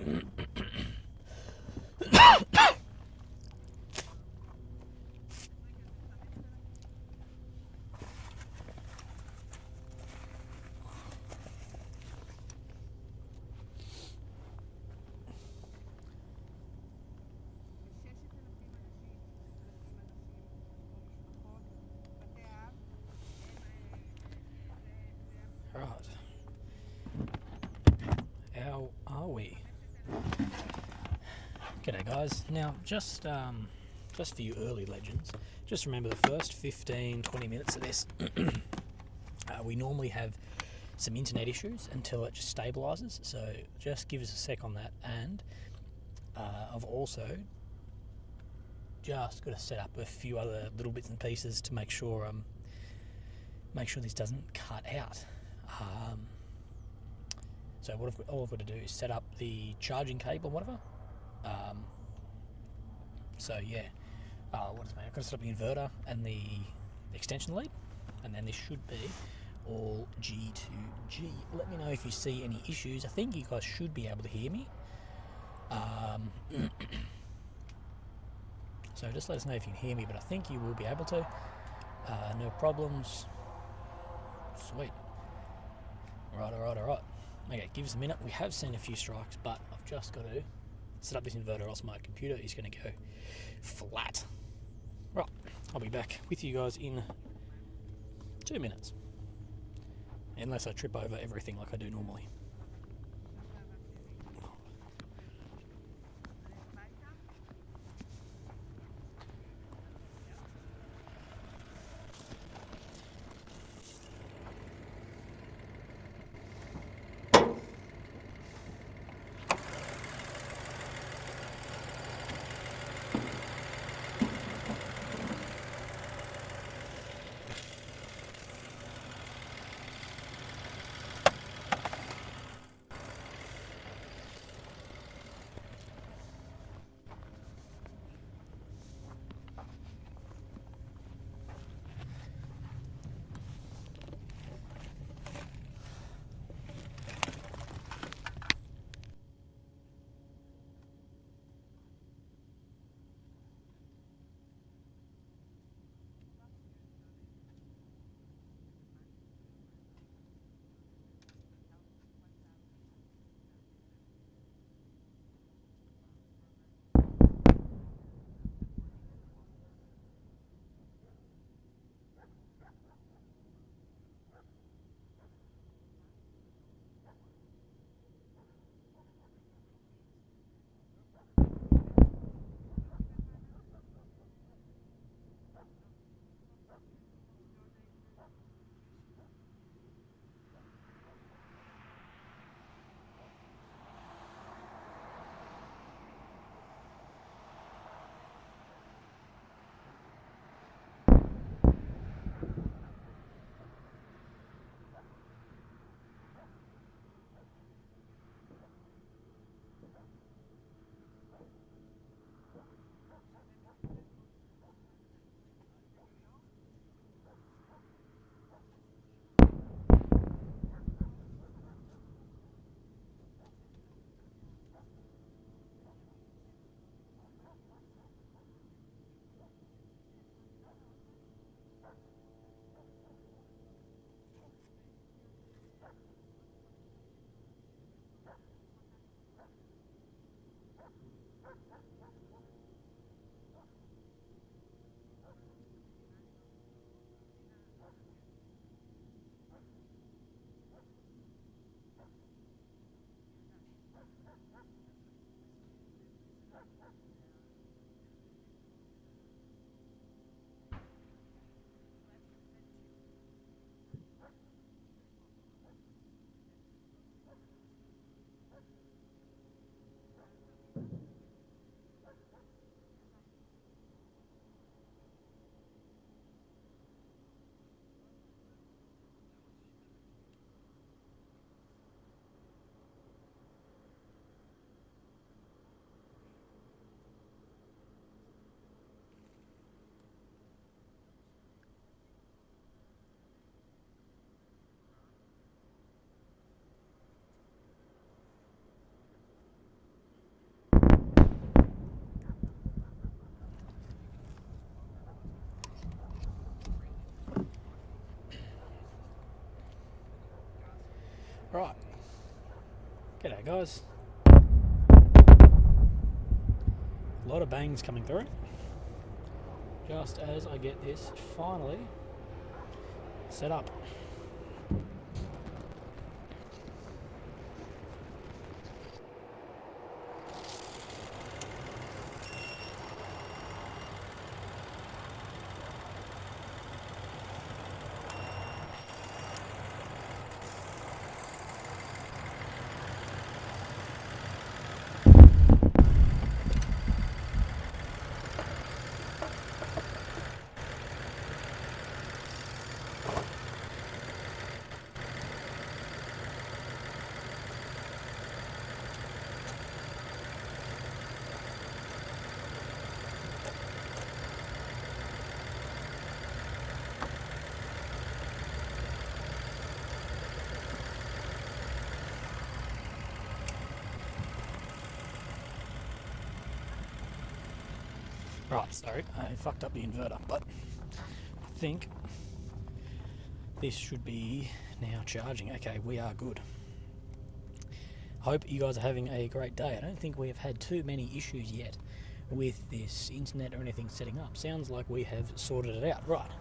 Right. How are we? G'day guys. Now just for you early legends, just remember the first 15-20 minutes of this we normally have some internet issues until it just stabilises, so just give us a sec on that. And I've also just got to set up a few other little bits and pieces to make sure this doesn't cut out. So all I've got to do is set up the charging cable, whatever. So yeah, what is it? I've got to set up the inverter and the extension lead, and then this should be all G to G. Let me know if you see any issues. I think you guys should be able to hear me. So just let us know if you can hear me, but I think you will be able to. No problems. Sweet. Right. Okay, give us a minute. We have seen a few strikes, but I've just got to set up this inverter, or else my computer is going to go flat. Right, I'll be back with you guys in 2 minutes. Unless I trip over everything like I do normally. G'day guys. A lot of bangs coming through. Just as I get this finally set up. Right, sorry, I fucked up the inverter, but I think this should be now charging. Okay, we are good. Hope you guys are having a great day. I don't think we have had too many issues yet with this internet or anything setting up. Sounds like we have sorted it out. Right.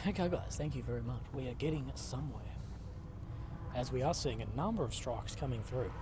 Okay guys, thank you very much. We are getting somewhere, as we are seeing a number of strikes coming through.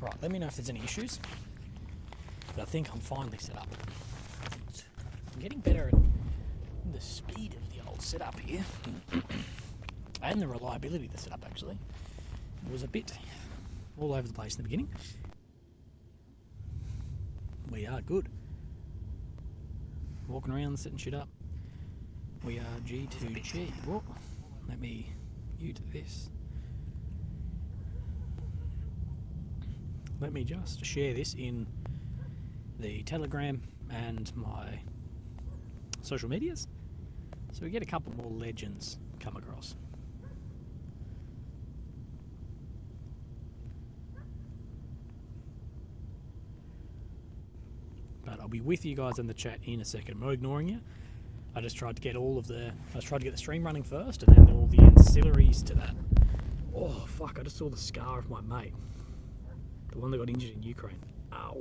Right, let me know if there's any issues, but I think I'm finally set up. I'm getting better at the speed of the old setup here, and the reliability of the setup actually. It was a bit all over the place in the beginning. We are good. Walking around, setting shit up. We are G2G. Whoa, let me mute this. Let me just share this in the Telegram and my social medias, so we get a couple more legends come across. But I'll be with you guys in the chat in a second. I'm not ignoring you. I just tried to get the stream running first, and then all the ancillaries to that. Oh fuck, I just saw the scar of my mate. The one that got injured in Ukraine. Ow.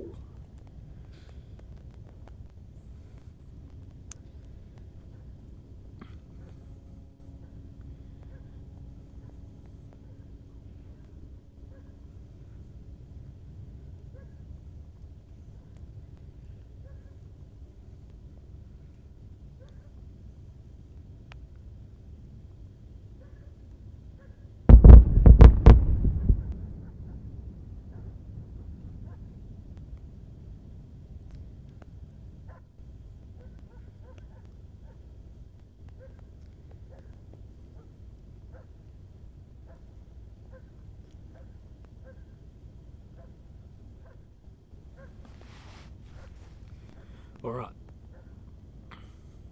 Alright.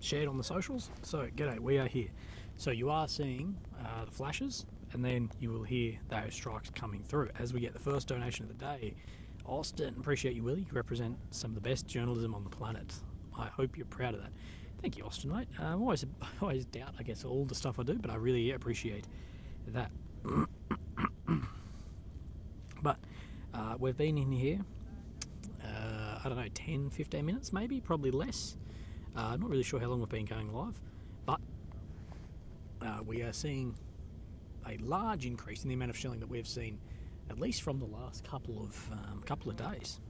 Shared on the socials. So, g'day, we are here. So you are seeing the flashes, and then you will hear those strikes coming through as we get the first donation of the day. Austin, appreciate you, Willie. You represent some of the best journalism on the planet. I hope you're proud of that. Thank you, Austin, mate. I always doubt, I guess, all the stuff I do, but I really appreciate that. But we've been in here, I don't know, 10, 15 minutes maybe, probably less. I'm not really sure how long we've been going live, but we are seeing a large increase in the amount of shelling that we've seen, at least from the last couple of days.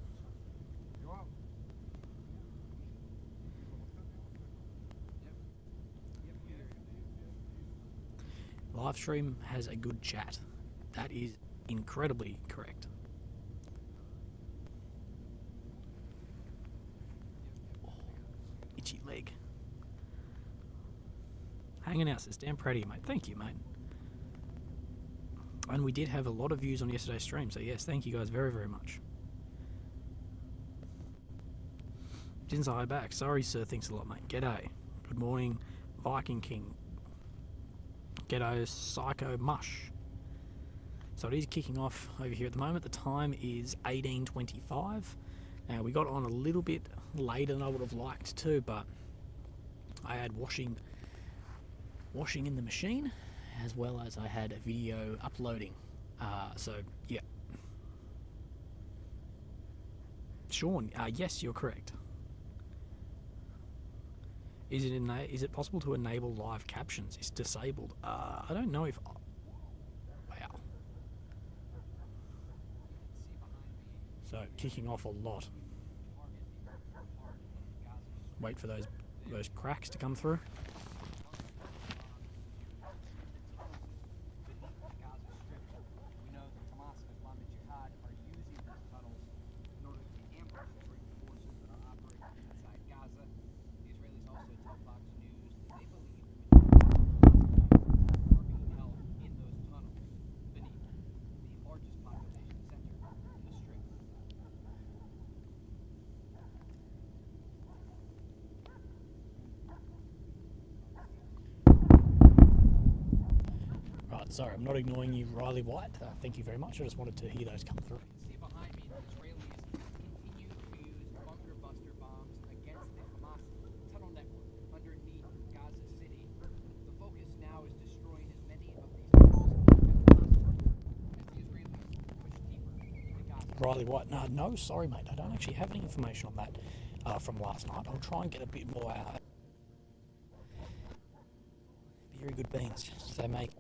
Livestream has a good chat. That is incredibly correct. itchy leg. Hanging out, says Dan. Proud of you, mate. Thank you, mate. And we did have a lot of views on yesterday's stream, so yes, thank you guys very, very much. Jinsai back. Sorry, sir. Thanks a lot, mate. G'day. Good morning, Viking King. G'day, Psycho Mush. So it is kicking off over here at the moment. The time is 18:25. We got on a little bit later than I would have liked to, but I had washing in the machine, as well as I had a video uploading. So yeah. Sean, yes, you're correct. Is it possible to enable live captions? It's disabled. I don't know if. Wow. So kicking off a lot. Wait for those cracks to come through. Sorry, I'm not ignoring you, Riley White. Thank you very much. I just wanted to hear those come through. See behind me, the Israelis continue to use bunker buster bombs against the Hamas tunnel network underneath Gaza City. The focus now is destroying as many of these tunnels as possible as the Israelis push deeper into Gaza. Riley White, no, sorry, mate. I don't actually have any information on that from last night. I'll try and get a bit more out. Very good beans. They make.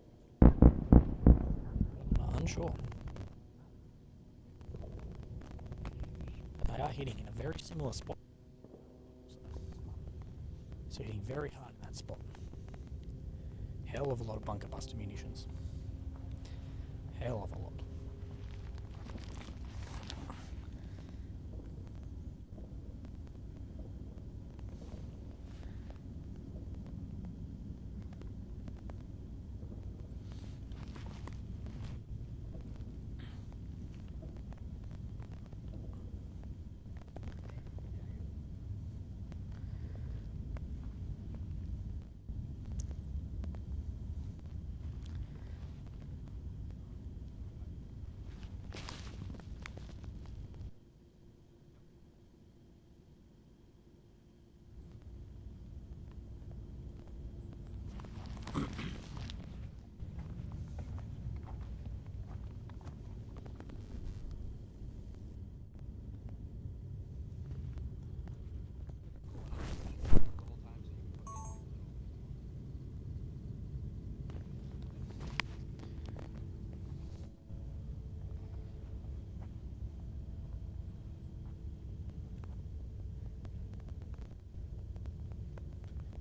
Unsure. They are hitting in a very similar spot. So hitting very hard in that spot. Hell of a lot of bunker buster munitions. Hell of a lot.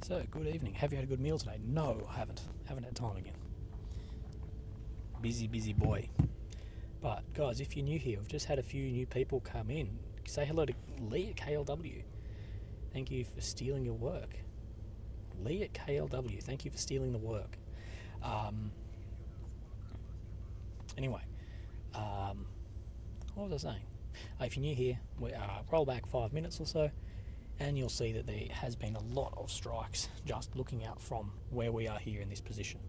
So, good evening. Have you had a good meal today? No, I haven't. Haven't had time again. Busy boy. But, guys, if you're new here, we've just had a few new people come in. Say hello to Lee at KLW. Thank you for stealing your work. Lee at KLW, thank you for stealing the work. Anyway, what was I saying? If you're new here, we roll back 5 minutes or so, and you'll see that there has been a lot of strikes just looking out from where we are here in this position.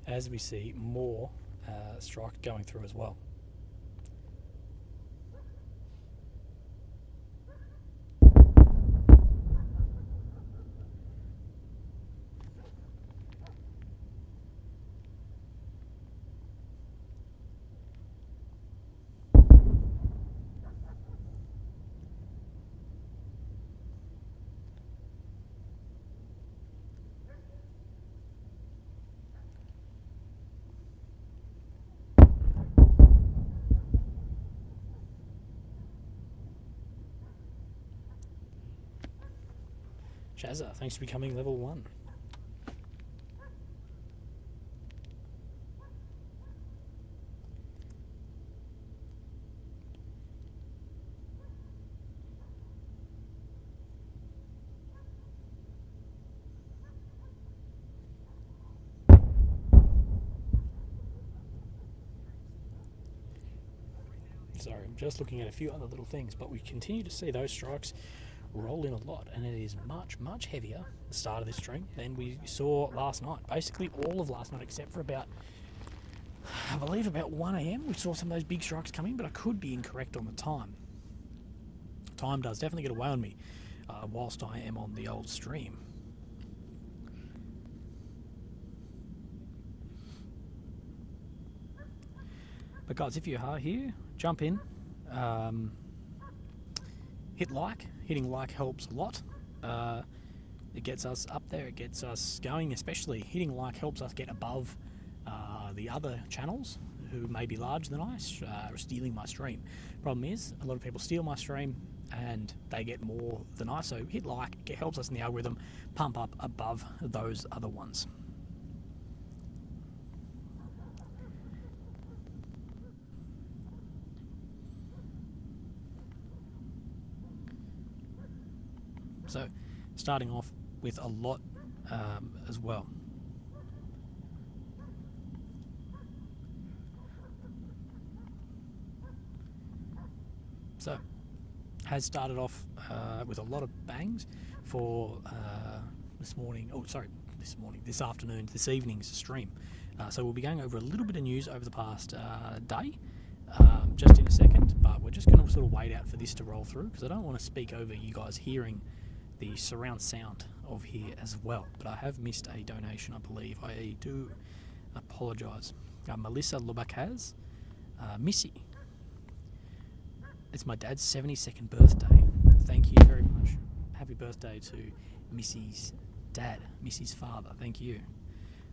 As we see more strike going through as well. Jazza, thanks for becoming level 1. Sorry, I'm just looking at a few other little things, but we continue to see those strikes roll in a lot, and it is much, much heavier at the start of this stream than we saw last night. Basically all of last night, except for about, I believe about 1 a.m. we saw some of those big strikes coming, but I could be incorrect on the time. Time does definitely get away on me whilst I am on the old stream. But guys, if you are here, jump in, hit like. Hitting like helps a lot. It gets us up there, it gets us going, especially hitting like helps us get above the other channels who may be larger than I, stealing my stream. Problem is, a lot of people steal my stream and they get more than I, so hit like, it helps us in the algorithm pump up above those other ones. So, starting off with a lot as well. So, has started off with a lot of bangs for this afternoon, this evening's stream. So we'll be going over a little bit of news over the past day, just in a second, but we're just going to sort of wait out for this to roll through because I don't want to speak over you guys hearing the surround sound of here as well. But I have missed a donation, I believe. I do apologise. Melissa Lubakaz, Missy. It's my dad's 72nd birthday. Thank you very much. Happy birthday to Missy's dad, Missy's father. Thank you.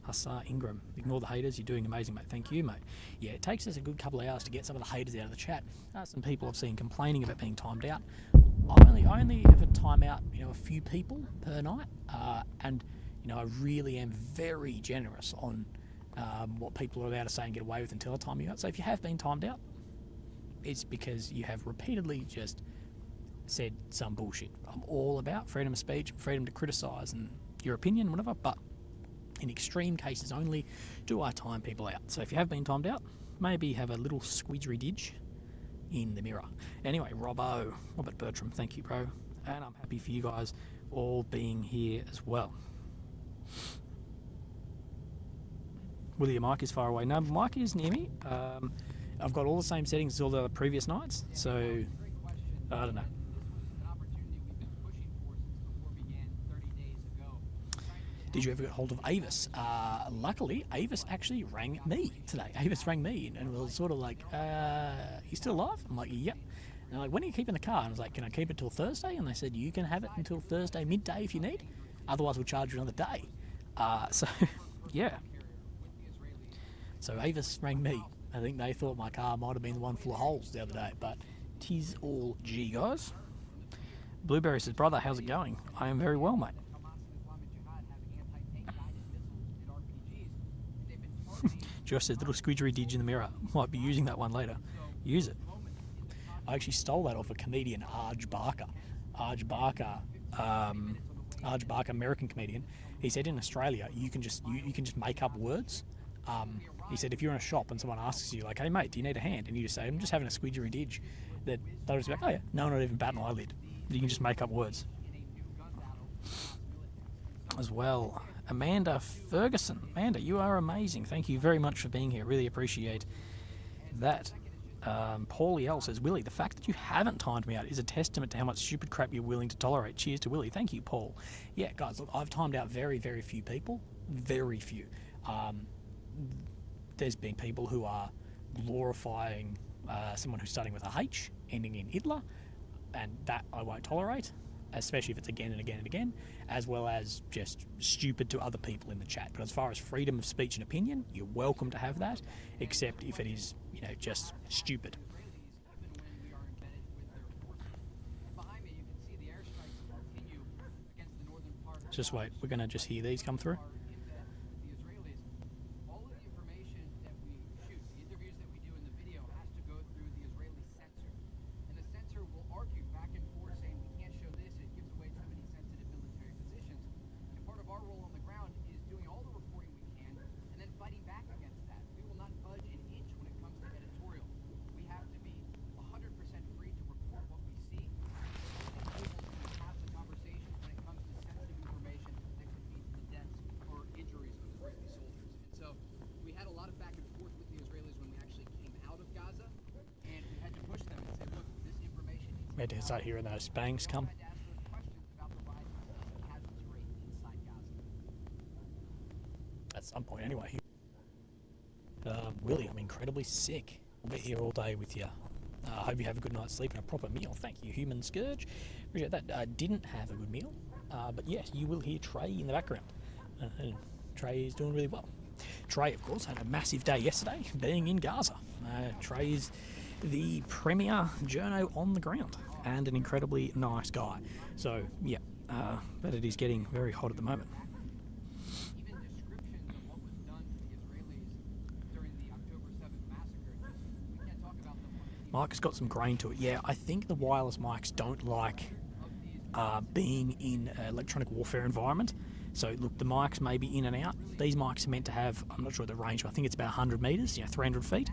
Hassar Ingram. Ignore the haters. You're doing amazing, mate. Thank you, mate. Yeah, it takes us a good couple of hours to get some of the haters out of the chat. Some people I've seen complaining about being timed out. I only ever time out, a few people per night, and I really am very generous on what people are allowed to say and get away with until I time you out. So if you have been timed out, it's because you have repeatedly just said some bullshit. I'm all about freedom of speech, freedom to criticise and your opinion, whatever, but in extreme cases only do I time people out. So if you have been timed out, maybe have a little squidgerididge in the mirror. Anyway, Robert Bertram, thank you, bro. And I'm happy for you guys all being here as well. Willie, your mic is far away. No, Mike is near me. I've got all the same settings as all the previous nights, so I don't know. Did you ever get hold of Avis? Luckily, Avis actually rang me today. Avis rang me and was sort of like, you still alive? I'm like, yep. And they're like, when are you keeping the car? And I was like, can I keep it till Thursday? And they said, you can have it until Thursday midday if you need. Otherwise, we'll charge you another day. So, yeah. So Avis rang me. I think they thought my car might have been the one full of holes the other day, but 'tis all G, guys. Blueberry says, brother, how's it going? I am very well, mate. Josh says, little squidgerididge in the mirror. Might be using that one later. Use it. I actually stole that off a comedian, Arj Barker. Arj Barker, American comedian. He said in Australia, you can just make up words. He said if you're in a shop and someone asks you, like, hey mate, do you need a hand? And you just say, I'm just having a squidgerididge. That they'll just be like, oh yeah, no, not even bat an eyelid. You can just make up words. As well, Amanda Ferguson. Amanda, you are amazing. Thank you very much for being here. Really appreciate that. Paulie L says, Willie, the fact that you haven't timed me out is a testament to how much stupid crap you're willing to tolerate. Cheers to Willie. Thank you, Paul. Yeah, guys, look, I've timed out very, very few people. Very few. There's been people who are glorifying someone who's starting with a H, ending in Hitler, and that I won't tolerate, especially if it's again and again and again, as well as just stupid to other people in the chat. But as far as freedom of speech and opinion, you're welcome to have that, except if it is, just stupid. Just wait, we're going to just hear these come through. The Israelis, all of the information that we shoot, the interviews that we do in the video, has to go through the Israeli censor. And the censor will argue back and forth saying we can't show this, it gives away too many sensitive military positions. And part of our role on the ground is doing all the reporting we can and then fighting back against that. We will not budge an inch when it comes to editorial. We have to be 100% free to report what we see, and able to have the conversations when it comes to sensitive information that could lead to the deaths or injuries of Israeli soldiers. And so we had a lot of back and forth with the Israelis when we actually came out of Gaza, and we had to push them and say, look, this information needs to Made to start hearing those bangs come. had to ask those questions about the rise of the casualty rate inside Gaza. At some point anyway. Willie, I'm incredibly sick. I'll be here all day with you. I hope you have a good night's sleep and a proper meal. Thank you, Human Scourge. Appreciate that. Didn't have a good meal, but yes, you will hear Trey in the background. And Trey is doing really well. Trey, of course, had a massive day yesterday, being in Gaza. Trey is the premier journo on the ground and an incredibly nice guy. So, yeah, but it is getting very hot at the moment. Even descriptions of what was done to the Israelis during the October 7th massacre, we can't talk about them. Mike has got some grain to it. Yeah, I think the wireless mics don't like being in an electronic warfare environment. So look, the mics may be in and out. These mics are meant to have, I'm not sure the range, but I think it's about 100 metres, 300 feet.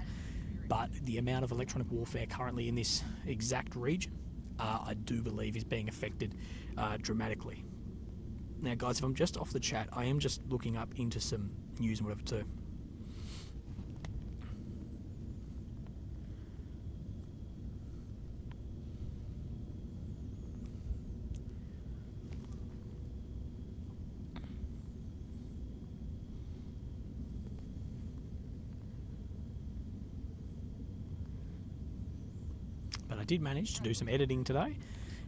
But the amount of electronic warfare currently in this exact region, I do believe is being affected dramatically. Now guys, if I'm just off the chat, I am just looking up into some news and whatever too. But I did manage to do some editing today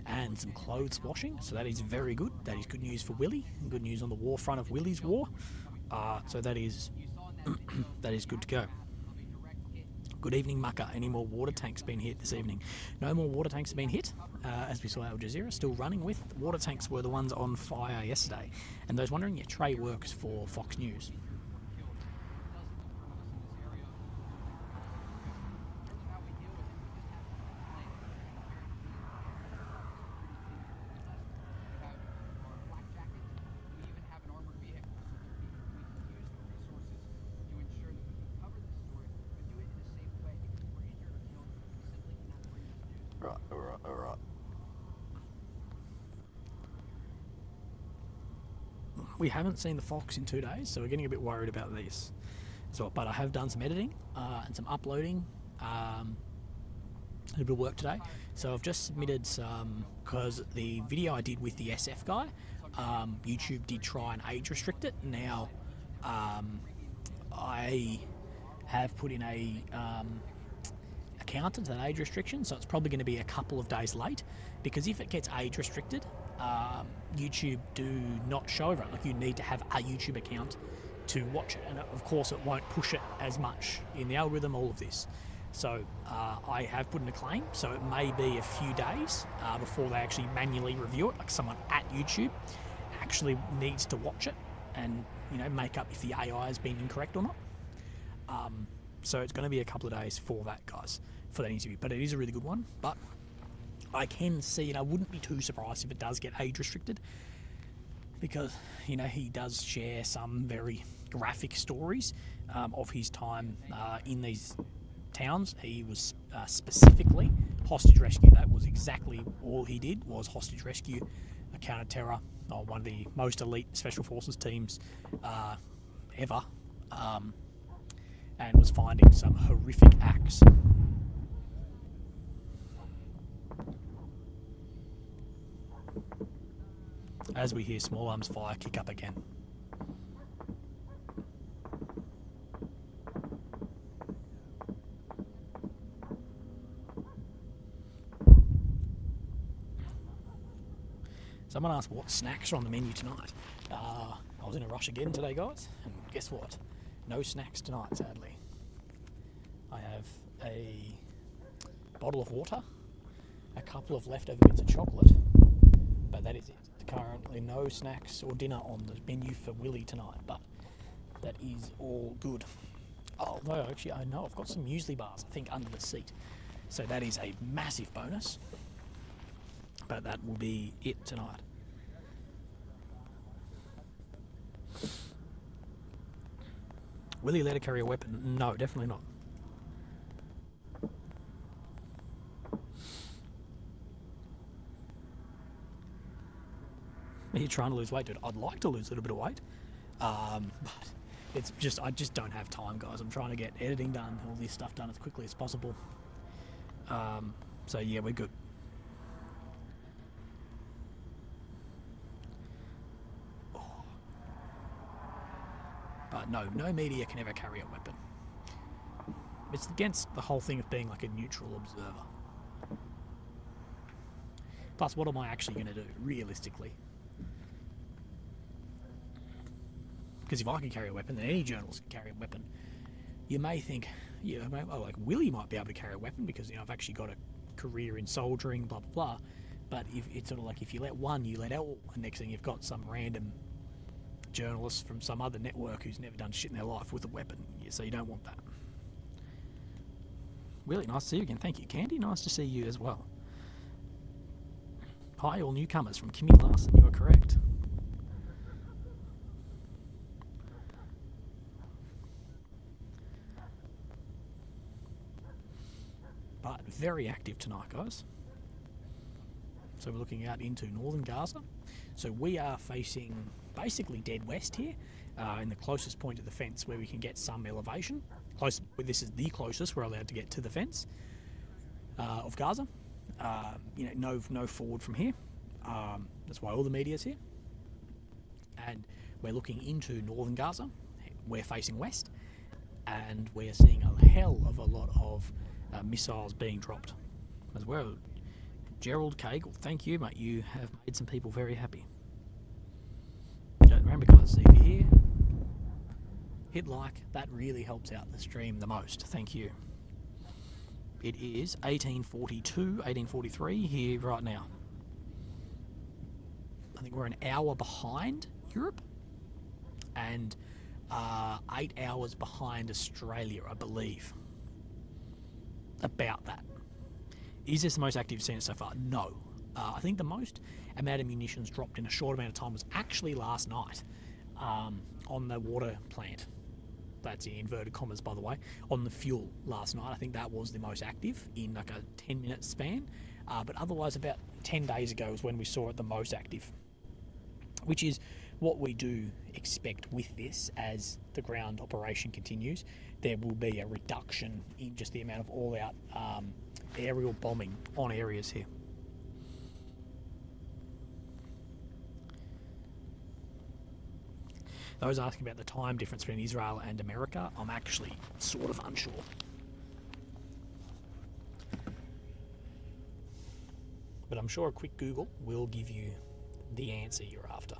and some clothes washing, so that is very good. That is good news for Willie, good news on the war front of Willie's war. So that is that is good to go. Good evening, Mucka. Any more water tanks been hit this evening? No more water tanks have been hit. As we saw, Al Jazeera still running with water tanks were the ones on fire yesterday. And those wondering, yeah, Trey works for Fox News. Right. We haven't seen the Fox in 2 days, so we're getting a bit worried about this. So, but I have done some editing and some uploading, a little bit of work today. So I've just submitted some, because the video I did with the SF guy, YouTube did try and age restrict it. Now, I have put in a counter to that age restriction, so it's probably going to be a couple of days late, because if it gets age restricted, YouTube do not show everyone. Like, you need to have a YouTube account to watch it, and of course it won't push it as much in the algorithm, all of this. So I have put in a claim, so it may be a few days before they actually manually review it. Like, someone at YouTube actually needs to watch it and, you know, make up if the AI has been incorrect or not. So it's going to be a couple of days for that, guys, for that interview. But it is a really good one. But I can see, and I wouldn't be too surprised if it does get age restricted, because, you know, he does share some very graphic stories of his time in these towns. He was specifically hostage rescue. That was exactly all he did, was hostage rescue, a counter-terror, one of the most elite special forces teams ever, and was finding some horrific acts. As we hear Small Arms Fire kick up again. Someone asked what snacks are on the menu tonight. I was in a rush again today, guys, and guess what? No snacks tonight, sadly. I have a bottle of water, a couple of leftover bits of chocolate, but that is it. currently no snacks or dinner on the menu for Willy tonight, but that is all good. Although, actually, I know I've got some muesli bars, I think, under the seat. So that is a massive bonus. But that will be it tonight. Will he let her carry a weapon? No, definitely not. Are you trying to lose weight, dude? I'd like to lose a little bit of weight. But it's just, I just don't have time, guys. I'm trying to get editing done, all this stuff done as quickly as possible. So yeah, we're good. But no media can ever carry a weapon. It's against the whole thing of being like a neutral observer. Plus, what am I actually going to do, realistically? Because if I can carry a weapon, then any journalist can carry a weapon. You may think, yeah, like Willy might be able to carry a weapon because, you know, I've actually got a career in soldiering, blah blah blah. But if it's sort of like if you let one, you let all, and next thing you've got some random journalist from some other network who's never done shit in their life with a weapon. Yeah, so you don't want that. Willy, nice to see you again. Thank you, Candy. Nice to see you as well. Hi, all newcomers from Kimmy Larson. You are correct. But very active tonight, guys. So we're looking out into northern Gaza. So we are facing basically dead west here, in the closest point of the fence where we can get some elevation. This is the closest we're allowed to get to the fence of Gaza. You know, no forward from here. That's why all the media's here. And we're looking into northern Gaza. We're facing west, and we're seeing a hell of a lot of missiles being dropped as well. Gerald Cagle, thank you, mate. You have made some people very happy. Remember, guys, if you're here, hit like. That really helps out the stream the most. Thank you. It is 1842, 1843 here right now. I think we're an hour behind Europe and 8 hours behind Australia, I believe. About that. Is this the most active seen so far? No. I think the most amount of munitions dropped in a short amount of time was actually last night on the water plant. That's in inverted commas, by the way, on the fuel last night. I think that was the most active in like a 10-minute span. But otherwise, about 10 days ago was when we saw it the most active, which is what we do expect with this as the ground operation continues. There will be a reduction in just the amount of all-out aerial bombing on areas here. Those asking about the time difference between Israel and America, I'm actually sort of unsure. But I'm sure a quick Google will give you the answer you're after.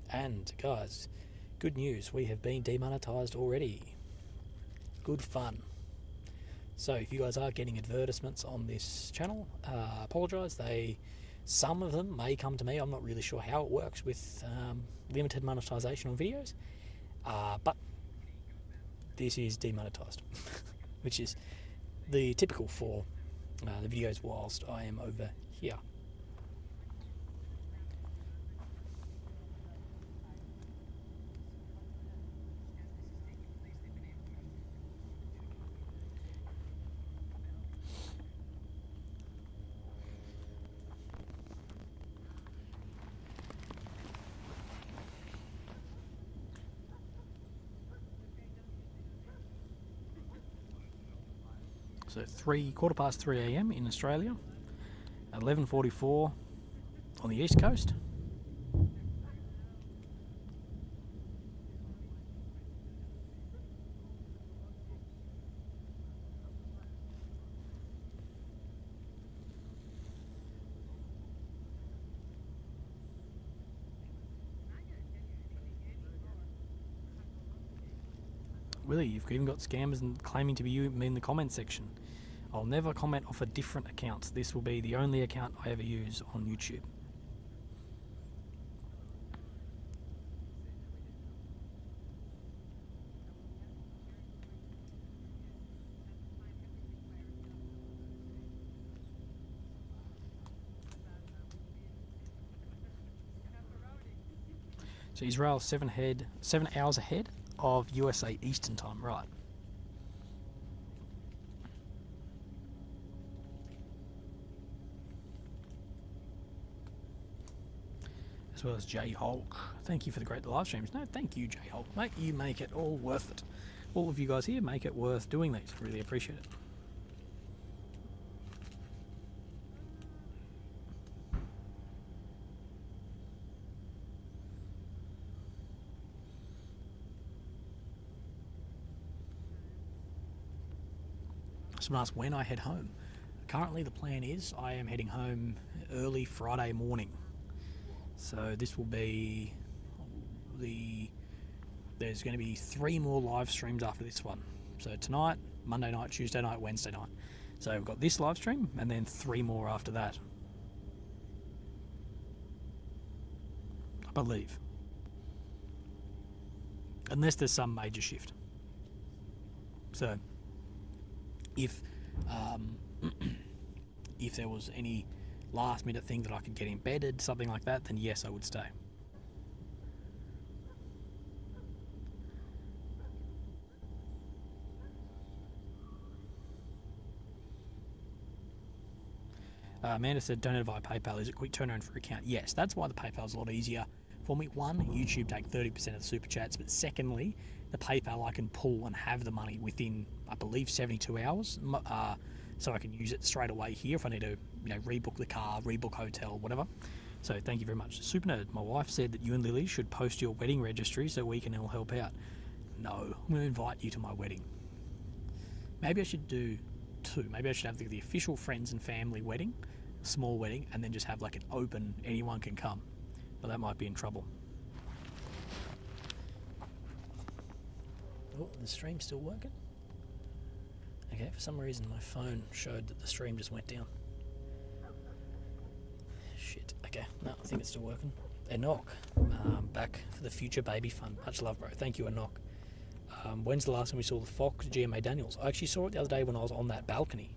And guys, good news, we have been demonetized already. Good fun. So if you guys are getting advertisements on this channel, apologise. Some of them may come to me. I'm not really sure how it works with limited monetization on videos, but this is demonetized, which is the typical for the videos whilst I am over here. So 3:15 a.m. in Australia, 11:44 on the east coast. Willy, you've even got scammers and claiming to be you in the comment section. I'll never comment off a different account. This will be the only account I ever use on YouTube. So Israel 7 hours ahead of USA Eastern Time, right? As well as J Hulk. Thank you for the great live streams. No, thank you, J Hulk, mate. You make it all worth it. All of you guys here make it worth doing these. Really appreciate it. Someone asked when I head home. Currently the plan is I am heading home early Friday morning. So this will be there's going to be 3 more live streams after this one. So tonight, Monday night, Tuesday night, Wednesday night. So we've got this live stream and then 3 more after that, I believe. Unless there's some major shift. So if there was any last minute thing that I could get embedded, something like that, then yes, I would stay. Amanda said donate via PayPal is a quick turnaround for your account. Yes, that's why the PayPal is a lot easier for me. One, YouTube take 30% of the super chats, but secondly, the PayPal I can pull and have the money within, I believe, 72 hours. So I can use it straight away here if I need to, rebook the car, rebook hotel, whatever. So thank you very much. Super Nerd, my wife said that you and Lily should post your wedding registry so we can all help out. No, I'm going to invite you to my wedding. Maybe I should do 2. Maybe I should have the official friends and family wedding, a small wedding, and then just have like an open, anyone can come. But that might be in trouble. Oh, the stream's still working? Okay, for some reason my phone showed that the stream just went down. Shit, okay, no, I think it's still working. Enoch, back for the future baby fund. Much love, bro. Thank you, Enoch. When's the last time we saw the Fox GMA Daniels? I actually saw it the other day when I was on that balcony.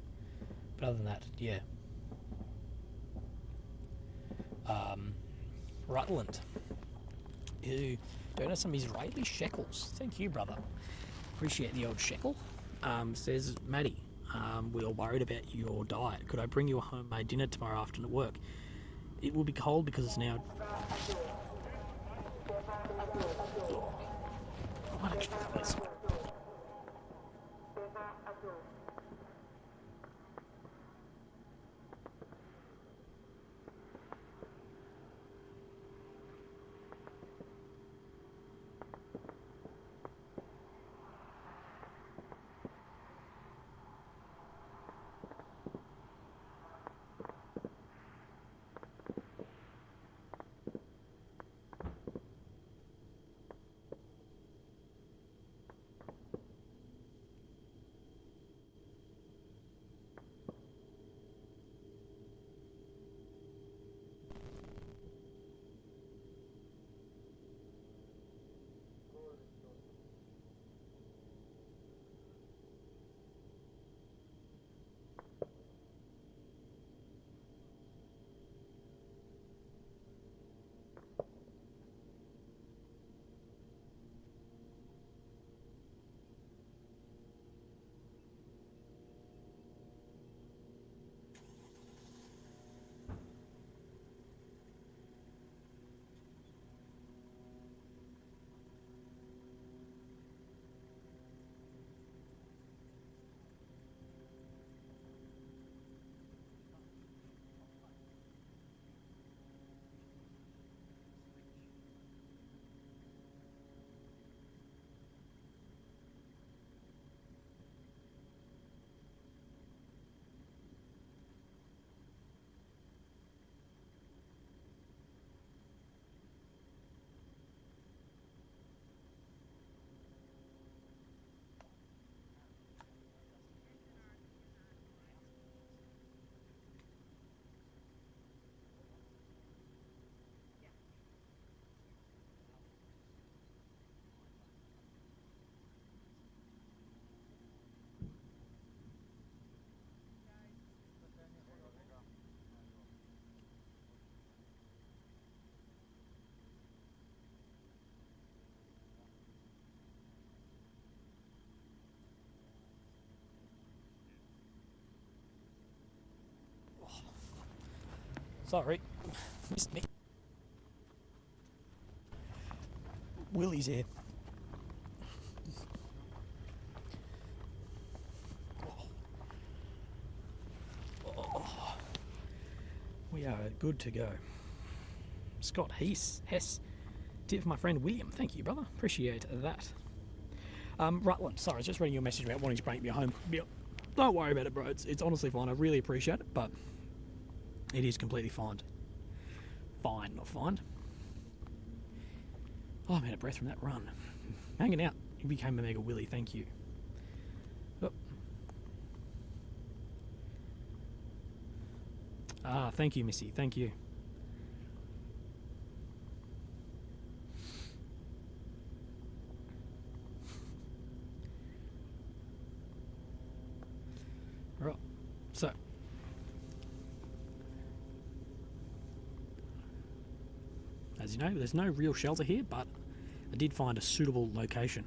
But other than that, yeah. Rutland, who donated some Israeli shekels. Thank you, brother. Appreciate the old shekel. Says Maddie, we are worried about your diet. Could I bring you a homemade dinner tomorrow afternoon at work? It will be cold because it's now... I might actually do this. Sorry, missed me. Willy's here. Oh. We are good to go. Scott Hess. Tip for my friend William. Thank you, brother. Appreciate that. Rutland, sorry, I was just reading your message about wanting to bring me home. Don't worry about it, bro. It's honestly fine. I really appreciate it, but it is completely fine. Fine, not fine. Oh, I'm out of breath from that run. Hanging out. You became a mega Willy. Thank you. Oh. Ah, thank you, Missy. Thank you. Right. So. As you know, there's no real shelter here, but I did find a suitable location.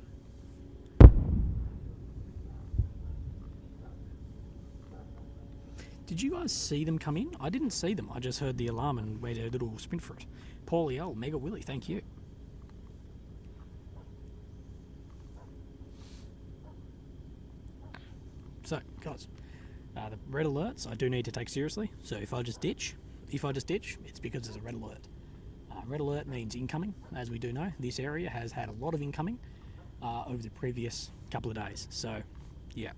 Did you guys see them come in? I didn't see them. I just heard the alarm and made a little sprint for it. Paulie L, Mega Willy, thank you. So, guys, the red alerts I do need to take seriously. So if I just ditch, it's because there's a red alert. Red alert means incoming. As we do know, this area has had a lot of incoming over the previous couple of days. So, yeah.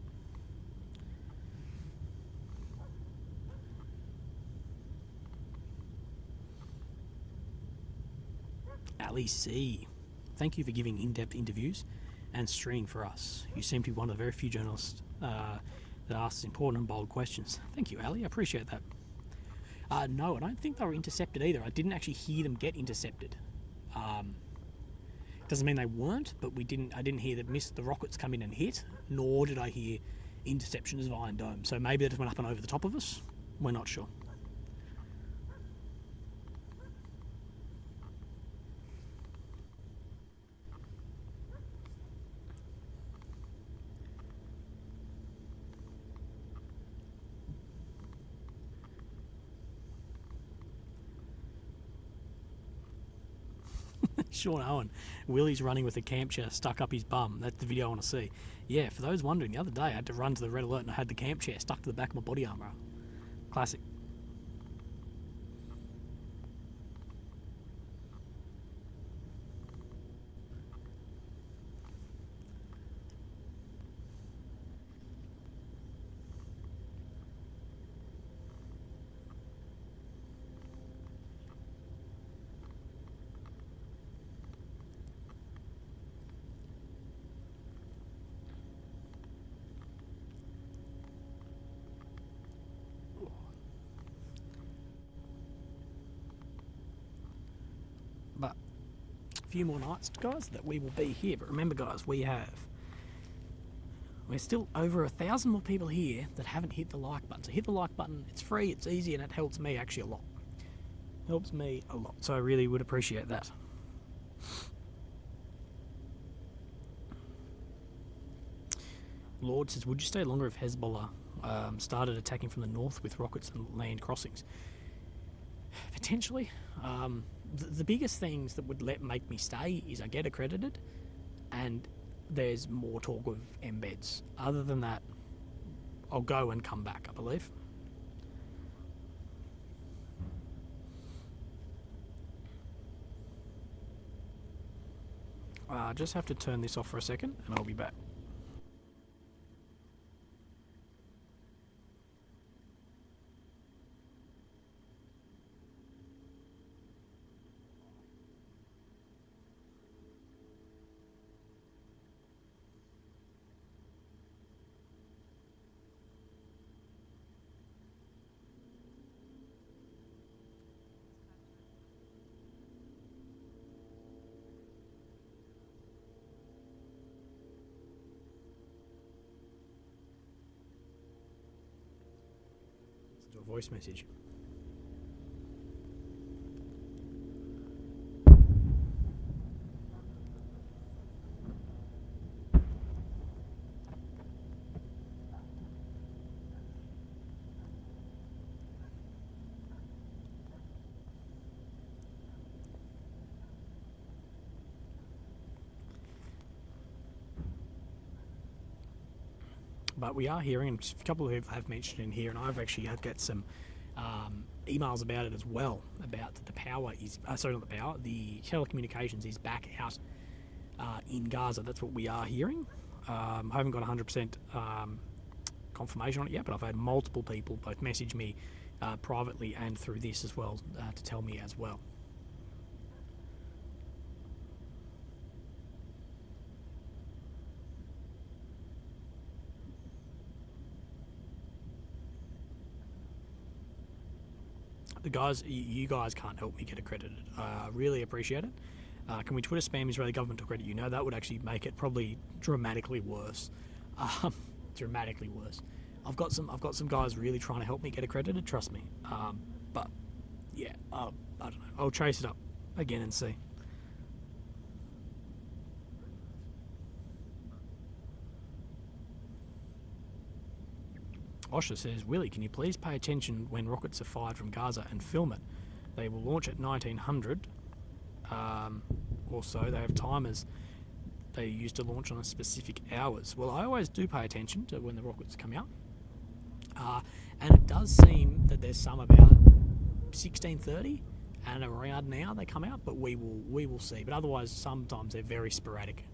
Ali C, thank you for giving in-depth interviews and streaming for us. You seem to be one of the very few journalists that asks important and bold questions. Thank you, Ali. I appreciate that. No, I don't think they were intercepted either. I didn't actually hear them get intercepted. Doesn't mean they weren't, but I didn't hear the rockets come in and hit, nor did I hear interceptions of Iron Dome. So maybe they just went up and over the top of us. We're not sure. Sean Owen, Willy's running with a camp chair stuck up his bum. That's the video I want to see. Yeah, for those wondering, the other day I had to run to the red alert and I had the camp chair stuck to the back of my body armour. Classic. But a few more nights, guys, that we will be here. But remember, guys, we're still over 1,000 more people here that haven't hit the like button. So hit the like button. It's free, it's easy, and it helps me actually a lot. Helps me a lot. So I really would appreciate that. Lord says, would you stay longer if Hezbollah started attacking from the north with rockets and land crossings? Potentially. The biggest things that would make me stay is I get accredited and there's more talk of embeds. Other than that, I'll go and come back, I believe. I just have to turn this off for a second and I'll be back. Let's do a voice message. But we are hearing, and a couple of people have mentioned in here, and I've actually had get some emails about it as well, about the power is, sorry, not the power, the telecommunications is back out in Gaza. That's what we are hearing. I haven't got 100% confirmation on it yet, but I've had multiple people both message me privately and through this as well to tell me as well. The guys, you guys can't help me get accredited. I really appreciate it. Can we Twitter spam Israeli government to credit you? No, that would actually make it probably dramatically worse. Dramatically worse. I've got some guys really trying to help me get accredited. Trust me. But yeah, I don't know. I'll chase it up again and see. Osha says, Willie, can you please pay attention when rockets are fired from Gaza and film it? They will launch at 1900 or so. They have timers they used to launch on specific hours. Well, I always do pay attention to when the rockets come out. And it does seem that there's some about 16:30 and around now they come out, but we will see. But otherwise, sometimes they're very sporadic.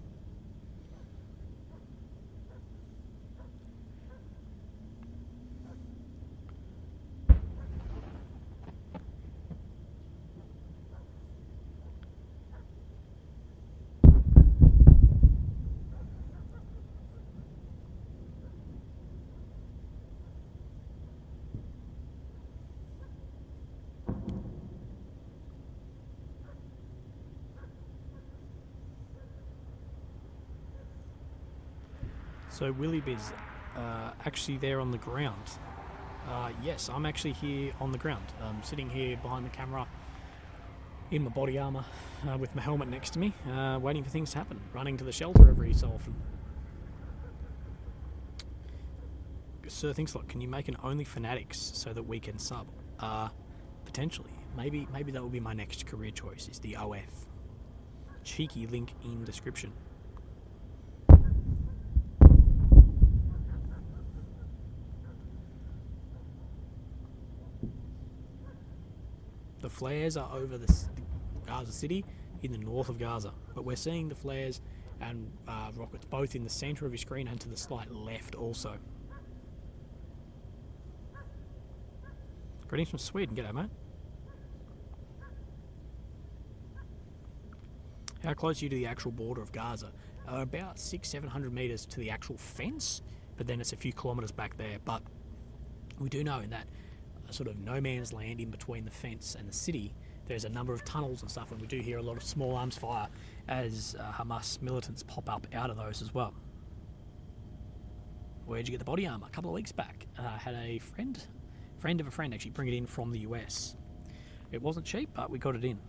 So Willie Biz, actually there on the ground. Yes, I'm actually here on the ground. I'm sitting here behind the camera in my body armour with my helmet next to me, waiting for things to happen, running to the shelter every so often. Sir Thinkslot, can you make an Only Fanatics so that we can sub? Potentially. Maybe that will be my next career choice, is the OF. Cheeky link in description. The flares are over the Gaza City in the north of Gaza, but we're seeing the flares and rockets both in the centre of your screen and to the slight left also. Greetings from Sweden. G'day, mate. How close are you to the actual border of Gaza? About 600-700 metres to the actual fence, but then it's a few kilometres back there. But we do know in that sort of no man's land in between the fence and the city, there's a number of tunnels and stuff, and we do hear a lot of small arms fire as Hamas militants pop up out of those as well. Where'd you get the body armour? A couple of weeks back. Had a friend of a friend actually bring it in from the US. It wasn't cheap, but we got it in.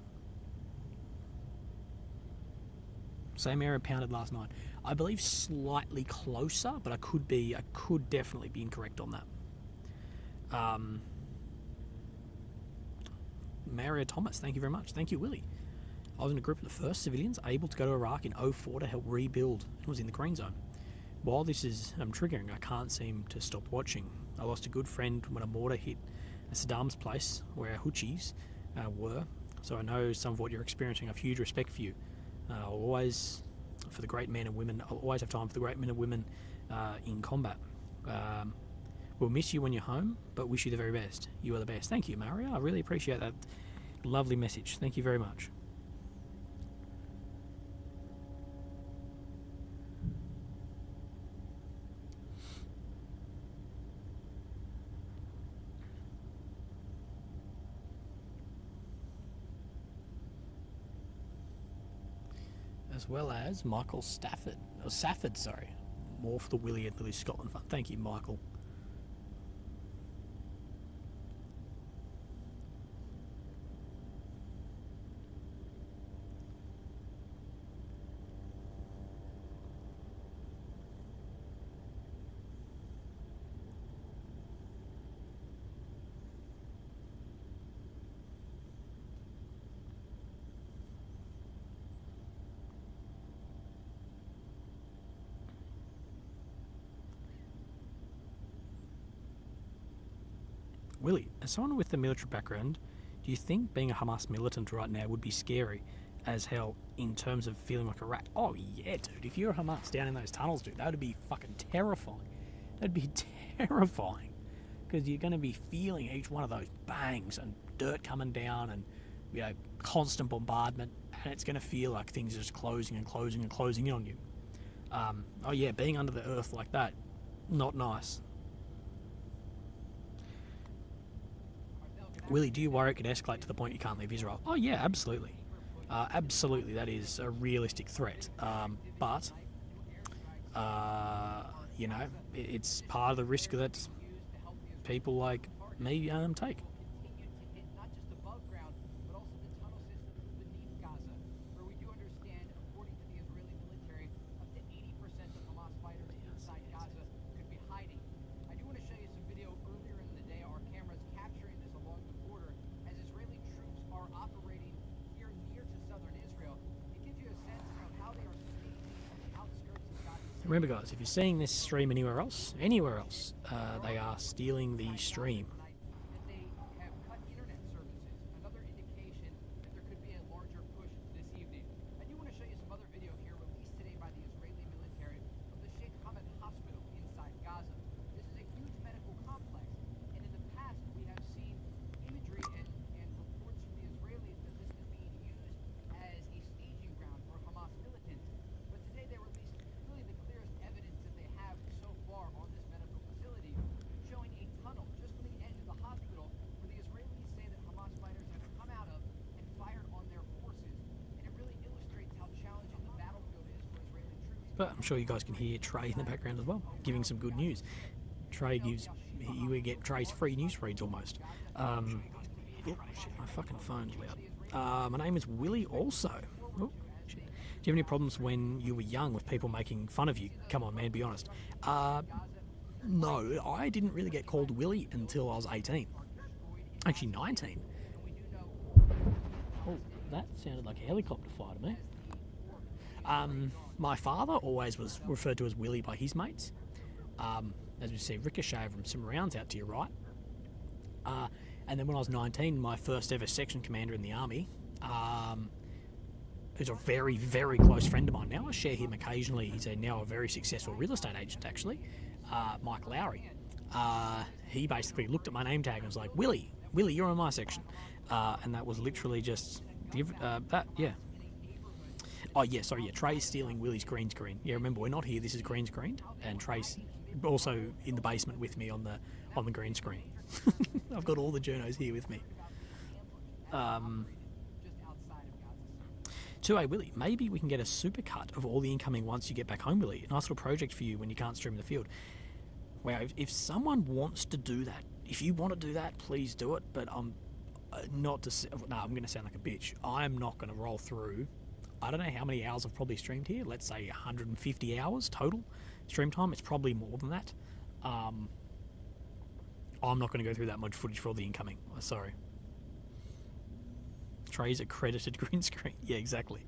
Same area pounded last night. I believe slightly closer, but I could definitely be incorrect on that. Mario Thomas, thank you very much. Thank you, Willie. I was in a group of the first civilians able to go to Iraq in 2004 to help rebuild. It was in the green zone. While this is triggering, I can't seem to stop watching. I lost a good friend when a mortar hit Saddam's place where our Houthis were, so I know some of what you're experiencing. I have huge respect for you. I'll always, for the great men and women, I'll always have time for the great men and women in combat. We'll miss you when you're home, but wish you the very best. You are the best. Thank you, Mario. I really appreciate that lovely message. Thank you very much. As well as Michael Safford, sorry. More for the Willie and Lily Scotland Fund. Thank you, Michael. Willy, as someone with a military background, do you think being a Hamas militant right now would be scary as hell in terms of feeling like a rat? Oh yeah, dude. If you're a Hamas down in those tunnels, dude, that would be fucking terrifying. That'd be terrifying. Because you're going to be feeling each one of those bangs and dirt coming down and, you know, constant bombardment, and it's going to feel like things are just closing and closing and closing in on you. Oh yeah, being under the earth like that, not nice. Willy, do you worry it could escalate to the point you can't leave Israel? Oh yeah, absolutely. Absolutely, that is a realistic threat. But, you know, it's part of the risk that people like me take. Continue to hit not just above ground, but also the tunnel systems beneath Gaza, where we do understand, according to the Israeli military, up to 80% of Hamas fighters inside Gaza could be hiding. I do want to show you some video earlier in the day. Our cameras capturing this along the border as Israeli troops are operating here near to southern Israel. It gives you a sense of how they are staging on the outskirts of Gaza. Remember, guys, if you're seeing this stream anywhere else, they are stealing the stream. That they have cut internet services, another indication that there could be a larger push this evening. I do want to show you some other video here released today by the Israeli military of the Sheikh Hamad Hospital inside Gaza. This is a huge medical complex, and in the past we have seen imagery and reports from the Israelis that this is being used as a staging ground for Hamas militants. But today they released really the clearest evidence that they have so far on this medical facility, showing a tunnel just from the edge of the hospital where the Israelis say that Hamas fighters have come out of and fired on their forces. And it really illustrates how challenging the battlefield is for Israeli troops. But I'm sure you guys can hear Trey in the background as well, giving some good news. Trey gives, you would get Trey's free news feeds almost. Oh shit, my fucking phone's loud. My name is Willy also. Oh, shit. Do you have any problems when you were young with people making fun of you? Come on, man, be honest. No, I didn't really get called Willy until I was 18. Actually, 19. Oh, that sounded like a helicopter fire to me. My father always was referred to as Willy by his mates. As we see, ricochet from some rounds out to your right. And then when I was 19, my first ever section commander in the army, who's a very, very close friend of mine now. I share him occasionally. He's now a very successful real estate agent, actually. Mike Lowry. He basically looked at my name tag and was like, Willy, you're in my section. And that was literally just that, yeah. Oh, yeah, sorry, yeah, Trey's stealing Willy's green screen. Yeah, remember, we're not here, this is green screened, and Trey's also in the basement with me on the green screen. I've got all the journos here with me. 2A Willy, maybe we can get a supercut of all the incoming once you get back home, Willy. A nice little project for you when you can't stream the field. Wow, if someone wants to do that, if you want to do that, please do it, but I'm not to... No, I'm going to sound like a bitch. I'm not going to roll through... I don't know how many hours I've probably streamed here. Let's say 150 hours total stream time. It's probably more than that. I'm not going to go through that much footage for all the incoming. Sorry. Trey's accredited green screen. Yeah, exactly.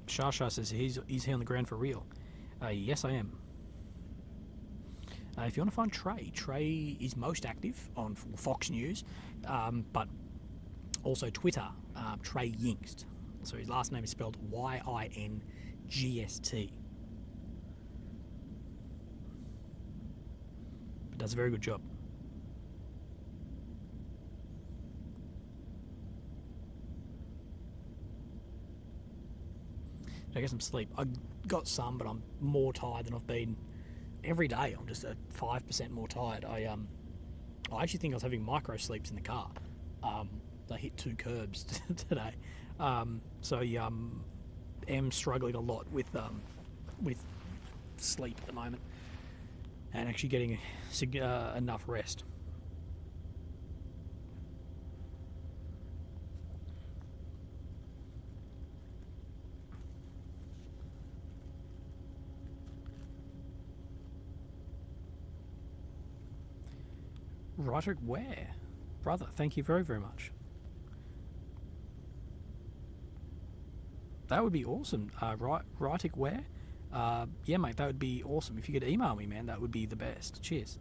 Shasha says he's here on the ground for real. Yes, I am. If you want to find Trey is most active on Fox News, but also Twitter, Trey Yingst. So his last name is spelled Y-I-N-G-S-T. But does a very good job. I get some sleep. I got some, but I'm more tired than I've been every day. I'm just 5% more tired. I actually think I was having micro sleeps in the car. I hit 2 curbs today, so am struggling a lot with sleep at the moment, and actually getting enough rest. Roderick Ware. Brother, thank you very, very much. That would be awesome. Roderick Ware. Yeah, mate, that would be awesome. If you could email me, man, that would be the best. Cheers.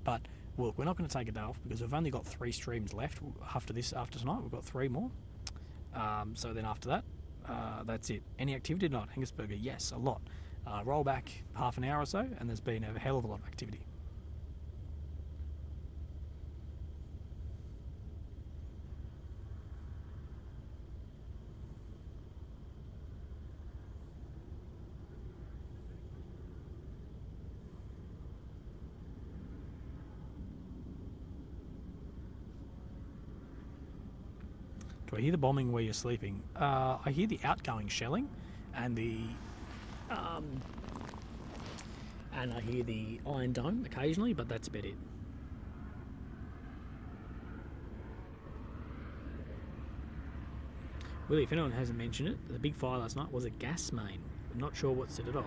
But look, we're not going to take a day off because we've only got 3 streams left after tonight. We've got 3 more. So then after that, that's it. Any activity tonight? Angus Burger? Yes, a lot. Roll back half an hour or so, and there's been a hell of a lot of activity. Do I hear the bombing where you're sleeping? I hear the outgoing shelling, and I hear the Iron Dome occasionally, but that's about it. Willie, if anyone hasn't mentioned it, the big fire last night was a gas main. I'm not sure what set it off.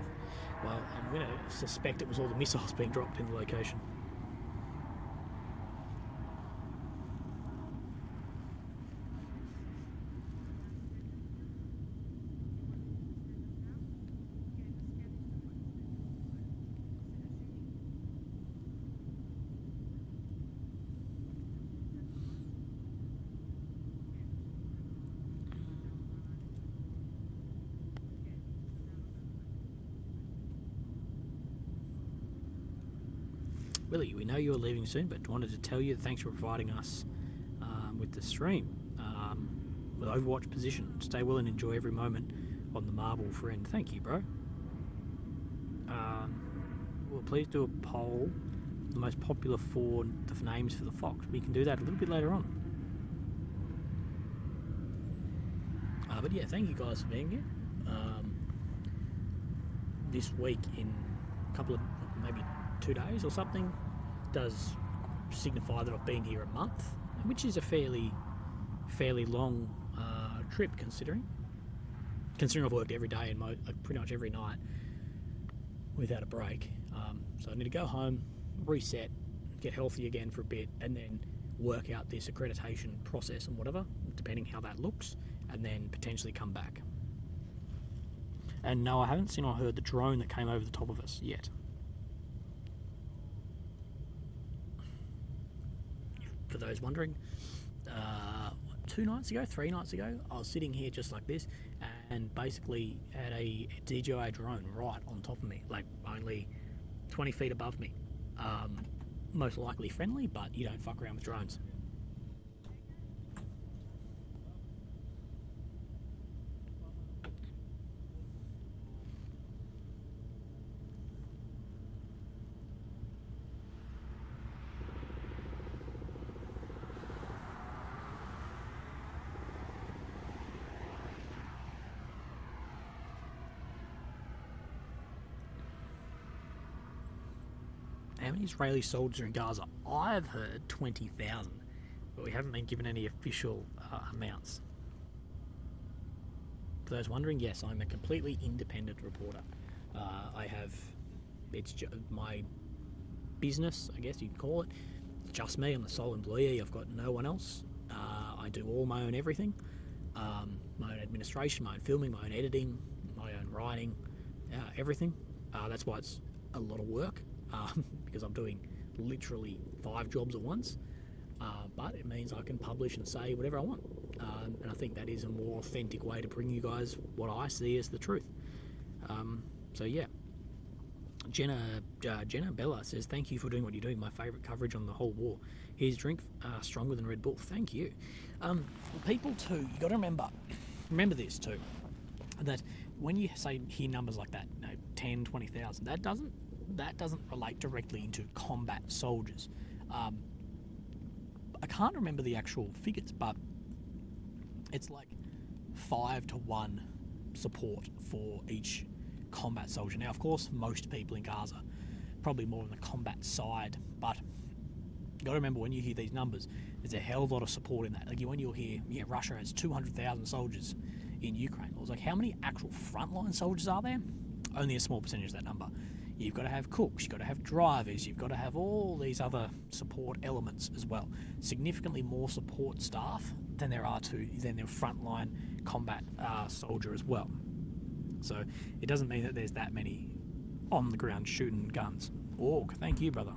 Well, I'm going to suspect it was all the missiles being dropped in the location. Willie, we know you're leaving soon, but wanted to tell you thanks for providing us with the stream. With Overwatch position. Stay well and enjoy every moment on the Marble Friend. Thank you, bro. Well, please do a poll. The most popular 4 names for the Fox. We can do that a little bit later on. But yeah, thank you guys for being here. This week, in a couple of, maybe 2 days or something, does signify that I've been here a month, which is a fairly long trip considering I've worked every day and pretty much every night without a break. So I need to go home, reset, get healthy again for a bit, and then work out this accreditation process and whatever, depending how that looks, and then potentially come back. And no, I haven't seen or heard the drone that came over the top of us yet. For those wondering, 3 nights ago, I was sitting here just like this and basically had a DJI drone right on top of me, like only 20 feet above me. Most likely friendly, but you don't fuck around with drones. How many Israeli soldiers are in Gaza? I've heard 20,000, but we haven't been given any official amounts. For those wondering, yes, I'm a completely independent reporter. It's my business, I guess you'd call it. It's just me. I'm the sole employee. I've got no one else. I do all my own everything. My own administration, my own filming, my own editing, my own writing, everything. That's why it's a lot of work. Because I'm doing literally 5 jobs at once, but it means I can publish and say whatever I want, and I think that is a more authentic way to bring you guys what I see as the truth. So yeah, Jenna Bella says, thank you for doing what you're doing, my favourite coverage on the whole war. Here's a drink, stronger than Red Bull. Thank you. People too, you got to remember this too, that when you hear numbers like that, 10, 20,000, that doesn't relate directly into combat soldiers. I can't remember the actual figures, but it's like 5-to-1 support for each combat soldier. Now, of course, most people in Gaza probably more on the combat side, but you got to remember when you hear these numbers, There's a hell of a lot of support in that. Like when you'll hear, yeah, Russia has 200,000 soldiers in Ukraine. It was like, how many actual frontline soldiers are there? Only a small percentage of that number. You've got to have cooks, you've got to have drivers, you've got to have all these other support elements as well. Significantly more support staff than there are than their frontline combat soldier as well. So it doesn't mean that there's that many on the ground shooting guns. Org, thank you, brother.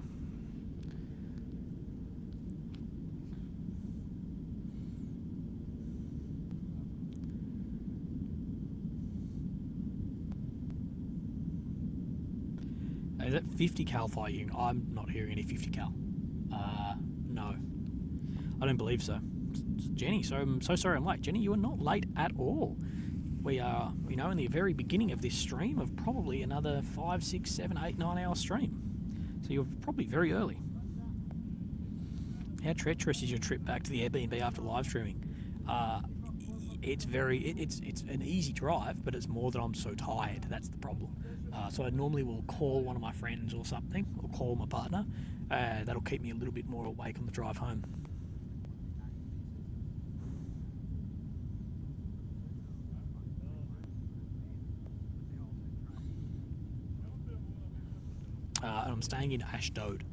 Is that 50 cal fighting? I'm not hearing any 50 cal. No. I don't believe so. Jenny, so I'm so sorry I'm late. Jenny, you are not late at all. We are, in the very beginning of this stream of probably another 5, 6, 7, 8, 9 hour stream. So you're probably very early. How treacherous is your trip back to the Airbnb after live streaming? It's an easy drive, but it's more that I'm so tired. That's the problem. So I normally will call one of my friends or something, or call my partner. That'll keep me a little bit more awake on the drive home. And I'm staying in Ashdod.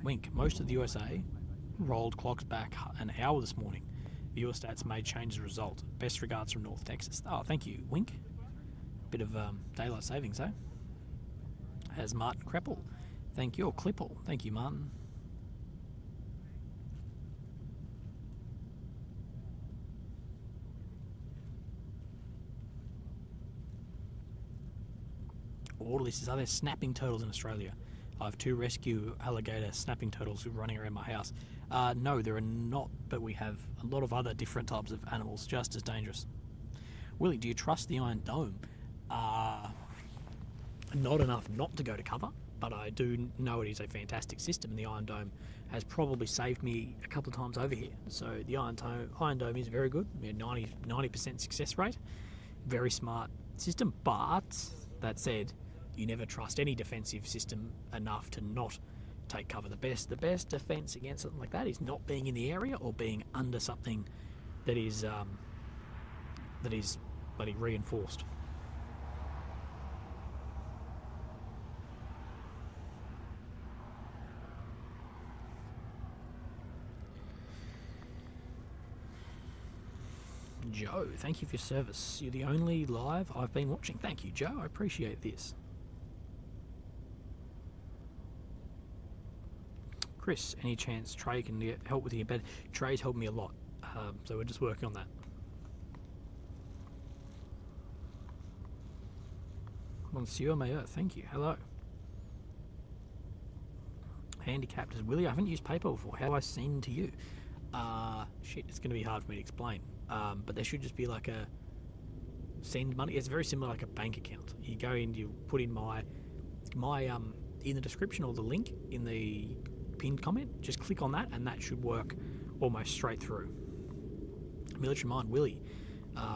Wink. Most of the USA rolled clocks back an hour this morning. Viewer stats may change as a result. Best regards from North Texas. Oh, thank you, Wink. Bit of daylight savings, eh? As Martin Kreppel. Thank you. Or Klippel. Thank you, Martin. All of this is, are there snapping turtles in Australia? I have 2 rescue alligator snapping turtles running around my house. No, there are not, but we have a lot of other different types of animals just as dangerous. Willie, do you trust the Iron Dome? Not enough not to go to cover, but I do know it is a fantastic system, and the Iron Dome has probably saved me a couple of times over here. So the Iron Dome is very good. We had 90% success rate. Very smart system, but that said, you never trust any defensive system enough to not take cover. The best defense against something like that is not being in the area or being under something that is bloody reinforced. Joe, thank you for your service. You're the only live I've been watching. Thank you, Joe. I appreciate this. Chris, any chance Trey can get help with your bed? Trey's helped me a lot, so we're just working on that. Monsieur Mayor, thank you. Hello. Handicapped as Willie. I haven't used PayPal before. How do I send to you? Shit, it's going to be hard for me to explain. But there should just be like a send money. It's very similar like a bank account. You go in, you put in my in the description or the link in the pinned comment. Just click on that, and that should work almost straight through. Military Mind, Willie.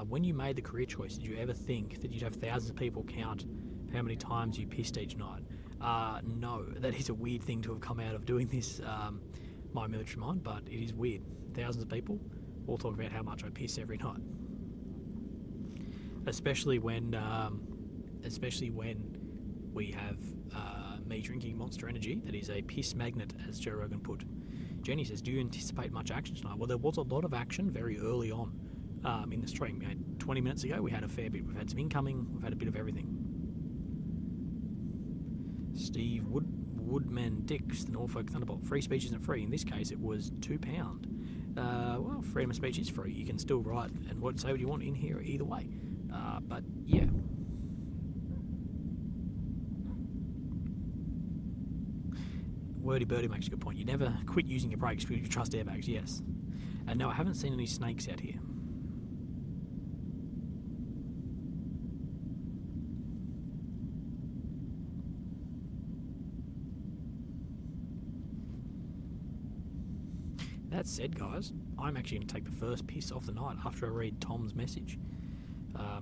When you made the career choice, did you ever think that you'd have thousands of people count how many times you pissed each night? No, that is a weird thing to have come out of doing this, my Military Mind, but it is weird. Thousands of people all talk about how much I piss every night. Especially when we have me drinking Monster Energy that is a piss magnet, as Joe Rogan put. Jenny says, do you anticipate much action tonight? Well, there was a lot of action very early on in the stream. 20 minutes ago, we had a fair bit. We've had some incoming. We've had a bit of everything. Steve Woodman Dix, the Norfolk Thunderbolt. Free speech isn't free. In this case, it was £2. Well, freedom of speech is free. You can still write and say what you want in here either way. But yeah. Wordy Birdie makes a good point. You never quit using your brakes because you trust airbags, yes. And no, I haven't seen any snakes out here. That said, guys, I'm actually going to take the first piss off the night after I read Tom's message.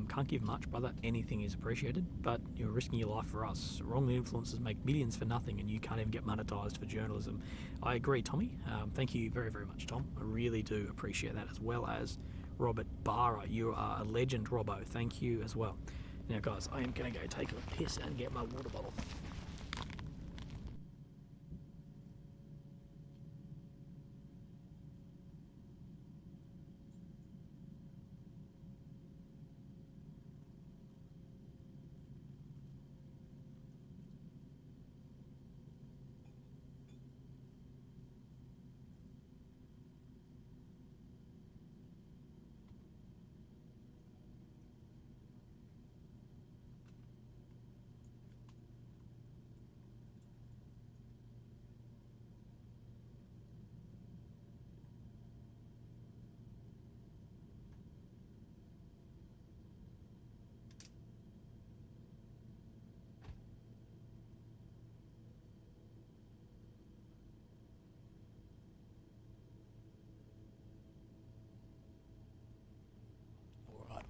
Can't give much, brother. Anything is appreciated, but you're risking your life for us. Wrongly influencers make millions for nothing, and you can't even get monetized for journalism. I agree, Tommy. Thank you very, very much, Tom. I really do appreciate that, as well as Robert Barra. You are a legend, Robbo. Thank you as well. Now, guys, I am going to go take a piss and get my water bottle.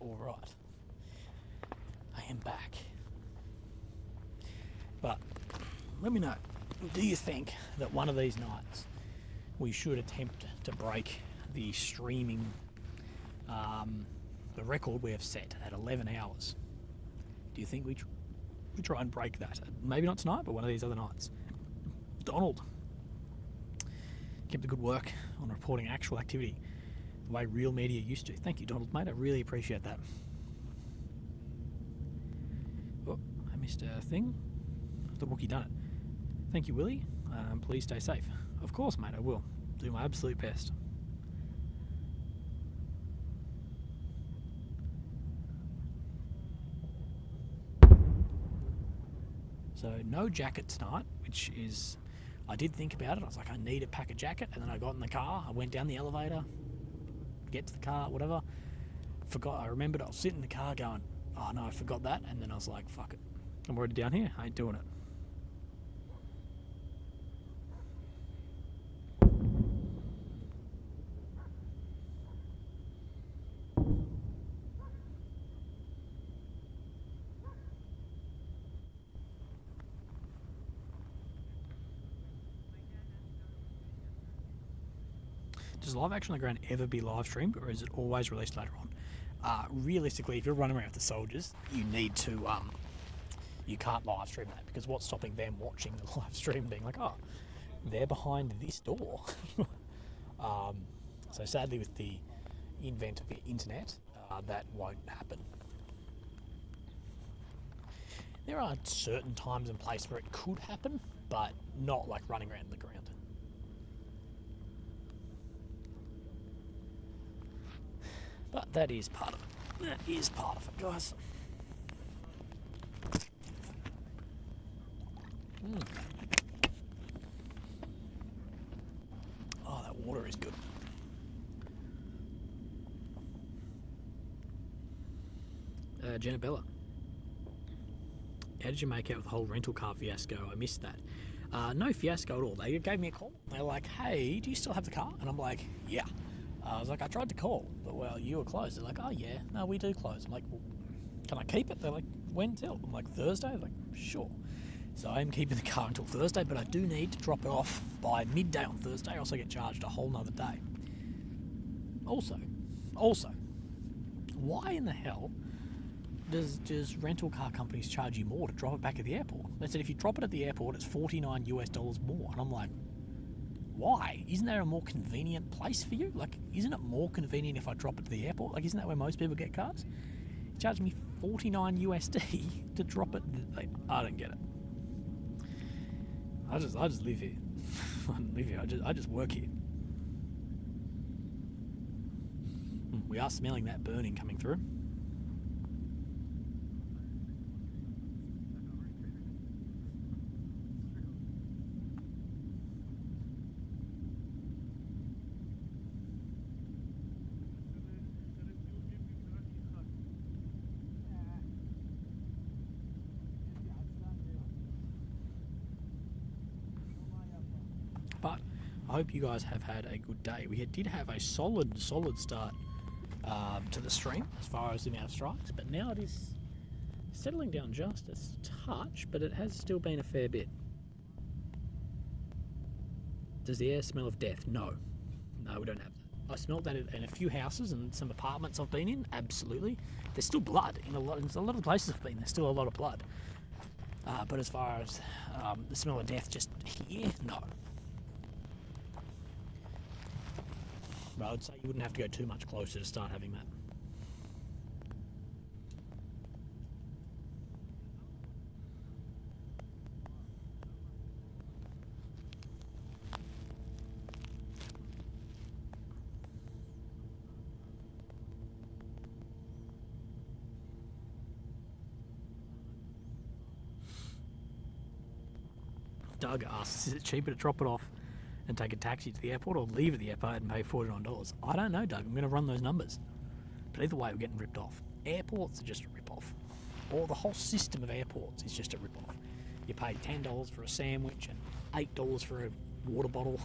All right. I am back. But let me know, do you think that one of these nights we should attempt to break the streaming, the record we have set at 11 hours? Do you think we try and break that? Maybe not tonight, but one of these other nights. Donald, keep the good work on reporting actual activity the way real media used to. Thank you, Donald, mate. I really appreciate that. Oh, I missed a thing. The Wookiee done it. Thank you, Willy. Please stay safe. Of course, mate, I will. Do my absolute best. So no jacket tonight, which is, I did think about it. I was like, I need to pack a jacket, and then I got in the car. I went down the elevator, get to the car, whatever. Forgot. I remembered I was sitting in the car going, oh no, I forgot that. And then I was like, fuck it, I'm already down here. I ain't doing it. Does live action on the ground ever be live streamed, or is it always released later on? Realistically, if you're running around with the soldiers, you need to, you can't live stream that, because what's stopping them watching the live stream being like, oh, they're behind this door? So sadly, with the invent of the internet, that won't happen. There are certain times and places where it could happen, but not like running around the ground. But that is part of it. That is part of it, guys. Oh, that water is good. Jenna Bella. How did you make out with the whole rental car fiasco? I missed that. No fiasco at all. They gave me a call. They're like, hey, do you still have the car? And I'm like, yeah. I was like, I tried to call, but well, you were closed. They're like, oh yeah, no, we do close. I'm like, well, can I keep it? They're like, when till? I'm like, Thursday? They're like, sure. So I'm keeping the car until Thursday, but I do need to drop it off by midday on Thursday, or else I get charged a whole nother day. Also, why in the hell does rental car companies charge you more to drop it back at the airport? They said if you drop it at the airport, it's $49 US more. And I'm like, why? Isn't there a more convenient place for you? Like, isn't it more convenient if I drop it to the airport? Like, isn't that where most people get cars? You charge me $49 USD to drop it. Like, I don't get it. I just live here. I don't live here. I just work here. We are smelling that burning coming through. But I hope you guys have had a good day. We did have a solid start to the stream as far as the amount of strikes, but now it is settling down just a touch, but it has still been a fair bit. Does the air smell of death? No, we don't have that. I smelled that in a few houses and some apartments I've been in. Absolutely, there's still blood in a lot of places I've been. There's still a lot of blood, but as far as the smell of death just here, no. But I would say you wouldn't have to go too much closer to start having that. Doug asks, is it cheaper to drop it off and take a taxi to the airport or leave at the airport and pay $49? I don't know, Doug. I'm going to run those numbers. But either way, we're getting ripped off. Airports are just a rip-off. Or the whole system of airports is just a rip-off. You pay $10 for a sandwich and $8 for a water bottle.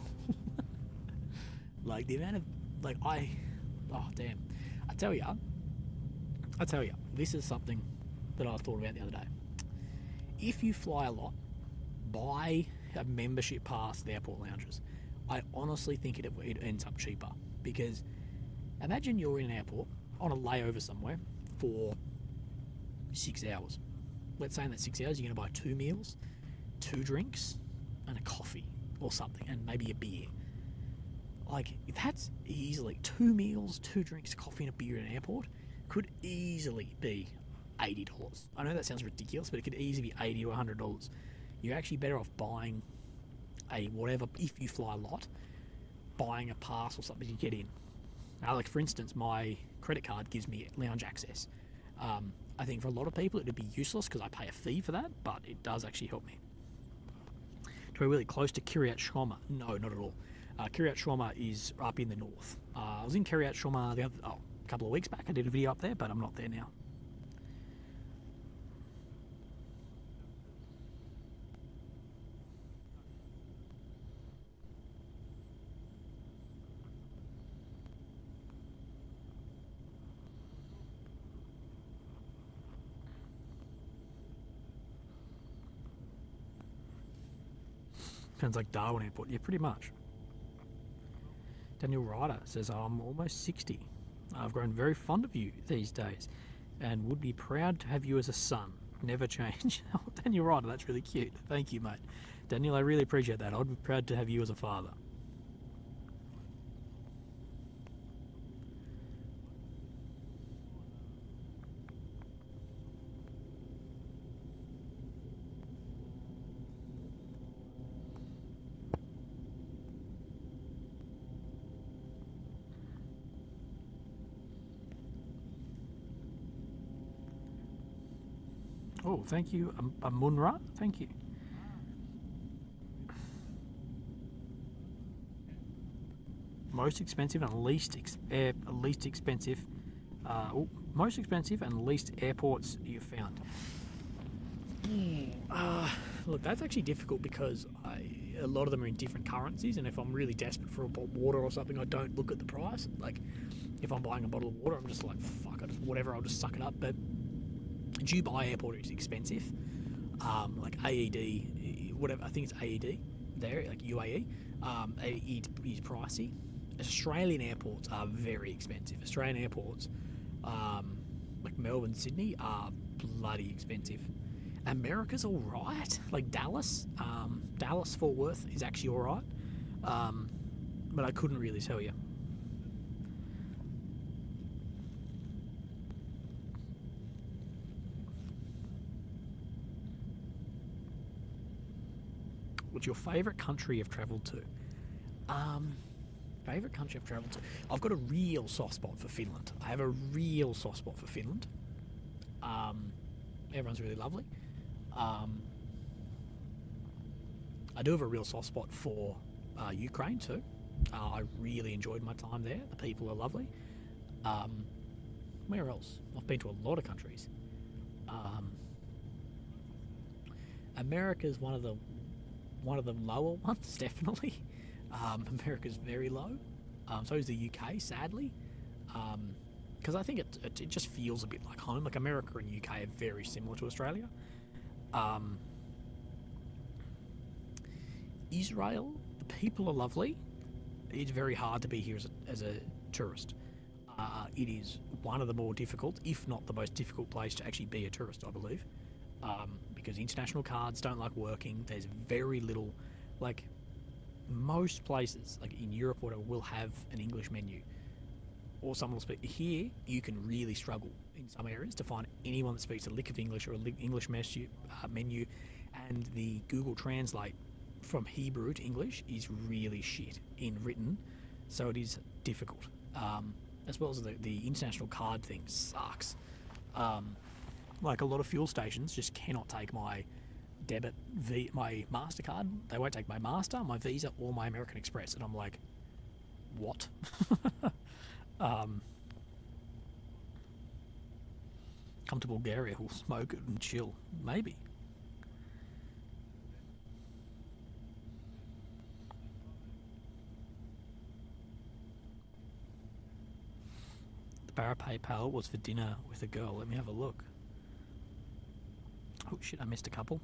Like the amount of, oh damn. I tell you, this is something that I thought about the other day. If you fly a lot, buy a membership pass to the airport lounges. I honestly think it ends up cheaper, because imagine you're in an airport on a layover somewhere for 6 hours. Let's say in that 6 hours you're going to buy 2 meals, 2 drinks, and a coffee or something, and maybe a beer. Like, that's easily 2 meals, 2 drinks, coffee, and a beer in an airport could easily be $80. I know that sounds ridiculous, but it could easily be $80 or $100. You're actually better off buying a whatever, if you fly a lot, buying a pass or something to get in. Like, for instance, my credit card gives me lounge access. I think for a lot of people it would be useless because I pay a fee for that, but it does actually help me. To be really close to Kiryat Shoma? No, not at all. Kiryat Shoma is up in the north. I was in Kiryat Shoma a couple of weeks back. I did a video up there, but I'm not there now. Sounds like Darwin Airport. Yeah, pretty much. Daniel Ryder says, I'm almost 60. I've grown very fond of you these days and would be proud to have you as a son. Never change. Oh, Daniel Ryder, that's really cute. Thank you, mate. Daniel, I really appreciate that. I'd be proud to have you as a father. Oh, thank you, Munra. Thank you. Most expensive and least expensive. Most expensive and least airports you've found. Look, that's actually difficult because a lot of them are in different currencies, and if I'm really desperate for a bottle of water or something, I don't look at the price. Like, if I'm buying a bottle of water, I'm just like, fuck, I'll just suck it up. But Dubai Airport is expensive. Like AED, whatever, I think it's AED there, like UAE. It is pricey. Australian airports are very expensive. Australian airports, like Melbourne, Sydney, are bloody expensive. America's all right. Like Dallas, Fort Worth is actually all right. But I couldn't really tell you. What's your favourite country you've travelled to? Favourite country I've travelled to? I've got a real soft spot for Finland. I have a real soft spot for Finland. Everyone's really lovely. I do have a real soft spot for Ukraine too. I really enjoyed my time there. The people are lovely. Where else? I've been to a lot of countries. America's one of the lower ones, definitely. America's very low. So is the UK, sadly. because I think it just feels a bit like home. Like America and UK are very similar to Australia. Israel, the people are lovely. It's very hard to be here as a tourist. It is one of the more difficult, if not the most difficult place to actually be a tourist, I believe, because international cards don't like working. There's very little, like most places, like in Europe, or whatever, will have an English menu, or someone will speak. Here, you can really struggle in some areas to find anyone that speaks a lick of English or a English menu, and the Google Translate from Hebrew to English is really shit in written, so it is difficult. As well as the international card thing sucks. Like a lot of fuel stations just cannot take my my MasterCard. They won't take my Master, my Visa, or my American Express, and I'm like, what? Come to Bulgaria, we'll smoke it and chill, maybe. The Barapay Pal was for dinner with a girl. Let me have a look. Oh shit, I missed a couple.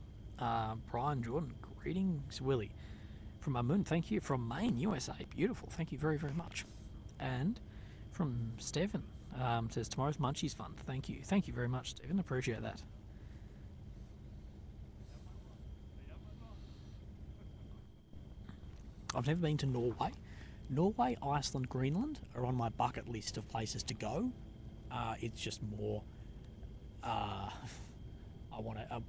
Brian Jordan, greetings, Willie. From Amun, thank you. From Maine, USA, beautiful. Thank you very, very much. And from Stephen, says tomorrow's Munchies fun. Thank you. Thank you very much, Stephen. Appreciate that. I've never been to Norway. Norway, Iceland, Greenland are on my bucket list of places to go. It's just more. I want to.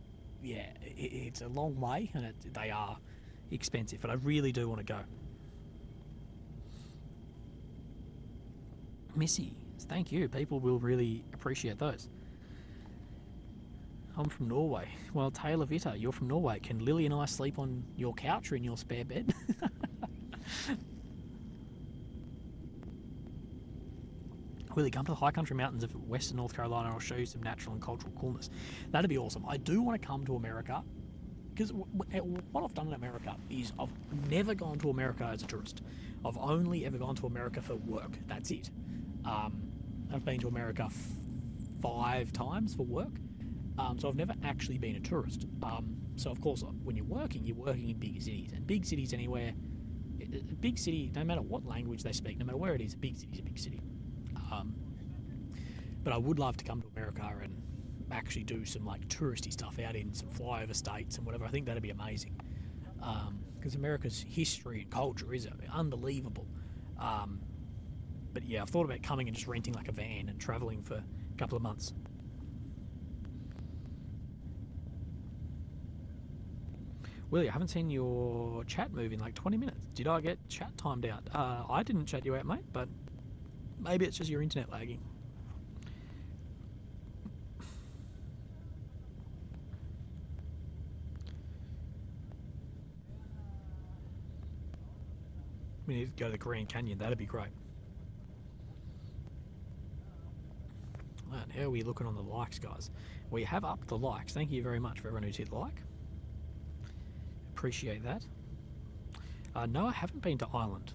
Yeah, it's a long way, and they are expensive, but I really do want to go. Missy, thank you. People will really appreciate those. I'm from Norway. Well, Taylor Vitter, you're from Norway. Can Lily and I sleep on your couch or in your spare bed? Willie, come to the high country mountains of western North Carolina. I'll show you some natural and cultural coolness. That'd be awesome. I do want to come to America, because what I've done in America is I've never gone to America as a tourist. I've only ever gone to America for work. That's it. I've been to America 5 times for work. So I've never actually been a tourist. So of course, when you're working in big cities, and big cities anywhere, a big city, no matter what language they speak, no matter where it is, a big city is a big city. But I would love to come to America and actually do some like touristy stuff out in some flyover states and whatever. I think that'd be amazing, because America's history and culture is unbelievable. But yeah, I've thought about coming and just renting like a van and travelling for a couple of months. Willie, I haven't seen your chat move in like 20 minutes. Did I get chat timed out? I didn't chat you out, mate, but maybe it's just your internet lagging. We need to go to the Grand Canyon. That'd be great. And how are we looking on the likes, guys? We have upped the likes. Thank you very much for everyone who's hit like. Appreciate that. No, I haven't been to Ireland.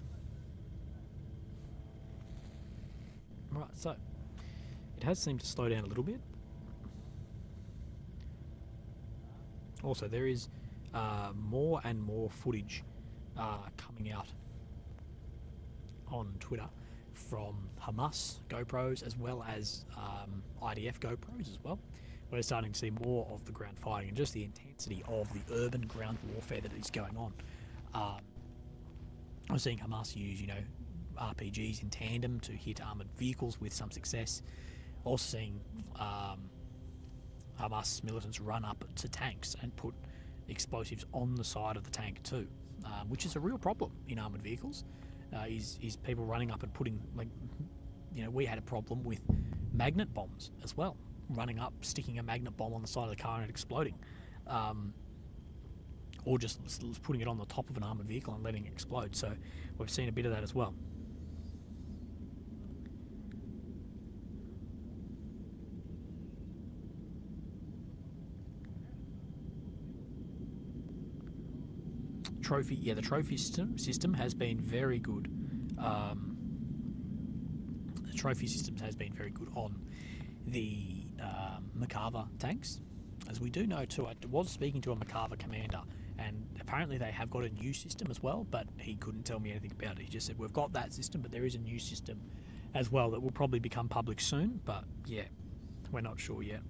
Right, so it has seemed to slow down a little bit. Also, there is more and more footage coming out on Twitter from Hamas GoPros, as well as IDF GoPros as well. We're starting to see more of the ground fighting and just the intensity of the urban ground warfare that is going on. I'm seeing Hamas use, RPGs in tandem to hit armoured vehicles with some success. Also seeing Hamas militants run up to tanks and put explosives on the side of the tank too, which is a real problem in armoured vehicles. Is people running up and putting, we had a problem with magnet bombs as well. Running up, sticking a magnet bomb on the side of the car and it exploding. Or just putting it on the top of an armoured vehicle and letting it explode. So we've seen a bit of that as well. The trophy system has been very good. the trophy systems has been very good on the Makava tanks. As we do know too, I was speaking to a Makava commander, and apparently they have got a new system as well, but he couldn't tell me anything about it. He just said, we've got that system, but there is a new system as well that will probably become public soon, but yeah, we're not sure yet.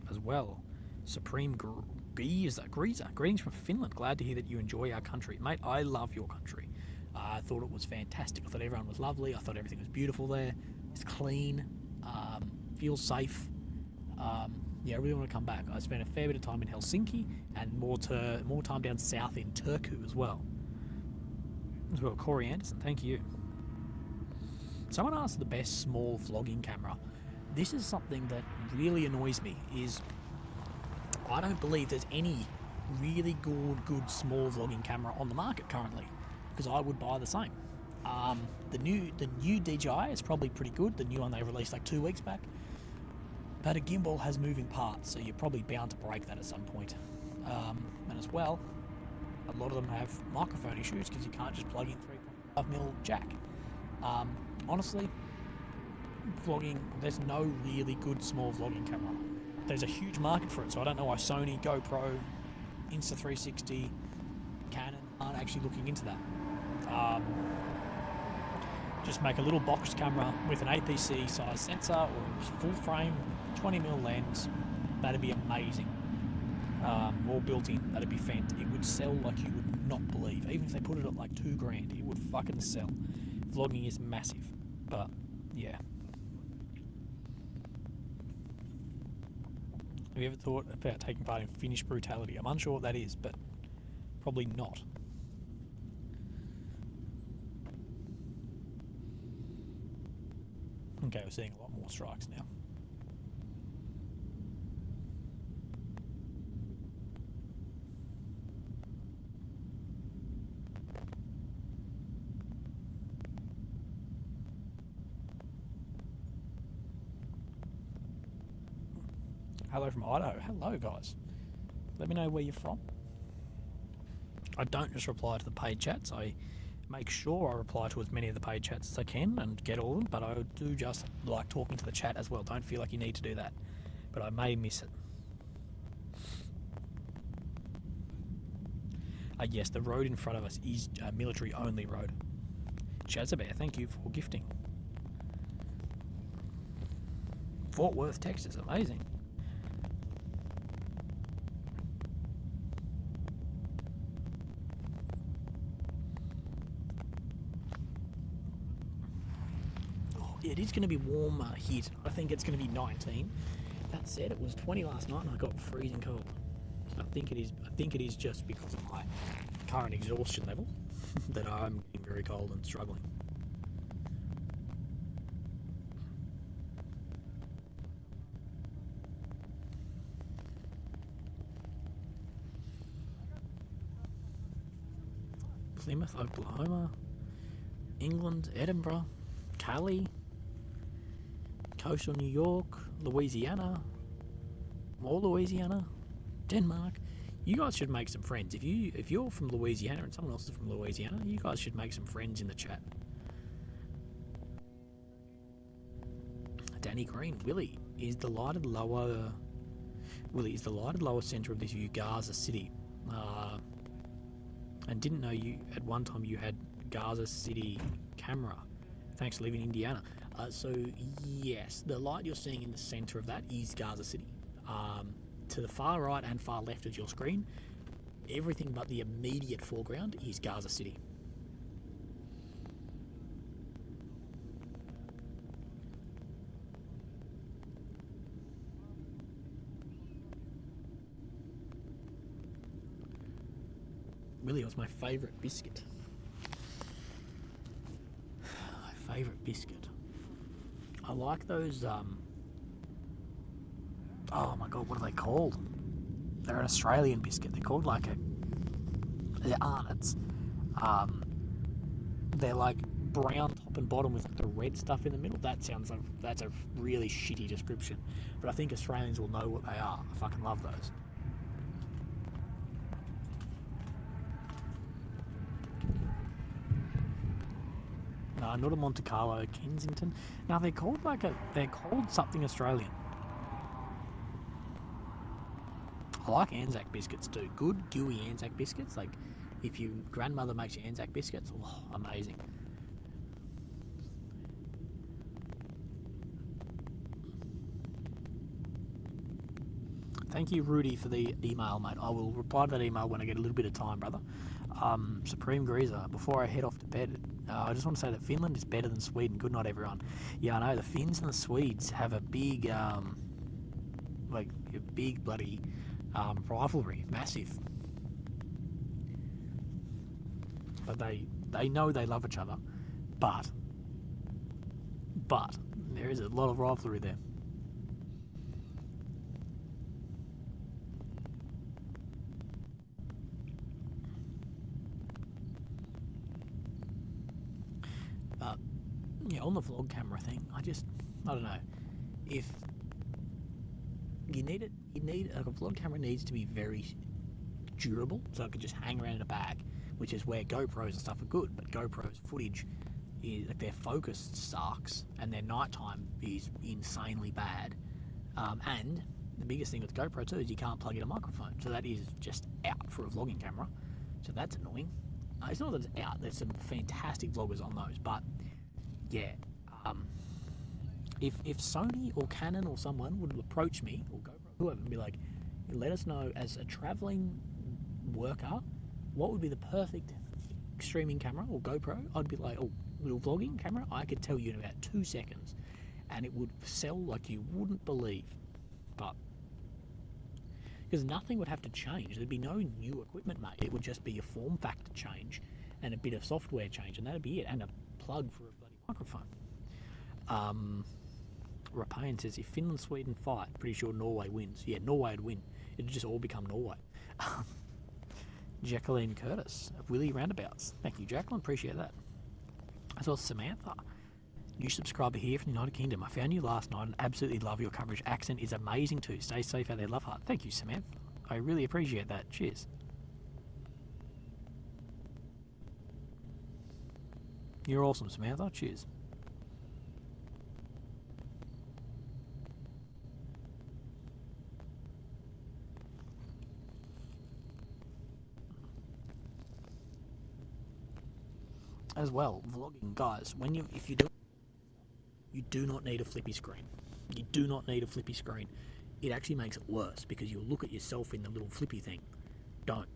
As well, Supreme Greaser, greetings from Finland. Glad to hear that you enjoy our country. Mate, I love your country. I thought it was fantastic. I thought everyone was lovely. I thought everything was beautiful there. It's clean, feels safe. Yeah, I really want to come back. I spent a fair bit of time in Helsinki and more time down south in Turku as well. Corey Anderson, thank you. Someone asked the best small vlogging camera. This is something that really annoys me, is I don't believe there's any really good small vlogging camera on the market currently, because I would buy the same. The new DJI is probably pretty good, the new one they released like 2 weeks back, but a gimbal has moving parts, so you're probably bound to break that at some point. And as well, a lot of them have microphone issues because you can't just plug in 3.5mm jack. Honestly, vlogging, there's no really good small vlogging camera. There's a huge market for it, so I don't know why Sony, GoPro, Insta360, Canon aren't actually looking into that. Just make a little box camera with an APC size sensor or full frame 20mm lens. That'd be amazing. All built in, that'd be fantastic. It would sell like you would not believe. Even if they put it at like $2,000, it would fucking sell. Vlogging is massive, but yeah. Have you ever thought about taking part in Finnish brutality? I'm unsure what that is, but probably not. Okay, we're seeing a lot more strikes now. Hello from Idaho. Hello, guys. Let me know where you're from. I don't just reply to the paid chats. I make sure I reply to as many of the paid chats as I can and get all of them, but I do just like talking to the chat as well. Don't feel like you need to do that, but I may miss it. Yes, the road in front of us is a military-only road. Chazabear, thank you for gifting. Fort Worth, Texas, amazing. It is going to be warm here. I think it's going to be 19. That said, it was 20 last night and I got freezing cold. I think it is just because of my current exhaustion level that I'm getting very cold and struggling. Plymouth, Oklahoma, England, Edinburgh, Cali, coastal New York, Louisiana, more Louisiana, Denmark. You guys should make some friends. If you're from Louisiana and someone else is from Louisiana, you guys should make some friends in the chat. Danny Green, Willy is the lighted lower centre of this view, Gaza City. And didn't know you at one time you had Gaza City camera. Thanks for living in Indiana. So yes, the light you're seeing in the centre of that is Gaza City. To the far right and far left of your screen, everything but the immediate foreground is Gaza City. Willy was my favourite biscuit. My favourite biscuit. I like those, oh my god, what are they called? They're an Australian biscuit. They're called like they're Arnott's. They're like brown top and bottom with the red stuff in the middle. That sounds like, that's a really shitty description. But I think Australians will know what they are. I fucking love those. No, not a Monte Carlo, Kensington. No, they're called something Australian. I like Anzac biscuits too. Good, gooey Anzac biscuits. Like, if your grandmother makes you Anzac biscuits, oh, amazing. Thank you, Rudy, for the email, mate. I will reply to that email when I get a little bit of time, brother. Supreme Greaser, before I head off to bed, I just want to say that Finland is better than Sweden. Good night, everyone. Yeah, I know, the Finns and the Swedes have a big, bloody rivalry. Massive. But they know they love each other. But there is a lot of rivalry there. But yeah, on the vlog camera thing, I don't know. If you need it, like, a vlog camera needs to be very durable, so it can just hang around in a bag, which is where GoPros and stuff are good. But GoPro's footage is, like, their focus sucks, and their nighttime is insanely bad. And the biggest thing with GoPro too is you can't plug in a microphone, so that is just out for a vlogging camera. So that's annoying. It's not that it's out. There's some fantastic vloggers on those, but yeah. If Sony or Canon or someone would approach me, or GoPro, whoever, and be like, let us know, as a traveling worker, what would be the perfect streaming camera or GoPro, I'd be like, oh, little vlogging camera, I could tell you in about 2 seconds, and it would sell like you wouldn't believe. But because nothing would have to change, there'd be no new equipment made. It would just be a form factor change and a bit of software change, and that'd be it, and a plug for a bloody microphone. Rapayan says, if Finland Sweden fight, pretty sure Norway wins. Yeah, Norway would win. It'd just all become Norway. Jacqueline Curtis of Willy Roundabouts. Thank you, Jacqueline. Appreciate that. As well as Samantha, new subscriber here from the United Kingdom. I found you last night and absolutely love your coverage. Accent is amazing too. Stay safe out there. Love heart. Thank you, Samantha. I really appreciate that. Cheers. You're awesome, Samantha. Cheers. As well, vlogging, guys, if you do not need a flippy screen. You do not need a flippy screen. It actually makes it worse, because you'll look at yourself in the little flippy thing. Don't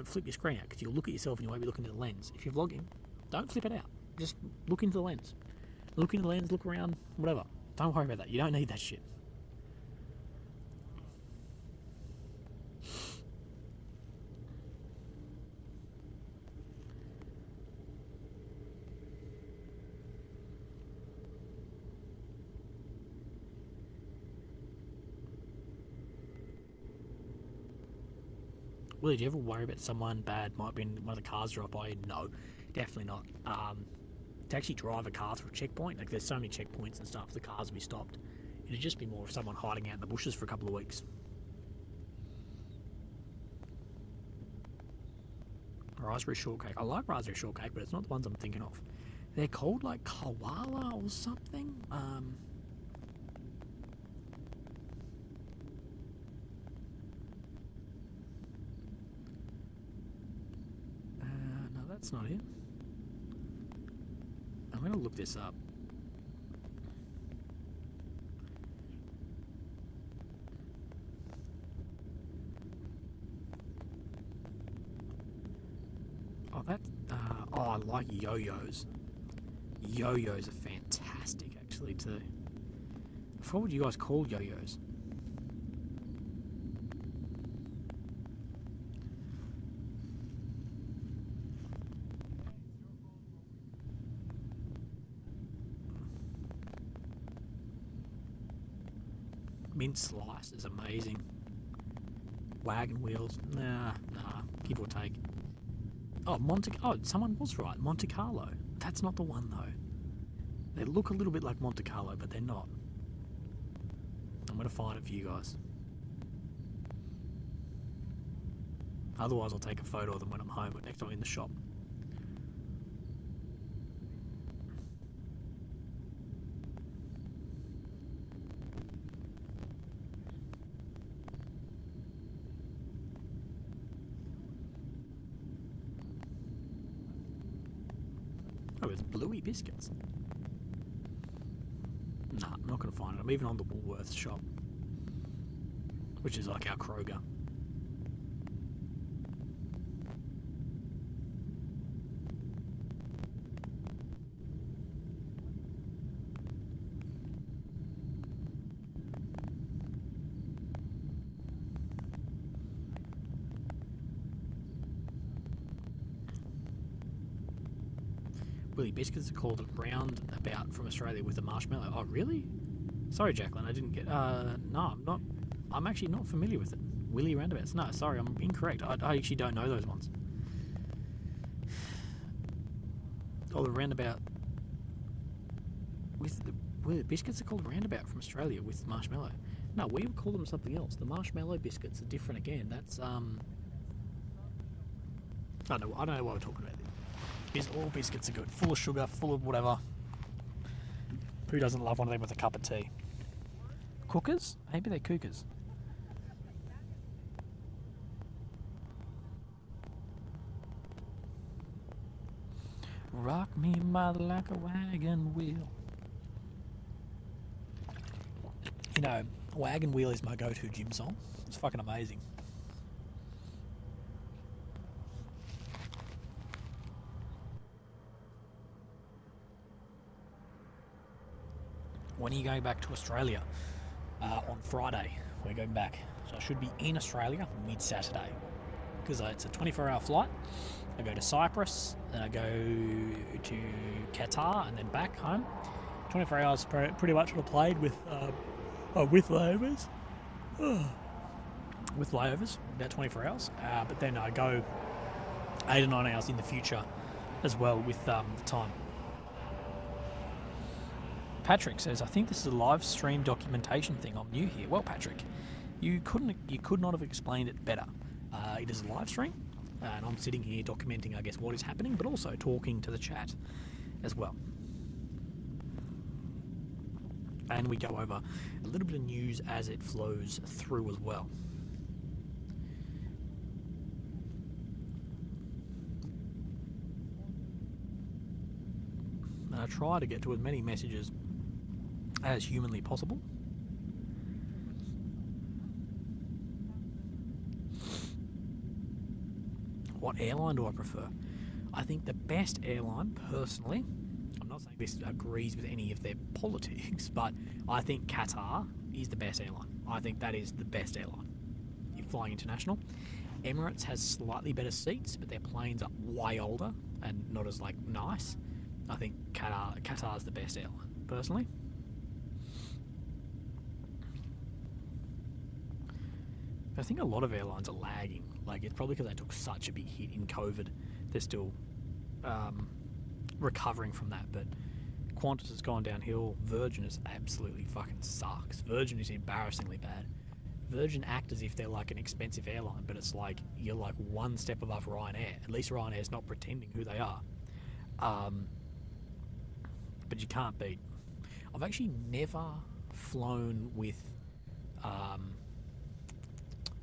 flip your screen out, because you'll look at yourself and you won't be looking at the lens. If you're vlogging, don't flip it out. Just look into the lens. Look into the lens, look around, whatever. Don't worry about that. You don't need that shit. Willie, do you ever worry about someone bad might be in one of the cars drop by? No, definitely not. To actually drive a car through a checkpoint, like, there's so many checkpoints and stuff, the cars will be stopped. It'd just be more of someone hiding out in the bushes for a couple of weeks. Raspberry shortcake. I like raspberry shortcake, but it's not the ones I'm thinking of. They're called like koala or something. No, that's not it. I'm going to look this up. I like yo-yos. Yo-yos are fantastic, actually, too. What would you guys call yo-yos? Mint slice is amazing. Wagon wheels, nah, give or take. Someone was right. Monte Carlo. That's not the one though. They look a little bit like Monte Carlo, but they're not. I'm gonna find it for you guys. Otherwise, I'll take a photo of them when I'm home, but next time in the shop. Oh, it's Bluey biscuits. Nah, I'm not going to find it. I'm even on the Woolworths shop, which is like our Kroger. Willy biscuits are called a roundabout from Australia with a marshmallow. Oh, really? Sorry, Jacqueline, I didn't get. No, I'm not. I'm actually not familiar with it. Willy roundabouts. No, sorry, I'm incorrect. I actually don't know those ones. Oh, the roundabout with the Willy biscuits are called roundabout from Australia with marshmallow. No, we would call them something else. The marshmallow biscuits are different again. That's I don't know what we're talking about. All biscuits are good. Full of sugar, full of whatever. Who doesn't love one of them with a cup of tea? Cookers? Maybe they're cookers. Rock me, mother, like a wagon wheel. You know, Wagon Wheel is my go-to gym song. It's fucking amazing. When are you going back to Australia? On Friday, we're going back. So I should be in Australia mid-Saturday. Because it's a 24-hour flight. I go to Cyprus, then I go to Qatar, and then back home. 24 hours pretty much on a plane with layovers. With layovers, about 24 hours. But then I go 8 or 9 hours in the future as well with the time. Patrick says, I think this is a live stream documentation thing. I'm new here. Well, Patrick, you could not have explained it better. It is a live stream, and I'm sitting here documenting, I guess, what is happening, but also talking to the chat as well. And we go over a little bit of news as it flows through as well. And I try to get to as many messages as humanly possible. What airline do I prefer? I think the best airline, personally, I'm not saying this agrees with any of their politics, but I think Qatar is the best airline. I think that is the best airline. You're flying international. Emirates has slightly better seats, but their planes are way older and not as nice. I think Qatar is the best airline, personally. I think a lot of airlines are lagging. It's probably because they took such a big hit in COVID. They're still recovering from that. But Qantas has gone downhill. Virgin is absolutely fucking sucks. Virgin is embarrassingly bad. Virgin act as if they're an expensive airline, but it's you're one step above Ryanair. At least Ryanair's not pretending who they are. But you can't beat. I've actually never flown with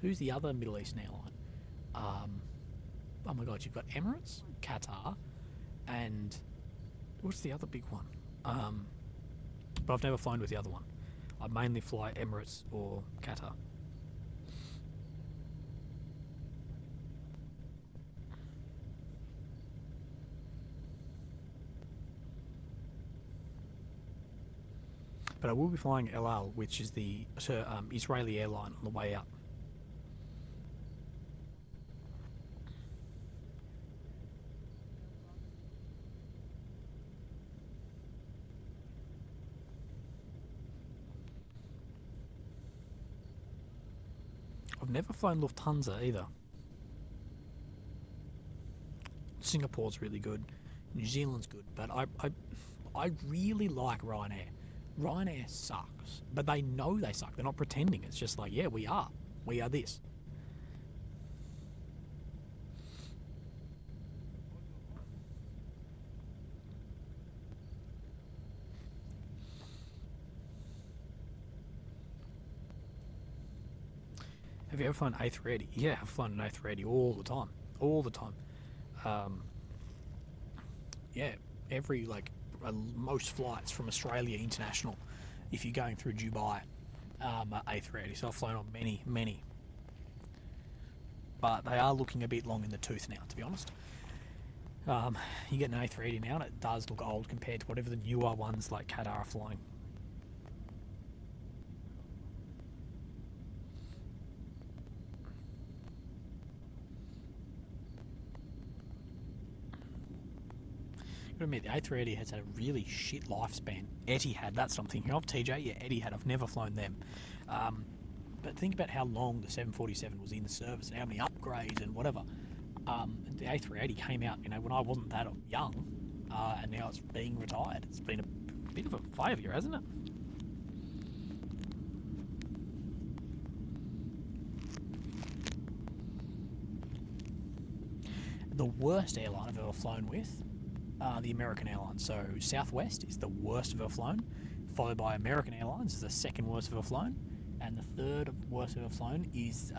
who's the other Middle Eastern airline? Oh my god, you've got Emirates, Qatar, and what's the other big one? But I've never flown with the other one. I mainly fly Emirates or Qatar. But I will be flying El Al, which is the Israeli airline, on the way out. I've never flown Lufthansa either. Singapore's really good. New Zealand's good, but I really like Ryanair. Ryanair sucks, but they know they suck. They're not pretending. It's just yeah, we are this. Have you ever flown A380? Yeah, I've flown an A380 all the time. Yeah, most flights from Australia international, if you're going through Dubai, are A380. So I've flown on many. But they are looking a bit long in the tooth now, to be honest. You get an A380 now, and it does look old compared to whatever the newer ones like Qatar are flying. Gotta admit, the A380 has had a really shit lifespan. Etihad, that's what I'm thinking of. TJ, yeah, Etihad. I've never flown them. But think about how long the 747 was in the service and how many upgrades and whatever. The A380 came out, when I wasn't that young, and now it's being retired. It's been a bit of a failure, hasn't it? The worst airline I've ever flown with, the American Airlines. So Southwest is the worst I've ever flown, followed by American Airlines is the second worst I've ever flown, and the third worst I've ever flown is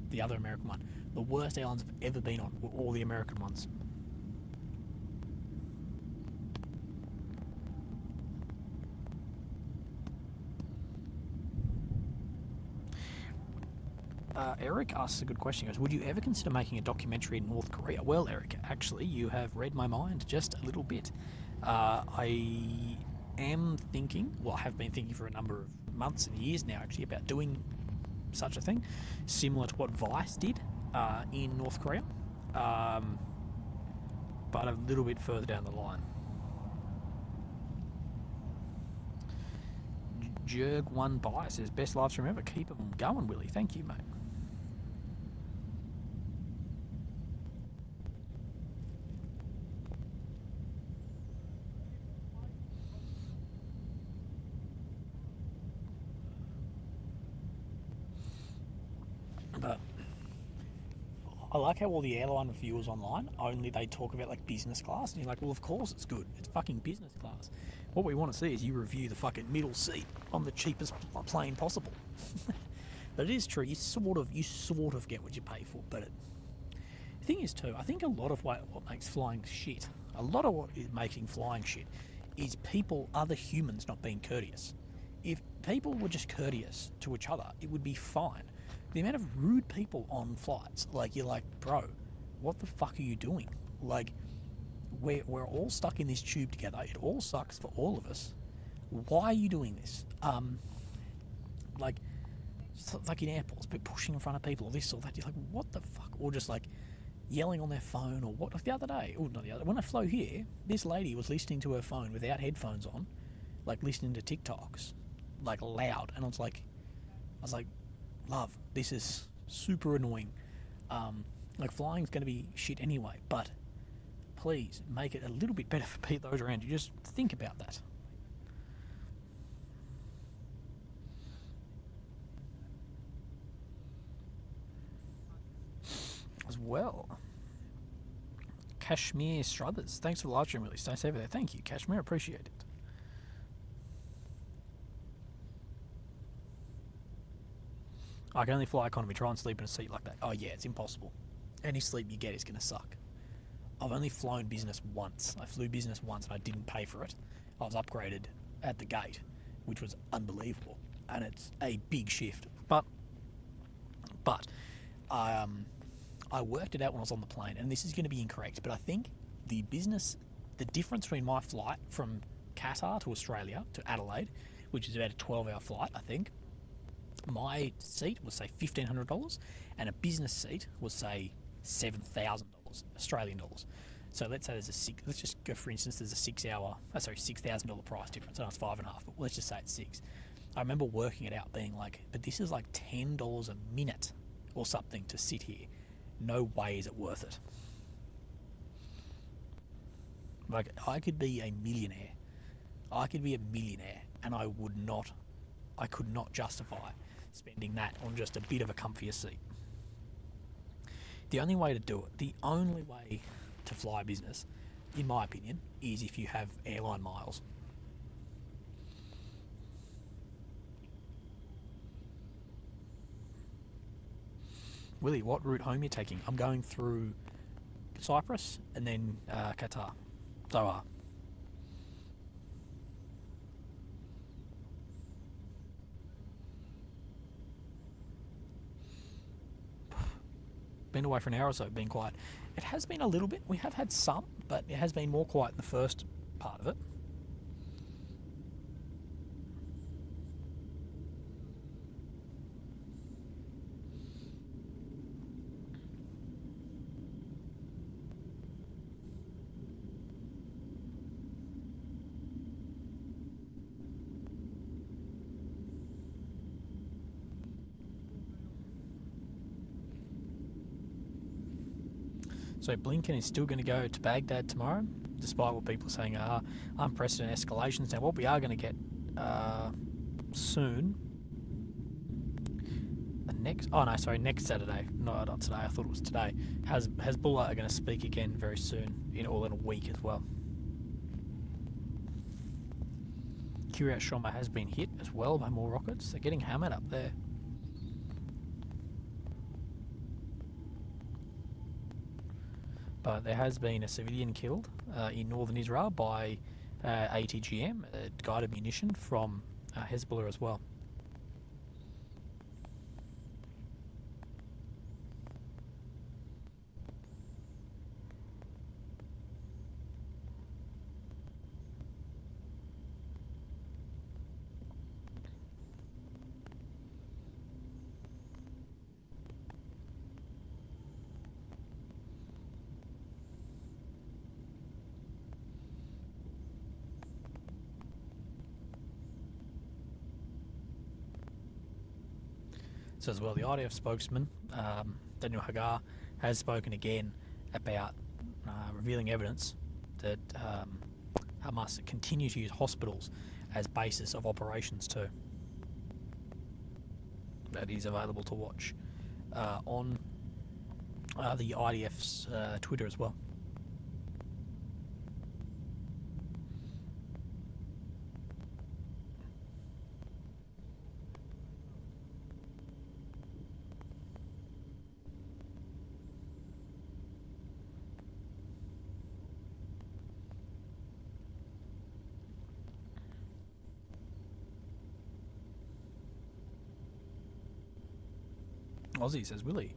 the other American one. The worst airlines I've ever been on were all the American ones. Eric asks a good question. He goes, would you ever consider making a documentary in North Korea? Well, Eric, actually, you have read my mind just a little bit. I am thinking, I have been thinking for a number of months and years now, actually, about doing such a thing, similar to what Vice did in North Korea, but a little bit further down the line. Jerg1Buy says, best live stream ever. Keep them going, Willie. Thank you, mate. But I like how all the airline reviewers online, only they talk about like business class, and you're like, well, of course it's good. It's fucking business class. What we want to see is you review the fucking middle seat on the cheapest plane possible. But it is true. You sort of get what you pay for. But the thing is too, I think a lot of what makes flying shit, a lot of what is making flying shit, is other humans not being courteous. If people were just courteous to each other, it would be fine. The amount of rude people on flights, like, you're like, bro, what the fuck are you doing? Like, we're all stuck in this tube together. It all sucks for all of us. Why are you doing this? Like in airports, but pushing in front of people or this or that. You're like, what the fuck? Or just like yelling on their phone or what? Like the other day, when I flew here, this lady was listening to her phone without headphones on, like listening to TikToks, like loud, and I was like, love, this is super annoying. Like, flying's going to be shit anyway, but please make it a little bit better for those around you. Just think about that. As well, Kashmir Struthers, thanks for the live stream, really. Stay safe there. Thank you, Kashmir. Appreciate it. I can only fly economy. Try and sleep in a seat like that. Oh yeah, it's impossible. Any sleep you get is going to suck. I've only flown business once. I flew business once and I didn't pay for it. I was upgraded at the gate, which was unbelievable. And it's a big shift. But I worked it out when I was on the plane, and this is going to be incorrect, but I think the difference between my flight from Qatar to Australia to Adelaide, which is about a 12-hour flight, I think, my seat was, say, $1,500, and a business seat was, say, $7,000 Australian dollars. So let's say let's just go, for instance, there's a $6,000 price difference. I know it's 5.5, but let's just say it's 6. I remember working it out, being like, but this is like $10 a minute or something to sit here. No way is it worth it. Like, I could be a millionaire. And I could not justify spending that on just a bit of a comfier seat. The only way to do it, the only way to fly business, in my opinion, is if you have airline miles. Willie, what route home are you taking? I'm going through Cyprus and then Qatar. So, been away for an hour or so, been quiet. It has been a little bit. We have had some, but it has been more quiet in the first part of it. So Blinken is still going to go to Baghdad tomorrow, despite what people are saying are unprecedented escalations. Now, what we are going to get soon, next Saturday, not today, I thought it was today, Hezbollah are going to speak again very soon, in a week as well. Kiryat Shoma has been hit as well by more rockets. They're getting hammered up there. But there has been a civilian killed in northern Israel by ATGM, guided munition from Hezbollah as well. So as well, the IDF spokesman, Daniel Hagar, has spoken again about revealing evidence that Hamas continue to use hospitals as basis of operations too. That is available to watch on the IDF's Twitter as well. Aussie says, Willie,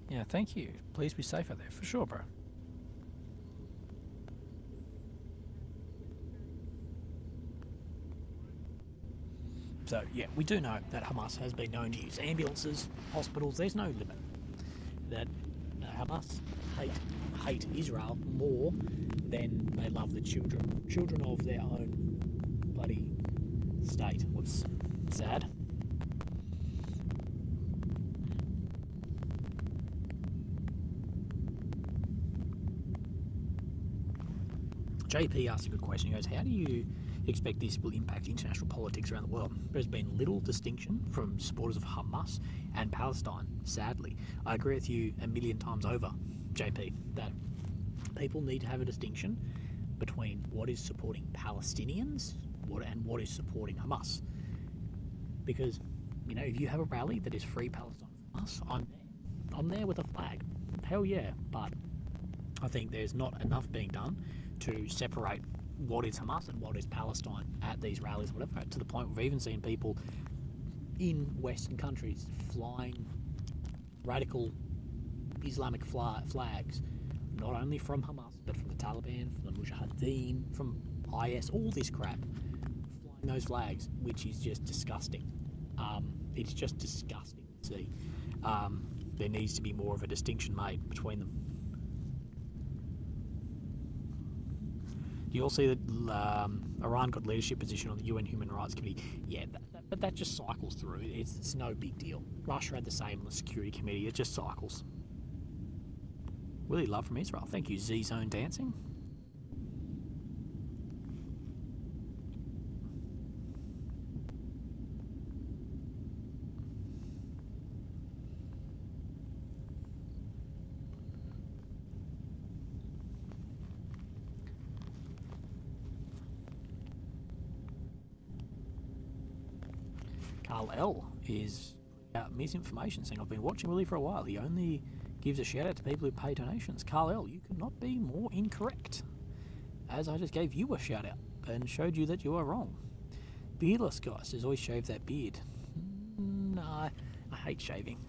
yeah, thank you. Please be safe out there. For sure, bro. So, yeah, we do know that Hamas has been known to use ambulances, hospitals. There's no limit. That Hamas hate Israel more than they love the children of their own bloody state. What's sad. JP asked a good question. He goes, how do you expect this will impact international politics around the world? There's been little distinction from supporters of Hamas and Palestine, sadly. I agree with you a million times over, JP, that people need to have a distinction between what is supporting Palestinians and what is supporting Hamas. Because, if you have a rally that is free Palestine from Hamas, I'm there with a flag. Hell yeah. But I think there's not enough being done to separate what is Hamas and what is Palestine at these rallies or whatever, to the point we've even seen people in Western countries flying radical Islamic flags, not only from Hamas, but from the Taliban, from the Mujahideen, from IS, all this crap, flying those flags, which is just disgusting. It's just disgusting to see. There needs to be more of a distinction made between them. You all see that Iran got leadership position on the UN Human Rights Committee. Yeah, but that just cycles through. It's no big deal. Russia had the same on the Security Committee. It just cycles. Willie Love from Israel. Thank you, Z-Zone Dancing. Carl L is misinformation, saying, I've been watching Willie for a while. He only gives a shout out to people who pay donations. Carl L, you could not be more incorrect. as I just gave you a shout out and showed you that you are wrong. Beardless guy says, always shave that beard. No, I hate shaving.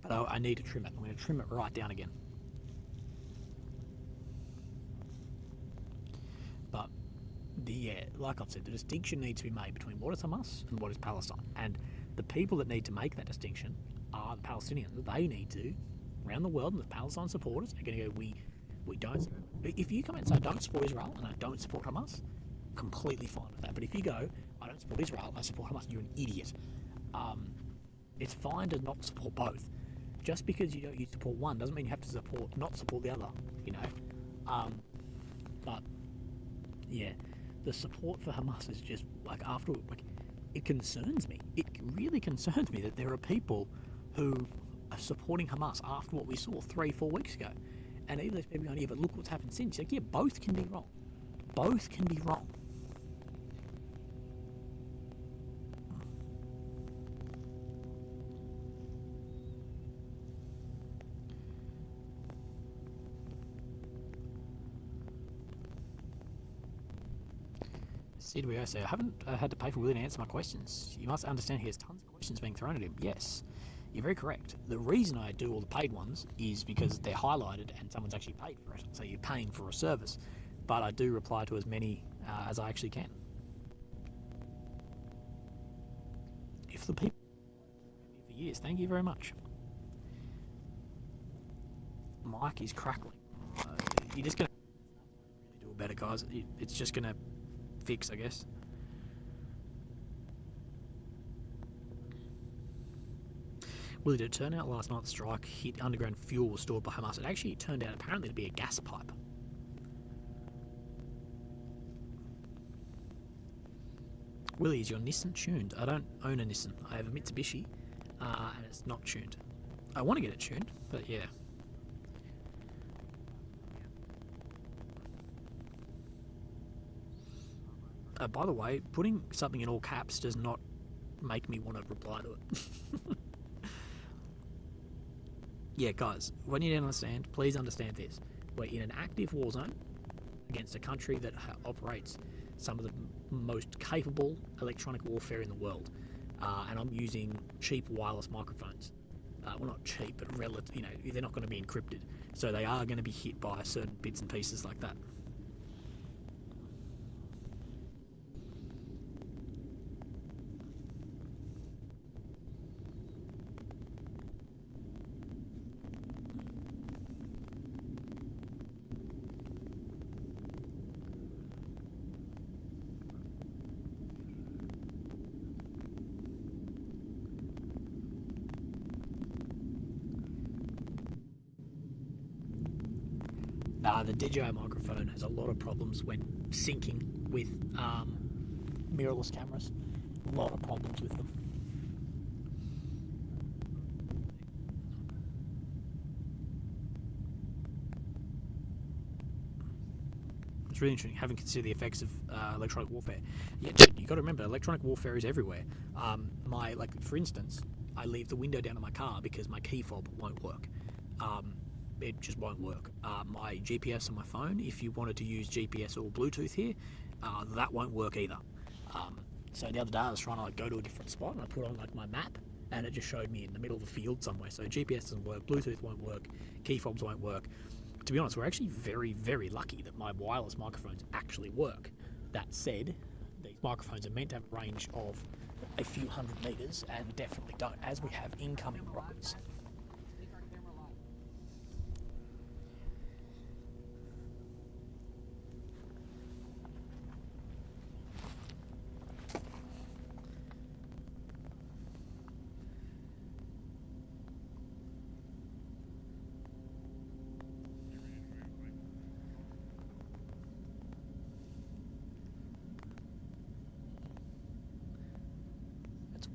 But I need to trim it. I'm going to trim it right down again. But, like I've said, the distinction needs to be made between what is Hamas and what is Palestine. And the people that need to make that distinction are the Palestinians. They need to, around the world, and the Palestine supporters are going to go, we don't... If you come out and say, I don't support Israel and I don't support Hamas, completely fine with that. But if you go, I don't support Israel, I support Hamas, you're an idiot. It's fine to not support both. Just because you support one doesn't mean you have to not support the other, you know. But yeah, the support for Hamas is just it concerns me. It really concerns me that there are people who are supporting Hamas after what we saw 3-4 weeks ago. And even those people going, yeah, but look what's happened since. Like, yeah, both can be wrong. Both can be wrong. CWO say, I haven't had to pay for Willy to answer my questions. You must understand he has tons of questions being thrown at him. Yes, you're very correct. The reason I do all the paid ones is because they're highlighted and someone's actually paid for it. So you're paying for a service. But I do reply to as many as I actually can. If the people for years, thank you very much. Mike is crackling. You're just going to really do it better, guys. It's just going to fix, I guess. Well, did it turn out last night the strike hit underground fuel was stored by Hamas? It actually turned out apparently to be a gas pipe. Willie, is your Nissan tuned? I don't own a Nissan. I have a Mitsubishi, and it's not tuned. I want to get it tuned, but yeah. By the way, putting something in all caps does not make me want to reply to it. Yeah, guys, what you need to understand, please understand this. We're in an active war zone against a country that operates some of the most capable electronic warfare in the world. And I'm using cheap wireless microphones. Well, not cheap, but relative, they're not going to be encrypted. So they are going to be hit by certain bits and pieces like that. The DJI microphone has a lot of problems when syncing with mirrorless cameras. A lot of problems with them. It's really interesting, having considered the effects of electronic warfare. Yeah, you got to remember, electronic warfare is everywhere. For instance, I leave the window down in my car because my key fob won't work. It just won't work. My GPS on my phone, if you wanted to use GPS or Bluetooth here, that won't work either. So the other day I was trying to go to a different spot and I put on my map and it just showed me in the middle of a field somewhere. So GPS doesn't work, Bluetooth won't work, key fobs won't work. To be honest, we're actually very, very lucky that my wireless microphones actually work. That said, these microphones are meant to have a range of a few hundred meters and definitely don't, as we have incoming rockets.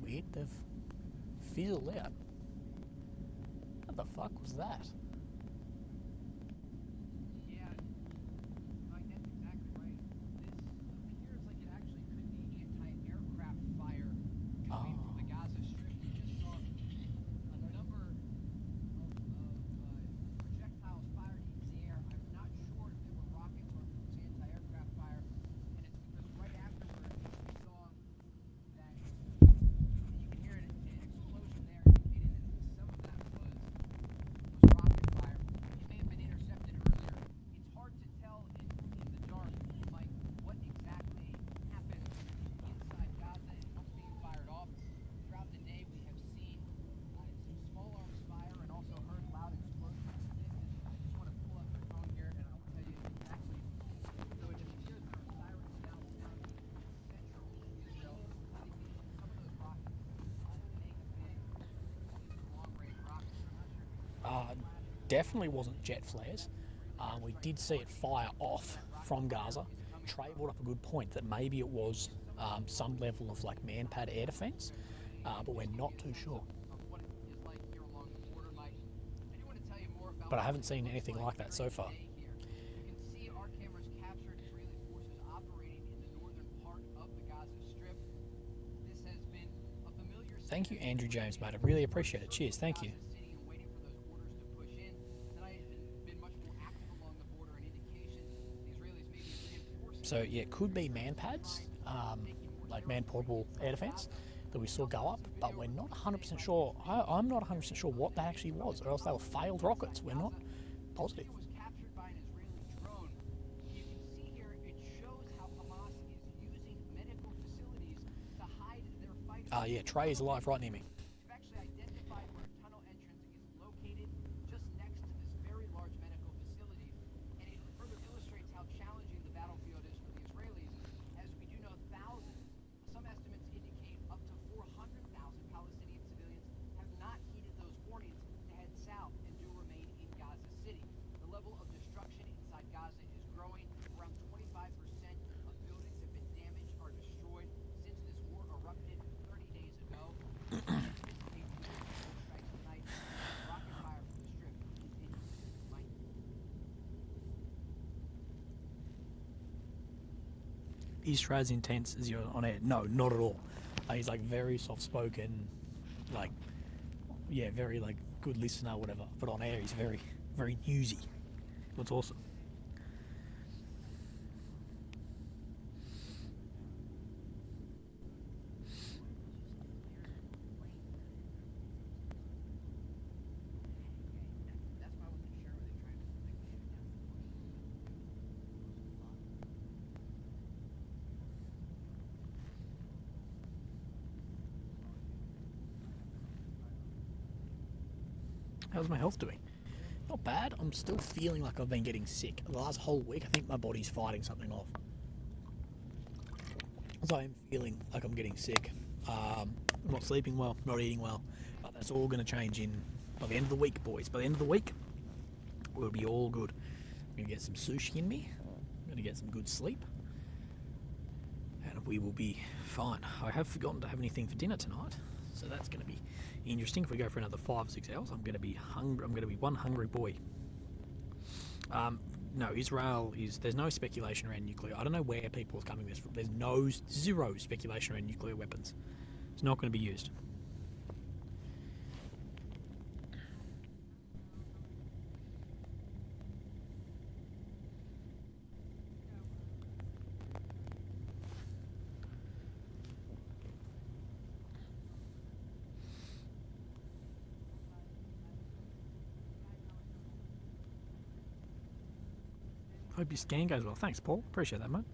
Weird, they've fizzled out. What the fuck was that? Yeah, Mike, that's exactly right. This appears like it actually could be anti-aircraft fire coming from the Gaza Strip. We just saw a number of projectiles fired into the air. I'm not sure if they were rockets or if it was anti-aircraft. definitely wasn't jet flares. We did see it fire off from Gaza. Trey brought up a good point that maybe it was some level of like man-pad air defence, but we're not too sure. But I haven't seen anything like that so far. You can see our cameras captured Israeli forces operating in the northern part of the Gaza Strip. This has been a familiar Thank you, Andrew James, mate. I really appreciate it. Cheers. Thank you. city and waiting for those orders to push in. Tonight has been much more active along the border, and indications the Israelis may be reinforcing. So yeah, it could be man pads, like man portable air defence that we saw go up, but we're not 100% sure. I'm not 100% sure what that actually was, or else they were failed rockets. We're not positive. It was captured by an Israeli drone. You can see here it shows how Hamas is using medical facilities to hide their fighters. Yeah, Trey is alive right near me. We've actually identified where a tunnel entrance is located just next to this very large medical facility, and it further illustrates how challenging the battlefield is for the Israelis. As we do know, some estimates indicate up to 400,000 Palestinian civilians have not heeded those warnings to head south and do remain in Gaza City. The level of destruction inside Gaza is growing. Around 25% of buildings have been damaged or destroyed since this war erupted 30 days ago. Tonight, rocket fire from the strip continues. Mike. Is Traz intense as you're on air? No, not at all. He's like very soft-spoken, like, yeah, very like good listener, whatever. But on air, he's very, very newsy. That's awesome. That's why I wasn't sure were they trying to shoot down. How's my health doing? Not bad. I'm still feeling like I've been getting sick. The last whole week, I think my body's fighting something off. So I'm feeling like I'm getting sick. I'm not sleeping well, not eating well. But that's all going to change by the end of the week, boys. By the end of the week, we'll be all good. I'm going to get some sushi in me. I'm going to get some good sleep. And we will be fine. I have forgotten to have anything for dinner tonight. So that's going to be interesting. If we go for another 5 or 6 hours, I'm going to be hungry. I'm going to be one hungry boy. No, Israel is. There's no speculation around nuclear. I don't know where people are coming this from. There's zero speculation around nuclear weapons. It's not going to be used. Hope your scan goes well. Thanks, Paul. Appreciate that, mate.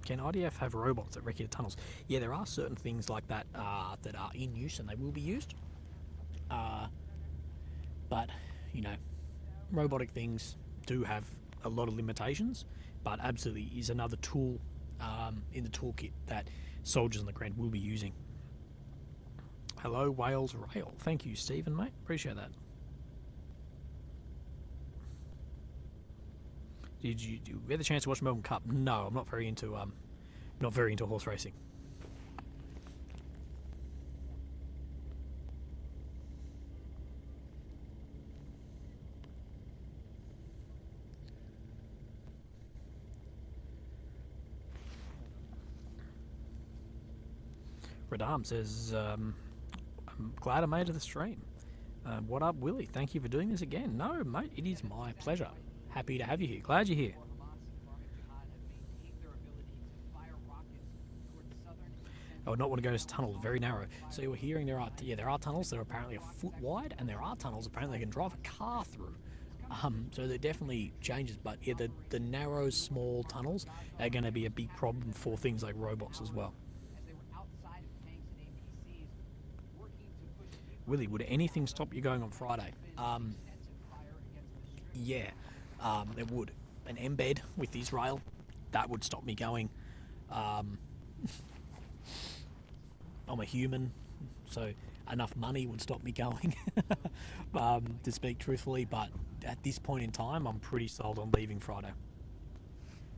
Can IDF have robots that wreck your tunnels? Yeah, there are certain things like that that are in use and they will be used. But, you know, robotic things do have a lot of limitations, but absolutely is another tool in the toolkit that soldiers on the ground will be using. Hello, Wales Rail. Thank you, Stephen, mate. Appreciate that. Did you get the chance to watch the Melbourne Cup? No, I'm not very into horse racing. Radam says, I'm glad I made it to the stream. What up, Willie? Thank you for doing this again. No, mate, it is my pleasure. Happy to have you here. Glad you're here. I would not want to go to tunnels, very narrow. So you were hearing there are tunnels that are apparently a foot wide, and there are tunnels apparently they can drive a car through. So there definitely changes, but yeah, the narrow, small tunnels are going to be a big problem for things like robots as well. Willie, would anything stop you going on Friday? Yeah, it would. An embed with Israel, that would stop me going. I'm a human, so enough money would stop me going, to speak truthfully. But at this point in time, I'm pretty sold on leaving Friday.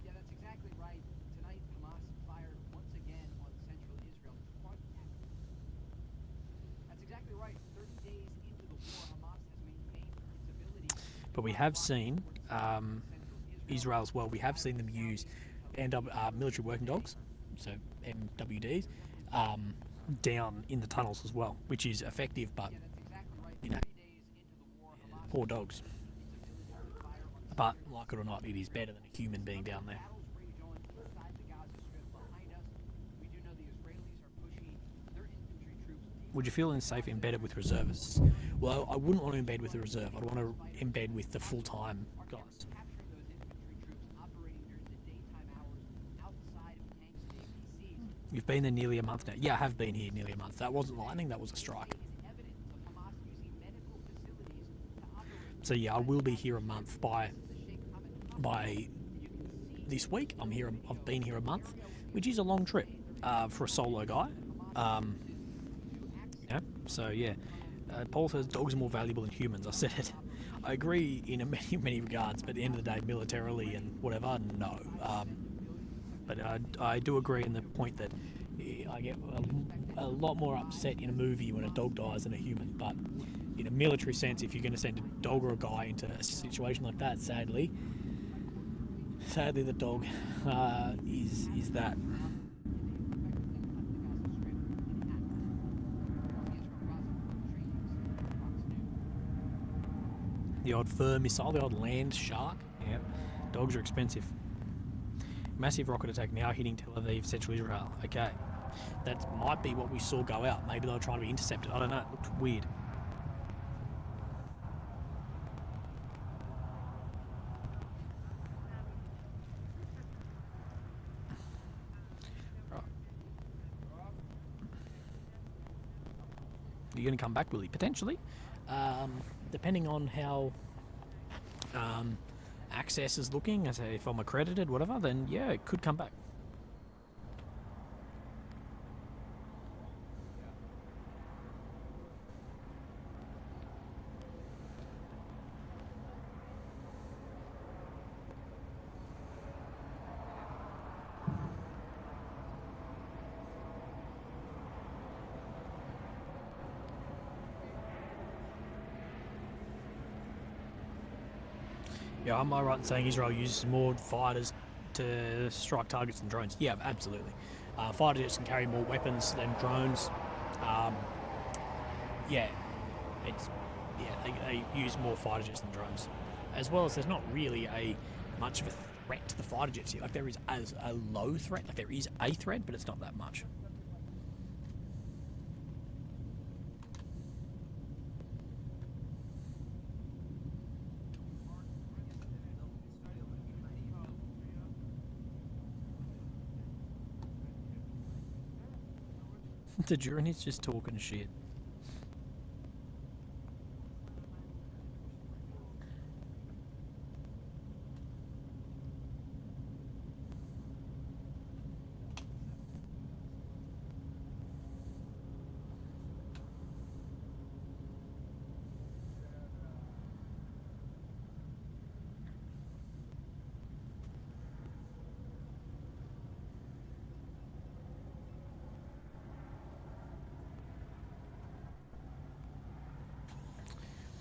Yeah, that's exactly right. Tonight, Hamas fired once again on central Israel. That's exactly right. 30 days into the war, Hamas has maintained its ability. But we have seen Israel as well. We have seen them use military working dogs, so MWDs, down in the tunnels as well, which is effective, but you know, poor dogs. But like it or not, it is better than a human being down there. Would you feel safe embedded with reservists? Well, I wouldn't want to embed with the reserve. I'd want to embed with the full-time guys. You've been there nearly a month now. Yeah, I have been here nearly a month. That wasn't lightning, that was a strike. So yeah, I will be here a month by this week. I've been here a month, which is a long trip for a solo guy. Yeah, so yeah. Paul says dogs are more valuable than humans. I said it. I agree in many regards, but at the end of the day, militarily and whatever, no. But I do agree in the point that I get a lot more upset in a movie when a dog dies than a human. But in a military sense, if you're going to send a dog or a guy into a situation like that, sadly the dog is that. The odd fur missile, the odd land shark. Yeah, dogs are expensive. Massive rocket attack now hitting Tel Aviv, central Israel. Okay, that might be what we saw go out. Maybe they were trying to be intercepted. I don't know. It looked weird. Right. You're going to come back, Willie? Potentially. Depending on how access is looking, as if I'm accredited, whatever, then yeah, it could come back. Yeah, am I right in saying Israel uses more fighters to strike targets than drones? Yeah, absolutely. Fighter jets can carry more weapons than drones. They use more fighter jets than drones. As well as there's not really much of a threat to the fighter jets here. Like there is a low threat, like there is a threat, but it's not that much. The Duran is just talking shit.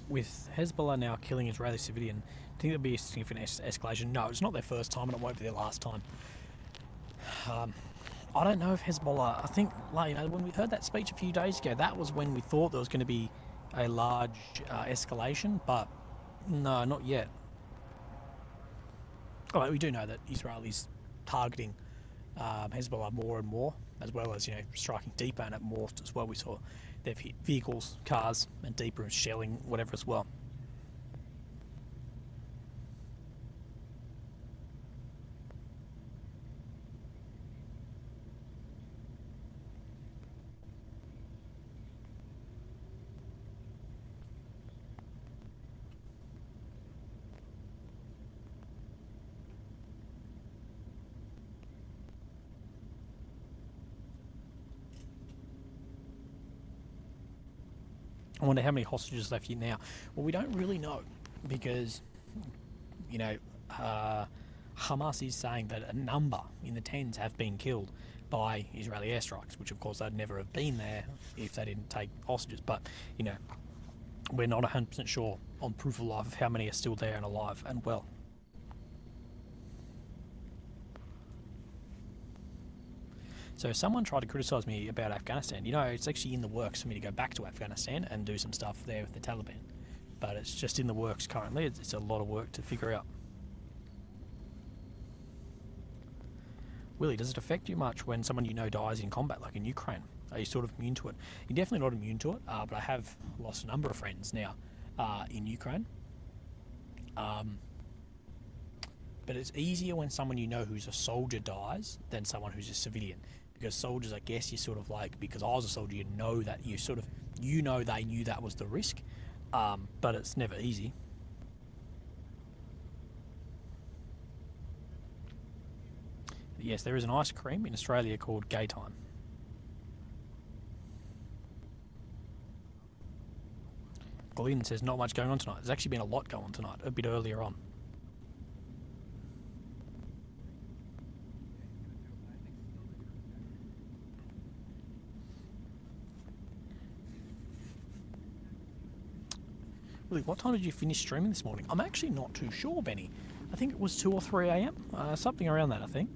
With Hezbollah now killing Israeli civilian, do you think there'll be a significant escalation? No, it's not their first time and it won't be their last time. I don't know if Hezbollah, I think, when we heard that speech a few days ago, that was when we thought there was going to be a large escalation, but no, not yet. We do know that Israel is targeting Hezbollah more and more, as well as striking deeper and at more as well. We saw they've hit vehicles, cars, and deeper and shelling whatever as well. I wonder how many hostages left here now. Well, we don't really know because, you know, Hamas is saying that a number in the tens have been killed by Israeli airstrikes, which of course they'd never have been there if they didn't take hostages. But, you know, we're not 100% sure on proof of life of how many are still there and alive and well. So someone tried to criticise me about Afghanistan. You know, it's actually in the works for me to go back to Afghanistan and do some stuff there with the Taliban. But it's just in the works currently. It's a lot of work to figure out. Willie, does it affect you much when someone you know dies in combat, like in Ukraine? Are you sort of immune to it? You're definitely not immune to it, but I have lost a number of friends now in Ukraine. But it's easier when someone you know who's a soldier dies than someone who's a civilian. Because soldiers, I guess, you sort of like, because I was a soldier, you know that you sort of, you know they knew that was the risk, but it's never easy. Yes, there is an ice cream in Australia called Gay Time. Glyn says not much going on tonight. There's actually been a lot going on tonight, a bit earlier on. Really, what time did you finish streaming this morning? I'm actually not too sure, Benny. I think it was 2 or 3 a.m. Something around that, I think.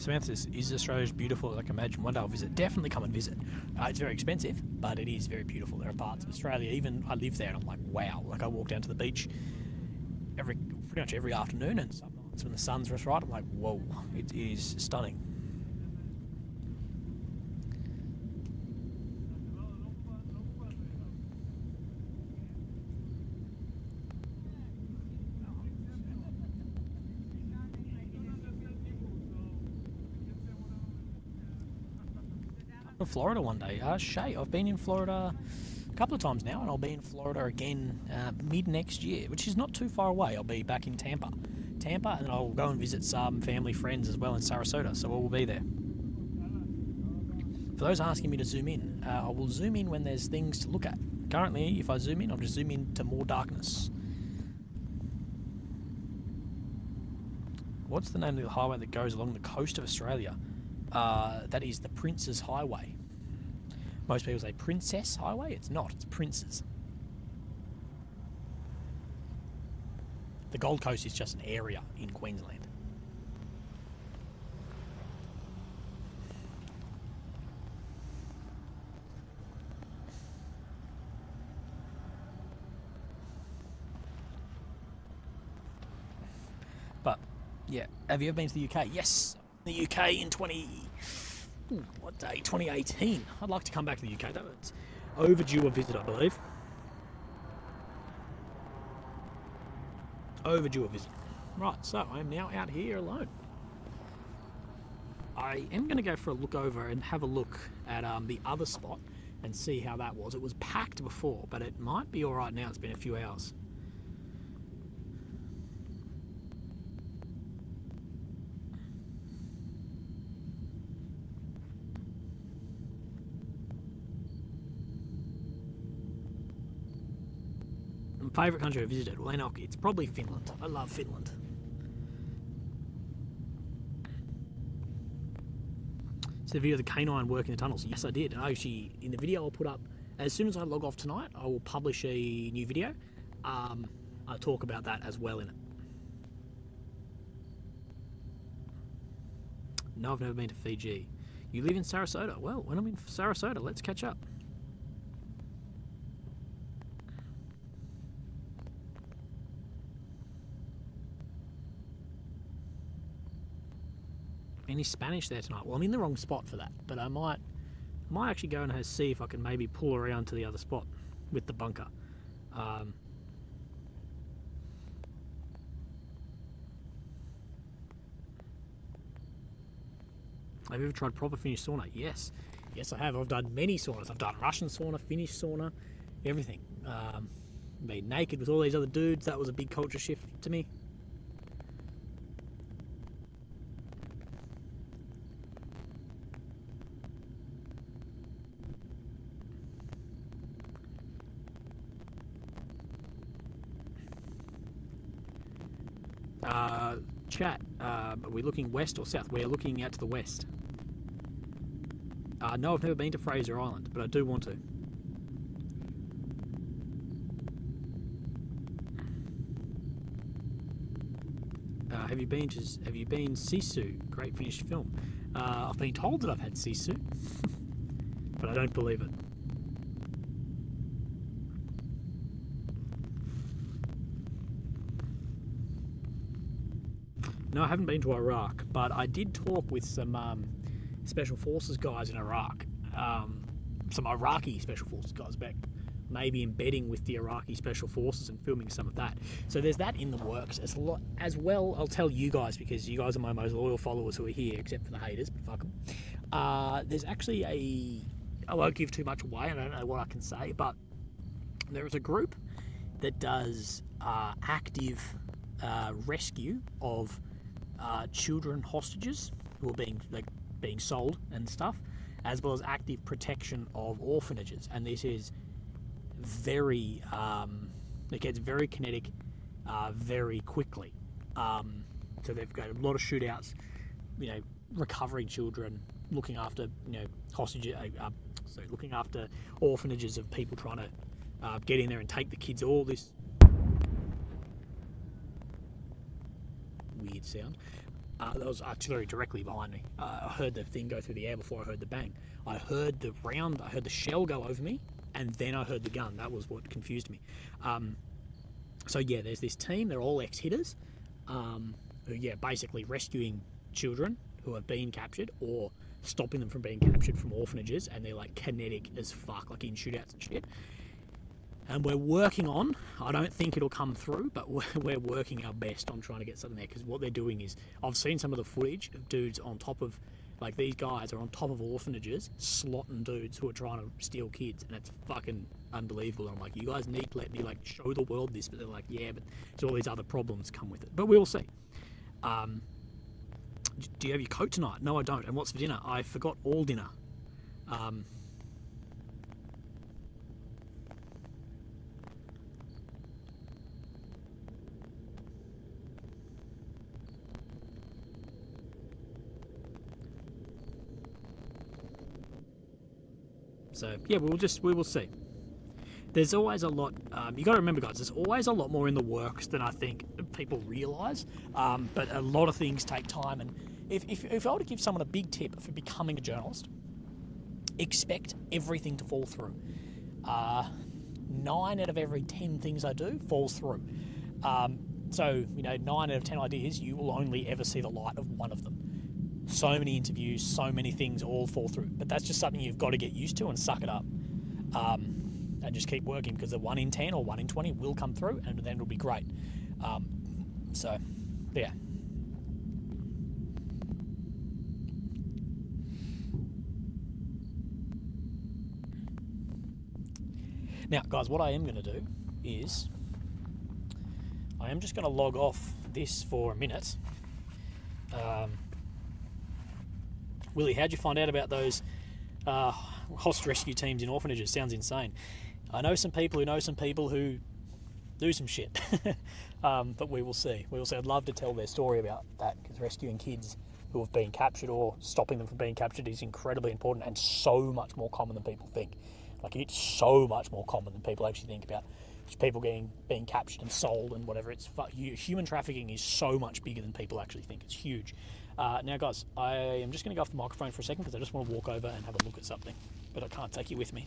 Samantha says, is Australia beautiful? Like, imagine one day I'll visit. Definitely come and visit. It's very expensive, but it is very beautiful. There are parts of Australia, even I live there and I'm like, wow. Like, I walk down to the beach pretty much every afternoon, and some nights when the sun's just right, I'm like, whoa, it is stunning. Florida one day. Shay, I've been in Florida a couple of times now, and I'll be in Florida again mid next year, which is not too far away. I'll be back in Tampa, and I'll go and visit some family friends as well in Sarasota, so we'll be there. For those asking me to zoom in, I will zoom in when there's things to look at. Currently, if I zoom in, I'll just zoom in to more darkness. What's the name of the highway that goes along the coast of Australia? That is the Prince's Highway. Most people say Princess Highway. It's not. It's Prince's. The Gold Coast is just an area in Queensland. But, yeah. Have you ever been to the UK? Yes. The UK in 2018. I'd like to come back to the UK. That's overdue a visit, I believe. Overdue a visit. Right, so I'm now out here alone. I am going to go for a look over and have a look at the other spot and see how that was. It was packed before, but it might be alright now. It's been a few hours. Favourite country I visited? Well, Enoch, it's probably Finland. I love Finland. So the video of the canine working the tunnels. Yes, I did. Actually, in the video I'll put up, as soon as I log off tonight, I will publish a new video. I'll talk about that as well in it. No, I've never been to Fiji. You live in Sarasota? Well, when I'm in Sarasota, let's catch up. Any Spanish there tonight? Well, I'm in the wrong spot for that, but I might actually go and see if I can maybe pull around to the other spot with the bunker. Have you ever tried proper Finnish sauna? Yes. Yes, I have. I've done many saunas. I've done Russian sauna, Finnish sauna, everything. Been naked with all these other dudes. That was a big culture shift to me. Chat, are we looking west or south? We're looking out to the west. No, I've never been to Fraser Island, but I do want to. Have you been Sisu? Great Finnish film. I've been told that I've had Sisu, but I don't believe it. No, I haven't been to Iraq, but I did talk with some Special Forces guys in Iraq. Some Iraqi Special Forces guys back, maybe embedding with the Iraqi Special Forces and filming some of that. So there's that in the works as well. I'll tell you guys, because you guys are my most loyal followers who are here, except for the haters, but fuck them. There's actually I won't give too much away, I don't know what I can say, but there is a group that does active rescue of children hostages who are being sold and stuff, as well as active protection of orphanages. And this is very it gets very kinetic very quickly. So they've got a lot of shootouts, recovering children, looking after hostages, looking after orphanages of people trying to get in there and take the kids. All this weird sound. That was artillery directly behind me. I heard the thing go through the air before I heard the bang. I heard the shell go over me, and then I heard the gun. That was what confused me. So yeah, there's this team. They're all ex-hitters, who basically rescuing children who have been captured or stopping them from being captured from orphanages, and they're like kinetic as fuck, like in shootouts and shit. And we're working on, I don't think it'll come through, but we're working our best on trying to get something there, because what they're doing is, I've seen some of the footage of dudes on top of, these guys are on top of orphanages, slotting dudes who are trying to steal kids, and it's fucking unbelievable. And I'm like, you guys need to let me show the world this, but they're like, yeah, but there's all these other problems come with it. But we'll see. Do you have your coat tonight? No, I don't. And what's for dinner? I forgot all dinner. So yeah, we will see. There's always a lot. You got to remember, guys. There's always a lot more in the works than I think people realise. But a lot of things take time. And if I were to give someone a big tip for becoming a journalist, expect everything to fall through. 9 out of every 10 things I do falls through. So 9 out of 10 ideas, you will only ever see the light of one of them. So many interviews, so many things all fall through. But that's just something you've got to get used to and suck it up. And just keep working, because the 1 in 10 or 1 in 20 will come through, and then it'll be great. So, yeah. Now, guys, what I am going to do is I am just going to log off this for a minute. Willie, how'd you find out about those hostage rescue teams in orphanages? Sounds insane. I know some people who know some people who do some shit. But we will see. We will see. I'd love to tell their story about that, because rescuing kids who have been captured or stopping them from being captured is incredibly important and so much more common than people think. It's so much more common than people actually think about. People being captured and sold and whatever. Human trafficking is so much bigger than people actually think. It's huge. Now, guys, I am just going to go off the microphone for a second, because I just want to walk over and have a look at something, but I can't take you with me.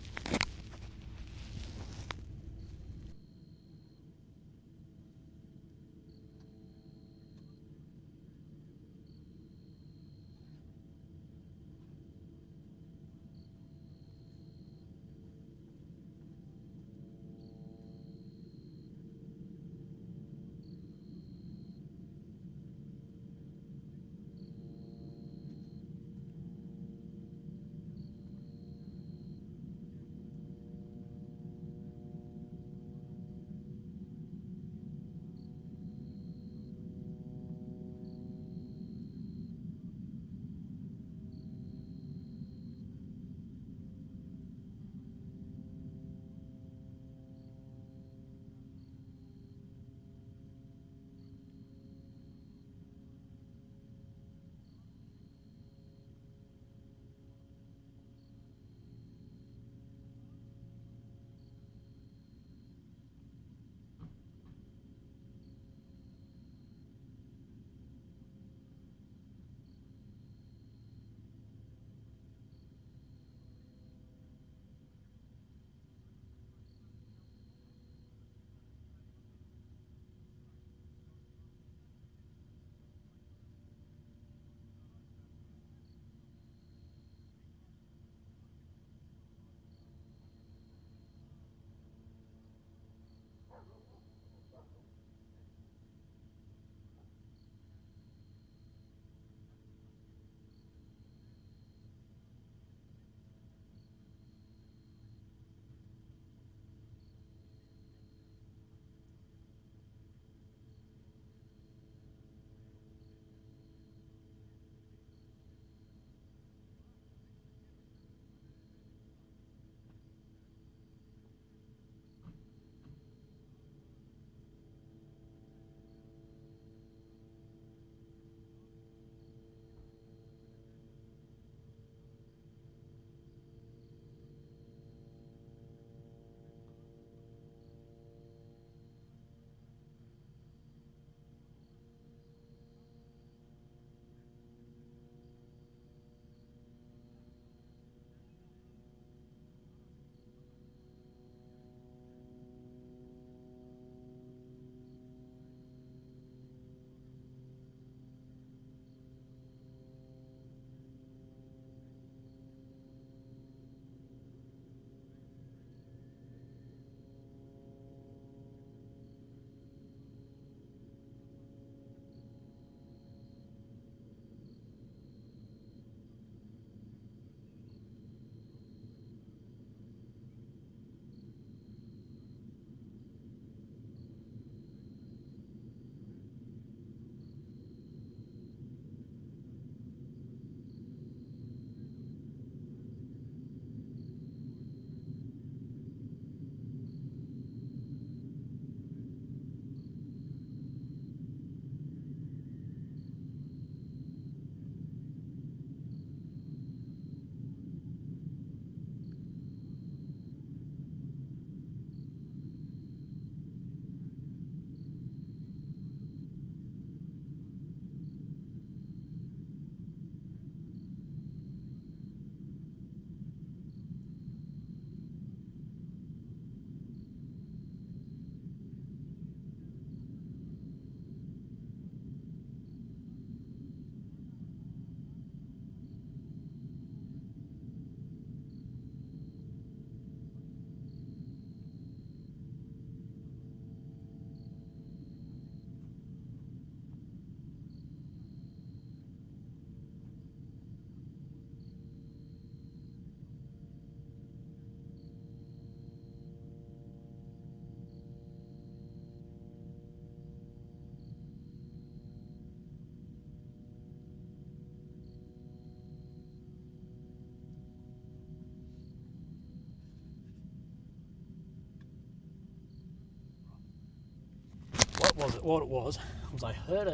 what it was I heard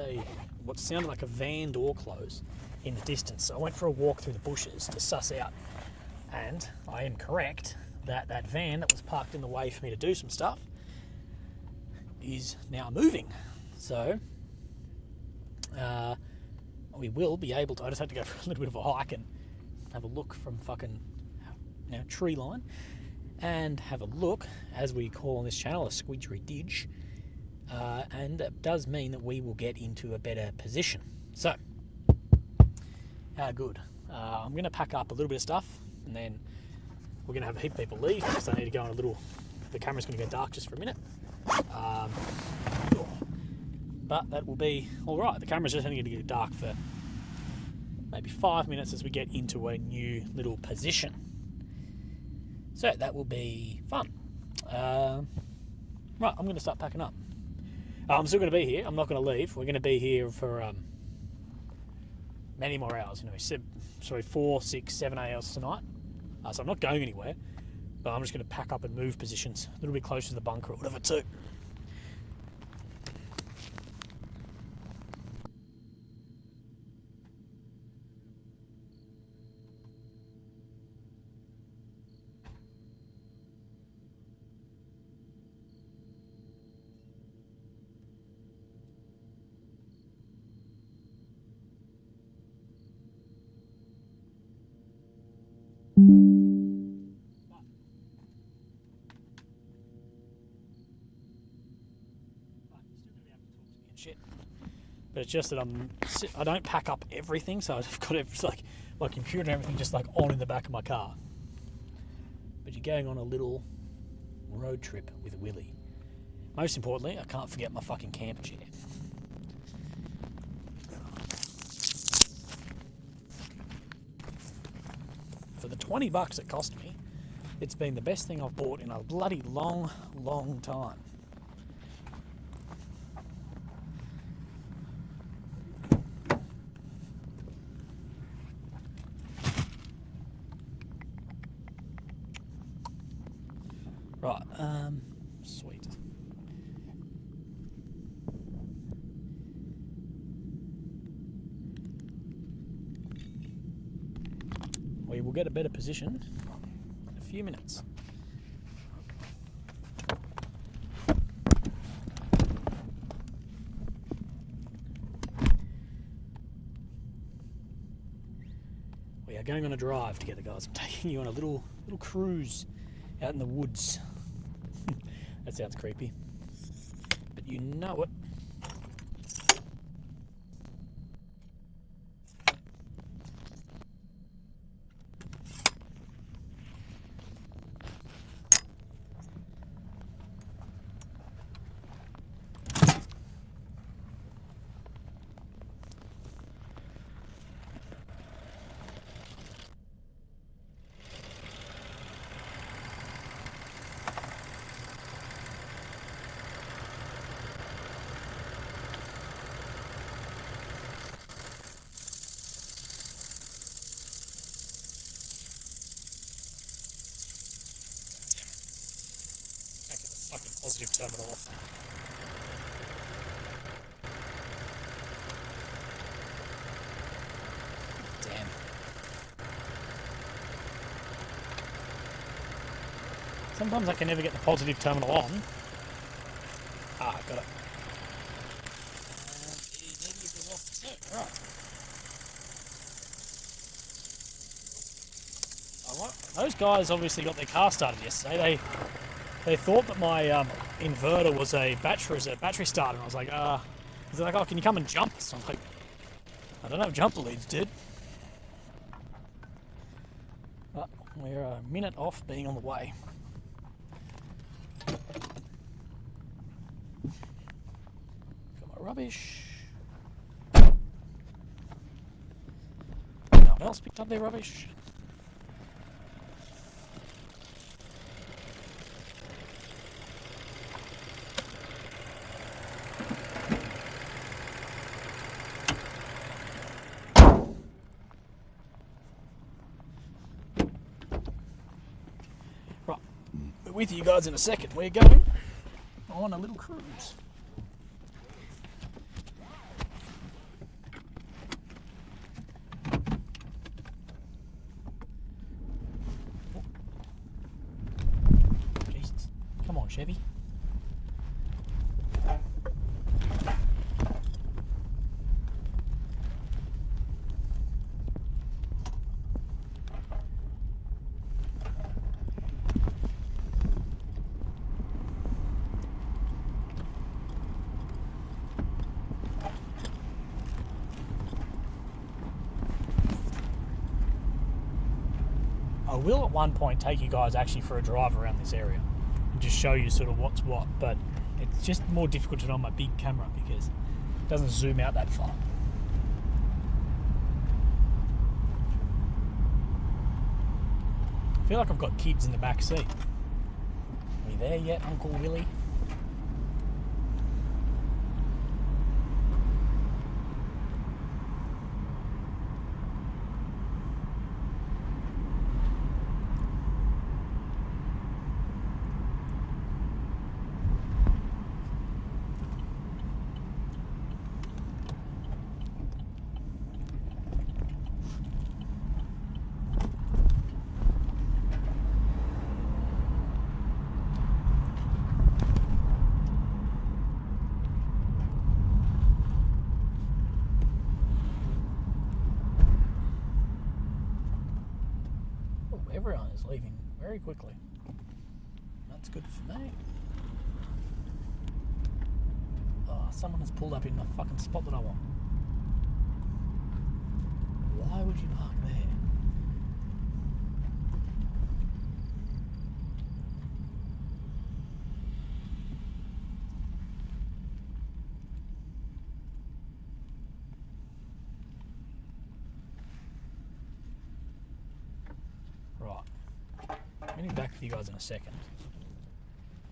what sounded like a van door close in the distance. So I went for a walk through the bushes to suss out, and I am correct that that van that was parked in the way for me to do some stuff is now moving. So we will be able to. I just had to go for a little bit of a hike and have a look from fucking tree line, and have a look, as we call on this channel, a squidgerididge. And that does mean that we will get into a better position. So, good. I'm going to pack up a little bit of stuff, and then we're going to have a heap of people leave, because I need to go on a little... The camera's going to go dark just for a minute. But that will be alright. The camera's just only going to get dark for maybe 5 minutes as we get into a new little position. So that will be fun. Right, I'm going to start packing up. I'm still going to be here. I'm not going to leave. We're going to be here for many more hours. 4, 6, 7 hours tonight. So I'm not going anywhere, but I'm just going to pack up and move positions a little bit closer to the bunker or whatever too. Shit. But it's just that I don't pack up everything, so I've got my computer and everything just on in the back of my car. But you're going on a little road trip with Willy. Most importantly, I can't forget my fucking camper chair. For the $20 it cost me, it's been the best thing I've bought in a bloody long, long time. Right, sweet. We will get a better position in a few minutes. We are going on a drive together, guys. I'm taking you on a little cruise out in the woods. That sounds creepy, but you know it. Fucking positive terminal off. Damn. Sometimes I can never get the positive terminal on. Ah, got it. Negative off the set. Right. Those guys obviously got their car started yesterday. They thought that my inverter was a battery starter, and I was like, they're like, oh, can you come and jump us? I'm like, I don't have jumper leads, dude. But we're a minute off being on the way. Got my rubbish. No one else picked up their rubbish. With you guys in a second. We're going on a little cruise. Chevy. I will at one point take you guys actually for a drive around this area and just show you sort of what's what, but it's just more difficult to do on my big camera because it doesn't zoom out that far. I feel like I've got kids in the back seat. Are you there yet, Uncle Willy? Everyone is leaving very quickly. That's good for me. Oh, someone has pulled up in the fucking spot that I want. Why would you park there? Right. I'm going to be back with you guys in a second.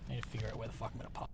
I need to figure out where the fuck I'm going to park.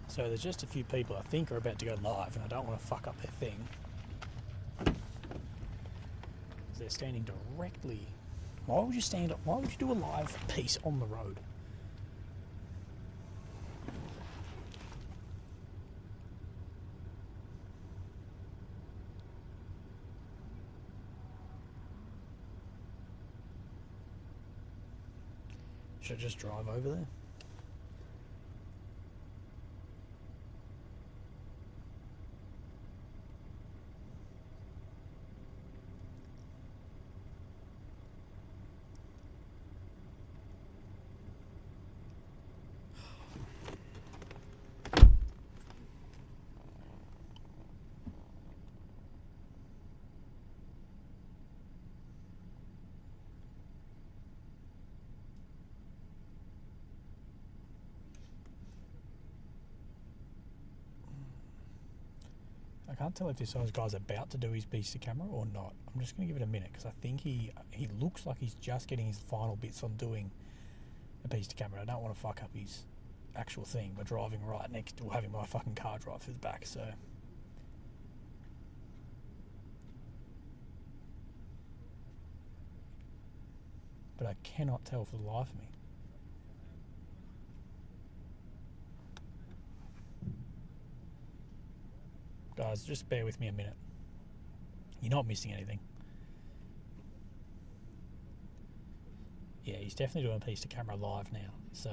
So there's just a few people I think are about to go live, and I don't want to fuck up their thing. They're standing directly. Why would you stand up? Why would you do a live piece on the road? Should I just drive over there? can't tell if this guy's about to do his beast to camera or not. I'm just going to give it a minute because I think he looks like he's just getting his final bits on doing a beast to camera. I don't want to fuck up his actual thing. We're driving right next to having my fucking car drive through the back, so. But I cannot tell for the life of me. Guys, just bear with me a minute. You're not missing anything. Yeah, he's definitely doing a piece to camera live now. So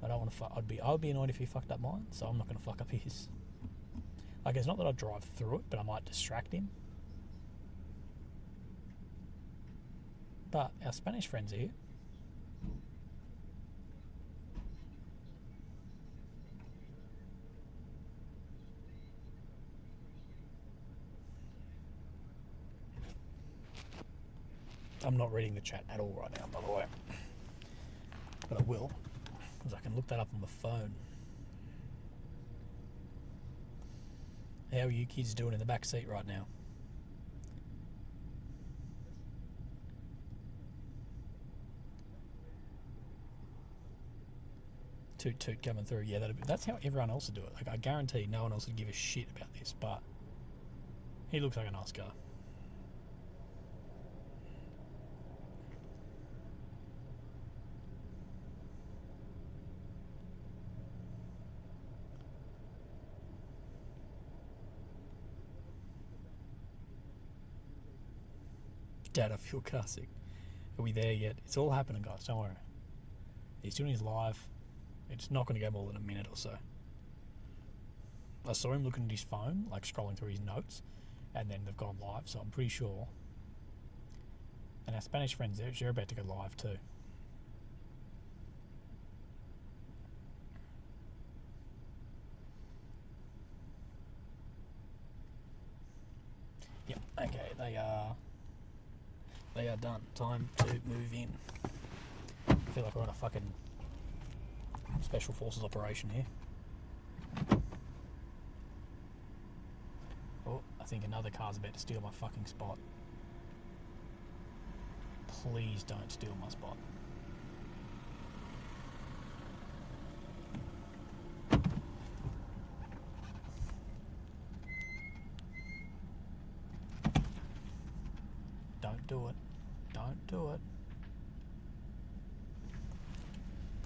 I don't want to. I'd be annoyed if he fucked up mine. So I'm not going to fuck up his. Like, it's not that I'd drive through it, but I might distract him. But our Spanish friends are here. I'm not reading the chat at all right now, by the way. But I will, because I can look that up on my phone. How are you kids doing in the back seat right now? Toot toot coming through. Yeah, that's how everyone else would do it. Like, I guarantee no one else would give a shit about this, but he looks like a nice guy. Dad, I feel car sick. Are we there yet? It's all happening, guys. Don't worry. He's doing his live. It's not going to go more than a minute or so. I saw him looking at his phone, like scrolling through his notes, and then they've gone live, so I'm pretty sure. And our Spanish friends, they're about to go live too. Yep, okay, they are done. Time to move in. I feel like we're on a fucking special forces operation here. Oh, I think another car's about to steal my fucking spot. Please don't steal my spot. Don't do it. Don't do it.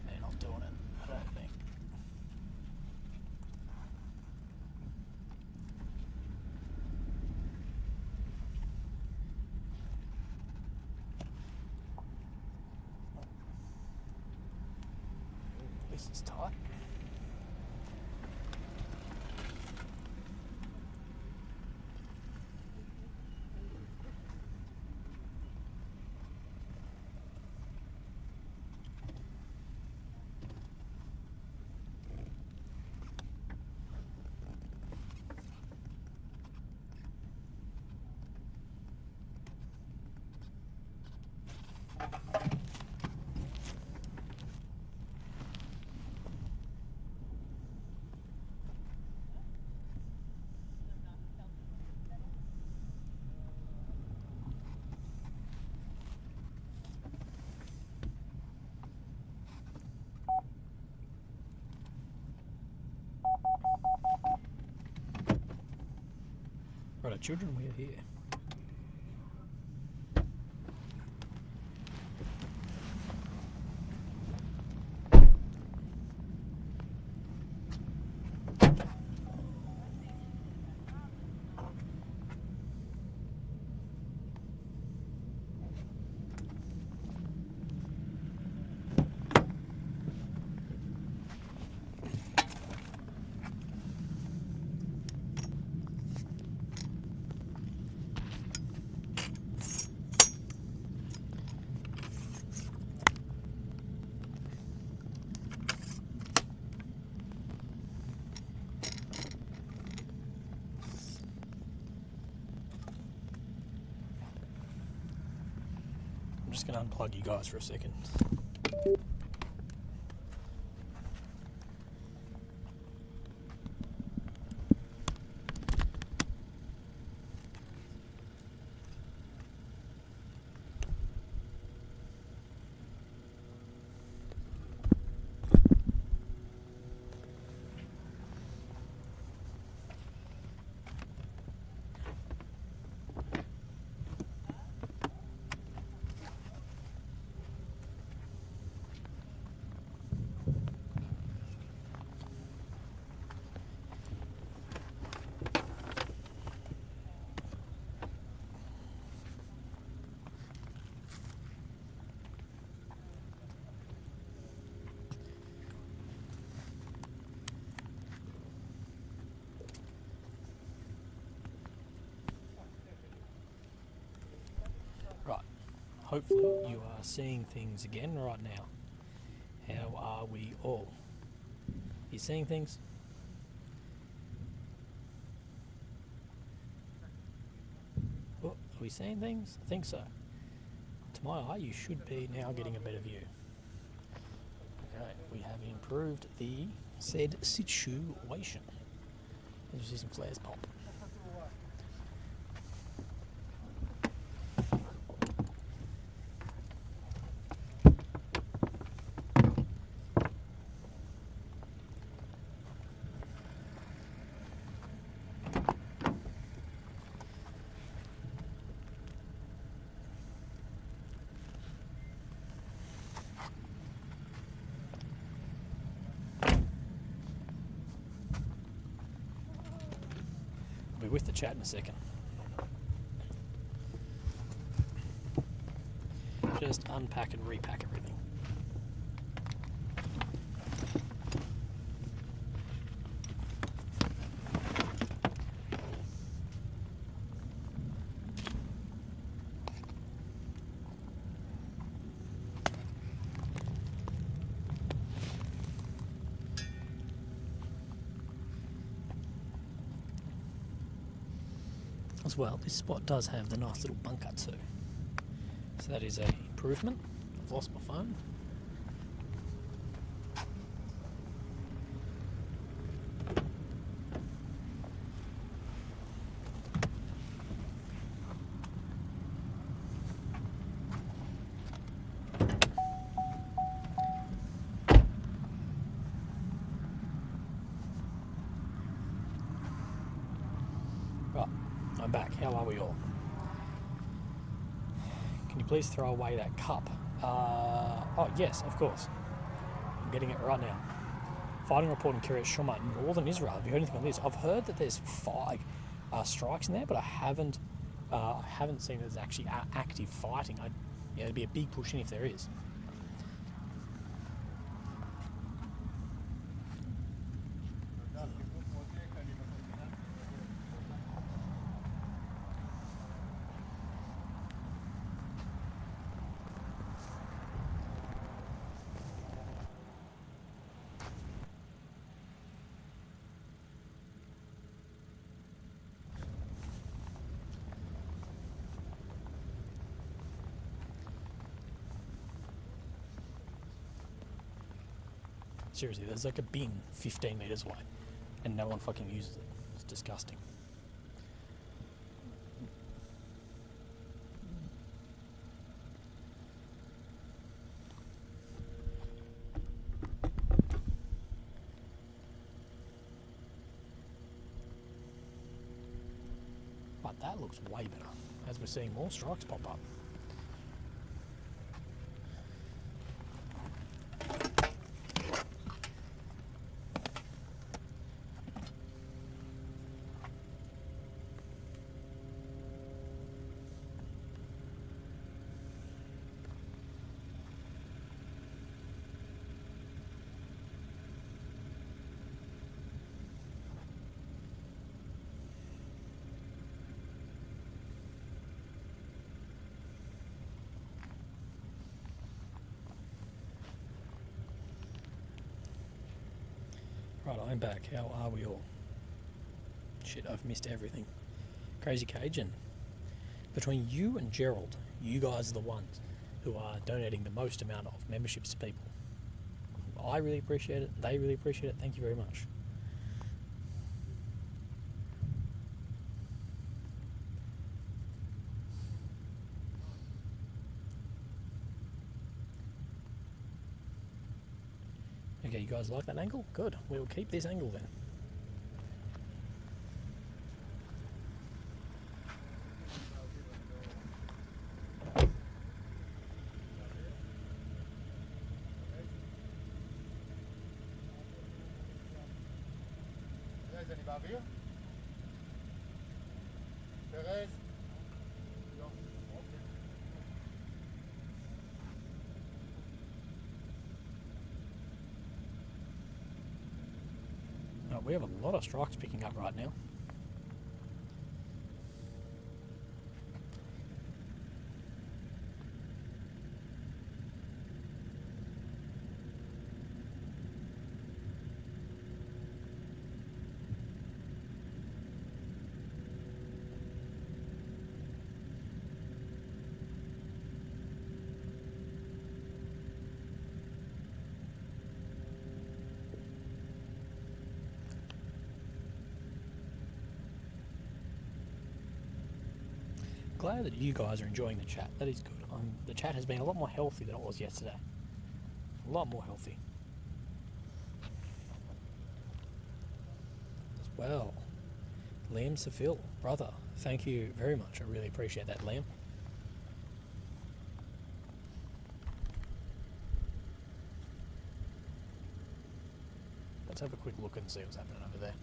They're not doing it, I don't think. This is tight. Right, children, we are here. I'm just going to unplug you guys for a second. hopefully you are seeing things again right now. How are we all? You seeing things? Oh, are we seeing things? I think so. To my eye, you should be now getting a better view. Okay, we have improved the said situation. Let's see some flares pop. I'll be with the chat in a second. Just unpack and repack everything. As well, this spot does have the nice little bunker too. So that is a improvement. I've lost my phone. Right, I'm back. How are we all? Can you please throw away that cup? Oh, yes, of course. I'm getting it right now. Fighting report in Kiryat Shema, northern Israel. Have you heard anything on this? I've heard that there's 5 strikes in there, but I haven't seen there's actually active fighting. It'd be a big push in if there is. Seriously, there's like a bin 15 metres away and no one fucking uses it. It's disgusting. But that looks way better as we're seeing more strikes pop up. Right, I'm back. How are we all? Shit, I've missed everything. Crazy Cajun. Between you and Gerald, you guys are the ones who are donating the most amount of memberships to people. I really appreciate it. They really appreciate it. Thank you very much. Okay, you guys like that angle? Good. We'll keep this angle then. We have a lot of strikes picking up right now. glad that you guys are enjoying the chat. That is good. The chat has been a lot more healthy than it was yesterday. A lot more healthy. As well. Liam Safil, brother, thank you very much. I really appreciate that, Liam. Let's have a quick look and see what's happening over there.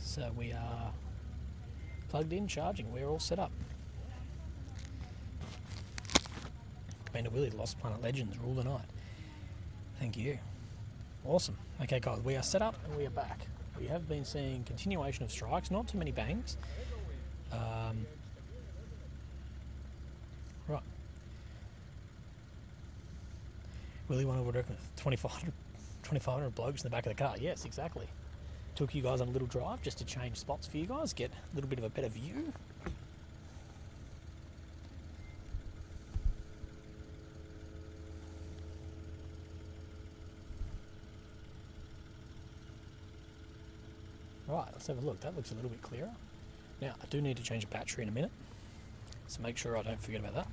So we are plugged in, charging. We're all set up. Commander Willy, Lost Planet Legends, rule the night. Thank you. Awesome. Okay, guys, we are set up and we are back. We have been seeing continuation of strikes, not too many bangs. Right. Willy wanted to reckon 2,500 blokes in the back of the car. Yes, exactly. Took you guys on a little drive just to change spots for you guys, get a little bit of a better view. Right, let's have a look. That looks a little bit clearer. Now, I do need to change the battery in a minute, so make sure I don't forget about that.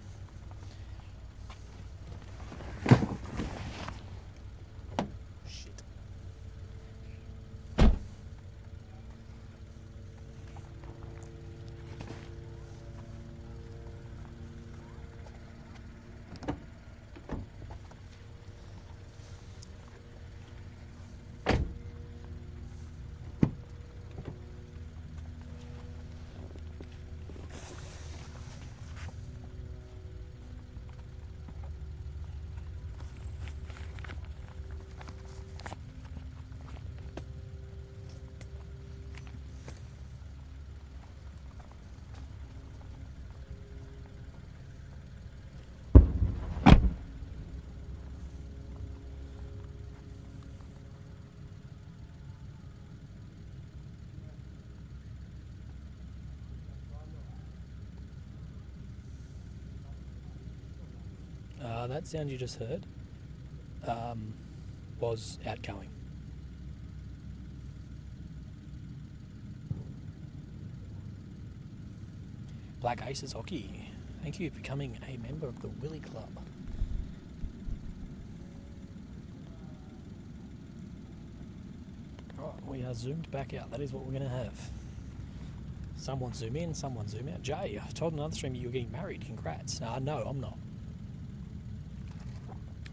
That sound you just heard was outgoing. Black Aces Hockey, thank you for becoming a member of the Willy Club. Alright, we are zoomed back out. That is what we're going to have. Someone zoom in, someone zoom out. Jay, I told another stream you were getting married. Congrats. No, I'm not.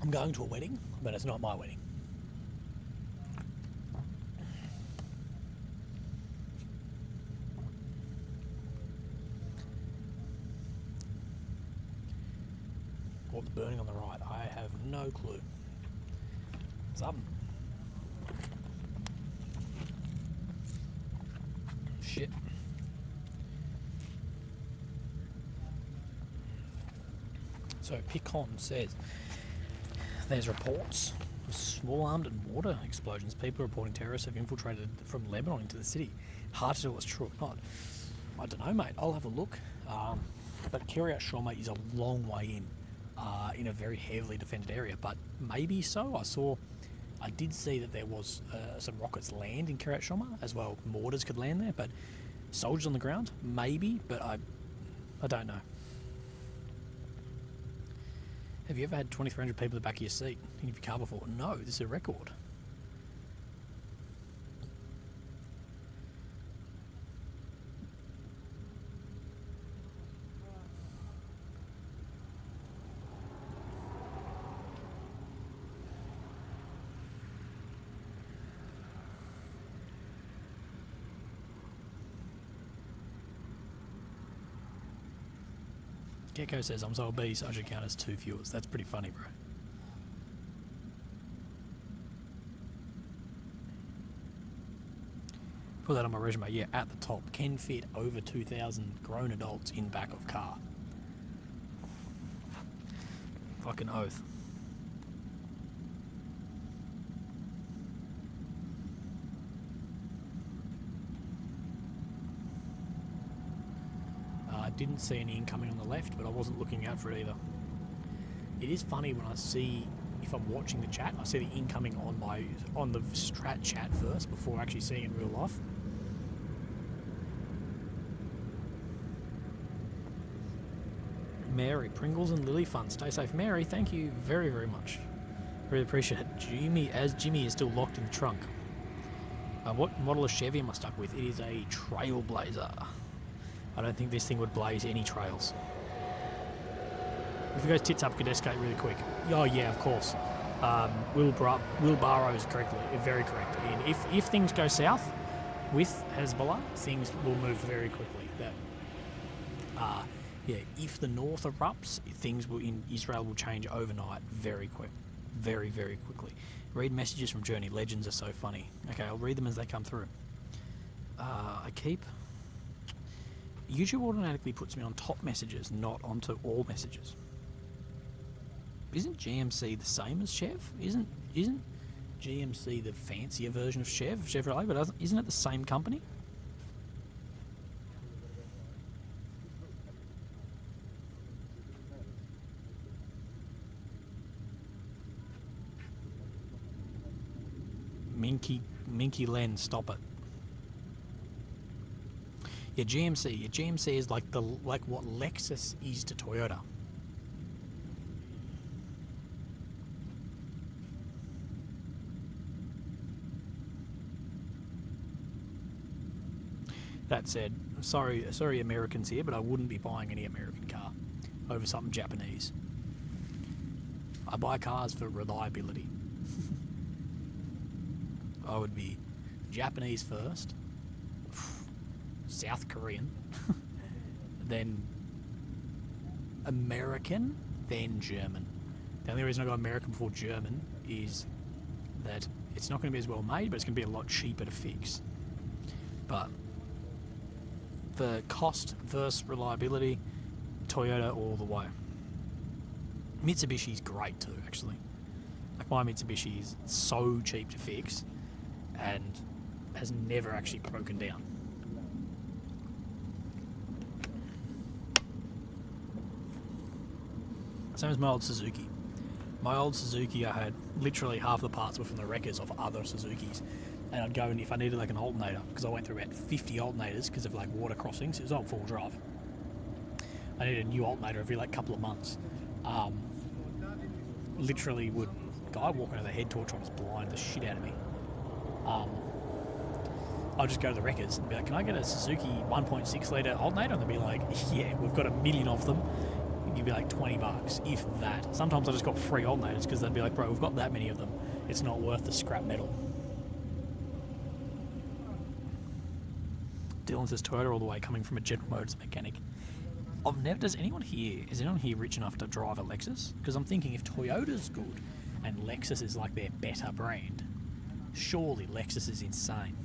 I'm going to a wedding, but it's not my wedding. What's burning on the right? I have no clue. Something. shit. So Picon says there's reports of small armed and mortar explosions. People are reporting terrorists have infiltrated from Lebanon into the city. Hard to tell what's true or not. I don't know, mate. I'll have a look. But Kiryat Shoma is a long way in a very heavily defended area. But maybe so. I did see that there was some rockets land in Kiryat Shoma as well. Mortars could land there, but soldiers on the ground, maybe. But I don't know. Have you ever had 2,300 people in the back of your seat in your car before? No, this is a record. Gecko says, I'm so obese, I should count as 2 viewers. That's pretty funny, bro. Put that on my resume. Yeah, at the top. Can fit over 2,000 grown adults in back of car. Fucking oath. Didn't see any incoming on the left, but I wasn't looking out for it either. It is funny when I see, if I'm watching the chat, I see the incoming on the strat chat first before actually seeing it in real life. Mary, Pringles and Lily Fun. Stay safe. Mary, thank you very, very much. Really appreciate it. Jimmy is still locked in the trunk. What model of Chevy am I stuck with? It is a Trailblazer. I don't think this thing would blaze any trails. If it goes tits up, could escalate really quick. Oh yeah, of course. Wheelbarrows correctly, very correct. And if things go south with Hezbollah, things will move very quickly. If the north erupts, things in Israel will change overnight, very quick, very, very quickly. Read messages from Journey. Legends are so funny. Okay, I'll read them as they come through. YouTube automatically puts me on top messages, not onto all messages. Isn't GMC the same as Chev? Isn't GMC the fancier version of Chevrolet, but isn't it the same company? Minky Len, stop it. Yeah, GMC is like what Lexus is to Toyota. That said, sorry Americans here, but I wouldn't be buying any American car over something Japanese. I buy cars for reliability. I would be Japanese first, South Korean, then American, then German. The only reason I got American before German is that it's not going to be as well made, but it's going to be a lot cheaper to fix. But for cost versus reliability, Toyota all the way. Mitsubishi's great too, actually. Like my Mitsubishi is so cheap to fix and has never actually broken down. Same as my old Suzuki. My old Suzuki, I had literally half the parts were from the wreckers of other Suzukis. And I'd go and if I needed like an alternator, because I went through about 50 alternators because of like water crossings, it was on full drive. I needed a new alternator every like couple of months. Literally would, guy walking over the head torch on was blind the shit out of me. I'll just go to the wreckers and be like, can I get a Suzuki 1.6 litre alternator? And they'll be like, yeah, we've got 1 million of them. You'd be like $20, if that. Sometimes I just got free alternators because they'd be like, bro, we've got that many of them. It's not worth the scrap metal. Dylan says Toyota all the way, coming from a General Motors mechanic. Is anyone here rich enough to drive a Lexus? Because I'm thinking if Toyota's good and Lexus is like their better brand, surely Lexus is insane.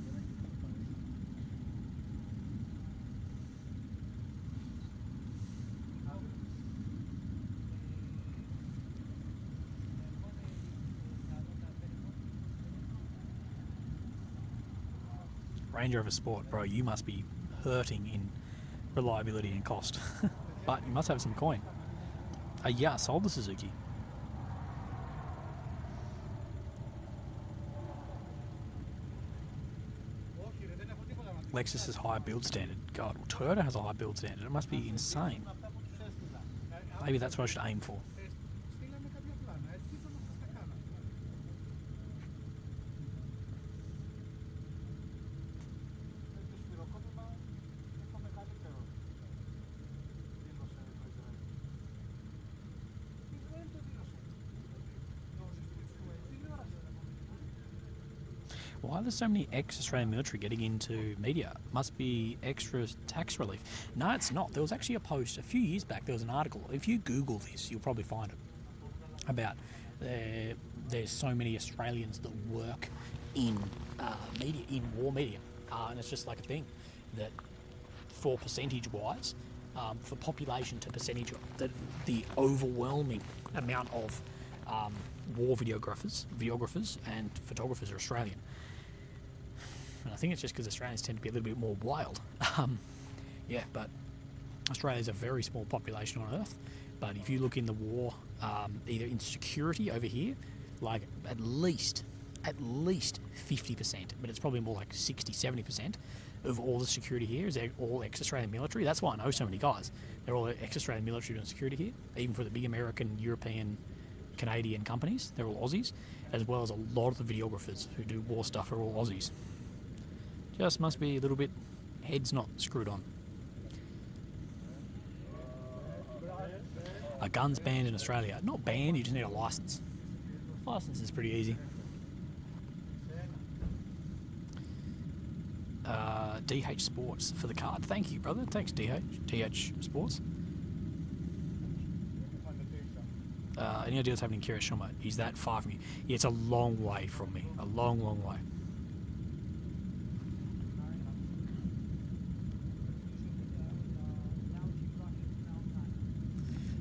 Range Rover Sport, bro, you must be hurting in reliability and cost. But you must have some coin. Yeah, sold the Suzuki. Lexus has high build standard. God, well, Toyota has a high build standard. It must be insane. Maybe that's what I should aim for. Why are there so many ex-Australian military getting into media? Must be extra tax relief. No, it's not. There was actually a post a few years back. There was an article. If you Google this, you'll probably find it. About there's so many Australians that work in media, in war media. And it's just like a thing that for percentage-wise, for population to percentage, the overwhelming amount of war videographers and photographers are Australian. And I think it's just because Australians tend to be a little bit more wild. Yeah, but Australia's a very small population on Earth. But if you look in the war, either in security over here, like at least 50%, but it's probably more like 60, 70% of all the security here is all ex-Australian military. That's why I know so many guys. They're all ex-Australian military doing security here, even for the big American, European, Canadian companies. They're all Aussies, as well as a lot of the videographers who do war stuff are all Aussies. Just must be a little bit heads not screwed on. A gun's banned in Australia. Not banned, you just need a license. License is pretty easy. DH Sports for the card. Thank you, brother. Thanks, DH Sports. Any idea what's happening in Kirishima? Is that far from you? Yeah, it's a long way from me. A long, long way.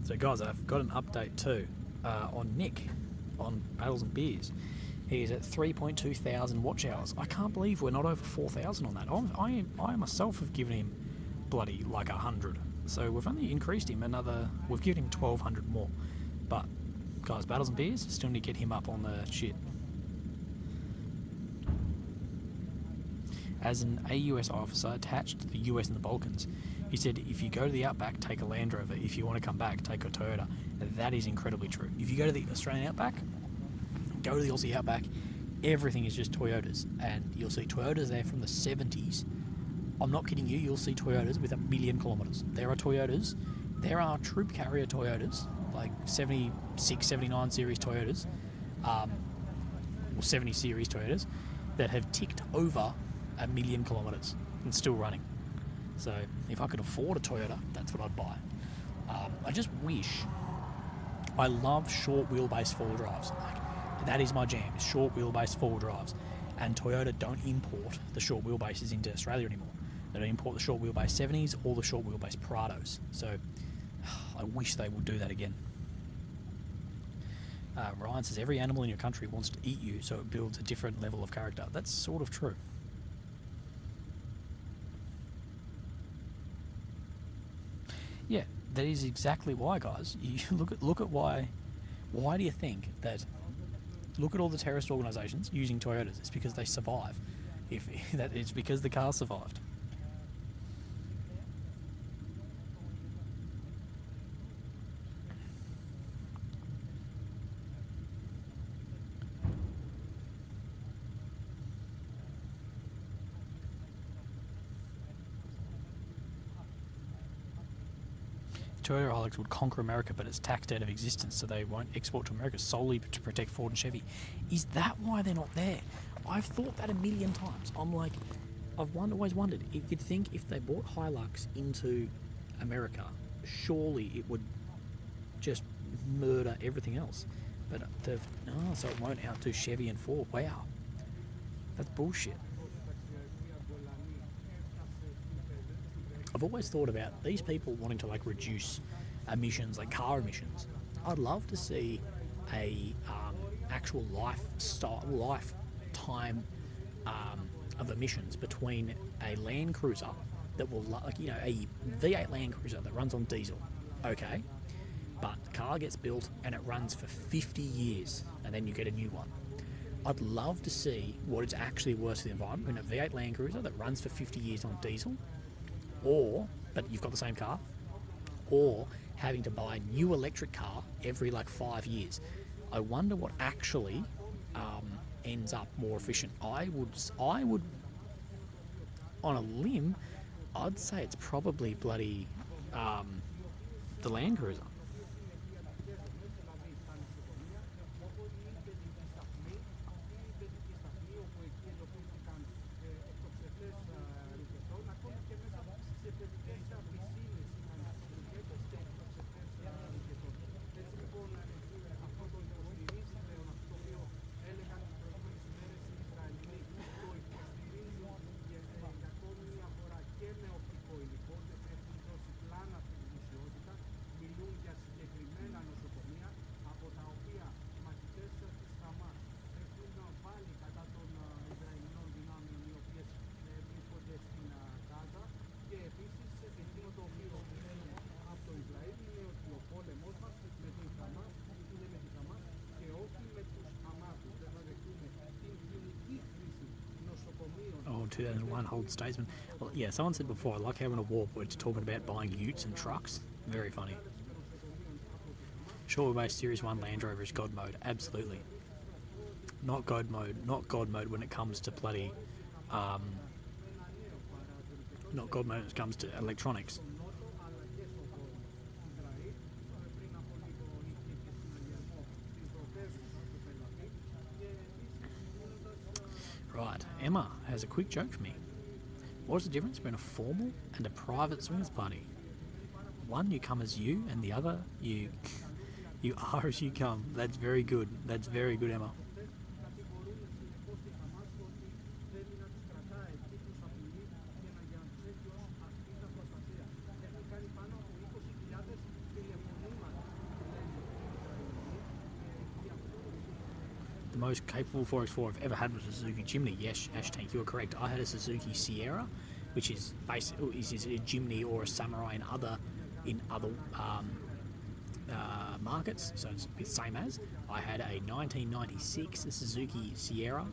So guys, I've got an update too on Nick on Battles and Beers. He's at 3.2 thousand watch hours. I can't believe we're not over 4,000 on that. I myself have given him bloody like 100. So we've only increased him another. We've given him 1,200 more. But guys, Battles and Beers, still need to get him up on the shit. As an AUS officer attached to the US and the Balkans, he said, if you go to the Outback, take a Land Rover. If you want to come back, take a Toyota. And that is incredibly true. If you go to the Australian Outback, go to the Aussie Outback, everything is just Toyotas. And you'll see Toyotas there from the 70s. I'm not kidding you, you'll see Toyotas with 1,000,000 kilometres. There are Toyotas, there are troop carrier Toyotas, like 76, 79 series Toyotas, or 70 series Toyotas, that have ticked over 1,000,000 kilometres and still running. So if I could afford a Toyota, that's what I'd buy. I just wish. I love short wheelbase four-wheel drives. Like, that is my jam, is short wheelbase four-wheel drives. And Toyota don't import the short wheelbases into Australia anymore. They don't import the short wheelbase 70s or the short wheelbase Prados. So I wish they would do that again. Ryan says, every animal in your country wants to eat you, so it builds a different level of character. That's sort of true. Yeah, that is exactly why, guys. You look at why. Why do you think that? Look at all the terrorist organisations using Toyotas. It's because they survive. It's because the car survived. Toyota Hilux would conquer America, but it's taxed out of existence, so they won't export to America solely to protect Ford and Chevy. Is that why they're not there? I've thought that 1,000,000 times. I'm like, always wondered, if you'd think if they brought Hilux into America, surely it would just murder everything else. But so it won't outdo Chevy and Ford. Wow. That's bullshit. I've always thought about these people wanting to like reduce emissions, like car emissions. I'd love to see a actual lifetime of emissions between a Land Cruiser that will, like, you know, a V8 Land Cruiser that runs on diesel, okay, but the car gets built and it runs for 50 years and then you get a new one. I'd love to see what is actually worse for the environment, in a V8 Land Cruiser that runs for 50 years on diesel, or, but you've got the same car, or having to buy a new electric car every like 5 years. I wonder what actually ends up more efficient. I would, on a limb, I'd say it's probably bloody the Land Cruiser. Oh, 2001 Hold Statesman. Well, yeah, someone said before, I like having a war, but it's talking about buying utes and trucks. Very funny. Short wheelbase Series 1 Land Rover is God mode. Absolutely. Not God mode. Not God mode when it comes to bloody... not God mode when it comes to electronics. Right, Emma has a quick joke for me. What's the difference between a formal and a private swingers party? One, you come as you, and the other, you are as you come. That's very good. That's very good, Emma. The most capable 4x4 I've ever had was a Suzuki Jimny. Yes, Ashtank, you are correct. I had a Suzuki Sierra, which is basically is a Jimny or a Samurai in other markets. So it's the same as. I had a 1996 Suzuki Sierra,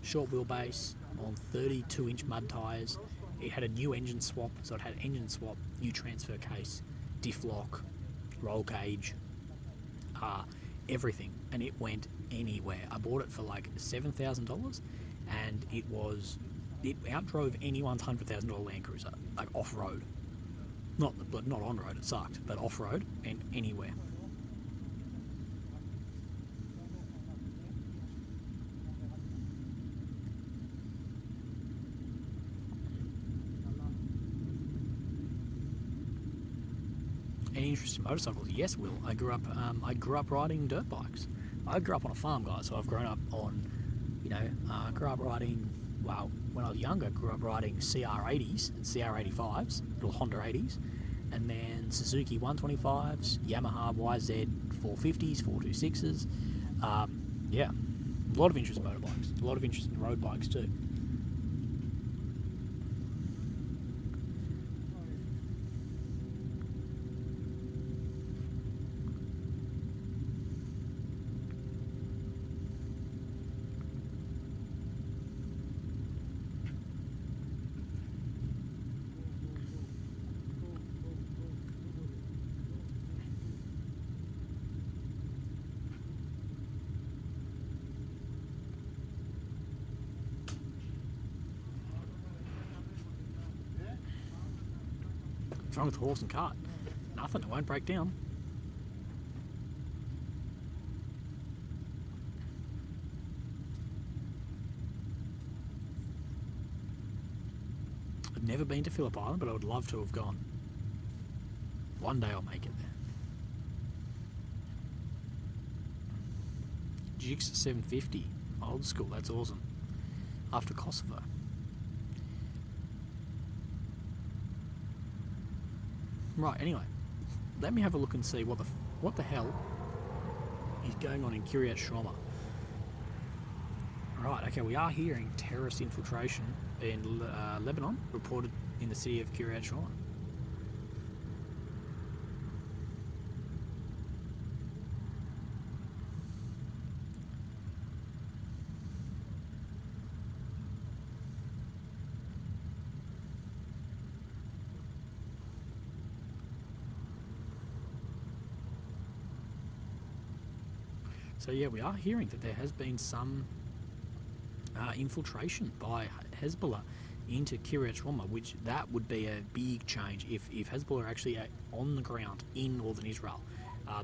short wheelbase on 32-inch mud tyres. It had a new engine swap, so it had engine swap, new transfer case, diff lock, roll cage, everything, and it went anywhere. I bought it for like $7,000, and it outdrove anyone's $100,000 Land Cruiser, like off road. Not on road, it sucked, but off road and anywhere. Any interest in motorcycles? Yes, Will. I grew up riding dirt bikes. I grew up on a farm, guys, so I've grown up on, I grew up riding, well, when I was younger, I grew up riding CR80s and CR85s, little Honda 80s, and then Suzuki 125s, Yamaha YZ 450s, 426s. Yeah, a lot of interest in motorbikes, a lot of interest in road bikes too. What's wrong with the horse and cart? Nothing, it won't break down. I've never been to Phillip Island, but I would love to have gone. One day I'll make it there. Jigs 750, old school, that's awesome. After Kosovo. Right, anyway, let me have a look and see what the hell is going on in Kiryat Shoma. Right, okay, we are hearing terrorist infiltration in Lebanon, reported in the city of Kiryat Shimon. So yeah, we are hearing that there has been some infiltration by Hezbollah into Kiryat Shimon, which that would be a big change if Hezbollah are actually on the ground in northern Israel.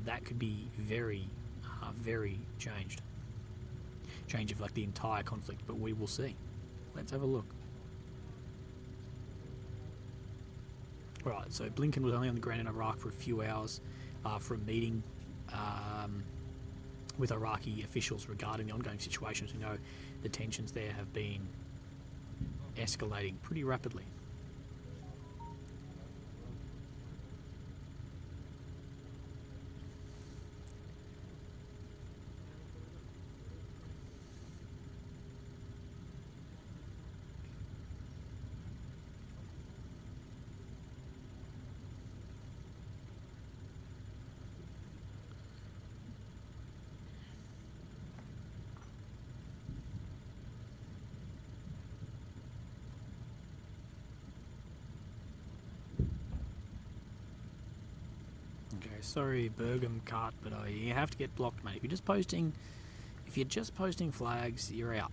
That could be very, very changed. Change of like the entire conflict, but we will see. Let's have a look. Right, so Blinken was only on the ground in Iraq for a few hours for a meeting with Iraqi officials regarding the ongoing situation. As we know, the tensions there have been escalating pretty rapidly. Okay, sorry, Bergam Cart, but you have to get blocked, mate. If you're just posting flags, you're out.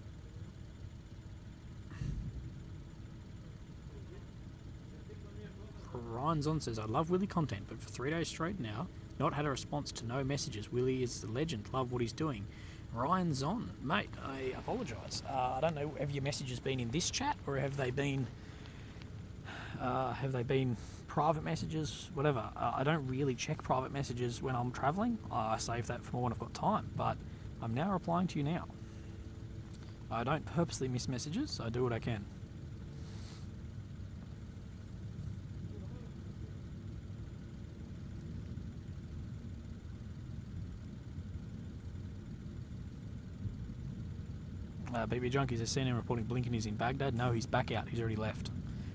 Ryan Zon says, I love Willy content, but for 3 days straight now, not had a response to no messages. Willy is the legend. Love what he's doing. Ryan Zon, mate, I apologise. I don't know, have your messages been in this chat, or have they been private messages, whatever? I don't really check private messages when I'm travelling. I save that for when I've got time, but I'm now replying to you now. I don't purposely miss messages. I do what I can. BB Junkies, is CNN reporting Blinken is in Baghdad. No, he's back out. He's already left.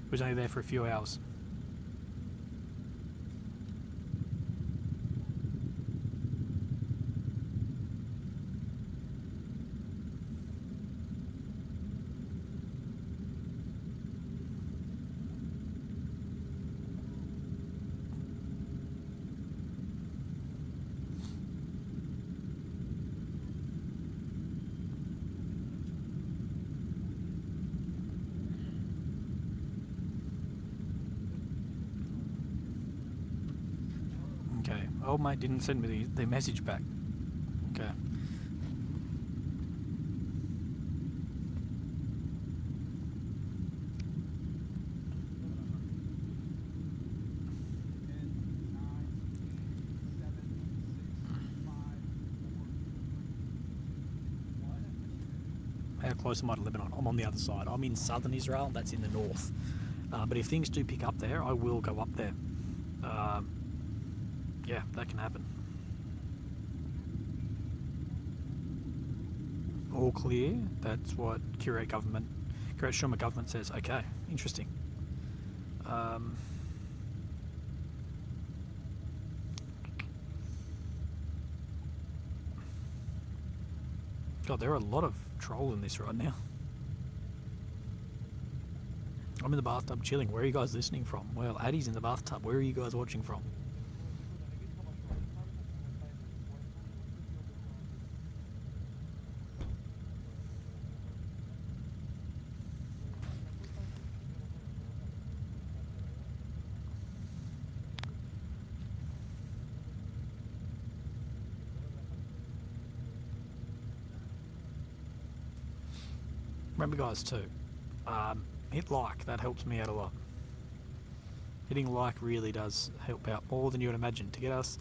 He was only there for a few hours. Okay, old mate didn't send me the message back. Okay. How close am I to Lebanon? I'm on the other side. I'm in southern Israel, that's in the north. But if things do pick up there, I will go up there. Yeah, that can happen. All clear. That's what Kiryat Shimon government says. Okay, interesting. God, there are a lot of trolls in this right now. I'm in the bathtub chilling. Where are you guys listening from? Well, Addie's in the bathtub. Where are you guys watching from? Remember, guys, too, hit like. That helps me out a lot. Hitting like really does help out more than you would imagine to get us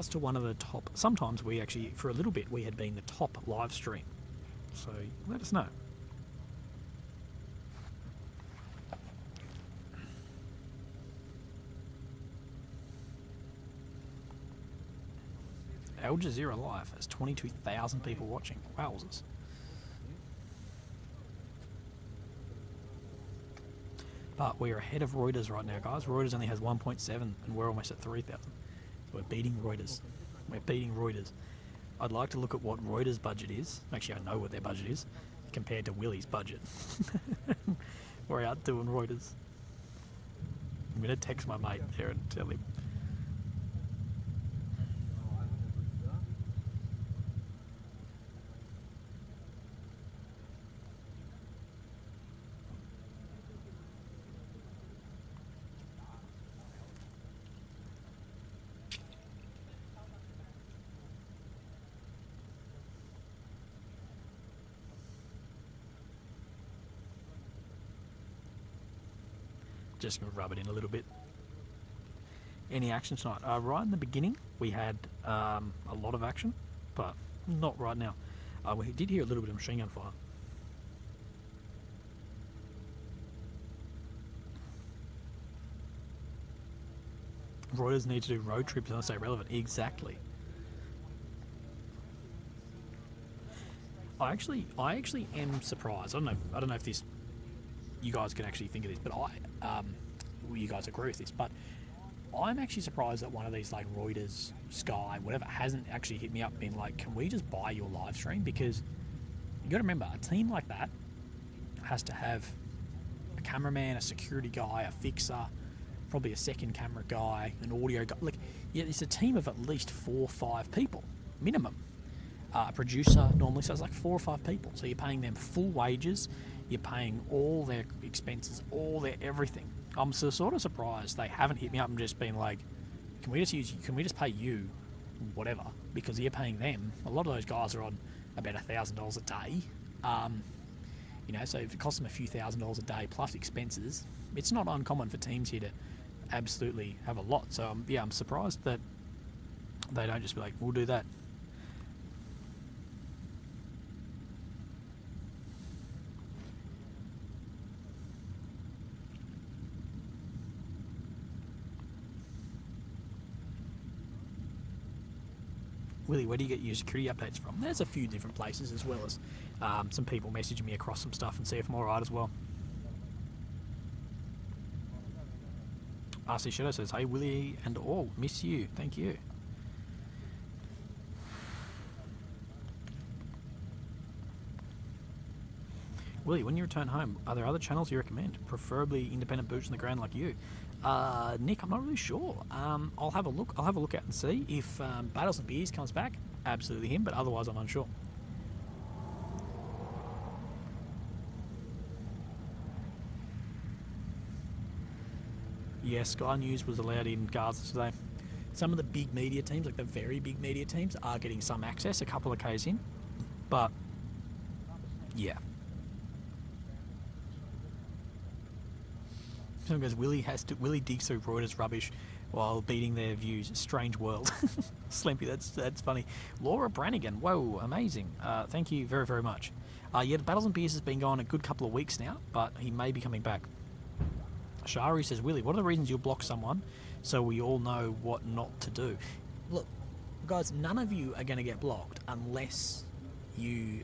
to one of the top. Sometimes we actually, for a little bit, we had been the top live stream. So let us know. Al Jazeera Live has 22,000 people watching. Wowzers. But we're ahead of Reuters right now, guys. Reuters only has 1.7 and we're almost at 3,000. So we're beating Reuters. We're beating Reuters. I'd like to look at what Reuters' budget is. Actually, I know what their budget is compared to Willy's budget. We're outdoing Reuters. I'm going to text my mate there and tell him. Just going to rub it in a little bit. Any action tonight? Right in the beginning, we had a lot of action, but not right now. We did hear a little bit of machine gun fire. Reuters need to do road trips and I say relevant. Exactly. I actually am surprised. I don't know if this, you guys can actually think of this, but you guys agree with this, but I'm actually surprised that one of these like Reuters, Sky, whatever, hasn't actually hit me up being like, can we just buy your live stream? Because you got to remember, a team like that has to have a cameraman, a security guy, a fixer, probably a second camera guy, an audio guy. Like, yeah, it's a team of at least 4 or 5 people minimum. A producer normally, so it's like 4 or 5 people. So you're paying them full wages, you're paying all their expenses, all their everything. I'm sort of surprised they haven't hit me up and just been like, can we just pay you whatever, because you're paying them. A lot of those guys are on about $1,000 a day. So if it costs them a few $1,000s a day plus expenses, it's not uncommon for teams here to absolutely have a lot. So I'm surprised that they don't just be like, we'll do that. Willy, where do you get your security updates from? There's a few different places, as well as some people messaging me across some stuff and see if I'm alright as well. RC Shadow says, hey Willy and all, miss you, thank you. Willy, when you return home, are there other channels you recommend? Preferably independent boots on the ground like you. Nick, I'm not really sure. I'll have a look out and see. If Battles and Beers comes back, absolutely him, but otherwise I'm unsure. Yes, Sky News was allowed in Gaza today. Some of the big media teams, like the very big media teams, are getting some access, a couple of Ks in, but yeah. Someone goes, Willy digs through Reuters rubbish while beating their views. Strange world. Slimpy, that's funny. Laura Brannigan, whoa, amazing. Thank you very, very much. The Battles and Beers has been going a good couple of weeks now, but he may be coming back. Shari says, Willy, what are the reasons you'll block someone so we all know what not to do? Look, guys, none of you are going to get blocked unless you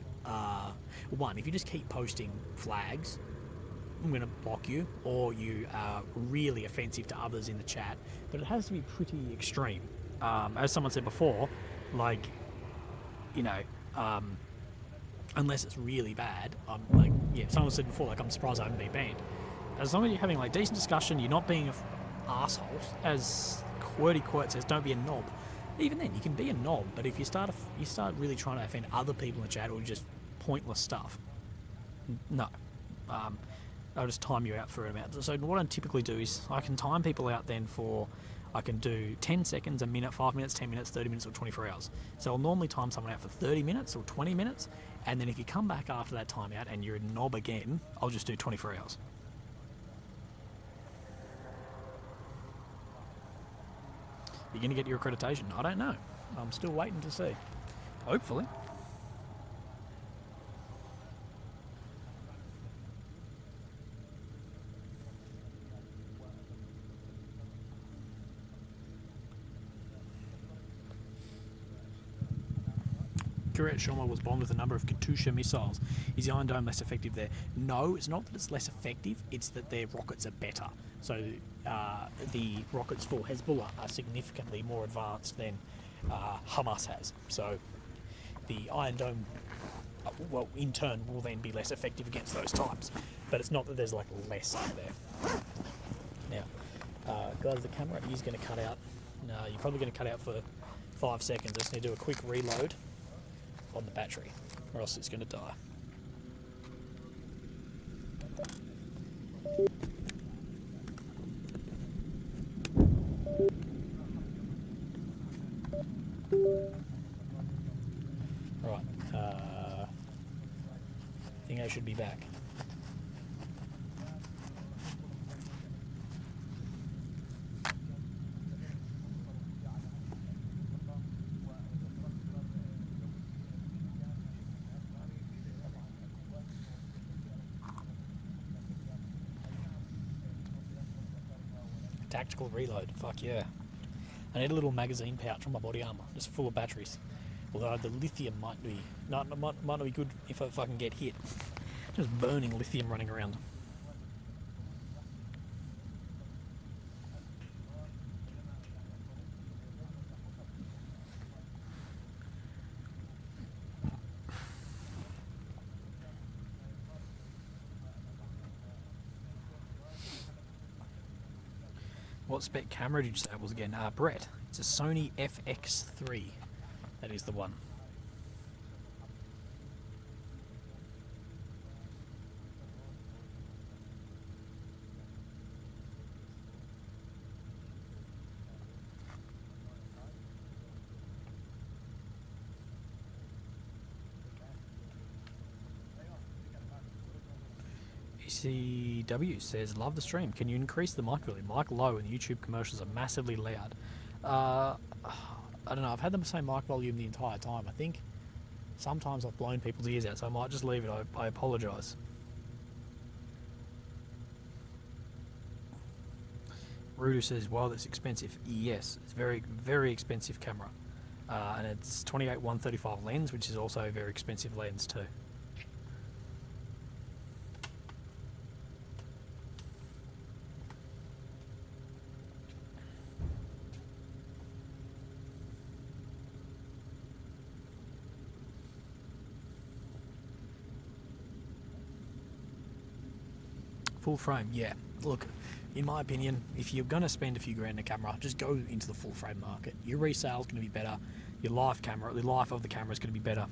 one, if you just keep posting flags, I'm going to block you, or you are really offensive to others in the chat. But it has to be pretty extreme. As someone said before, like, unless it's really bad, someone said before, like, I'm surprised I haven't been banned. As long as you're having like decent discussion, you're not being assholes, as QWERTY says, don't be a knob. Even then, you can be a knob, but if you start really trying to offend other people in the chat or just pointless stuff, no. I'll just time you out for an amount. So what I typically do is I can time people out then for, I can do 10 seconds, a minute, 5 minutes, 10 minutes, 30 minutes, or 24 hours. So I'll normally time someone out for 30 minutes or 20 minutes, and then if you come back after that timeout and you're a knob again, I'll just do 24 hours. You're going to get your accreditation? I don't know. I'm still waiting to see. Hopefully. Kiryat Shoma was bombed with a number of Katyusha missiles. Is the Iron Dome less effective there? No, it's not that it's less effective, it's that their rockets are better. So the rockets for Hezbollah are significantly more advanced than Hamas has. So the Iron Dome, well, in turn, will then be less effective against those types. But it's not that there's like less out there. Now, guys, the camera is going to cut out. No, you're probably going to cut out for 5 seconds. I just need to do a quick reload on the battery, or else it's going to die. Right, I think I should be back. Tactical reload, fuck yeah. I need a little magazine pouch on my body armour, just full of batteries. Although the lithium might not be good if I can get hit. Just burning lithium running around. What spec camera did you say it was again? Brett, it's a Sony FX3. That is the one. ECW says, love the stream. Can you increase the mic volume? Mic low and YouTube commercials are massively loud. I don't know. I've had the same mic volume the entire time. I think sometimes I've blown people's ears out, so I might just leave it. I apologise. Rudu says, well, that's expensive. Yes, it's very, very expensive camera. And it's 28-135 lens, which is also a very expensive lens too. Full frame, yeah. Look, in my opinion, if you're going to spend a few grand on a camera, just go into the full frame market. Your resale is going to be better. Your the life of the camera is going to be better.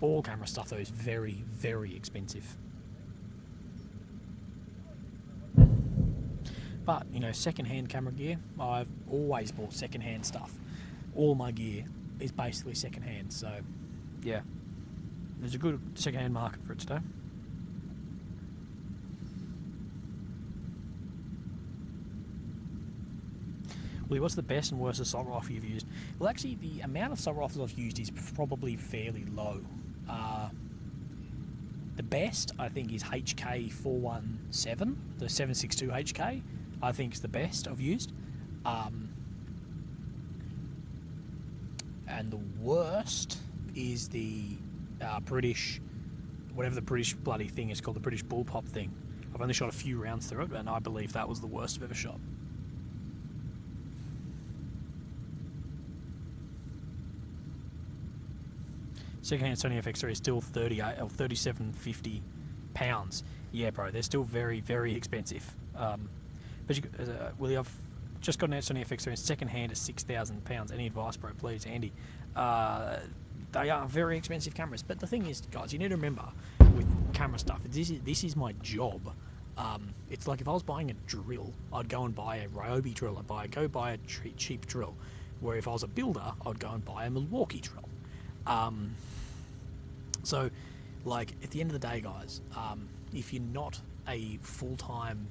All camera stuff, though, is very, very expensive. But, you know, second-hand camera gear, I've always bought second-hand stuff. All my gear is basically second-hand, so, yeah. There's a good second-hand market for it today. What's the best and worst assault rifle you've used? Well, actually, the amount of assault rifles I've used is probably fairly low. The best, I think, is HK417, the 7.62 HK. I think is the best I've used. And the worst is the British, whatever the British bloody thing is called, the British bullpup thing. I've only shot a few rounds through it, and I believe that was the worst I've ever shot. Secondhand Sony FX3 is still 38 or 37.50 pounds. Yeah, bro, they're still very, very expensive. But Willie, I've just got an Sony FX3 and secondhand at £6,000. Any advice, bro? Please, Andy. They are very expensive cameras. But the thing is, guys, you need to remember with camera stuff, this is my job. It's like if I was buying a drill, I'd go and buy a Ryobi drill. I'd go buy a cheap drill. Where if I was a builder, I'd go and buy a Milwaukee drill. So, like, at the end of the day, guys, if you're not a full-time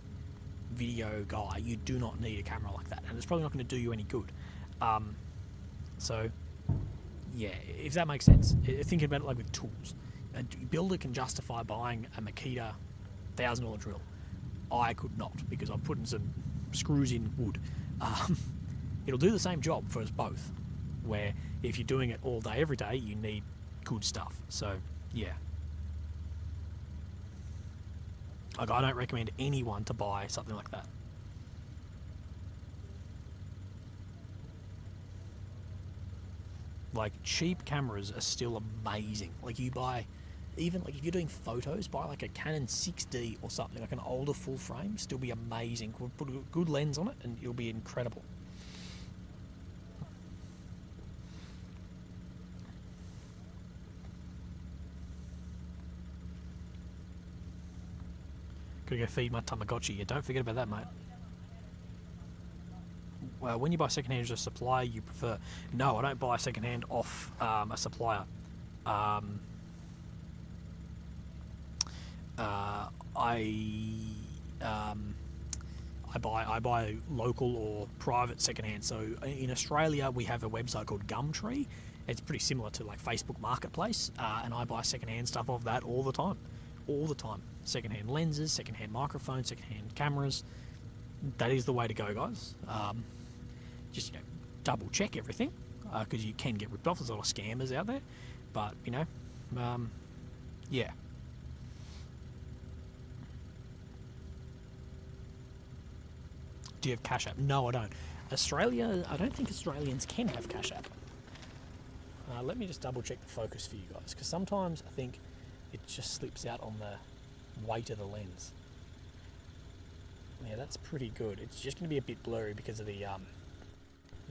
video guy, you do not need a camera like that, and it's probably not going to do you any good. So, yeah, if that makes sense. Thinking about it like with tools. A builder can justify buying a Makita $1,000 drill. I could not, because I'm putting some screws in wood. It'll do the same job for us both, where if you're doing it all day, every day, you need good stuff. So yeah, like I don't recommend anyone to buy something like that. Like cheap cameras are still amazing. Like you buy, even like if you're doing photos, buy like a Canon 6D or something, like an older full frame, still be amazing. Put a good lens on it and it'll be incredible. Gotta go feed my Tamagotchi. Yeah, don't forget about that, mate. Well, when you buy secondhand as a supplier, you prefer... No, I don't buy secondhand off a supplier. I buy local or private secondhand. So in Australia, we have a website called Gumtree. It's pretty similar to like Facebook Marketplace, and I buy secondhand stuff off that all the time. All the time. Secondhand lenses, secondhand microphones, secondhand cameras. That is the way to go, guys. Just double check everything, because you can get ripped off. There's a lot of scammers out there, but yeah. Do you have Cash App? No, I don't. Australia, I don't think Australians can have Cash App. Let me just double check the focus for you guys, because sometimes I think it just slips out on the weight of the lens. Yeah, that's pretty good. It's just going to be a bit blurry because of the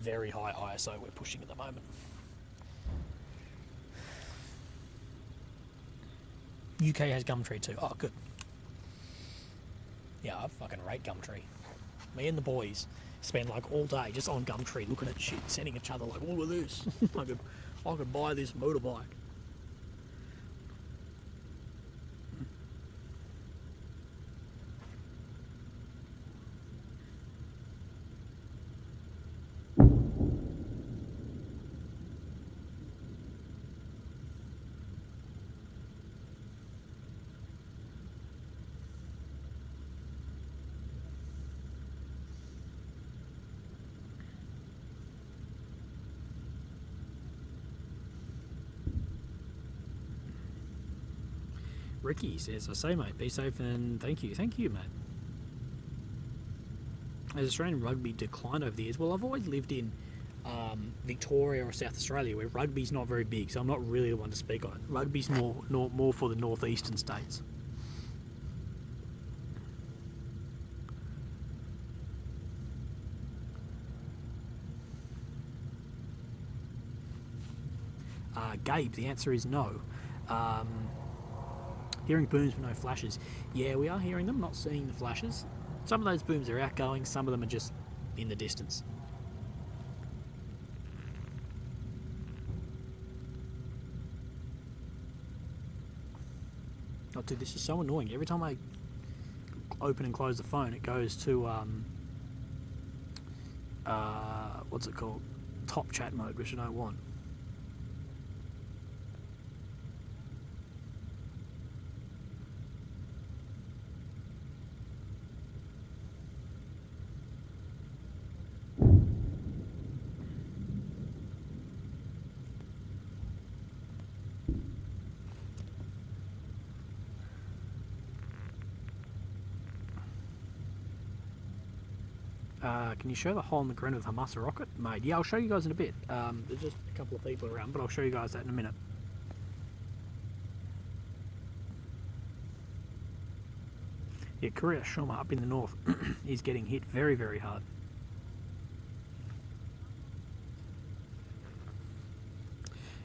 very high ISO we're pushing at the moment. UK has Gumtree too. Oh, good. Yeah, I fucking rate Gumtree. Me and the boys spend like all day just on Gumtree looking at shit, sending each other like, all of this. I could buy this motorbike. Ricky says, I say, mate, be safe and thank you. Thank you, mate. Has Australian rugby declined over the years? Well, I've always lived in Victoria or South Australia, where rugby's not very big, so I'm not really the one to speak on it. Rugby's more for the northeastern states. Gabe, the answer is no. Hearing booms but no flashes. Yeah, we are hearing them, not seeing the flashes. Some of those booms are outgoing, some of them are just in the distance. Oh, dude, this is so annoying. Every time I open and close the phone, it goes to, what's it called? Top chat mode, which I don't want. Can you show the hole in the ground of the Hamas rocket? Mate, yeah, I'll show you guys in a bit. There's just a couple of people around, but I'll show you guys that in a minute. Yeah, Korea Shoma up in the north is getting hit very, very hard.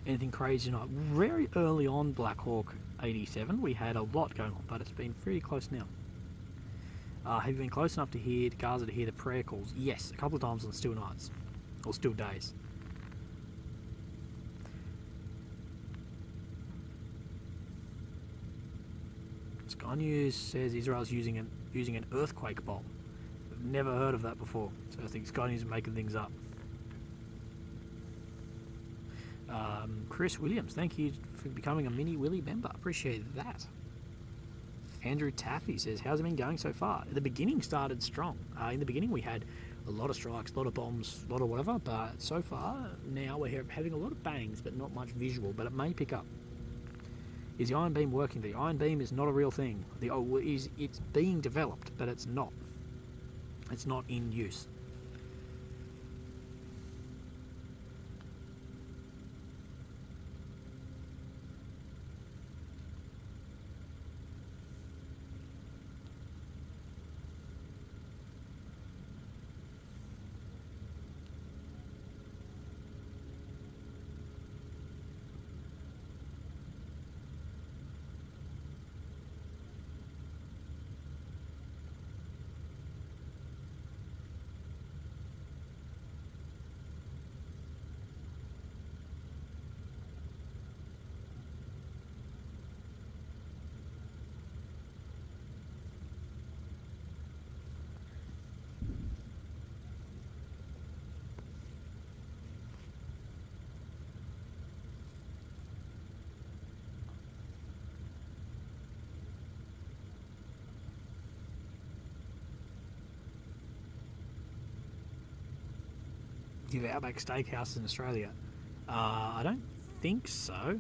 Anything crazy tonight? Very early on Black Hawk 87, we had a lot going on, but it's been pretty close now. Have you been close enough to hear Gaza to hear the prayer calls? Yes, a couple of times on still nights, or still days. Sky News says Israel's using an earthquake bomb. I've never heard of that before, so I think Sky News is making things up. Chris Williams, thank you for becoming a mini Willy member. Appreciate that. Andrew Taffy says, how's it been going so far? The beginning started strong. In the beginning we had a lot of strikes, a lot of bombs, a lot of whatever, but so far, now we're having a lot of bangs, but not much visual, but it may pick up. Is the iron beam working? The iron beam is not a real thing. It's being developed, but it's not. It's not in use. The Outback Steakhouse in Australia. I don't think so.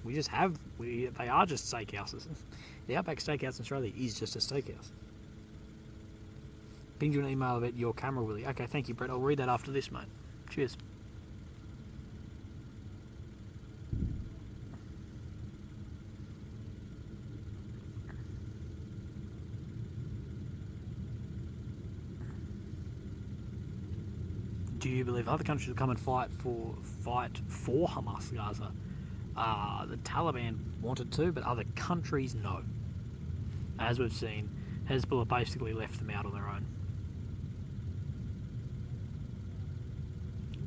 We just have. They are just steakhouses. The Outback Steakhouse in Australia is just a steakhouse. Pinged you an email about your camera, Willie. Okay, thank you, Brett. I'll read that after this, mate. Cheers. Do you believe other countries will come and fight for Hamas Gaza? The Taliban wanted to, but other countries, no. As we've seen, Hezbollah basically left them out on their own.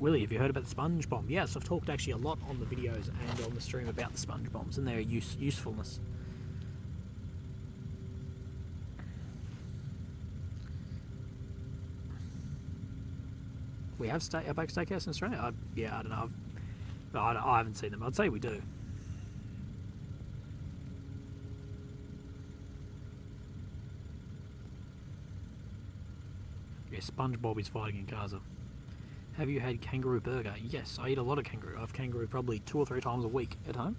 Willie, have you heard about the sponge bomb? Yes, I've talked actually a lot on the videos and on the stream about the sponge bombs and their usefulness. We have Outback Steakhouse in Australia? I don't know. I haven't seen them. I'd say we do. Yeah, SpongeBob is fighting in Gaza. Have you had kangaroo burger? Yes, I eat a lot of kangaroo. I have kangaroo probably 2 or 3 times a week at home.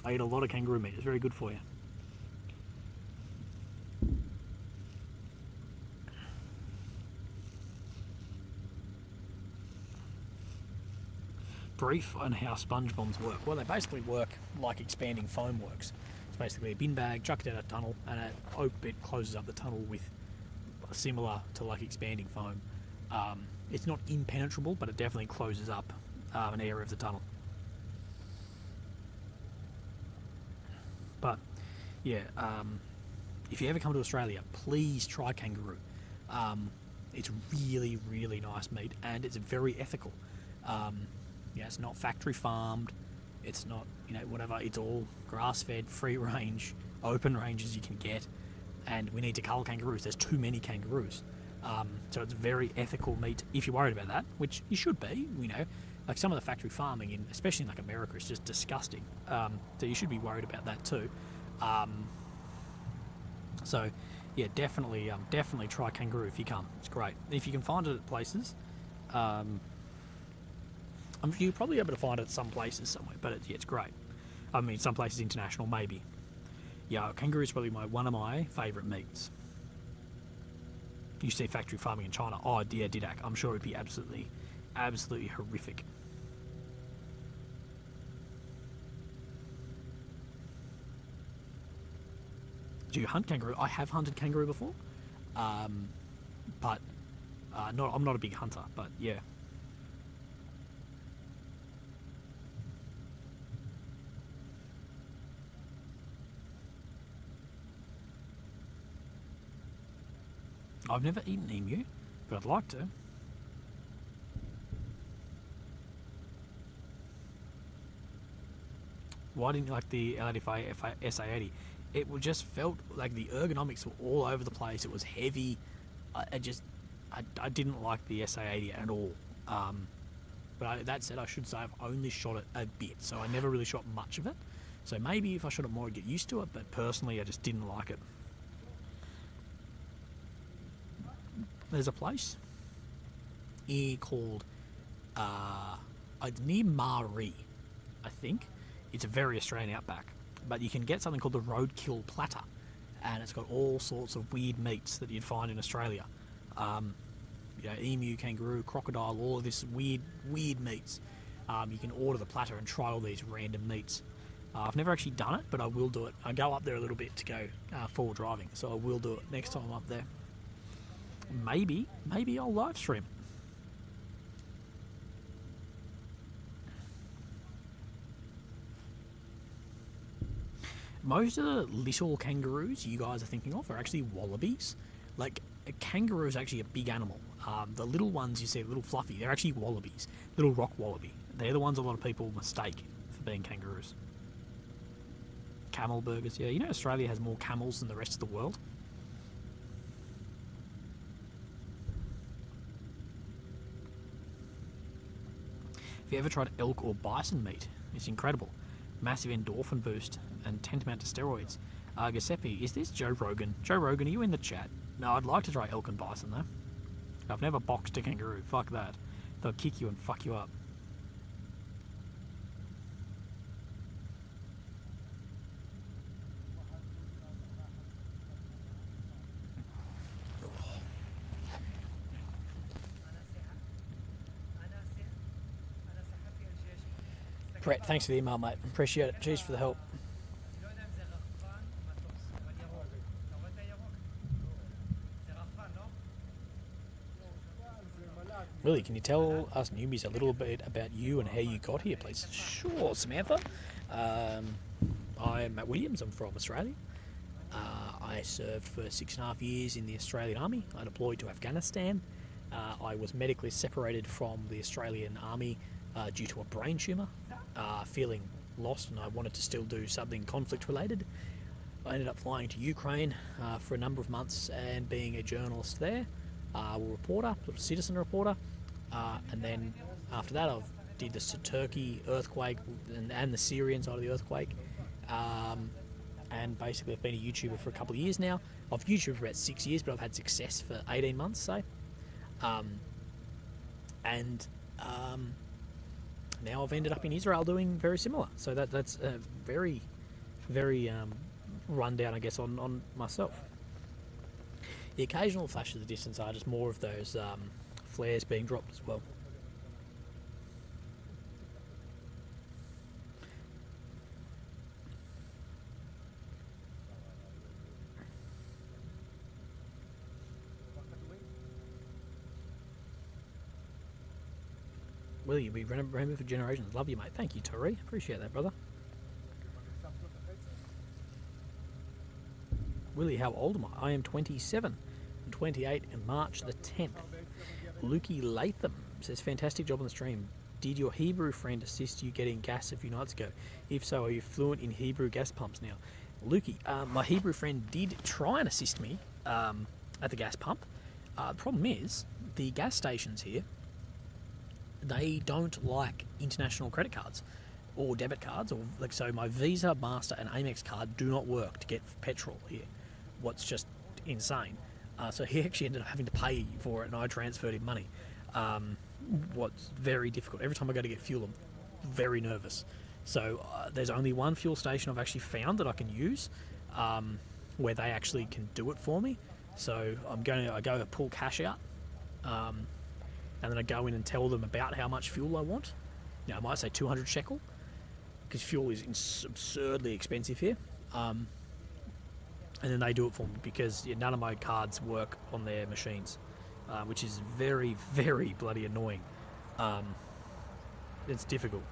I eat a lot of kangaroo meat. It's very good for you. Brief on how sponge bombs work. Well, they basically work like expanding foam works. It's basically a bin bag, chucked down a tunnel, and it closes up the tunnel with similar to like expanding foam. It's not impenetrable, but it definitely closes up an area of the tunnel. But yeah, if you ever come to Australia, please try kangaroo. It's really, really nice meat, and it's very ethical. Yeah, it's not factory farmed. It's not, whatever. It's all grass-fed, free range, open range as you can get. And we need to cull kangaroos. There's too many kangaroos. So it's very ethical meat if you're worried about that, which you should be. Like some of the factory farming, especially in like America, is just disgusting. So you should be worried about that too. So yeah, definitely try kangaroo if you come. It's great. If you can find it at places. You'll probably be able to find it at some places somewhere, but it's great. I mean, some places international, maybe. Yeah, kangaroo is probably one of my favourite meats. You see factory farming in China. Oh, yeah, Didac. I'm sure it'd be absolutely horrific. Do you hunt kangaroo? I have hunted kangaroo before, but I'm not a big hunter. But yeah. I've never eaten emu, but I'd like to. Why didn't you like the L85 SA80? It just felt like the ergonomics were all over the place. It was heavy. I didn't like the SA80 at all. But that said, I should say I've only shot it a bit, so I never really shot much of it. So maybe if I shot it more, I'd get used to it, but personally I just didn't like it. there's a place here called near Maree, I think. It's a very Australian outback, but you can get something called the roadkill platter, and it's got all sorts of weird meats that you'd find in Australia. Emu, kangaroo, crocodile, all of this weird meats. You can order the platter and try all these random meats. I've never actually done it, but I will do it. I go up there a little bit to go forward driving, so I will do it next time I'm up there. Maybe I'll live stream. Most of the little kangaroos you guys are thinking of are actually wallabies. Like, a kangaroo is actually a big animal. The little ones you see, little fluffy, they're actually wallabies. Little rock wallaby. They're the ones a lot of people mistake for being kangaroos. Camel burgers, yeah. You know Australia has more camels than the rest of the world? Have you ever tried elk or bison meat? It's incredible. Massive endorphin boost and tantamount to steroids. Giuseppe, is this Joe Rogan? Joe Rogan, are you in the chat? No, I'd like to try elk and bison though. I've never boxed a kangaroo. Fuck that. They'll kick you and fuck you up. Brett, thanks for the email, mate. Appreciate it. Cheers for the help. Willie, can you tell us newbies a little bit about you and how you got here, please? Sure, Samantha. I'm Matt Williams. I'm from Australia. I served for 6.5 years in the Australian Army. I deployed to Afghanistan. I was medically separated from the Australian Army due to a brain tumour, feeling lost, and I wanted to still do something conflict related. I ended up flying to Ukraine for a number of months and being a journalist there, a reporter, sort of citizen reporter, and then after that I did the Turkey earthquake and the Syrian side of the earthquake, and basically I've been a YouTuber for a couple of years now. I've YouTubed for about 6 years, but I've had success for 18 months, say. Now I've ended up in Israel doing very similar. So that's a very, very rundown, I guess, on myself. The occasional flashes of the distance are just more of those flares being dropped as well. Will you be remembered for generations? Love you, mate. Thank you, Tori. Appreciate that, brother. Willie, how old am I? I am 27. I'm 28 in March the 10th. Lukey Latham says, fantastic job on the stream. Did your Hebrew friend assist you getting gas a few nights ago? If so, are you fluent in Hebrew gas pumps now? Lukey, my Hebrew friend did try and assist me at the gas pump. The problem is, the gas stations here, they don't like international credit cards or debit cards, or like, so my Visa, Master and Amex card do not work to get petrol here. What's just insane. So he actually ended up having to pay for it, and I transferred him money. What's very difficult. Every time I go to get fuel, I'm very nervous. So there's only one fuel station I've actually found that I can use, where they actually can do it for me. So I go pull cash out, and then I go in and tell them about how much fuel I want. You know, I might say 200 shekel, because fuel is absurdly expensive here. And then they do it for me, because none of my cards work on their machines, which is very, very bloody annoying. It's difficult.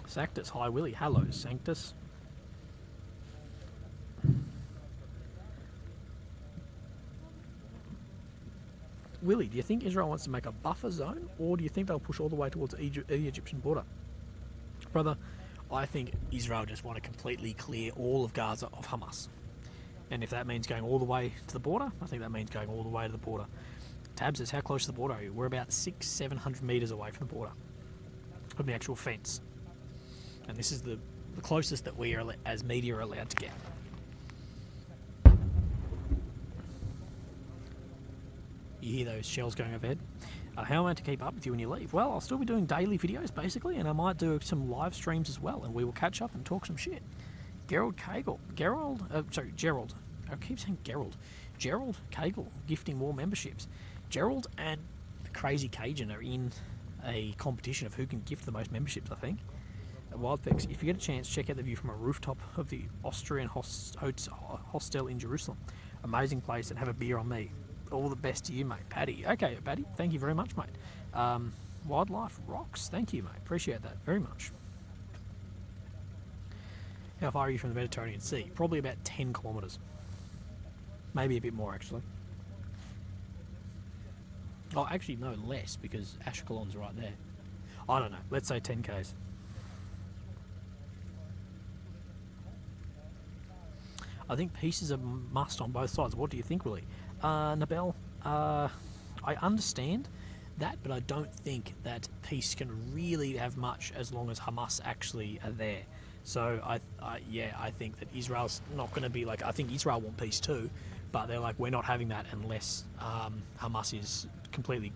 Sanctus, hi Willie. Hello, Sanctus. Willie, do you think Israel wants to make a buffer zone, or do you think they'll push all the way towards the Egyptian border? Brother, I think Israel just want to completely clear all of Gaza of Hamas. And if that means going all the way to the border, I think that means going all the way to the border. Tab says, how close to the border are you? We're about 600-700 metres away from the border, from the actual fence. And this is the closest that we are, as media, are allowed to get. You hear those shells going overhead. How am I to keep up with you when you leave? Well, I'll still be doing daily videos, basically, and I might do some live streams as well, and we will catch up and talk some shit. Gerald, I keep saying Gerald. Gerald Cagle gifting more memberships. Gerald and the Crazy Cajun are in a competition of who can gift the most memberships, I think. At Wildfix, if you get a chance, check out the view from a rooftop of the Austrian hostel in Jerusalem. Amazing place, and have a beer on me. All the best to you, mate. Paddy. Okay, Paddy, thank you very much, mate. Wildlife rocks. Thank you, mate. Appreciate that very much. How far are you from the Mediterranean Sea? Probably about 10 kilometres. Maybe a bit more, actually. Oh, actually, no, less, because Ashkelon's right there. I don't know. Let's say 10 k's. I think peace is a must on both sides. What do you think, Willie? Nabel, I understand that, but I don't think that peace can really have much as long as Hamas actually are there. So I think that Israel's not going to be like. I think Israel want peace too, but they're like, we're not having that unless Hamas is completely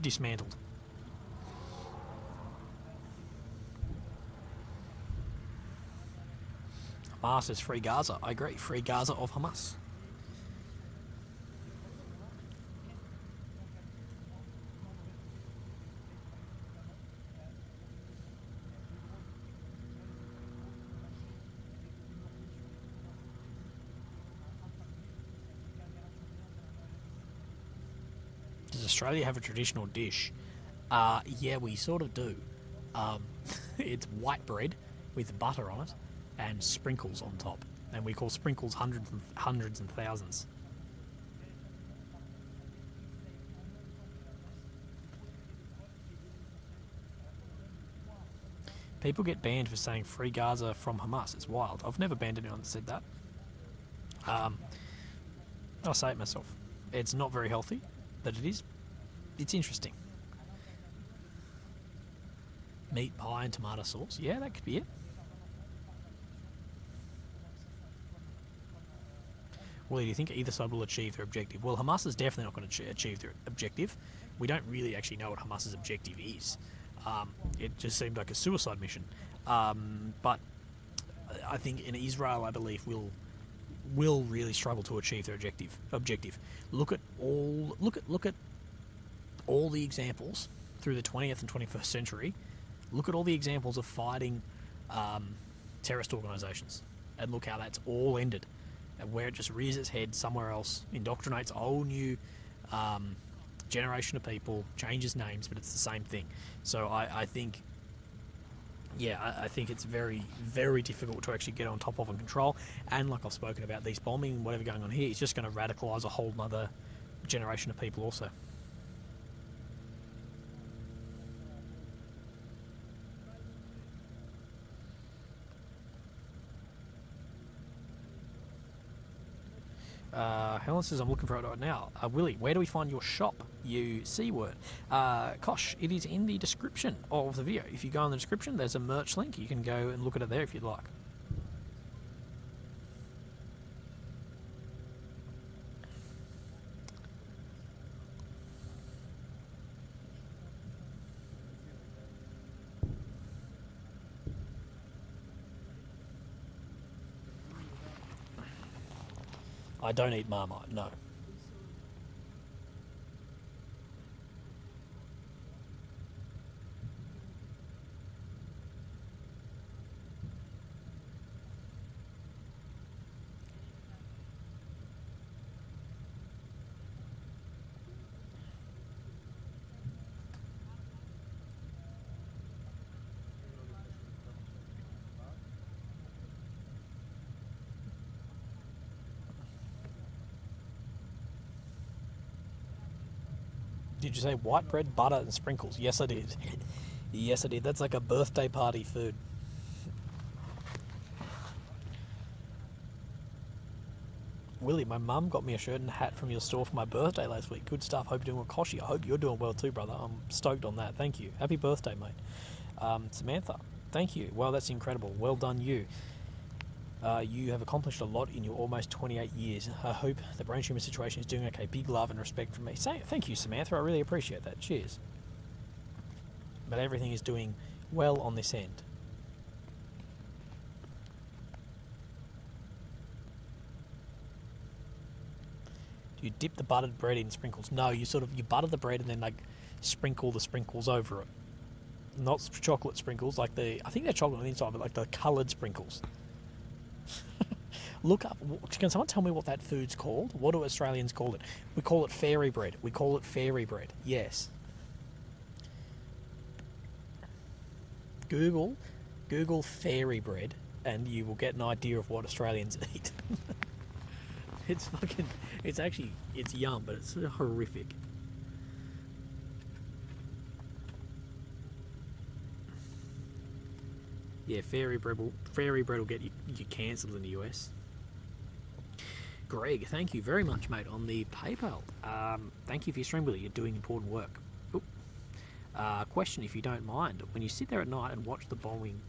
dismantled. Hamas is free Gaza. I agree. Free Gaza of Hamas. Does Australia have a traditional dish? Yeah, we sort of do. It's white bread with butter on it and sprinkles on top, and we call sprinkles hundreds and thousands. People get banned for saying free Gaza from Hamas. It's wild. I've never banned anyone that said that. I'll say it myself. It's not very healthy, but it's interesting. Meat pie and tomato sauce. Yeah, that could be it. Well, do you think either side will achieve their objective? Well, Hamas is definitely not going to achieve their objective. We don't really actually know what Hamas's objective is. It just seemed like a suicide mission. But I think in Israel, I believe, will really struggle to achieve their objective. Look at all the examples through the 20th and 21st century. Look at all the examples of fighting terrorist organisations, and look how that's all ended. And where it just rears its head somewhere else, indoctrinates a whole new generation of people, changes names, but it's the same thing. So I think, I think it's very, very difficult to actually get on top of and control. And like I've spoken about, these bombing, whatever going on here, it's just going to radicalise a whole other generation of people also. Helen says, I'm looking for it right now. Willie, where do we find your shop? You C word. Kosh, it is in the description of the video. If you go in the description, there's a merch link. You can go and look at it there if you'd like. I don't eat Marmite, no. Did you say white bread, butter, and sprinkles? Yes, I did. Yes, I did. That's like a birthday party food. Willie, my mum got me a shirt and hat from your store for my birthday last week. Good stuff. Hope you're doing well. Koshi, I hope you're doing well too, brother. I'm stoked on that. Thank you. Happy birthday, mate. Samantha, thank you. Well, that's incredible. Well done, you. You have accomplished a lot in your almost 28 years. I hope the brain tumor situation is doing okay. Big love and respect from me. Thank you, Samantha. I really appreciate that. Cheers. But everything is doing well on this end. Do you dip the buttered bread in sprinkles? No, you butter the bread and then like sprinkle the sprinkles over it. Not chocolate sprinkles, like I think they're chocolate on the inside, but like the coloured sprinkles. Look up, can someone tell me what that food's called? What do Australians call it? We call it fairy bread. We call it fairy bread, yes. Google fairy bread and you will get an idea of what Australians eat. It's yum, but it's horrific. Yeah, fairy bread will get you cancelled in the US. Greg, thank you very much, mate, on the PayPal. Thank you for your stream, Willie. You're doing important work. Question, if you don't mind. When you sit there at night and watch the bombing,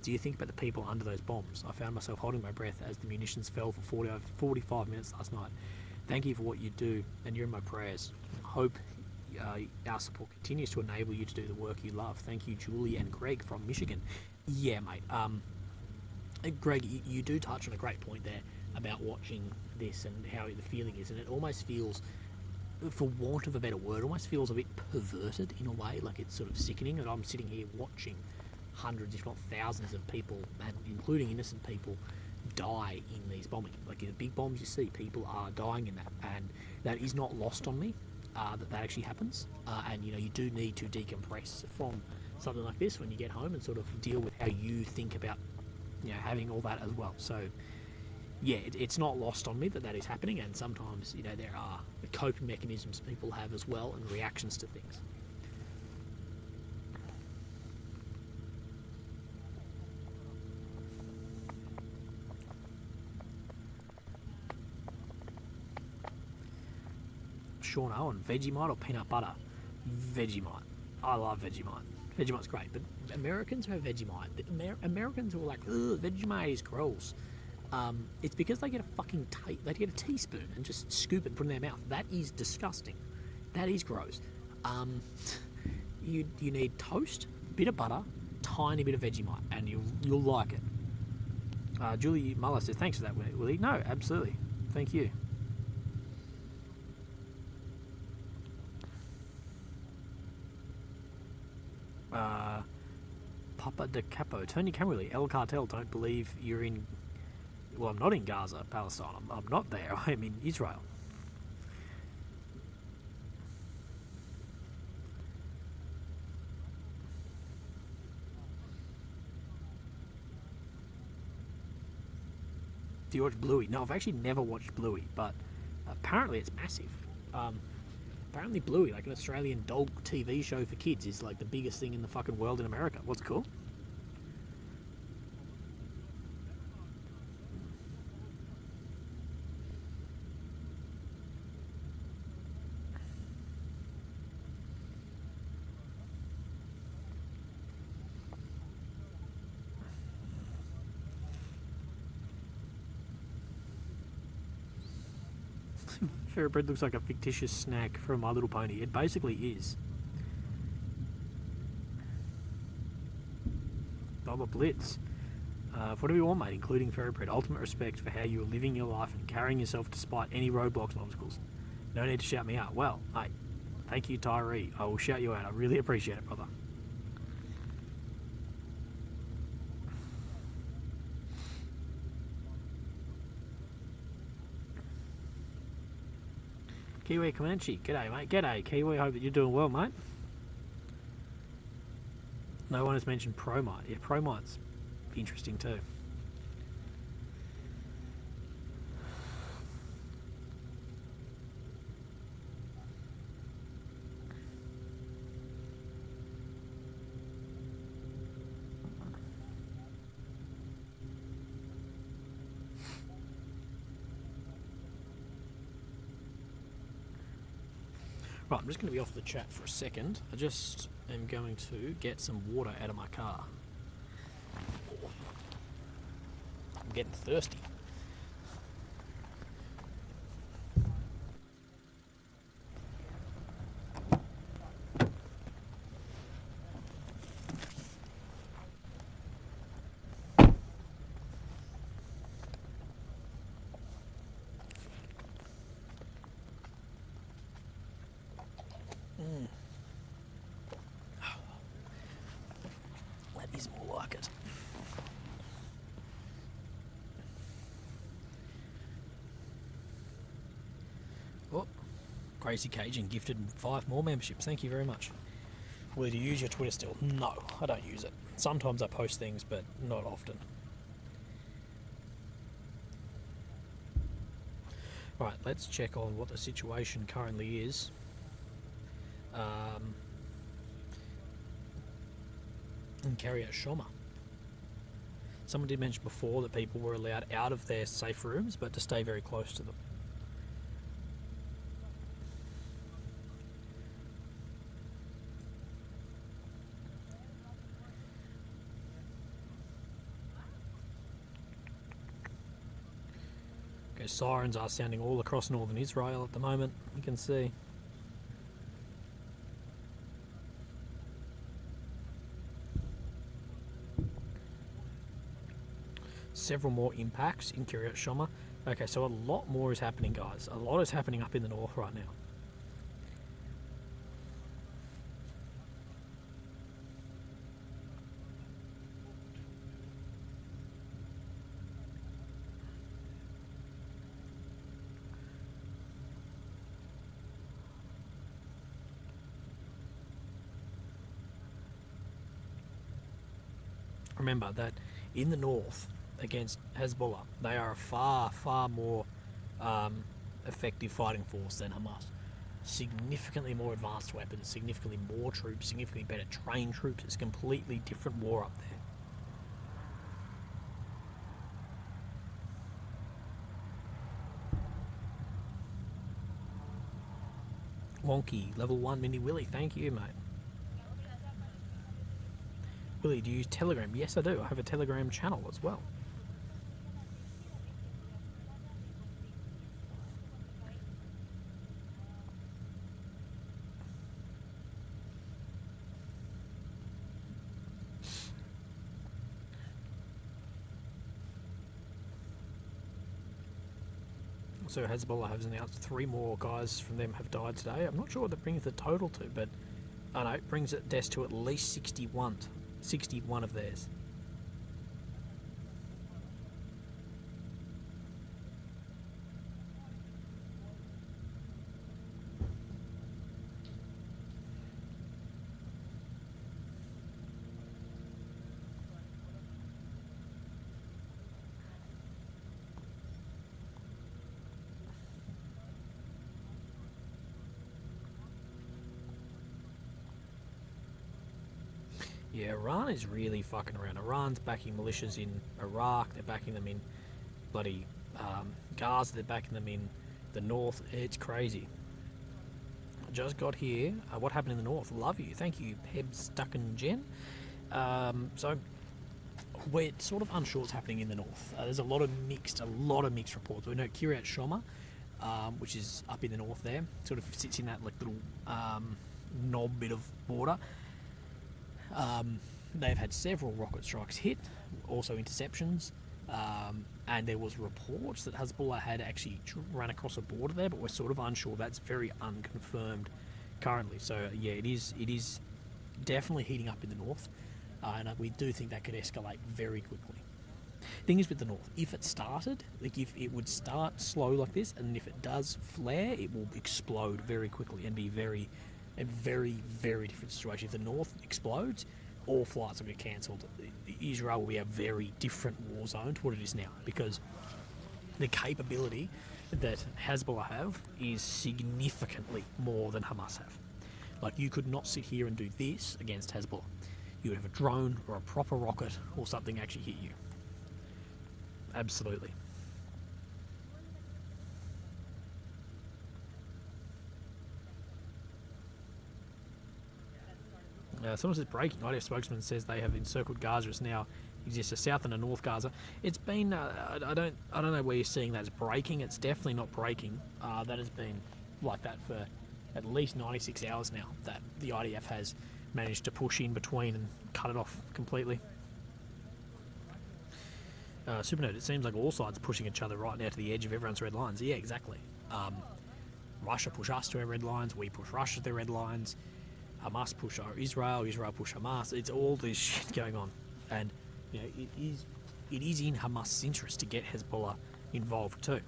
do you think about the people under those bombs? I found myself holding my breath as the munitions fell for 45 minutes last night. Thank you for what you do, and you're in my prayers. Hope our support continues to enable you to do the work you love. Thank you, Julie and Greg from Michigan. Yeah, mate. Greg, you do touch on a great point there about watching this and how the feeling is, and it almost feels, for want of a better word, almost feels a bit perverted in a way. Like, it's sort of sickening that I'm sitting here watching hundreds, if not thousands of people, and including innocent people, die in these bombings. Like, in the big bombs you see, people are dying in that, and that is not lost on me, that actually happens. And you do need to decompress from something like this when you get home and sort of deal with how you think about having all that as well. So yeah, it's not lost on me that is happening, and sometimes there are coping mechanisms people have as well, and reactions to things. Sean Owen, Vegemite or peanut butter? Vegemite. I love Vegemite. Vegemite's great, but Americans who have Vegemite, Americans who are like, ugh, Vegemite is gross. It's because they get they get a teaspoon and just scoop it and put it in their mouth. That is disgusting. That is gross. You need toast, bit of butter, tiny bit of Vegemite, and you'll like it. Julie Muller says, thanks for that, Willie. No, absolutely. Thank you. Papa de Capo, Tony Camerly, El Cartel, don't believe you're in. Well, I'm not in Gaza, Palestine. I'm not there. I'm in Israel. Do you watch Bluey? No, I've actually never watched Bluey, but apparently it's massive. Apparently Bluey, like an Australian dog TV show for kids, is like the biggest thing in the fucking world in America. What's cool? Fairy bread looks like a fictitious snack from My Little Pony. It basically is. Dollar Blitz. Whatever you want, mate, including fairy bread. Ultimate respect for how you are living your life and carrying yourself despite any roadblocks and obstacles. No need to shout me out. Well, mate, thank you, Tyree. I will shout you out. I really appreciate it, brother. Kiwi Comanche, g'day mate, g'day Kiwi, hope that you're doing well, mate. No one has mentioned Promite. Yeah, Promite's interesting too. Right, I'm just going to be off the chat for a second. I just am going to get some water out of my car. I'm getting thirsty. That is more like it. Oh, Crazy Cajun gifted 5 more memberships. Thank you very much. Will you use your Twitter still? No, I don't use it. Sometimes I post things, but not often. Right, let's check on what the situation currently is. In Kiryat Shoma. Someone did mention before that people were allowed out of their safe rooms, but to stay very close to them. Okay, sirens are sounding all across northern Israel at the moment, you can see. Several more impacts in Kiryat Shoma. Okay, so a lot more is happening, guys. A lot is happening up in the north right now. Remember that in the north, against Hezbollah, they are a far, far more effective fighting force than Hamas. Significantly more advanced weapons, significantly more troops, significantly better trained troops. It's a completely different war up there. Wonky, level 1 mini Willy, thank you, mate. Willy, do you use Telegram? Yes, I do. I have a Telegram channel as well. So Hezbollah has announced 3 more guys from them have died today. I'm not sure what that brings the total to, but I know it brings it deaths to at least 61 of theirs. Yeah, Iran is really fucking around. Iran's backing militias in Iraq, they're backing them in bloody Gaza, they're backing them in the north. It's crazy. I just got here. What happened in the north? Love you. Thank you, Peb Stucken Jen. So we're sort of unsure what's happening in the north. There's a lot of mixed reports. We know Kiryat Shoma, which is up in the north there, sort of sits in that like little knob bit of border. They've had several rocket strikes hit, also interceptions, and there was reports that Hezbollah had actually run across a border there, but we're sort of unsure. That's very unconfirmed currently. So yeah, it is definitely heating up in the north, and we do think that could escalate very quickly. Thing is with the north, if it started, like if it would start slow like this, and if it does flare, it will explode very quickly and be a very, very different situation. If the north explodes, all flights will get cancelled. Israel will be a very different war zone to what it is now, because the capability that Hezbollah have is significantly more than Hamas have. Like, you could not sit here and do this against Hezbollah. You would have a drone or a proper rocket or something actually hit you. Absolutely. Someone says breaking. IDF spokesman says they have encircled Gaza. It's now exists a South and a North Gaza. It's been I don't know where you're seeing that as breaking. It's definitely not breaking. That has been like that for at least 96 hours now. That the IDF has managed to push in between and cut it off completely. Supernote, it seems like all sides are pushing each other right now to the edge of everyone's red lines. Yeah, exactly. Russia push us to our red lines, we push Russia to their red lines, Hamas push Israel, Israel push Hamas. It's all this shit going on. And you know, it is in Hamas's interest to get Hezbollah involved too.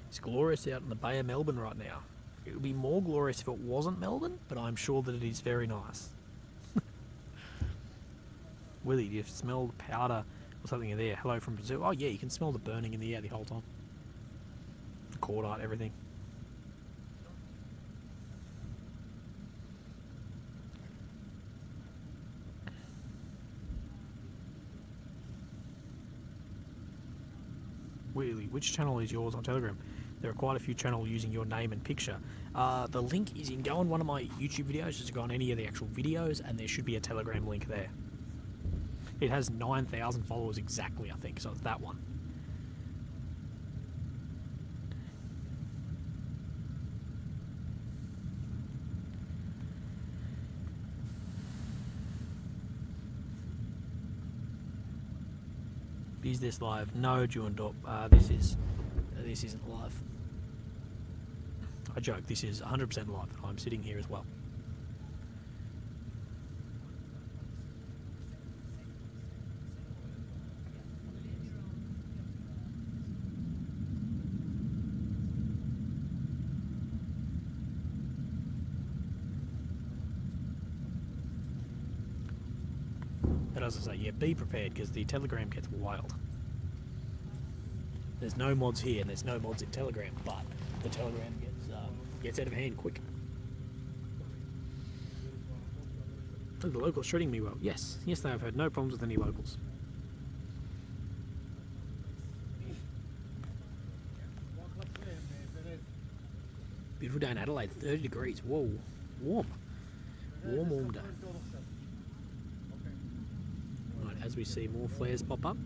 It's glorious out in the Bay of Melbourne right now. It would be more glorious if it wasn't Melbourne, but I'm sure that it is very nice. Willie, do you smell the powder or something in there? Hello from Brazil. Oh yeah, you can smell the burning in the air the whole time. The cordite, everything. Willie, which channel is yours on Telegram? There are quite a few channels using your name and picture. The link is go on one of my YouTube videos, just go on any of the actual videos, and there should be a Telegram link there. It has 9,000 followers exactly, I think, so it's that one. Is this live? No, Juandop. This isn't live. I joke. This is 100% live. I'm sitting here as well. But as I say, yeah, be prepared because the Telegram gets wild. There's no mods here and there's no mods in Telegram, but the Telegram gets out of hand quick. Look, the locals treating me well. Yes, they have had no problems with any locals. Beautiful day in Adelaide, 30 degrees. Whoa, warm day. Right, as we see more flares pop up.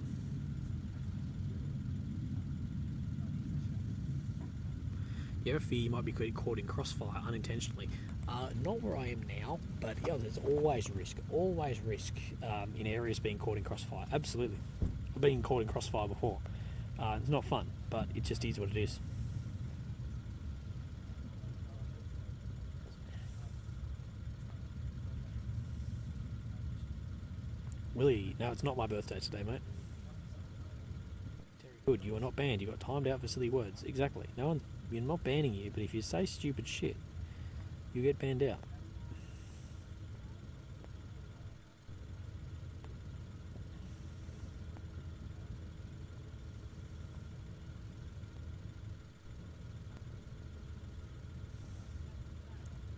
You ever fear you might be caught in crossfire unintentionally? Not where I am now, but yeah, there's always risk in areas being caught in crossfire. Absolutely. I've been caught in crossfire before. It's not fun, but it just is what it is. Willie, no, it's not my birthday today, mate. Good, you are not banned. You got timed out for silly words. Exactly. We're not banning you, but if you say stupid shit, you get banned out.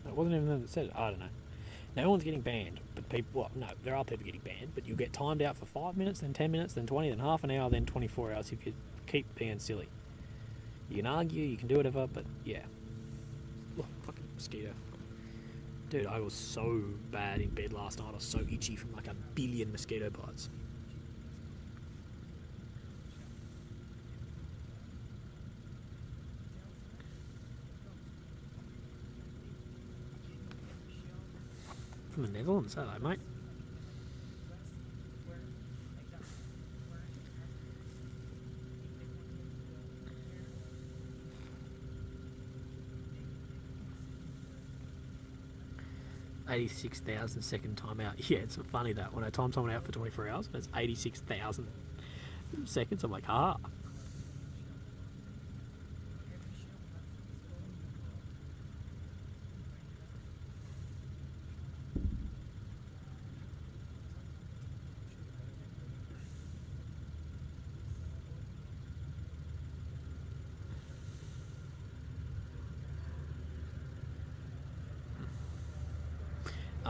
It wasn't even them that said it. I don't know. No one's getting banned, but people... Well, no, there are people getting banned, but you'll get timed out for 5 minutes, then 10 minutes, then 20, then half an hour, then 24 hours if you keep being silly. You can argue, you can do whatever, but yeah. Oh, fucking mosquito. Dude, I was so bad in bed last night. I was so itchy from like 1 billion mosquito bites. From the Netherlands, hello, mate. $86,000 second time out. Yeah, it's funny that when I time someone out for 24 hours, it's 86,000 seconds. I'm like, ah.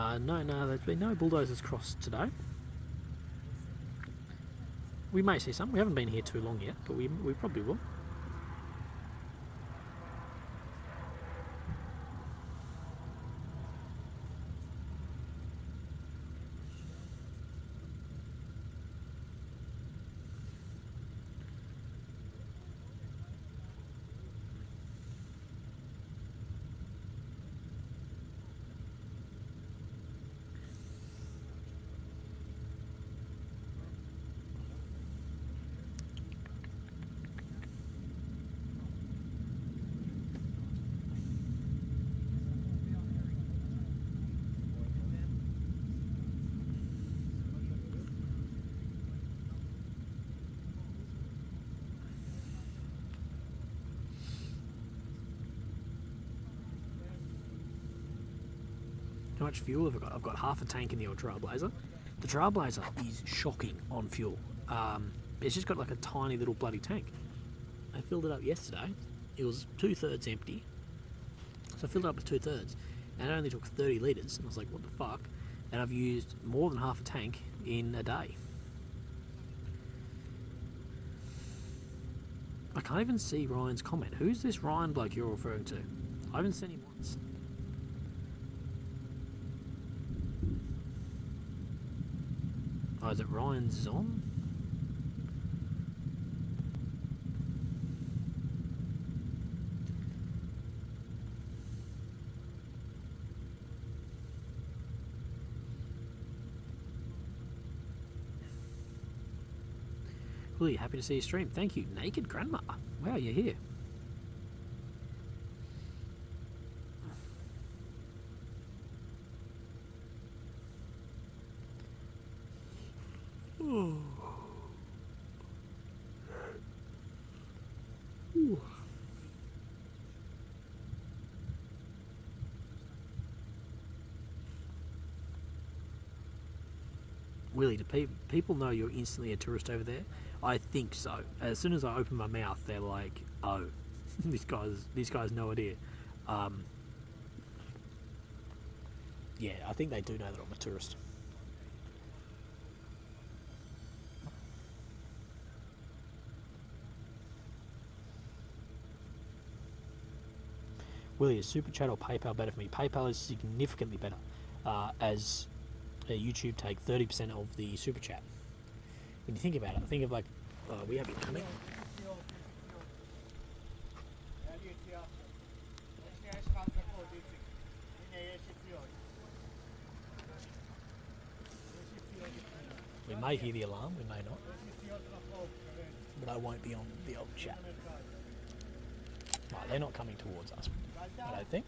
No, there's been no bulldozers crossed today. We may see some. We haven't been here too long yet, but we probably will. How much fuel have I got? I've got half a tank in the old Trailblazer. The Trailblazer is shocking on fuel. It's just got like a tiny little bloody tank. I filled it up yesterday. It was 2/3 empty. So I filled it up with 2/3. And it only took 30 litres. And I was like, what the fuck? And I've used more than half a tank in a day. I can't even see Ryan's comment. Who's this Ryan bloke you're referring to? I haven't seen him once. Oh, is it Ryan Zon? Really happy to see you stream. Thank you, Naked Grandma. Wow, you're here. Ooh. Ooh. Willie, do people know you're instantly a tourist over there? I think so. As soon as I open my mouth, they're like, "Oh, this guy's no idea." Yeah, I think they do know that I'm a tourist. Willie, is Super Chat or PayPal better for me? PayPal is significantly better, as YouTube take 30% of the Super Chat. When you think about it, think of like, we have it coming. We may hear the alarm, we may not, but I won't be on the old chat. Right, they're not coming towards us, I don't think.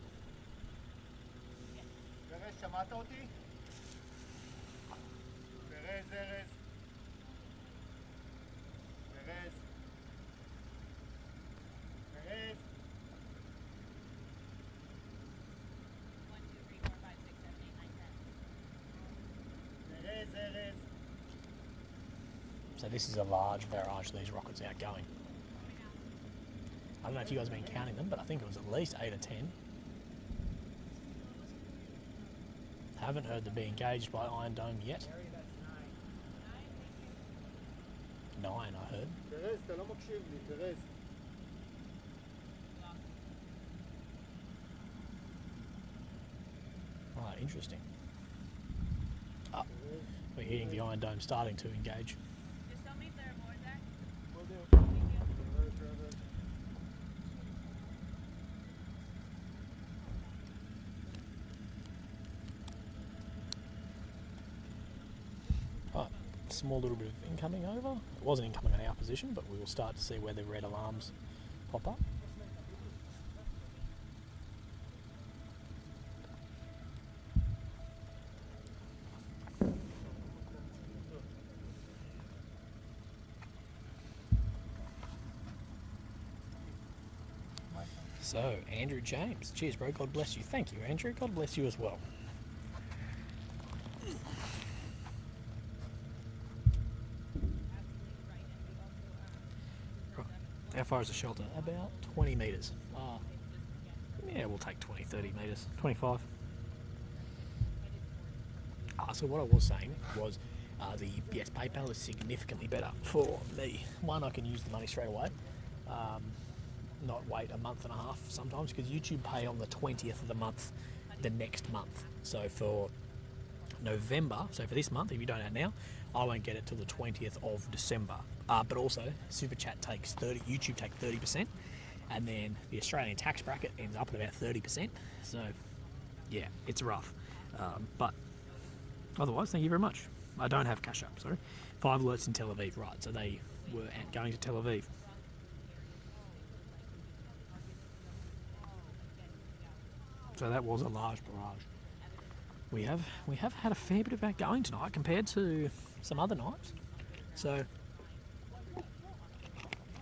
So this is a large barrage, these rockets outgoing. I don't know if you guys have been counting them, but I think it was at least 8 or 10. Haven't heard them be engaged by Iron Dome yet. 9, I heard. Right, interesting. Oh, we're hearing the Iron Dome starting to engage. Small little bit of incoming over. It wasn't incoming on our position, but we will start to see where the red alarms pop up. So, Andrew James. Cheers, bro. God bless you. Thank you, Andrew. God bless you as well. How far is the shelter? About 20 metres. Yeah, we'll take 20, 30 metres. 25. So what I was saying was, yes, PayPal is significantly better for me. One, I can use the money straight away, not wait a month and a half sometimes, because YouTube pay on the 20th of the month, the next month. So for November, so for this month, if you donate now, I won't get it till the 20th of December. But also, Super Chat takes 30, YouTube take 30%, and then the Australian tax bracket ends up at about 30%. So, yeah, it's rough. But otherwise, thank you very much. I don't have Cash App, sorry. 5 alerts in Tel Aviv, right, so they were going to Tel Aviv. So that was a large barrage. We have had a fair bit of outgoing tonight compared to some other nights. So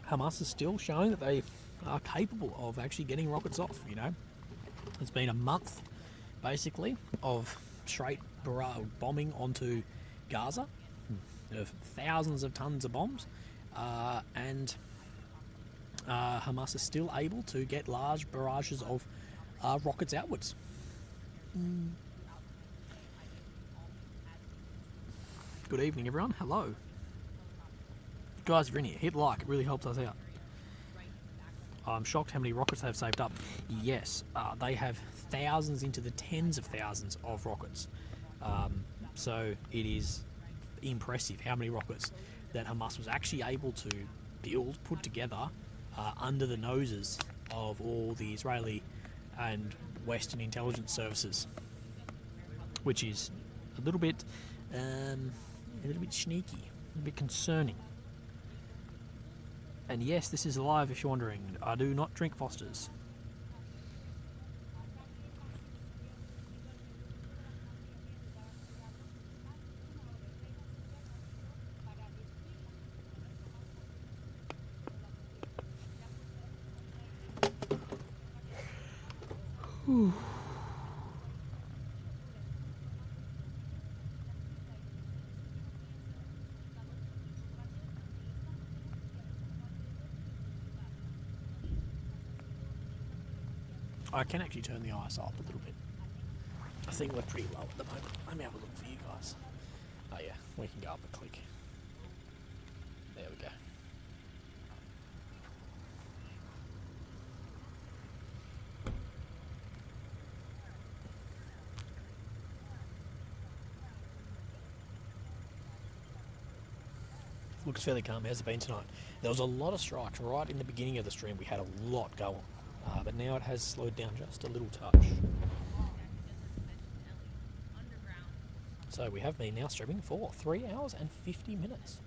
Hamas is still showing that they are capable of actually getting rockets off, you know. It's been a month, basically, of straight bombing onto Gaza, of thousands of tons of bombs, and Hamas is still able to get large barrages of rockets outwards. Good evening, everyone. Hello. Guys, if you're in here, hit like. It really helps us out. I'm shocked how many rockets they've saved up. Yes, they have thousands into the tens of thousands of rockets. So it is impressive how many rockets that Hamas was actually able to build, put together, under the noses of all the Israeli and Western intelligence services, which is a little bit sneaky, a bit concerning. And yes, this is live if you're wondering. I do not drink Fosters. Whew. I can actually turn the ISO up a little bit. I think we're pretty low at the moment. Let me have a look for you guys. Oh yeah, we can go up a click. There we go. Looks fairly calm. How's it been tonight? There was a lot of strikes right in the beginning of the stream. We had a lot going. But now it has slowed down just a little touch. So we have been now streaming for 3 hours and 50 minutes.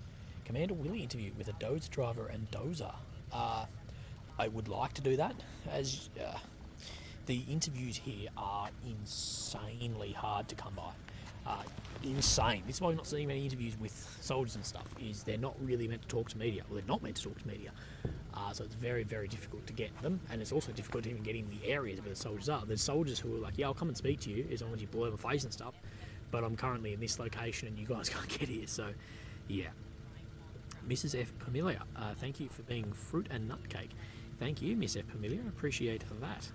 Commander Willy interview with a Dozer driver and Dozer. I would like to do that, as the interviews here are insanely hard to come by. Insane. This is why you're not seeing many interviews with soldiers and stuff, is they're not really meant to talk to media. Well, they're not meant to talk to media. So it's very, very difficult to get them, and it's also difficult to even get in the areas where the soldiers are. There's soldiers who are like, yeah, I'll come and speak to you as long as you blur my face and stuff, but I'm currently in this location and you guys can't get here, so yeah. Mrs. F. Pamilia, thank you for being fruit and nutcake. Thank you, Miss F. Pamilia, appreciate that.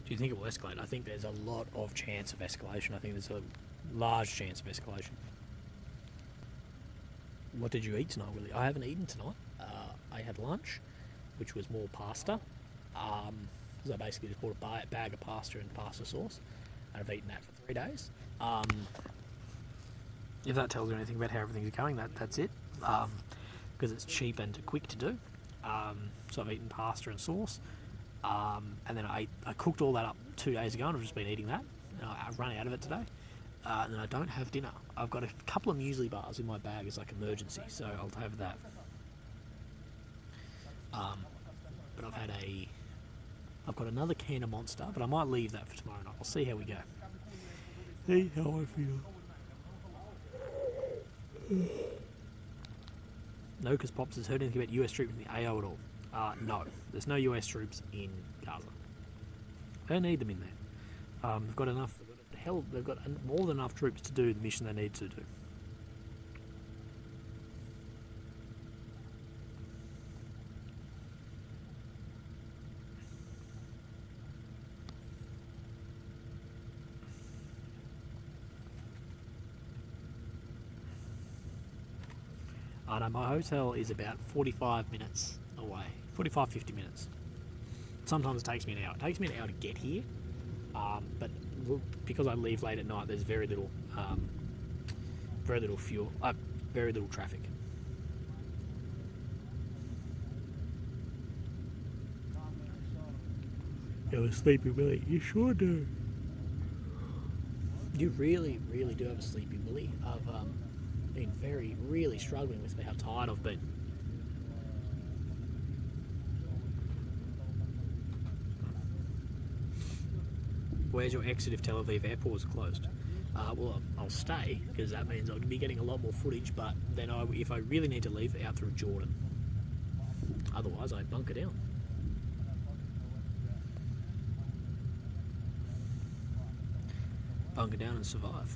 Do you think it will escalate? I think there's a lot of chance of escalation. I think there's a large chance of escalation. What did you eat tonight, Willie? I haven't eaten tonight. I had lunch, which was more pasta. So I basically just bought a bag of pasta and pasta sauce, and I've eaten that for 3 days. If that tells you anything about how everything's going, that's it. Because it's cheap and quick to do. So I've eaten pasta and sauce. And then I cooked all that up 2 days ago, and I've just been eating that. I've run out of it today. And then I don't have dinner. I've got a couple of muesli bars in my bag as like emergency, so I'll have that. But I've got another can of Monster, but I might leave that for tomorrow night. I'll see how we go. See how I feel. No, because Pops has heard anything about US troops in the AO at all. No, there's no US troops in Gaza. They don't need them in there. They've got enough. They've got more than enough troops to do the mission they need to do. I know my hotel is about 45 minutes away. 50 minutes. Sometimes it takes me an hour. It takes me an hour to get here, but because I leave late at night, there's very little fuel, very little traffic. You have a sleepy Willy? You sure do. You really, really do have a sleepy Willy. I've been really struggling with how tired I've been. Where's your exit if Tel Aviv airport is closed? Well, I'll stay because that means I'll be getting a lot more footage. But then, if I really need to leave, out through Jordan. Otherwise, I bunker down. Bunker down and survive.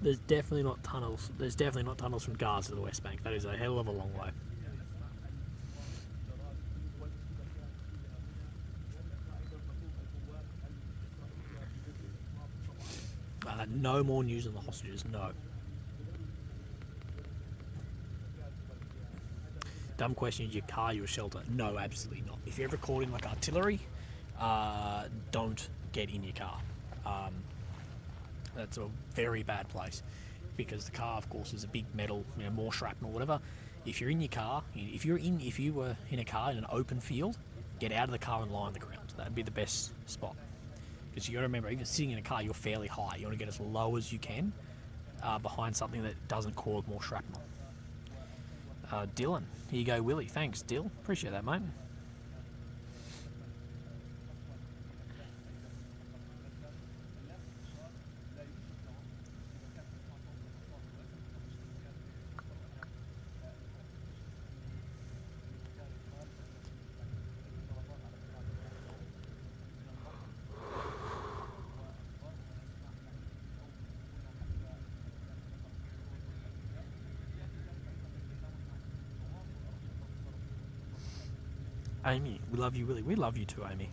There's definitely not tunnels. There's definitely not tunnels from Gaza to the West Bank. That is a hell of a long way. No more news on the hostages. No. Dumb question: is your car your shelter? No, absolutely not. If you're ever caught in like artillery, don't get in your car. That's a very bad place because the car, of course, is a big metal, more shrapnel, whatever. If you're in your car, if you were in a car in an open field, get out of the car and lie on the ground. That'd be the best spot. Because you got to remember, even sitting in a car, you're fairly high. You want to get as low as you can behind something that doesn't cause more shrapnel. Dylan, here you go, Willy. Thanks, Dill. Appreciate that, mate. Amy, we love you, Willy. We love you too, Amy.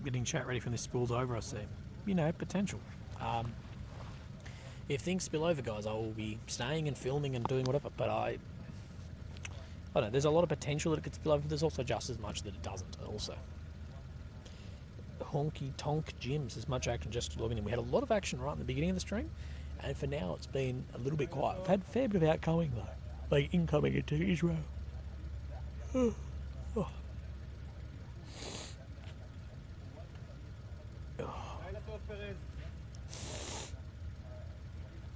Getting chat ready from this spools over, I see. Potential. If things spill over, guys, I will be staying and filming and doing whatever, but I don't know, there's a lot of potential that it could spill over. There's also just as much that it doesn't, also. Honky Tonk Gyms, as much action just logging in. We had a lot of action right in the beginning of the stream, and for now it's been a little bit quiet. We've had a fair bit of outgoing, though. Like incoming into Israel. Oh.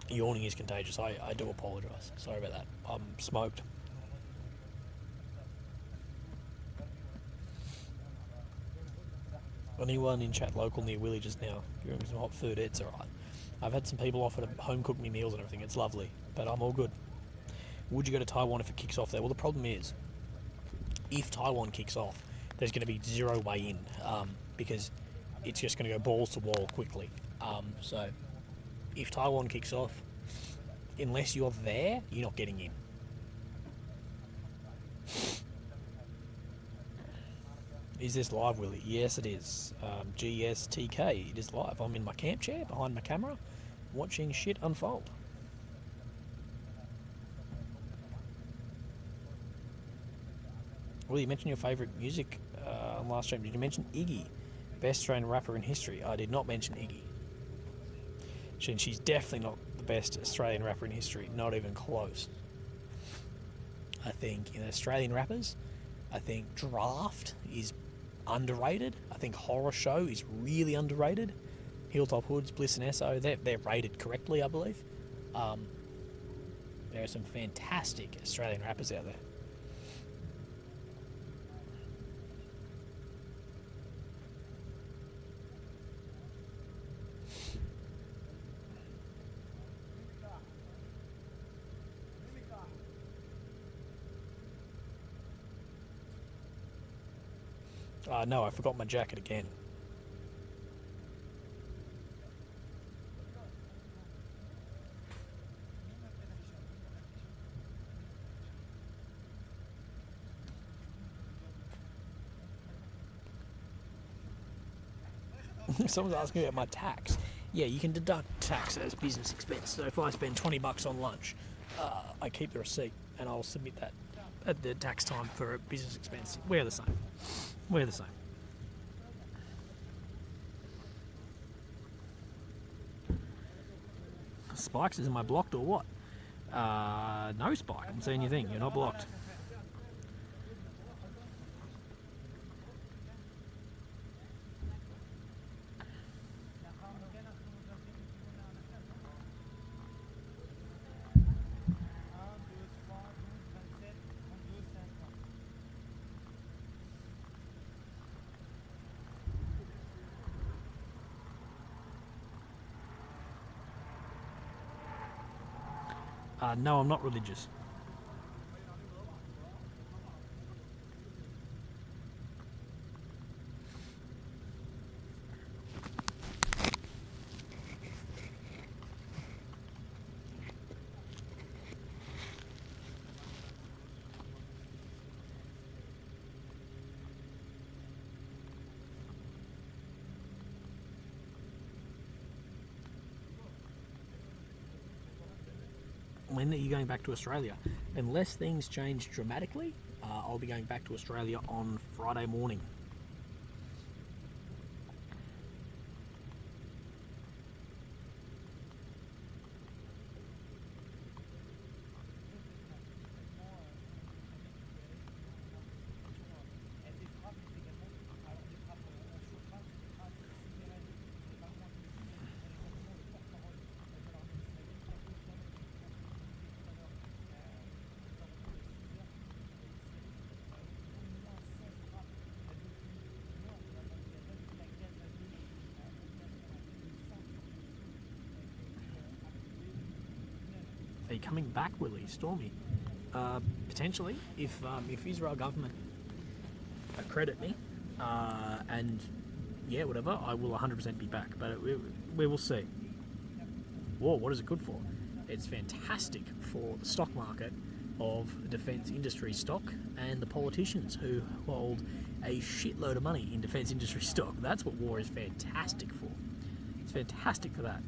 Yawning is contagious. I do apologise. Sorry about that. I'm smoked. Anyone in chat local near Willy just now? Giving me some hot food. It's alright. I've had some people offer to home cook me meals and everything. It's lovely. But I'm all good. Would you go to Taiwan if it kicks off there? Well, the problem is, if Taiwan kicks off, there's going to be zero way in because it's just going to go balls to wall quickly. So if Taiwan kicks off, unless you're there, you're not getting in. Is this live, Willy? Yes, it is. GSTK, it is live. I'm in my camp chair behind my camera watching shit unfold. Well, you mentioned your favourite music on last stream. Did you mention Iggy? Best Australian rapper in history. I did not mention Iggy. She's definitely not the best Australian rapper in history. Not even close. I think in Australian rappers, I think Draft is underrated. I think Horror Show is really underrated. Hilltop Hoods, Bliss and Esso, they're rated correctly, I believe. There are some fantastic Australian rappers out there. No, I forgot my jacket again. Someone's asking about my tax. Yeah, you can deduct tax as business expense. So if I spend $20 on lunch, I keep the receipt and I'll submit that at the tax time for a business expense. We're the same. We're the same. Spikes, is am I blocked or what? No, Spike. I'm seeing your thing. You're not blocked. No, I'm not religious. When are you going back to Australia? Unless things change dramatically, I'll be going back to Australia on Friday morning. Are you coming back, Willie? Stormy? Potentially, if Israel government accredit me, and yeah, whatever, I will 100% be back. But we will see. Whoa, what is it good for? It's fantastic for the stock market of the defence industry stock and the politicians who hold a shitload of money in defence industry stock. That's what war is fantastic for. It's fantastic for that.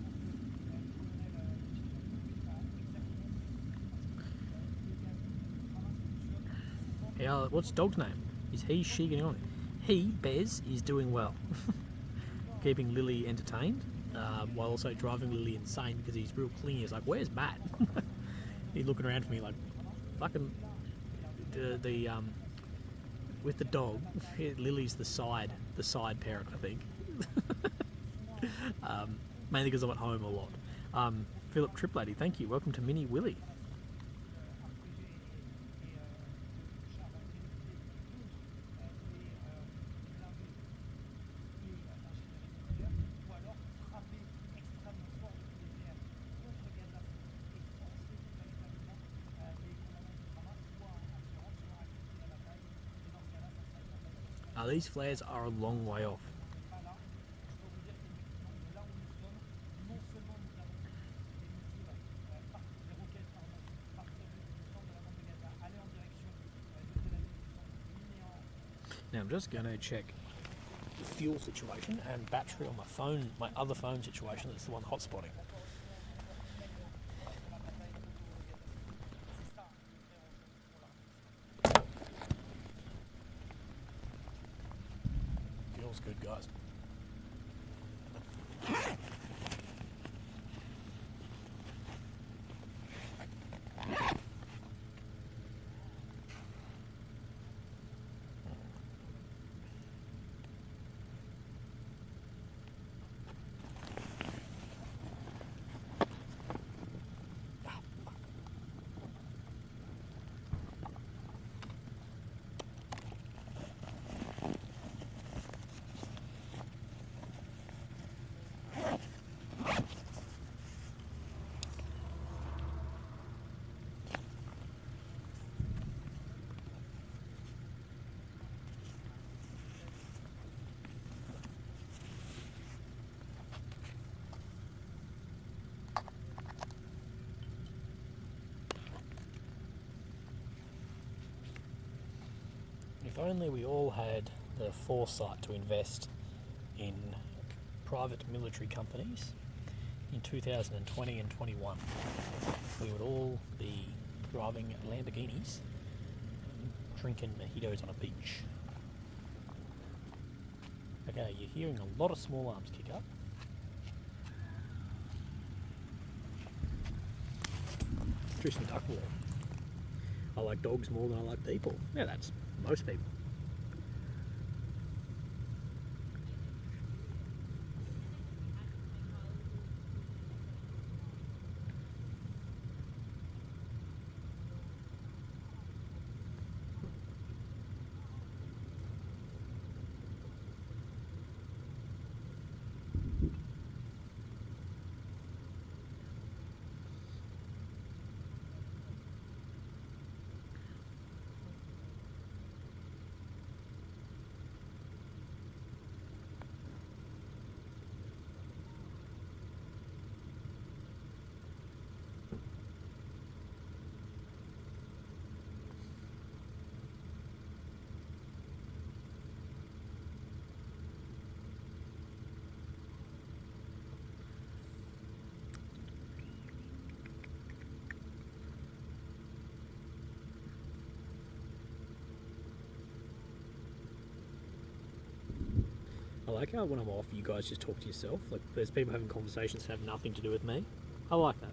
Yeah, what's dog's name? Is he, she getting on? He, Bez, is doing well. Keeping Lily entertained, while also driving Lily insane because he's real clingy. He's like, where's Matt? He's looking around for me like, fucking, with the dog, Lily's the side parent, I think. Mainly because I'm at home a lot. Philip Triplady, thank you. Welcome to Mini Willie. These flares are a long way off. Now I'm just going to check the fuel situation and battery on my phone, my other phone situation, that's the one hotspotting. Feels good, guys. If only we all had the foresight to invest in private military companies in 2020 and 21, we would all be driving Lamborghinis and drinking mojitos on a beach. Okay, you're hearing a lot of small arms kick up. Tristan Duckwall. I like dogs more than I like people. Yeah, that's most people. I like how when I'm off, you guys just talk to yourself. Like, there's people having conversations that have nothing to do with me. I like that.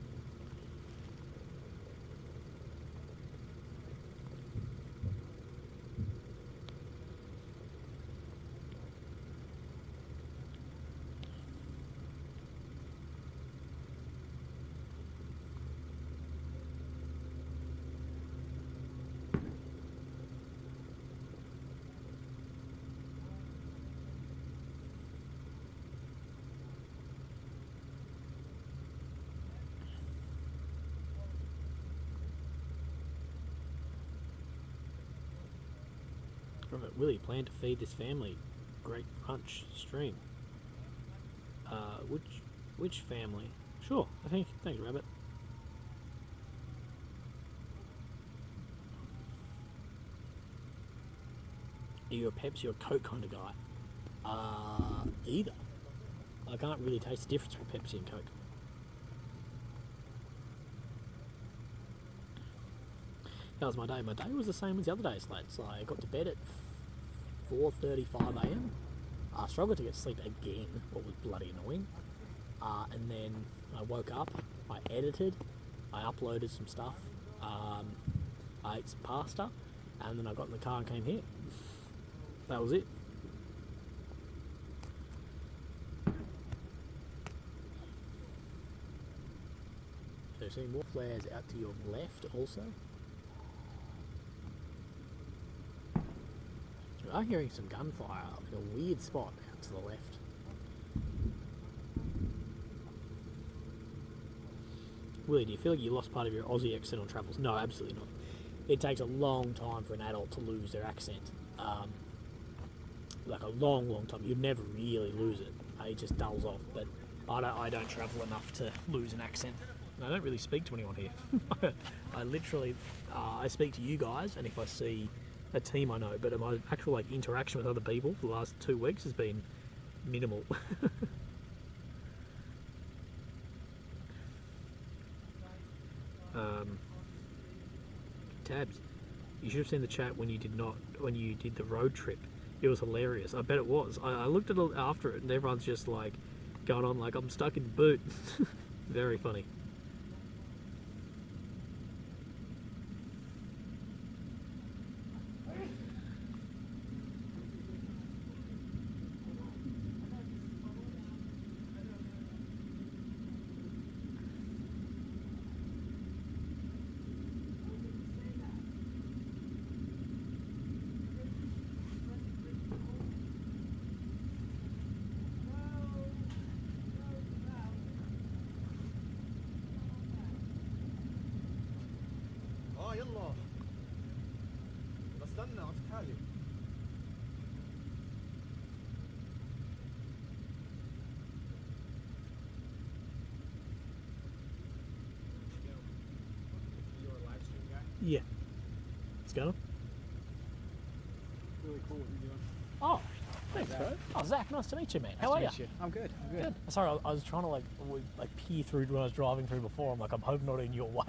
Right, Willie, plan to feed this family. Great brunch stream. Which family? Sure, I think. Thanks, Rabbit. Are you a Pepsi or Coke kind of guy? Either. I can't really taste the difference between Pepsi and Coke. That was my day. My day was the same as the other days, lads. I got to bed at 4:35 a.m. I struggled to get to sleep again, what was bloody annoying. And then I woke up, I edited, I uploaded some stuff, I ate some pasta, and then I got in the car and came here. That was it. So see more flares out to your left also. We are hearing some gunfire in a weird spot out to the left. Willie, do you feel like you lost part of your Aussie accent on travels? No, absolutely not. It takes a long time for an adult to lose their accent. Like a long time. You'd never really lose it. It just dulls off. But I don't travel enough to lose an accent. And I don't really speak to anyone here. I literally, I speak to you guys, and if I see a team I know, but my actual interaction with other people for the last 2 weeks has been minimal. Tabs, you should have seen the chat when you did the road trip. It was hilarious. I bet it was. I looked at it after it, and everyone's just like going on like I'm stuck in the boot. Very funny. يلا بستنى عرفت حالي. Yeah. It's going. cool what you're doing. Oh, thanks, Zach. bro. Oh, Zach, nice to meet you, man. How Nice are to you? meet I'm good. I'm good. Good. Sorry, I was trying to like peer through when I was driving through before. I'm like, I'm hoping not in your way.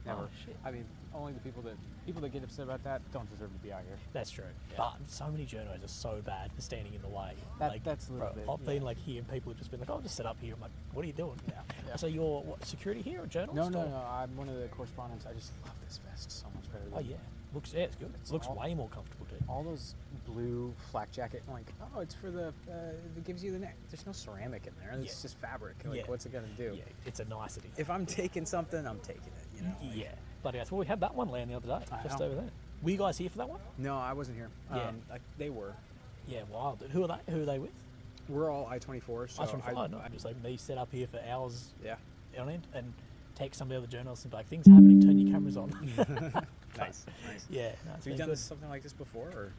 Never. Oh, shit. I mean, only the people that get upset about that don't deserve to be out here. That's true. Yeah. But so many journos are so bad for standing in the way. That's a little bro, bit, I've been like hearing people have just been like, "I'll just sit up here." I'm like, "What are you doing?" Yeah. So you're what, security here or journalist? No, or? I'm one of the correspondents. I just love this vest so much better. Oh yeah, it's good. It's Looks all- way more comfortable too. All those blue flak jacket, I'm like, oh, it's for the, it gives you the neck. There's no ceramic in there. It's Yeah. just fabric. Like, Yeah. what's it gonna do? Yeah, it's a nicety. If I'm taking something, I'm taking it. You know. Like, Yeah, bloody hell. Well, we had that one land the other day, I just know. over there. Were you guys here for that one? No, I wasn't here. Yeah. They were. Yeah, wild. Who are they? Who are they with? We're all I-24. So I was oh, no, just like me set up here for hours yeah. on end and text some of the other journalists and be like, "Things happening. Turn your cameras on." Nice. Yeah. No, Have you done something like this before, or?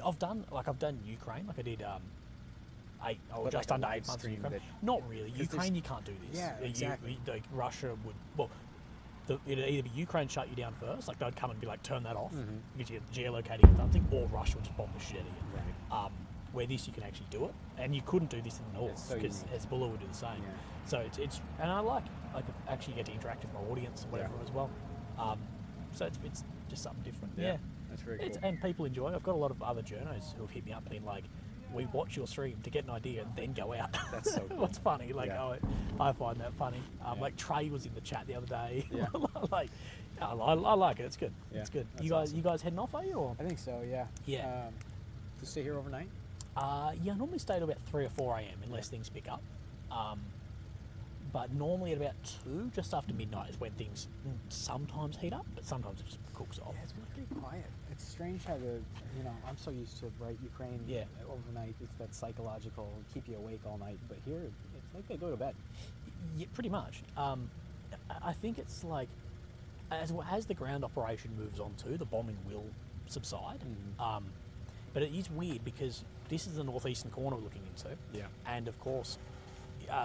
I've done Ukraine. Like I did. But Just like a under live 8 months in stream Ukraine. that- Not really. 'cause Ukraine, there's- you can't do this. Yeah, exactly. Like Russia would. Well, it'd either be Ukraine shut you down first, like they'd come and be like, turn that off Mhm. because you're geolocating or something, or Russia would just bomb the shit out of you. Right. Where this you can actually do it, and you couldn't do this in the north It's so because unique. Hezbollah would do the same. Yeah. So it's and I like it. I could actually get to interact with my audience and whatever Yeah. as well. So it's just something different. Yeah, Yeah. that's very It's, cool. and people enjoy it. I've got a lot of other journos who have hit me up and been like, we watch your stream to get an idea and then go out. That's so cool. What's funny? Like, Yeah. I find that funny. Yeah. Like Trey was in the chat the other day. Yeah. Like, I like it. It's good. Yeah, It's good. that's You guys, awesome. you guys heading off, are you? Or? I think so. Yeah. Yeah. To stay here overnight. Yeah, I normally stay till about 3 or 4 a.m. unless things pick up. But normally at about 2, just after midnight, is when things sometimes heat up, but sometimes it just cooks off. Yeah, it's really quiet. It's strange how I'm so used to Ukraine. Yeah. Overnight, it's that psychological keep you awake all night. But here, it's like they go to bed. Yeah, pretty much. I think it's like as the ground operation moves on too, the bombing will subside. Mhm. But it is weird because this is the northeastern corner we're looking into. Yeah. And of course,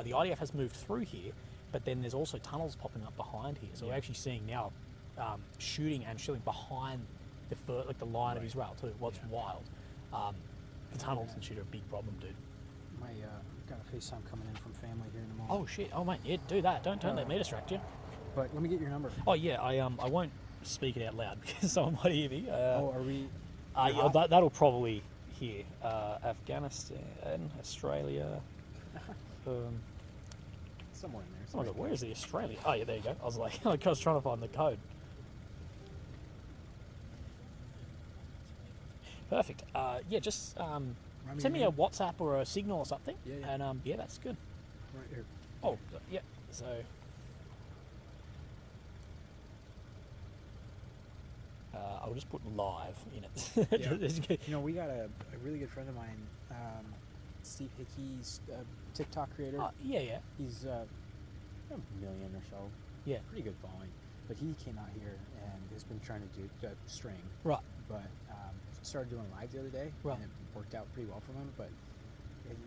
the IDF has moved through here, but then there's also tunnels popping up behind here. So we're actually seeing now shooting and shelling behind the line of Right. Israel too. What's wild. The tunnels and shit are a big problem, dude. My got a FaceTime coming in from family here in a moment. Oh shit! Oh mate, yeah, do that. Don't let me distract you. But let me get your number. Oh yeah, I won't speak it out loud because someone might hear me. Are we? Yeah, hot? that'll probably hear Afghanistan, Australia. Somewhere in there. Oh my god, where is the Australia? Oh yeah, there you go. I was like, I was trying to find the code. Perfect. Yeah, just send me a WhatsApp or a Signal or something. Yeah, yeah. And yeah, that's good. Right here. Oh yeah. So. I'll just put live in it. Yeah. Just go- We got a really good friend of mine, Steve Hickey's TikTok creator. yeah. He's a million or so. Yeah. Pretty good following. But he came out here and has been trying to do string. Right. But started doing live the other day. Right. And it worked out pretty well for him. But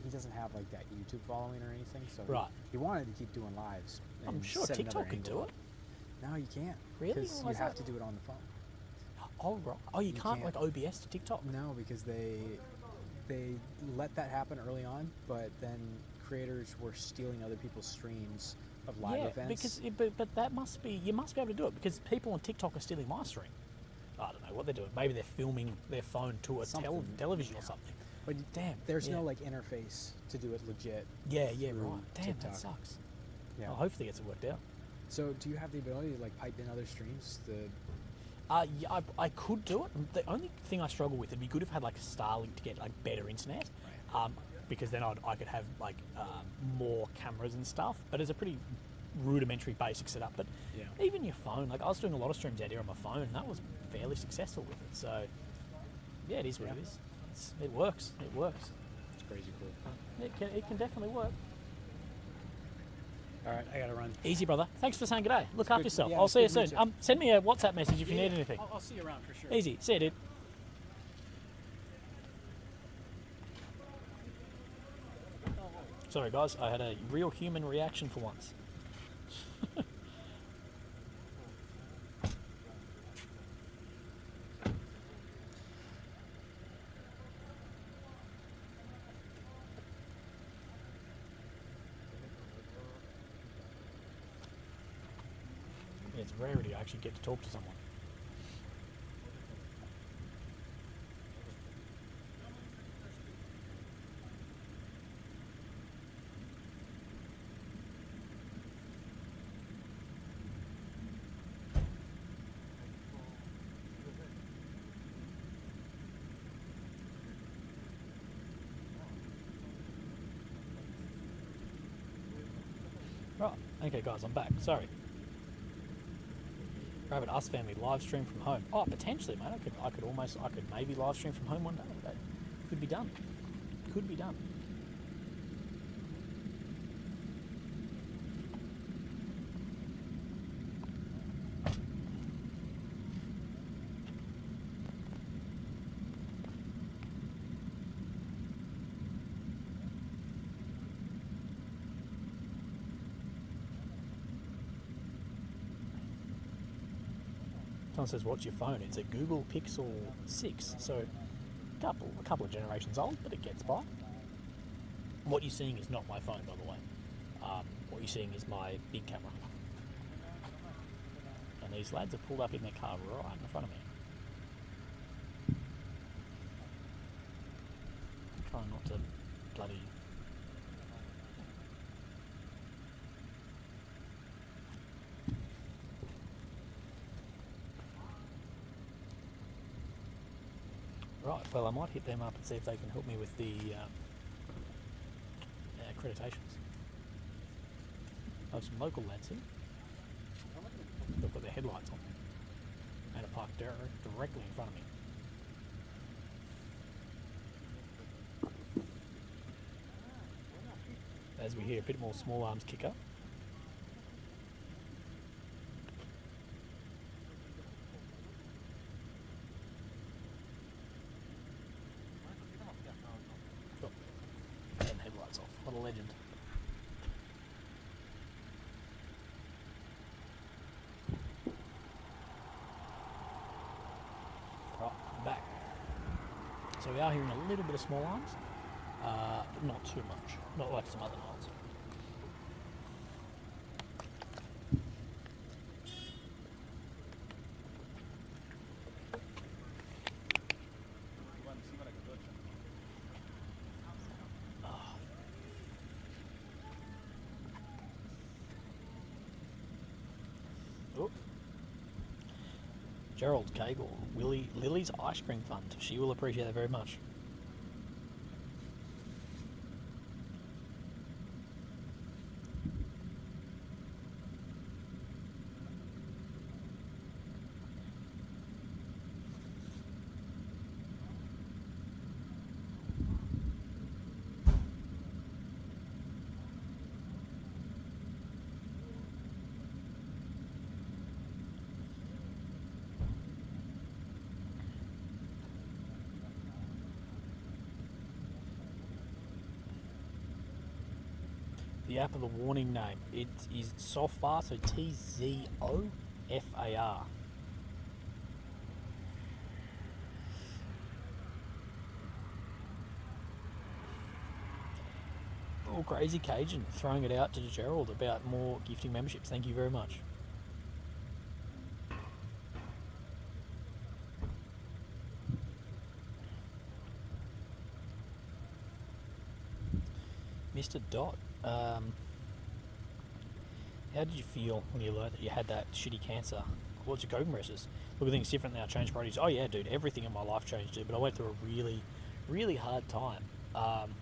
he doesn't have like that YouTube following or anything. So Right. he wanted to keep doing lives. I'm and sure set another TikTok can do angle it. up. No, you can't. Really? Because Why you is have that? to do it on the phone. Oh right. Oh, you You can't can't. like OBS to TikTok. No, because they let that happen early on, but then creators were stealing other people's streams of live Yeah, events. because but that must be you must be able to do it because people on TikTok are stealing my stream. I don't know what they're doing. Maybe they're filming their phone to a Something, television or yeah. something. But Damn. there's yeah. no like interface to do it legit. Yeah, through right. Damn, TikTok. that sucks. Yeah. Oh, hopefully it gets worked out. So do you have the ability to like pipe in other streams? Yeah, I could do it. The only thing I struggle with, it'd be good if I had like Starlink to get like better internet, because then I could have like more cameras and stuff. But it's a pretty rudimentary basic setup. But Yeah. even your phone, like I was doing a lot of streams out here on my phone, and that was fairly successful with it. So yeah, it is what Yeah. it is. It works. It works. It's crazy cool. It can definitely work. All right, I gotta run. Easy, brother. Thanks for saying good day. Look after good- yourself. yeah, I'll it's see you good to meet soon. you. Send me a WhatsApp message if you need anything. I'll see you around for sure. Easy. See you, dude. Sorry, guys. I had a real human reaction for once. It's a rarity I actually get to talk to someone. Right, okay guys, I'm back. Sorry. Rabbit Us Family live stream from home. Oh, potentially, mate. I could maybe live stream from home one day. That could be done. Could be done. Someone says, "What's your phone?" It's a Google Pixel 6, so a couple of generations old, but it gets by. What you're seeing is not my phone, by the way. What you're seeing is my big camera. And these lads have pulled up in their car right in front of me. I'm trying not to bloody... Right, well, I might hit them up and see if they can help me with the accreditations. I have some local lads here. They've got their headlights on and are parked directly in front of me. As we hear a bit more small arms kicker. Headlights off. What a legend. Right, I'm back. So we are hearing a little bit of small arms, but not too much. Not like some other nights. Gerald Cagle, Lily's ice cream fund. She will appreciate that very much. The app of the warning name. It is Sofar, so Tzofar. Oh, Crazy Cajun throwing it out to Gerald about more gifting memberships. Thank you very much. Mr. Dot, how did you feel when you learned that you had that shitty cancer? What's your coping measures? Look at things different now, change priorities. Oh yeah, dude, everything in my life changed, dude, but I went through a really, really hard time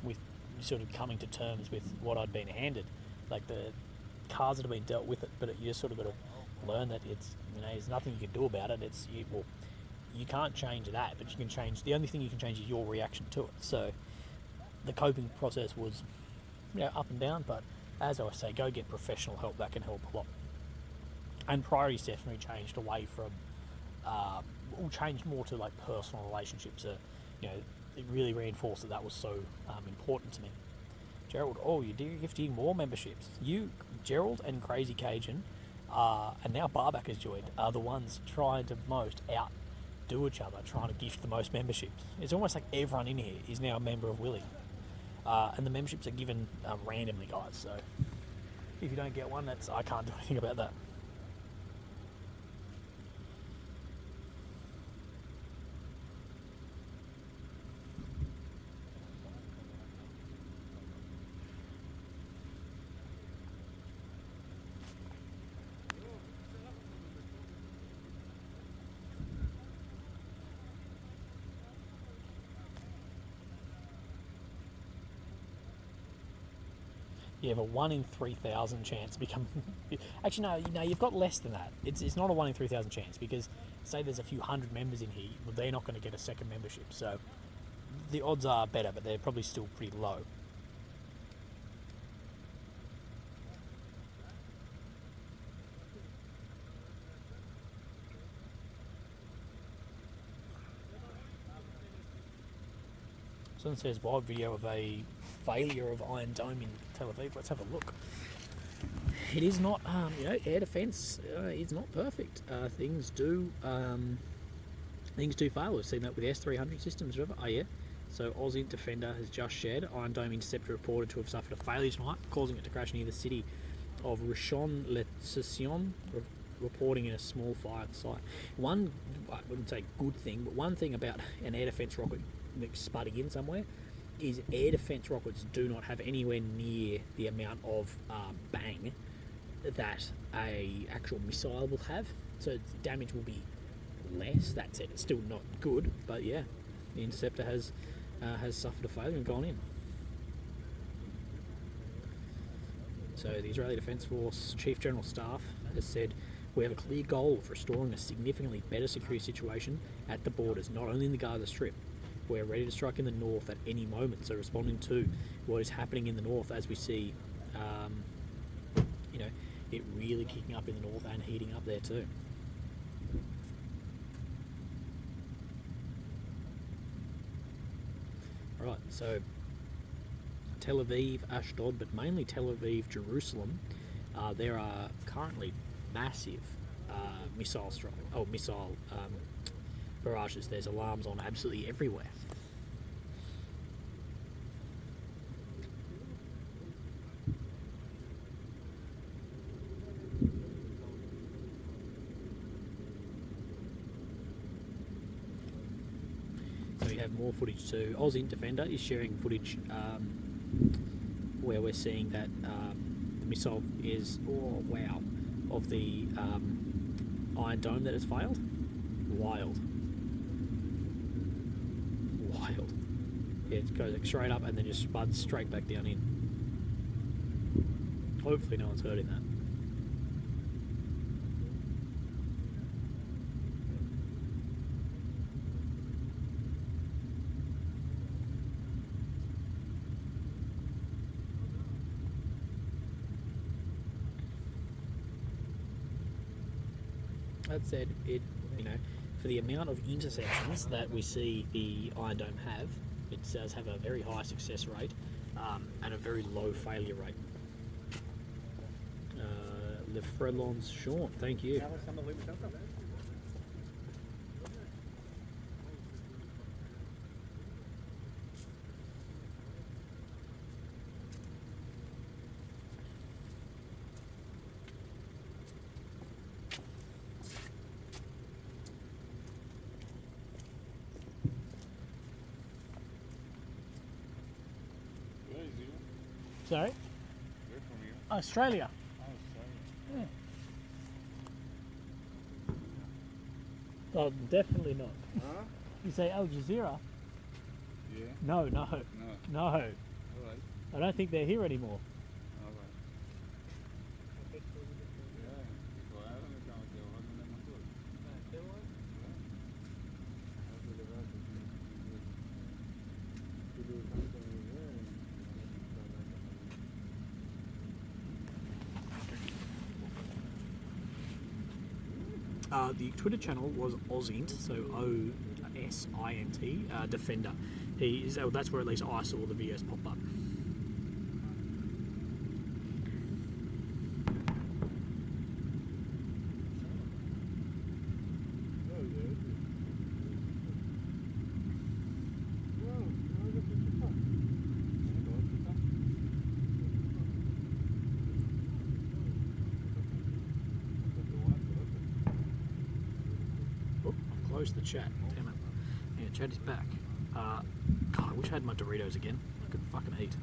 with sort of coming to terms with what I'd been handed. Like the cards that have been dealt with it, but you just sort of got to learn that it's, you know, there's nothing you can do about it. It's, you can't change that, but you can change, the only thing you can change is your reaction to it. So the coping process was, you know, up and down, but as I always say, go get professional help. That can help a lot. And priorities definitely changed away from, changed more to like personal relationships. You know, it really reinforced that was so important to me. Gerald, oh, you're gifting more memberships. You, Gerald, and Crazy Cajun, and now Barback has joined, are the ones trying to most outdo each other, trying to gift the most memberships. It's almost like everyone in here is now a member of Willy. And the memberships are given randomly, guys, so if you don't get one, I can't do anything about that. You have a 1 in 3,000 chance to become. Actually, no, you've got less than that. It's not a 1 in 3,000 chance because say there's a few hundred members in here, well, they're not going to get a second membership. So the odds are better, but they're probably still pretty low. Someone says wild video of a failure of Iron Dome in Tel Aviv. Let's have a look. It is not, air defence is not perfect. Things do fail. We've seen that with the S-300 systems. Remember? Oh yeah. So Aussie Defender has just shared. Iron Dome interceptor reported to have suffered a failure tonight, causing it to crash near the city of Rishon-LeZion, reporting in a small fire at the site. One, I wouldn't say good thing, but one thing about an air defence rocket spudding in somewhere is air defence rockets do not have anywhere near the amount of bang that a actual missile will have, so damage will be less. That said, it's still not good, but yeah, the interceptor has suffered a failure and gone in. So the Israeli Defence Force Chief General Staff has said, we have a clear goal of restoring a significantly better security situation at the borders, not only in the Gaza Strip. We're ready to strike in the north at any moment, so responding to what is happening in the north as we see, it really kicking up in the north and heating up there too. Right, so Tel Aviv, Ashdod, but mainly Tel Aviv, Jerusalem, there are currently massive missile barrages. There's alarms on absolutely everywhere. So we have more footage too. Aussie Defender is sharing footage where we're seeing that the missile is, of the Iron Dome that has failed. Wild. Yeah, it goes straight up and then just spuds straight back down in. Hopefully no one's hurt in that. That said, for the amount of interceptions that we see the Iron Dome have, it does have a very high success rate and a very low failure rate. Le Frelons Sean, thank you. Sorry? Where from you? Australia. Oh, sorry. Yeah. Oh, definitely not. Huh? You say Al Jazeera? Yeah. No. No. No. All right. I don't think they're here anymore. All right. Yeah. Pues ahora me estamos trabajando en el motor. The Twitter channel was Osint, so O-S-I-N-T, Defender. That's where at least I saw the videos pop up. Close the chat, damn it. Yeah, chat is back. God, I wish I had my Doritos again. I could fucking eat.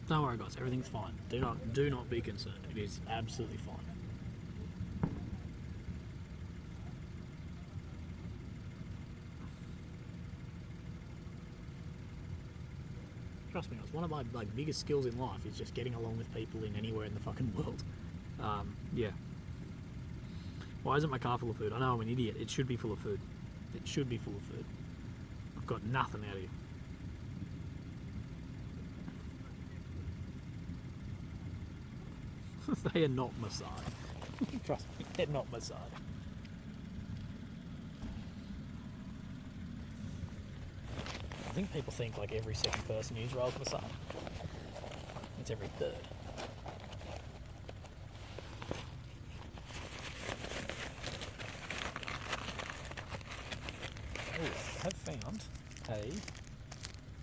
Don't worry, guys. Everything's fine. Do not be concerned. It is absolutely fine. Trust me, guys. One of my biggest skills in life is just getting along with people in anywhere in the fucking world. Yeah. Why isn't my car full of food? I know I'm an idiot. It should be full of food. It should be full of food. I've got nothing out of you. They are not Maasai. Trust me, they're not Maasai. I think people think like every second person in Israel is Maasai. It's every third. Oh, I have found a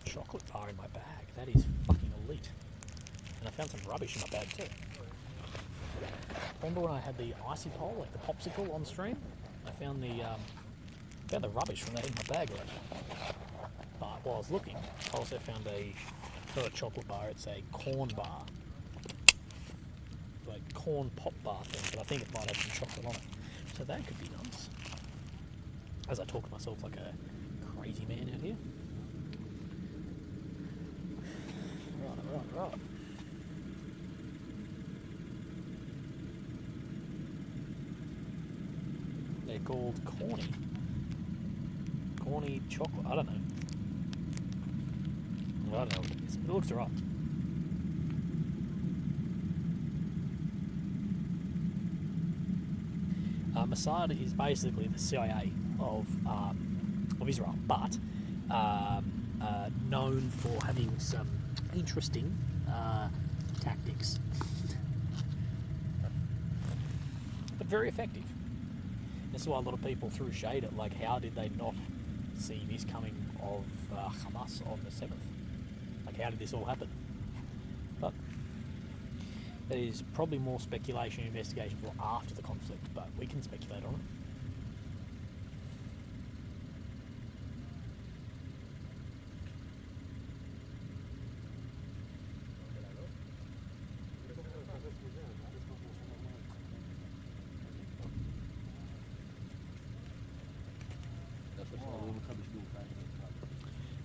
chocolate bar in my bag. That is fucking elite. And I found some rubbish in my bag too. Remember when I had the icy pole, like the popsicle on stream? I found the rubbish from that in my bag already. But while I was looking, I also found not a chocolate bar, it's a corn bar. Like corn pop bar thing, but I think it might have some chocolate on it. So that could be nice. As I talk to myself like a crazy man out here. Right. They're called corny chocolate. I don't know. I don't know what it is, but it looks alright. Mossad is basically the CIA of Israel, but known for having some interesting tactics, but very effective. This is why a lot of people threw shade at, like, how did they not see this coming of Hamas on the 7th? Like, how did this all happen? But there is probably more speculation and investigation for after the conflict, but we can speculate on it.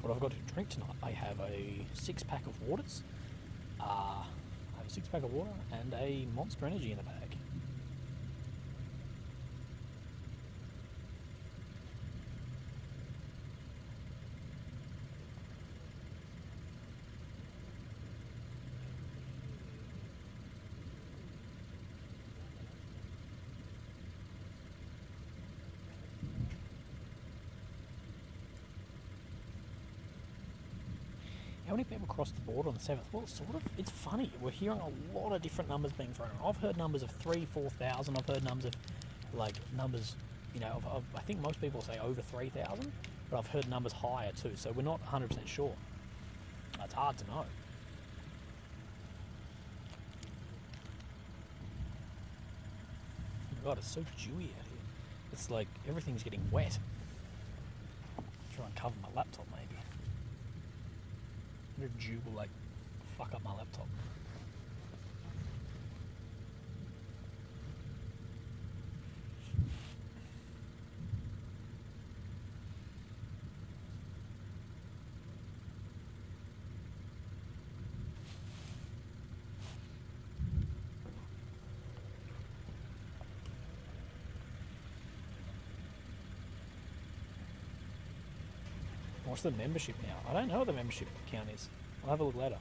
What I've got to drink tonight, I have a 6-pack of waters. I have a 6-pack of water and a Monster Energy in the bag. How many people crossed the border on the 7th? Well, sort of. It's funny. We're hearing a lot of different numbers being thrown around. I've heard numbers of 3,000, 4,000. I've heard numbers of, numbers, I think most people say over 3,000, but I've heard numbers higher too, so we're not 100% sure. It's hard to know. Oh my God, it's so dewy out here. It's like everything's getting wet. Try and cover my laptop maybe. The dew will fuck up my laptop. What's the membership now? I don't know what the membership count is. I'll have a look later.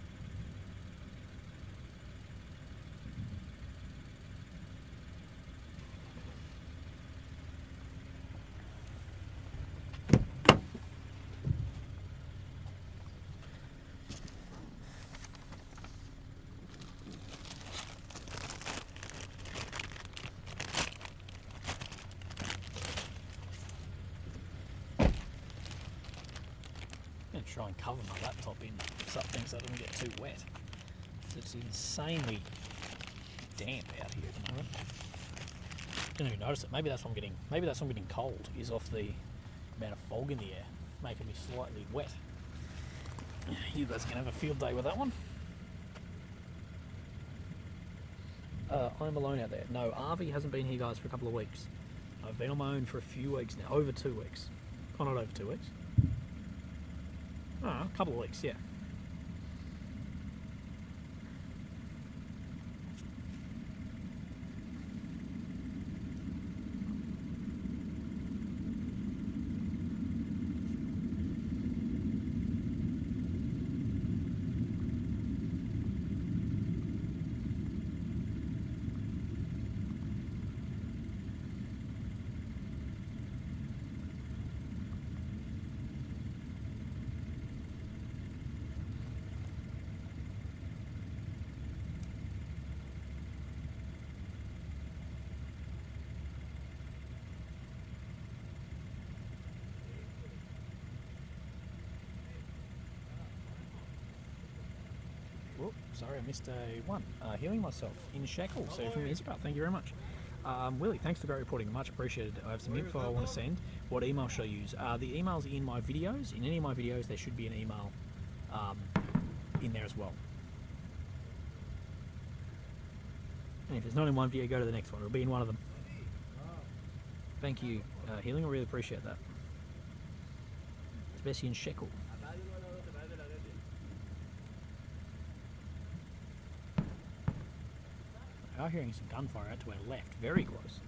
Try and cover my laptop in something so it doesn't get too wet. It's insanely damp out here at the moment. Didn't even notice it. Maybe that's what I'm getting cold, is off the amount of fog in the air, making me slightly wet. You guys can have a field day with that one. I'm alone out there. No, Arvi hasn't been here, guys, for a couple of weeks. I've been on my own for a few weeks now, over 2 weeks. Oh, not over 2 weeks. Oh, a couple of weeks, yeah. Whoop, sorry, I missed a one. Healing myself in Shekel, so from Israel. Thank you very much. Willie, thanks for great reporting. Much appreciated. I have some info I want to send. What email should I use? The email's in my videos. In any of my videos, there should be an email in there as well. And if it's not in one video, go to the next one. It'll be in one of them. Thank you, Healing. I really appreciate that. Especially in Shekel. We are hearing some gunfire out to our left, very close.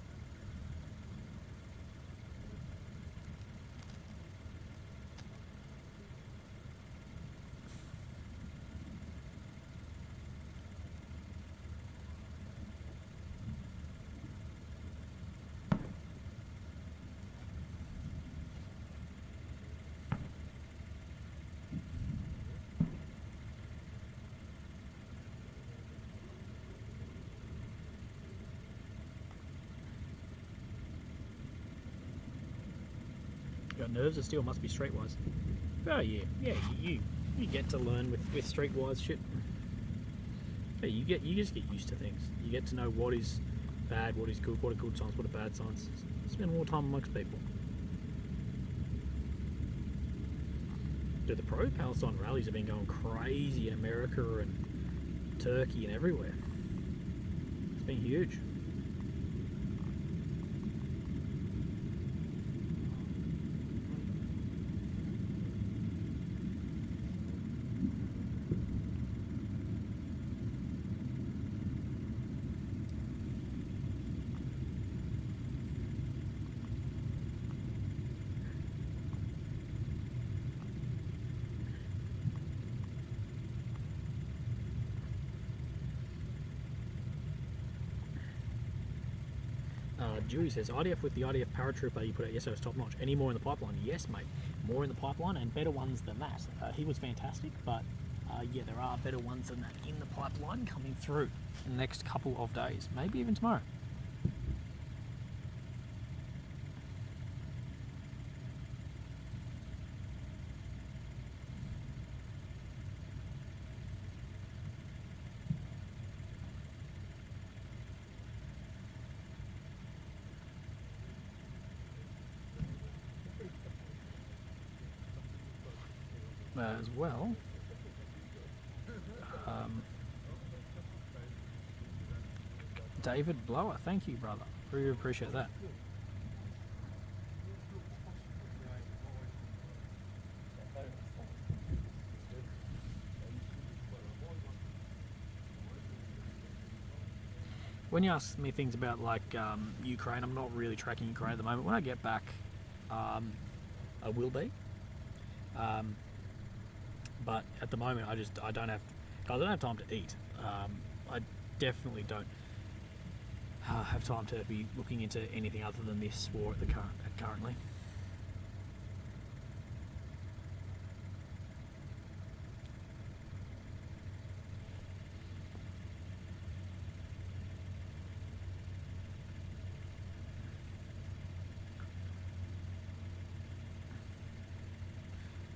Got nerves of steel, must be streetwise. Oh yeah, you get to learn with streetwise shit. Yeah, you just get used to things. You get to know what is bad, what is good, what are good signs, what are bad signs. Spend more time amongst people. Dude, the pro-Palestine rallies have been going crazy in America and Turkey and everywhere. It's been huge. Dewey says, IDF with the IDF paratrooper you put out yesterday was top notch. Any more in the pipeline? Yes, mate. More in the pipeline and better ones than that. He was fantastic, but yeah, there are better ones than that in the pipeline coming through in the next couple of days. Maybe even tomorrow. As well. David Blower, thank you, brother. Really appreciate that. When you ask me things about like Ukraine, I'm not really tracking Ukraine at the moment. When I get back, I will be. But at the moment, I don't have time to eat. I definitely don't have time to be looking into anything other than this war currently.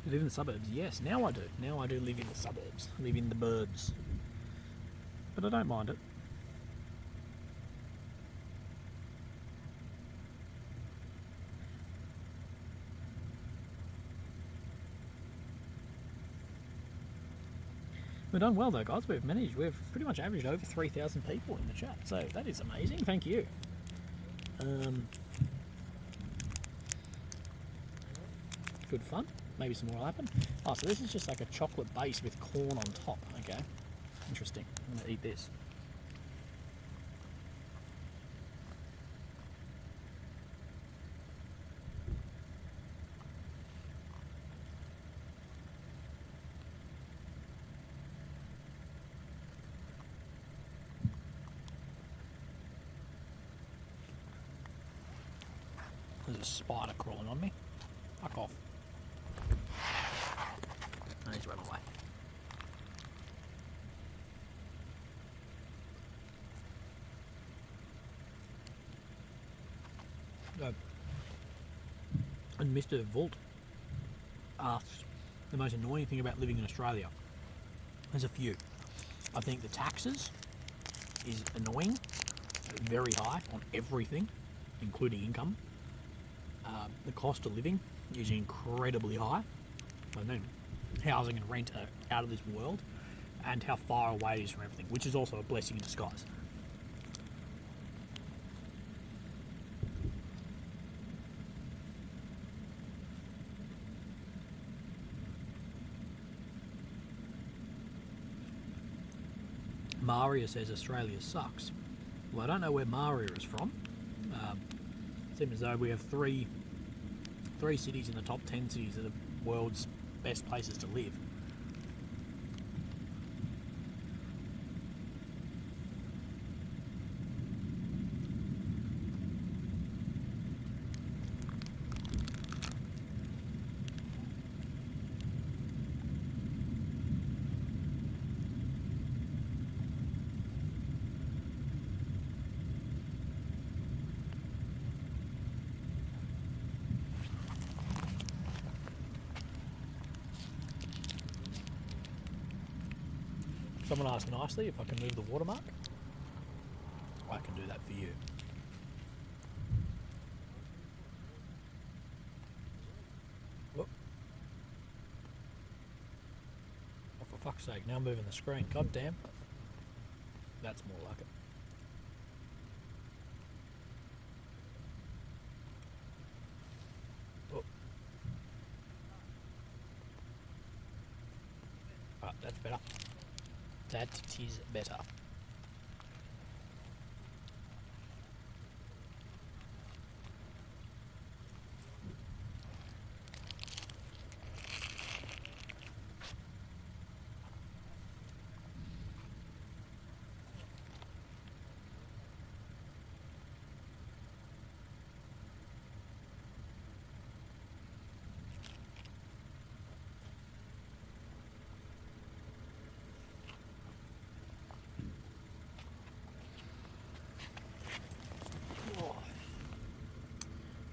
Live in the suburbs? Yes, now I do. Now I do live in the suburbs. Live in the burbs. But I don't mind it. We've done well though, guys. We've pretty much averaged over 3,000 people in the chat, so that is amazing. Thank you. Good fun. Maybe some more will happen. Oh, so this is just like a chocolate base with corn on top. Okay, interesting. I'm gonna eat this. There's a spider crawling on me. Fuck off. I need to run away. And Mr. Vault asks the most annoying thing about living in Australia. There's a few. I think the taxes is annoying, very high on everything, including income. The cost of living is incredibly high. I mean, housing and rent are out of this world, and how far away it is from everything, which is also a blessing in disguise. Maria says Australia sucks. Well, I don't know where Maria is from. It seems as though we have three cities in the top 10 cities that are the world's best places to live. Someone asked nicely if I can move the watermark. I can do that for you. Whoop. Oh, for fuck's sake, now I'm moving the screen. God damn. That's more like it. Oh. Right, that's better. That is better.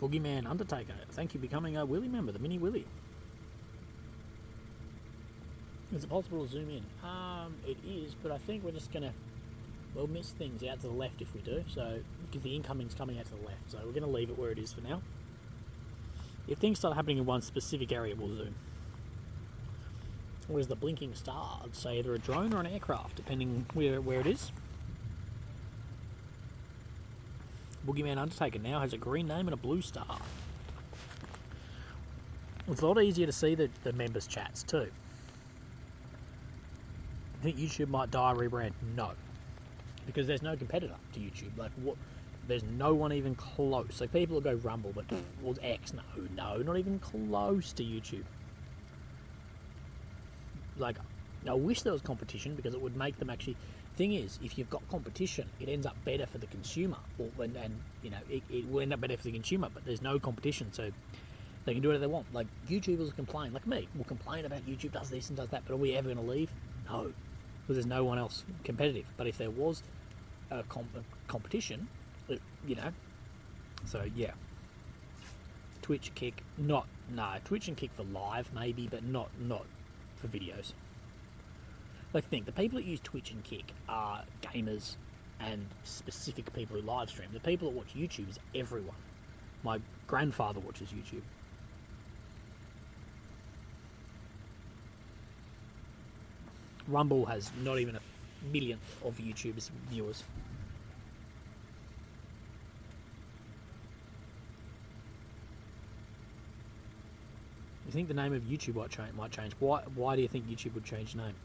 Boogeyman Undertaker, thank you for becoming a Willy member, the Mini Willy. Is it possible to zoom in? It is, but I think we're just gonna, we'll miss things out to the left if we do, so, because the incoming's coming out to the left, so we're gonna leave it where it is for now. If things start happening in one specific area, we'll zoom. Where's the blinking star? I'd say either a drone or an aircraft, depending where it is. Boogeyman Undertaker now has a green name and a blue star. It's a lot easier to see the members' chats too. I think YouTube might die rebrand. No. Because there's no competitor to YouTube. Like, what? There's no one even close. Like, people will go Rumble, but well, X, no, not even close to YouTube. Like, I wish there was competition because it would make them actually... Thing is, if you've got competition, it ends up better for the consumer, and you know it will end up better for the consumer. But there's no competition, so they can do whatever they want. Like, YouTubers complain, like me, will complain about YouTube does this and does that, but are we ever going to leave? No, because there's no one else competitive. But if there was a competition, you know, so yeah. Twitch, Kick, Twitch and Kick for live maybe, but not for videos. Like, think, the people that use Twitch and Kick are gamers and specific people who live stream. The people that watch YouTube is everyone. My grandfather watches YouTube. Rumble has not even a millionth of YouTube's viewers. You think the name of YouTube might change? Why do you think YouTube would change name?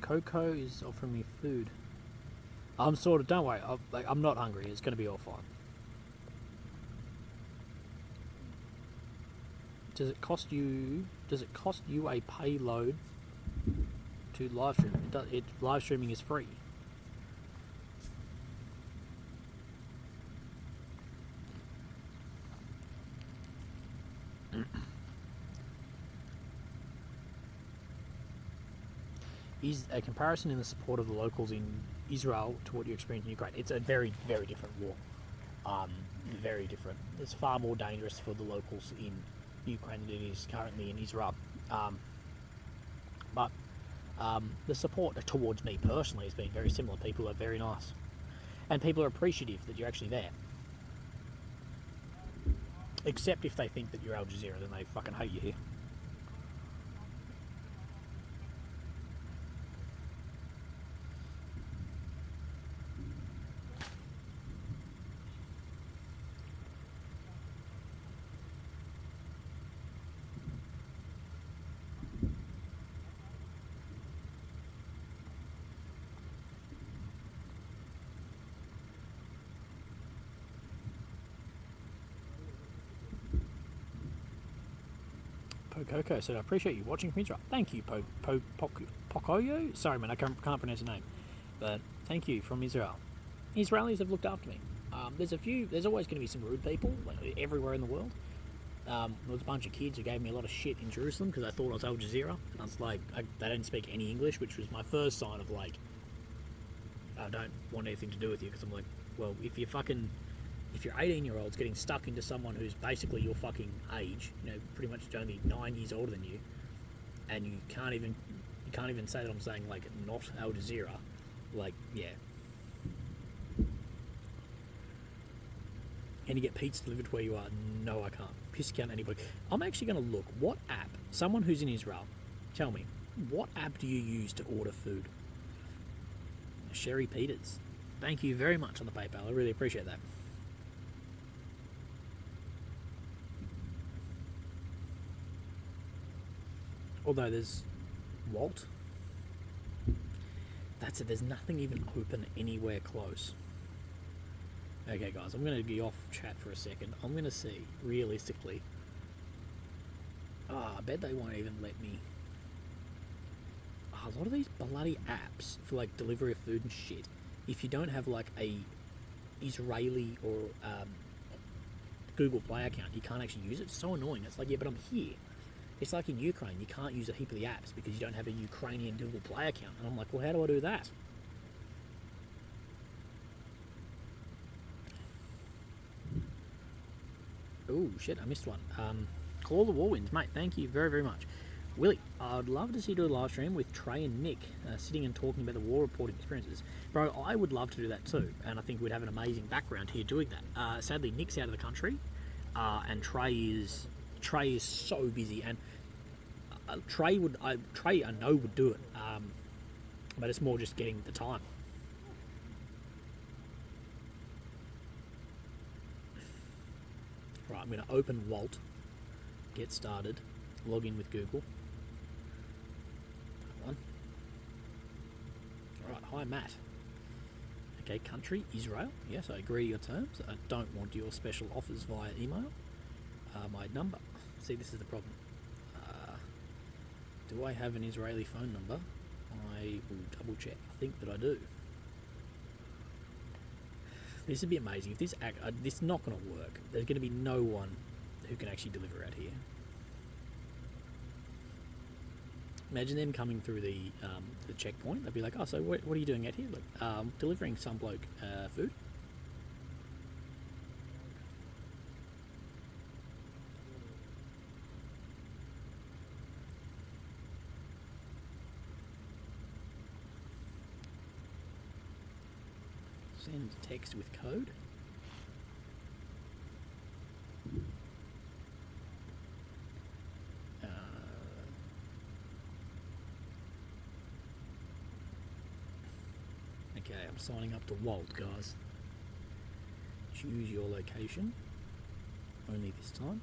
Coco is offering me food. I'm sort of, don't worry, I'm not hungry. It's going to be all fine. Does it cost you a payload to live stream? Live streaming is free. Is a comparison in the support of the locals in Israel to what you experience in Ukraine? It's a very, very different war. Very different. It's far more dangerous for the locals in Ukraine than it is currently in Israel. But the support towards me personally has been very similar. People are very nice. And people are appreciative that you're actually there. Except if they think that you're Al Jazeera, then they fucking hate you here. Pococo said, I appreciate you watching from Israel. Thank you, Pocoyo. Sorry, man, I can't pronounce your name. But thank you from Israel. Israelis have looked after me. There's always going to be some rude people like, everywhere in the world. There was a bunch of kids who gave me a lot of shit in Jerusalem because I thought I was Al Jazeera. And I was like, they didn't speak any English, which was my first sign of like, I don't want anything to do with you because I'm like, well, if you're 18-year-olds getting stuck into someone who's basically your fucking age, pretty much only 9 years older than you, and you can't even say that I'm saying like not Al Jazeera, like yeah. Can you get pizza delivered where you are? No, I can't. Piss count anybody. I'm actually going to look. What app? Someone who's in Israel, tell me, what app do you use to order food? Sherry Peters. Thank you very much on the PayPal. I really appreciate that. Although there's Walt. That's it. There's nothing even open anywhere close. Okay, guys, I'm going to be off chat for a second. I'm going to see, realistically. I bet they won't even let me. A lot of these bloody apps for like delivery of food and shit. If you don't have like a Israeli or Google Play account, you can't actually use it. It's so annoying. It's like, yeah, but I'm here. It's like in Ukraine, you can't use a heap of the apps because you don't have a Ukrainian Google Play account. And I'm like, well, how do I do that? Oh, shit, I missed one. Call the Warwinds, mate. Thank you very, very much. Willie, I'd love to see you do a live stream with Trey and Nick sitting and talking about the war reporting experiences. Bro, I would love to do that too, and I think we'd have an amazing background here doing that. Sadly, Nick's out of the country, and Trey is so busy, and Trey I know would do it, but it's more just getting the time. Right, I'm going to open Walt, get started, log in with Google. Alright, hi Matt. Okay, country, Israel. Yes, I agree to your terms. I don't want your special offers via email. My number. See, this is the problem. Do I have an Israeli phone number? I will double check. I think that I do. This would be amazing. If this is not going to work, there's going to be no one who can actually deliver out here. Imagine them coming through the checkpoint. They'd be like, "Oh, so what are you doing out here?" Like, delivering some bloke food. Send text with code. Okay, I'm signing up to Walt, guys. Choose your location. Only this time.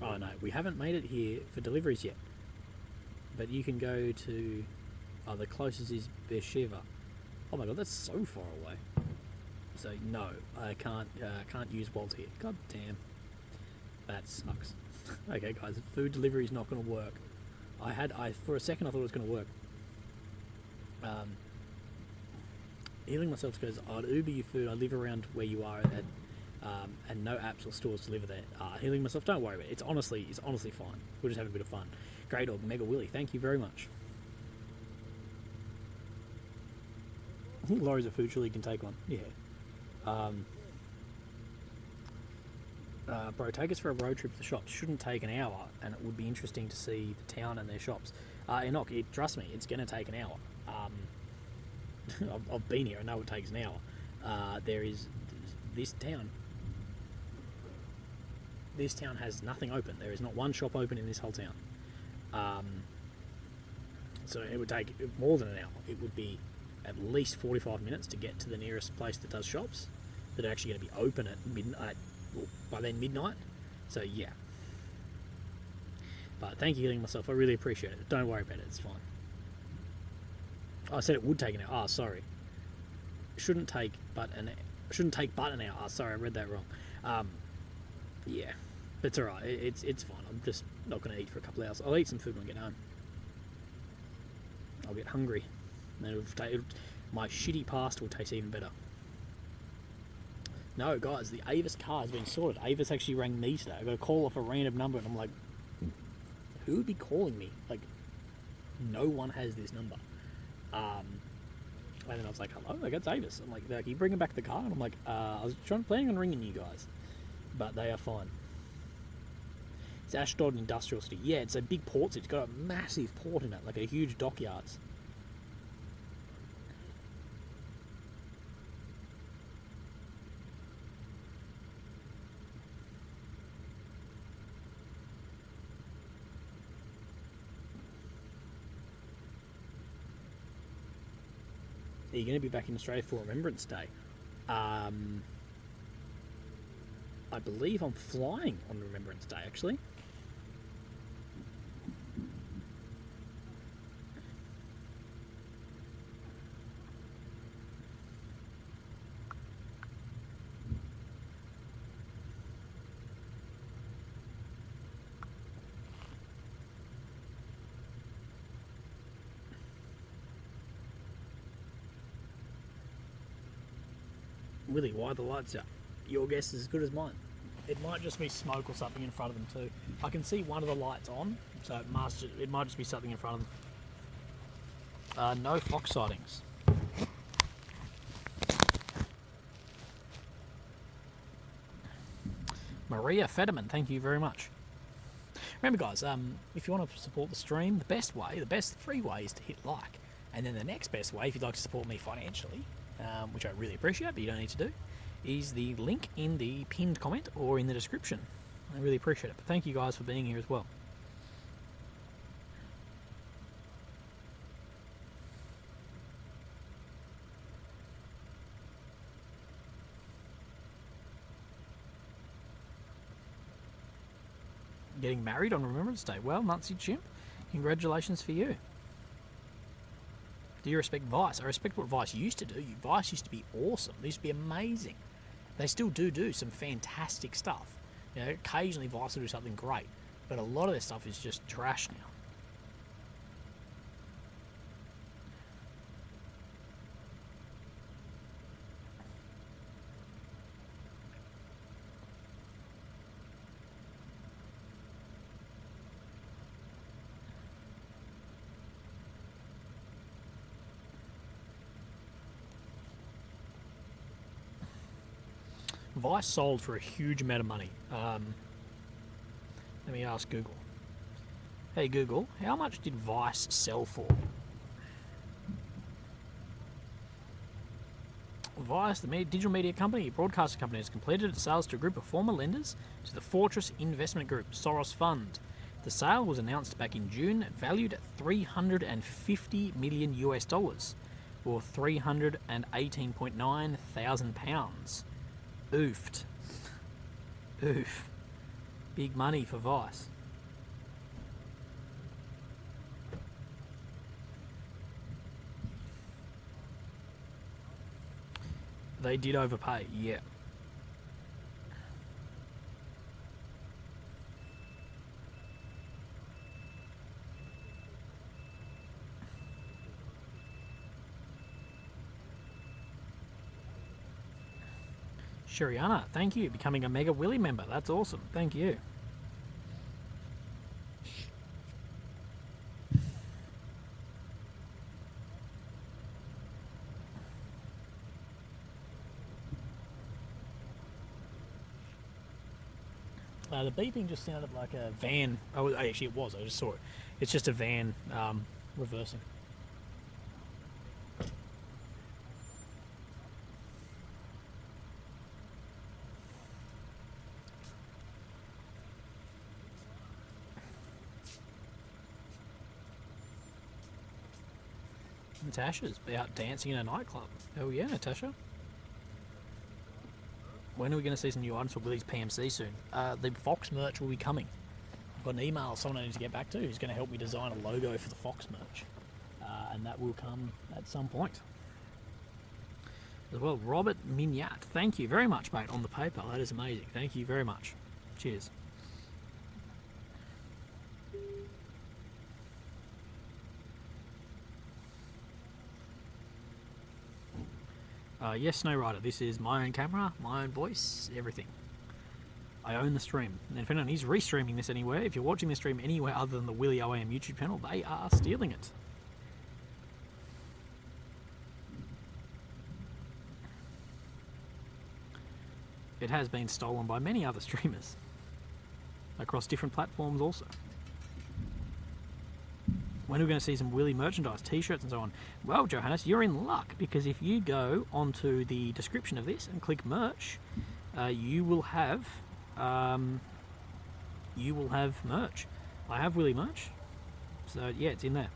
Oh no, we haven't made it here for deliveries yet. But you can go to... Oh, the closest is Beersheba. Oh my god, that's so far away. So no, I can't use Walt here. God damn. That sucks. Okay guys, food delivery is not going to work. For a second I thought it was going to work. Healing myself because I'd Uber you food. I live around where you are and no apps or stores deliver there. Healing myself, don't worry about it. It's honestly fine. We'll just have a bit of fun. Great dog, Mega Willy, thank you very much. I think lorries of food surely can take one. Yeah. Bro, take us for a road trip to the shops. Shouldn't take an hour, and it would be interesting to see the town and their shops. Enoch, trust me, it's going to take an hour. I've been here, I know it takes an hour. There is this town. This town has nothing open. There is not one shop open in this whole town. So it would take more than an hour. It would be at least 45 minutes to get to the nearest place that does shops that are actually going to be open at midnight, by then midnight. So yeah. But thank you, Healing Myself. I really appreciate it. Don't worry about it. It's fine. I said it would take an hour. Oh, sorry. Shouldn't take but an hour. Oh, sorry, I read that wrong. Yeah, but it's alright. It's fine. I'm just not going to eat for a couple of hours. I'll eat some food when I get home. I'll get hungry. And my shitty past will taste even better. No, guys, the Avis car has been sorted. Avis actually rang me today. I got a call off a random number, and I'm like, who would be calling me? Like, no one has this number. And then I was like, hello, I got Avis. I'm like, can you bring back the car? And I'm like, I was planning on ringing you guys, but they are fine. It's Ashdod Industrial City. Yeah, it's a big port city. It's got a massive port in it, like a huge dockyards. Are you going to be back in Australia for Remembrance Day? I believe I'm flying on Remembrance Day, actually. Willy, why the lights out? Your guess is as good as mine. It might just be smoke or something in front of them too. I can see one of the lights on, so it might just be something in front of them. No fox sightings. Maria Federman, thank you very much. Remember guys, if you want to support the stream, the best free way is to hit like. And then the next best way, if you'd like to support me financially, which I really appreciate, but you don't need to do, is the link in the pinned comment or in the description. I really appreciate it. But thank you guys for being here as well. Getting married on Remembrance Day. Well, Nutsy Chimp, congratulations for you. Do you respect Vice? I respect what Vice used to do. Vice used to be awesome. They used to be amazing. They still do some fantastic stuff. You know, occasionally Vice will do something great, but a lot of their stuff is just trash now. Vice sold for a huge amount of money. Let me ask Google. Hey Google, how much did Vice sell for? Vice, the digital media company, broadcasting company, has completed its sales to a group of former lenders to the Fortress Investment Group, Soros Fund. The sale was announced back in June, valued at $350 million US, or £318.9 thousand. Oofed. Oof. Big money for Vice. They did overpay, yeah. Shariana, thank you. Becoming a Mega Willy member. That's awesome. Thank you. The beeping just sounded like a van. Oh, actually it was. I just saw it. It's just a van reversing. Natasha's out dancing in a nightclub. Oh yeah, Natasha. When are we going to see some new items for Willy's PMC soon? The Fox merch will be coming. I've got an email of someone I need to get back to who's going to help me design a logo for the Fox merch. And that will come at some point. As well, Robert Mignat, thank you very much, mate, on the paper. That is amazing. Thank you very much. Cheers. Yes, Snow Rider, this is my own camera, my own voice, everything. I own the stream. And if anyone is restreaming this anywhere, if you're watching this stream anywhere other than the Willy OAM YouTube channel, they are stealing it. It has been stolen by many other streamers across different platforms also. When are we going to see some Willy merchandise, t-shirts and so on? Well, Johannes, you're in luck, because if you go onto the description of this and click merch, you will have merch. I have Willy merch, so yeah, it's in there.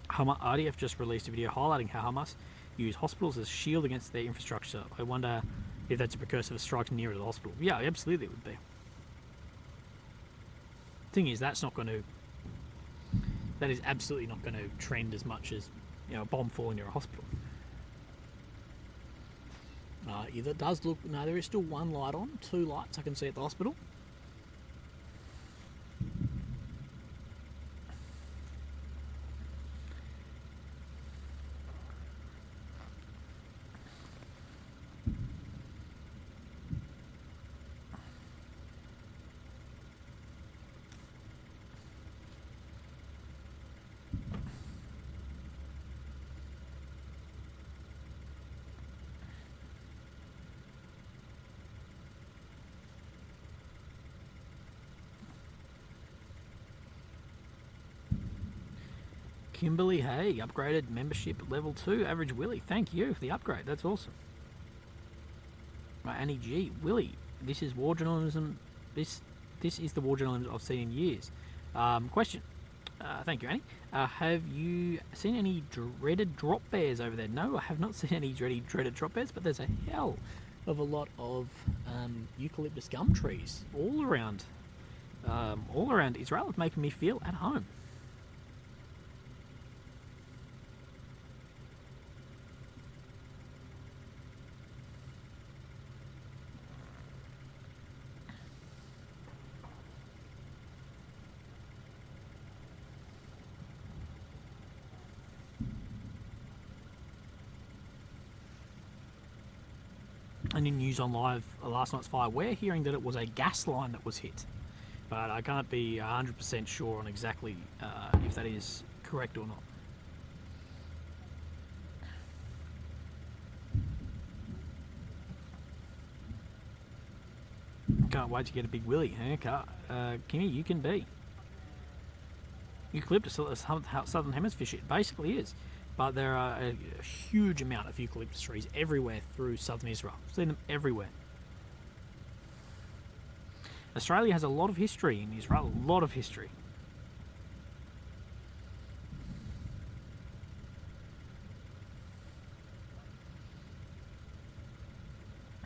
RDF just released a video highlighting how Hamas use hospitals as shield against their infrastructure. I wonder if that's a precursor of strikes nearer to the hospital. Yeah, absolutely it would be. Thing is, that is absolutely not going to trend as much as, you know, a bomb falling near a hospital. It does look, no, there is still one light on, 2 lights I can see at the hospital. Kimberly Hay, upgraded membership level 2, average Willy. Thank you for the upgrade, that's awesome. Right, Annie G, Willy, this is war journalism. This is the war journalism I've seen in years. Question. Thank you, Annie. Have you seen any dreaded drop bears over there? No, I have not seen any dreaded drop bears, but there's a hell of a lot of eucalyptus gum trees all around Israel. It's making me feel at home. And in News on Live, last night's fire, we're hearing that it was a gas line that was hit, but I can't be 100% sure on exactly if that is correct or not. Can't wait to get a big Willy. Kimmy, you can be. Eucalyptus, a southern hemisphere shit. Basically is. But there are a huge amount of eucalyptus trees everywhere through southern Israel. I've seen them everywhere. Australia has a lot of history in Israel, a lot of history.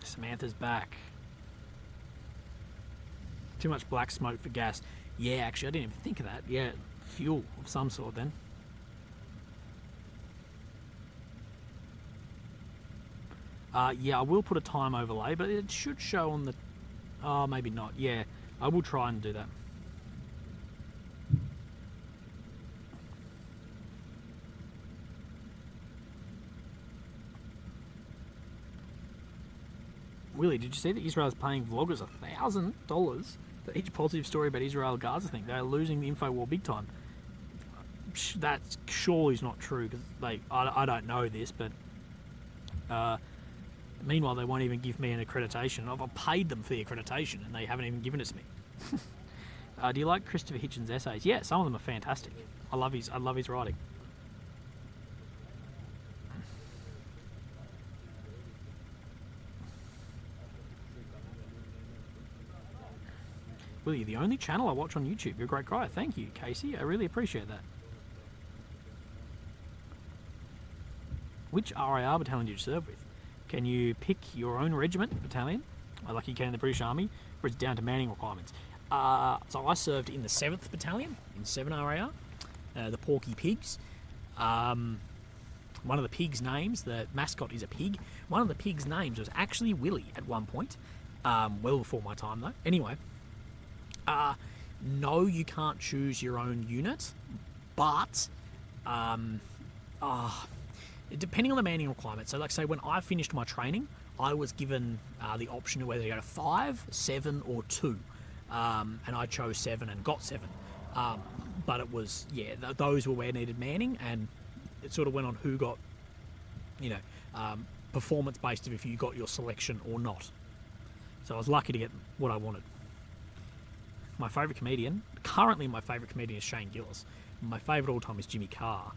Samantha's back. Too much black smoke for gas. Yeah, actually, I didn't even think of that. Yeah, fuel of some sort then. Yeah, I will put a time overlay, but it should show on the... Oh, maybe not. Yeah, I will try and do that. Willie, did you see that Israel is paying vloggers $1,000 for each positive story about Israel-Gaza thing? They're losing the info war big time. That surely is not true, because I don't know this, but meanwhile they won't even give me an accreditation. I've paid them for the accreditation and they haven't even given it to me. Do you like Christopher Hitchens' essays? Yeah, some of them are fantastic. I love his writing. Willie, the only channel I watch on YouTube. You're a great guy. Thank you, Casey. I really appreciate that. Which RIR battalion did you serve with? Can you pick your own regiment battalion, like you can in the British Army, or it's down to manning requirements? So I served in the 7th Battalion, in 7 RIR, the Porky Pigs. One of the pigs' names, the mascot is a pig. One of the pigs' names was actually Willy at one point, well before my time though. Anyway, no, you can't choose your own unit, but depending on the manning requirements. So like say when I finished my training, I was given the option of whether to go to 5, 7 or 2. And I chose 7 and got 7. But it was, yeah, those were where needed manning, and it sort of went on who got, performance based of if you got your selection or not. So I was lucky to get what I wanted. My favourite comedian, currently my favourite comedian is Shane Gillis. My favourite all time is Jimmy Carr.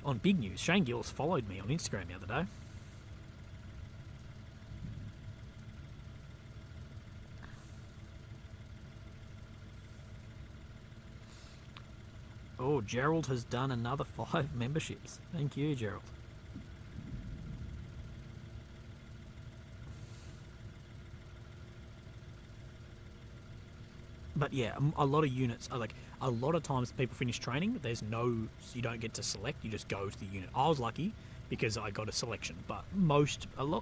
On big news, Shane Gillis followed me on Instagram the other day. Oh, Gerald has done another 5 memberships. Thank you, Gerald. But yeah, a lot of units are like, a lot of times people finish training, you don't get to select, you just go to the unit. I was lucky because I got a selection, but most either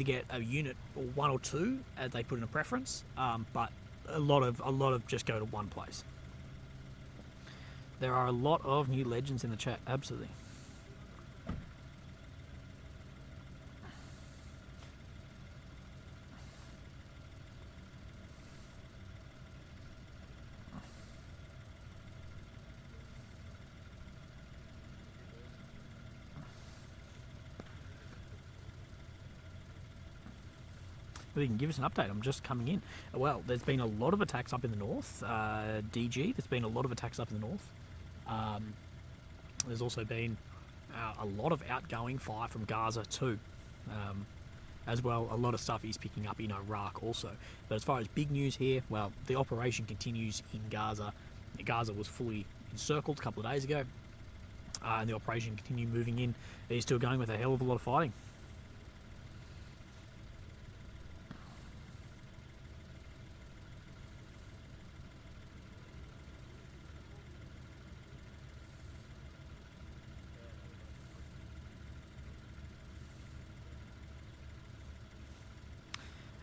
get a unit or 1 or 2 as they put in a preference, but a lot of just go to one place. There are a lot of new legends in the chat, absolutely. But you can give us an update. I'm just coming in. Well, there's been a lot of attacks up in the north. DG, there's been a lot of attacks up in the north. There's also been a lot of outgoing fire from Gaza too. As well, a lot of stuff is picking up in Iraq also. But as far as big news here, well, the operation continues in Gaza. Gaza was fully encircled a couple of days ago. And the operation continued moving in. It is still going with a hell of a lot of fighting.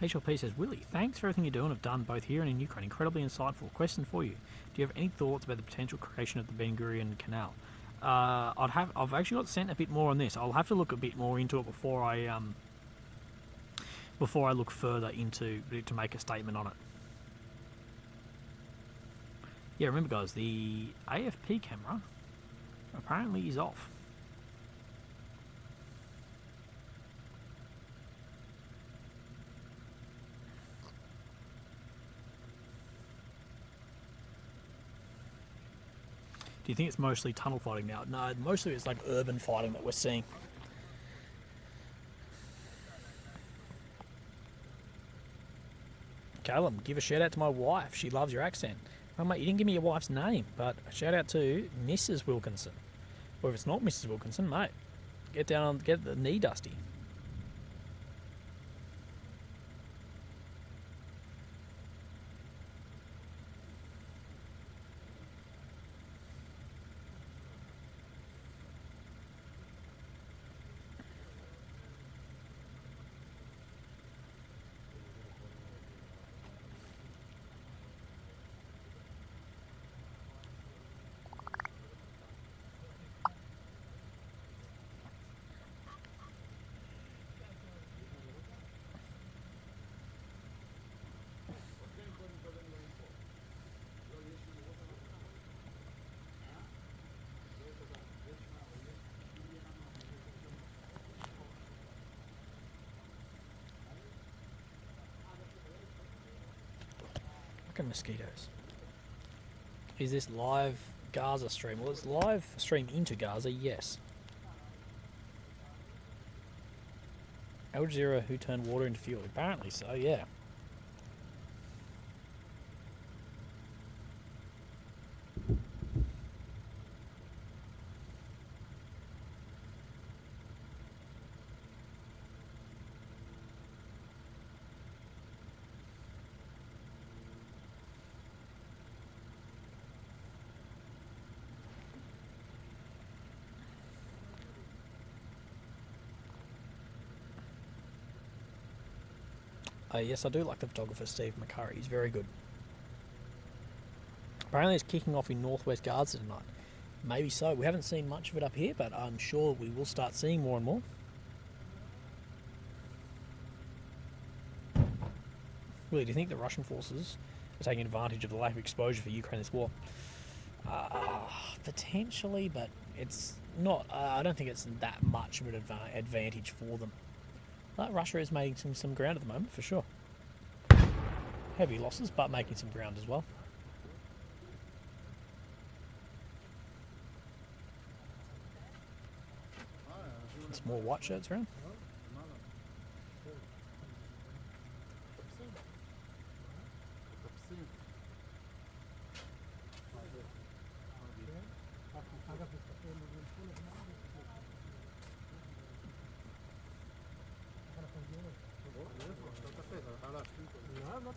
HLP says, Willie, thanks for everything you do and have done both here and in Ukraine. Incredibly insightful. Question for you. Do you have any thoughts about the potential creation of the Ben Gurion Canal? I've actually got sent a bit more on this. I'll have to look a bit more into it before I look further into to make a statement on it. Yeah, remember guys, the AFP camera apparently is off. Do you think it's mostly tunnel fighting now? No, mostly it's like urban fighting that we're seeing. Callum, give a shout out to my wife. She loves your accent. Oh, mate, you didn't give me your wife's name, but a shout out to Mrs. Wilkinson. Or if it's not Mrs. Wilkinson, mate, get down on, get the knee dusty. Fucking mosquitoes. Is this live Gaza stream? Well, it's live stream into Gaza, yes. Al Jazeera who turned water into fuel? Apparently so, yeah. Yes, I do like the photographer Steve McCurry. He's very good. Apparently it's kicking off in northwest Gaza tonight. Maybe so. We haven't seen much of it up here, but I'm sure we will start seeing more and more. Really, do you think the Russian forces are taking advantage of the lack of exposure for Ukraine this war? Potentially, but it's not. I don't think it's that much of an advantage for them. But Russia is making some ground at the moment, for sure. Heavy losses, but making some ground as well. Some more white shirts around.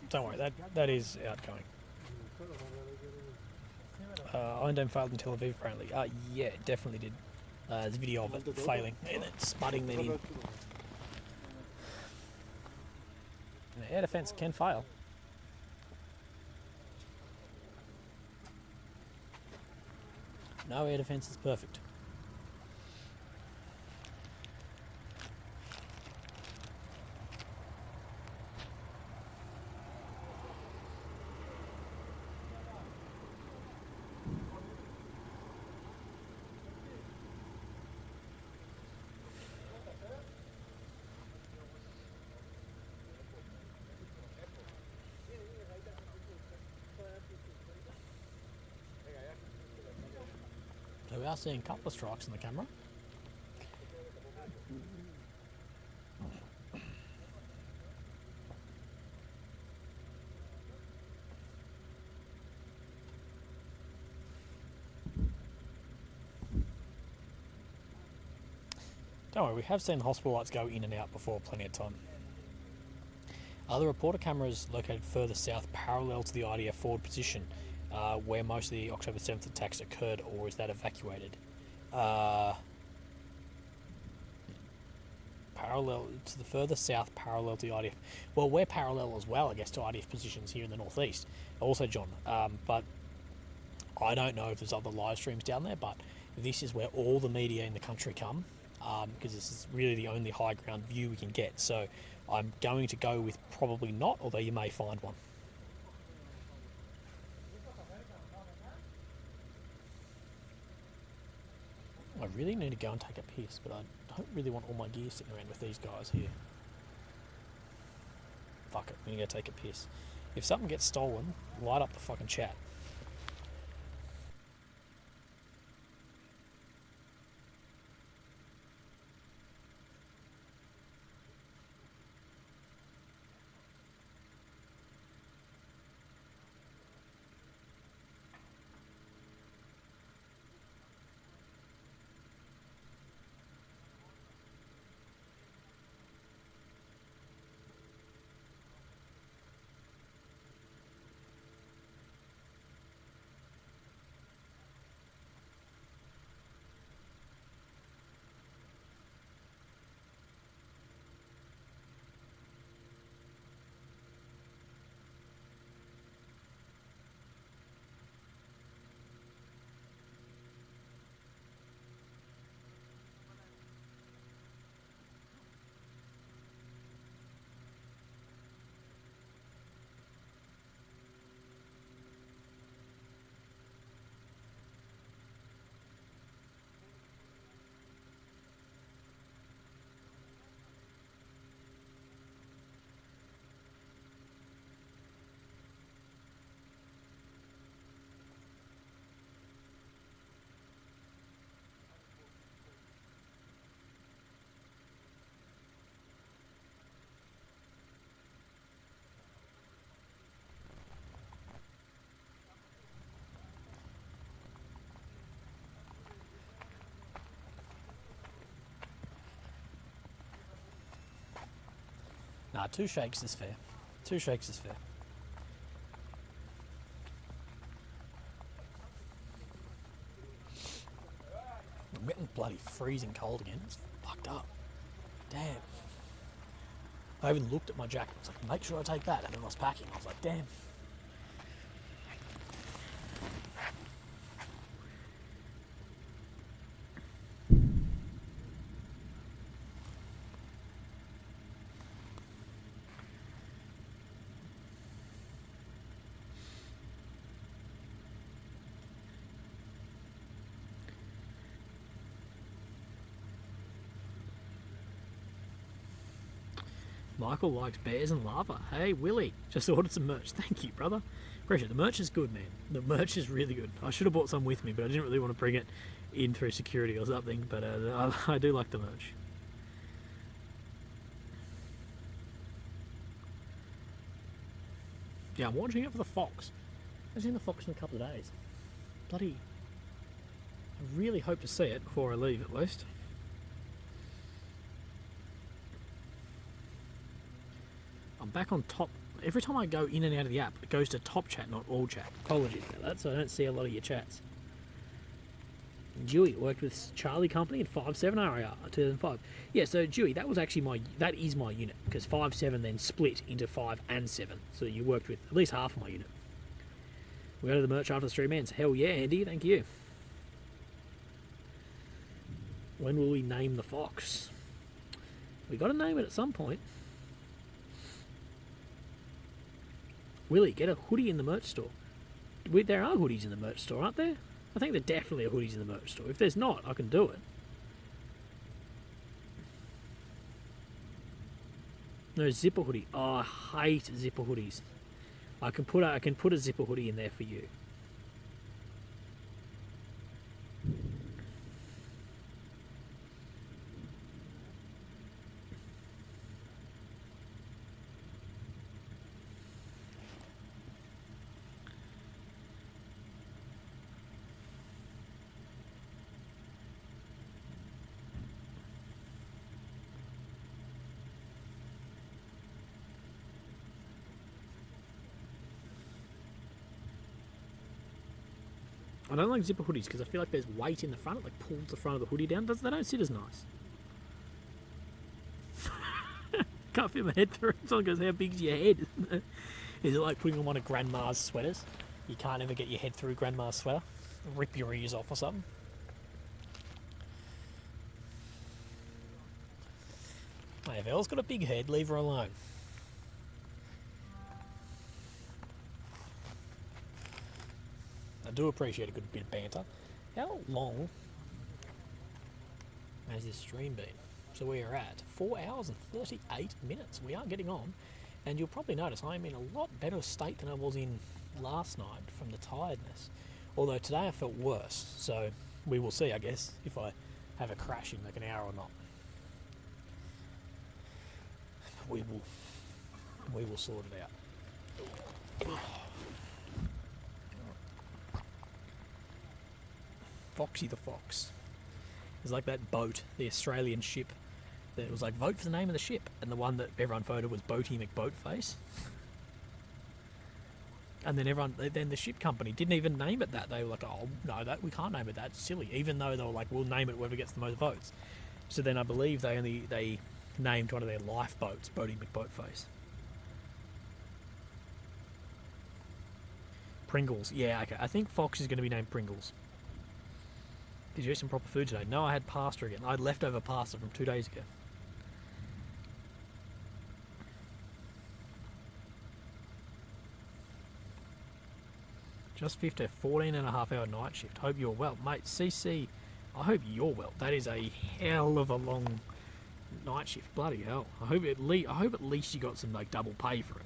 Don't worry, that is outgoing. Iron Dome failed in Tel Aviv apparently. Yeah, it definitely did. There's a video of it failing and then spudding then in. Air defence can fail. No air defence is perfect. So we are seeing a couple of strikes on the camera. Don't worry, we have seen the hospital lights go in and out before, plenty of time. Are the reporter cameras located further south parallel to the IDF forward position where most of the October 7th attacks occurred, or is that evacuated? Parallel to the further south, parallel to the IDF. Well, we're parallel as well, I guess, to IDF positions here in the northeast. Also, John, but I don't know if there's other live streams down there, but this is where all the media in the country come, because this is really the only high ground view we can get. So I'm going to go with probably not, although you may find one. I really need to go and take a piss, but I don't really want all my gear sitting around with these guys here. Fuck it, I'm gonna go take a piss. If something gets stolen, light up the fucking chat. Nah, 2 shakes is fair. 2 shakes is fair. I'm getting bloody freezing cold again. It's fucked up. Damn. I even looked at my jacket. I was like, make sure I take that. And then I was packing. I was like, damn. Michael likes bears and lava. Hey, Willy, just ordered some merch. Thank you, brother. Appreciate it. The merch is good, man. The merch is really good. I should have bought some with me, but I didn't really want to bring it in through security or something. But I do like the merch. Yeah, I'm watching it for the fox. I haven't seen the fox in a couple of days. Bloody. I really hope to see it before I leave, at least. I'm back on top. Every time I go in and out of the app, it goes to top chat, not all chat. Apologies about that, so I don't see a lot of your chats. Dewey worked with Charlie Company in 5.7 RAR 2005. Yeah, so Dewey, that is my unit, because 5.7 then split into 5 and 7. So you worked with at least half of my unit. We go to the merch after the stream ends. Hell yeah, Andy, thank you. When will we name the fox? We got to name it at some point. Willie, get a hoodie in the merch store. There are hoodies in the merch store, aren't there? I think there definitely are hoodies in the merch store. If there's not, I can do it. No zipper hoodie. Oh, I hate zipper hoodies. I can put a zipper hoodie in there for you. I don't like zipper hoodies because I feel like there's weight in the front. It like pulls the front of the hoodie down. They don't sit as nice. Can't fit my head through. Someone goes, how big's your head? Is it like putting on one of Grandma's sweaters? You can't ever get your head through Grandma's sweater. Rip your ears off or something. Hey, if Elle's got a big head, leave her alone. I do appreciate a good bit of banter. How long has this stream been? So we are at 4 hours and 38 minutes. We are getting on, and you'll probably notice I am in a lot better state than I was in last night from the tiredness. Although today I felt worse, so we will see, I guess, if I have a crash in like an hour or not. We will sort it out. Foxy the Fox. It's like that boat, the Australian ship, that was like, vote for the name of the ship, and the one that everyone voted was Boaty McBoatface. And then the ship company didn't even name it that. They were like, oh no, we can't name it that. It's silly. Even though they were like, we'll name it whoever gets the most votes. So then I believe they named one of their lifeboats Boaty McBoatface. Pringles. Yeah, okay. I think Fox is going to be named Pringles. Did you eat some proper food today? No, I had pasta again. I had leftover pasta from 2 days ago. Just 14.5 hour night shift. Hope you're well. Mate, CC, I hope you're well. That is a hell of a long night shift. Bloody hell. I hope at least you got some like double pay for it.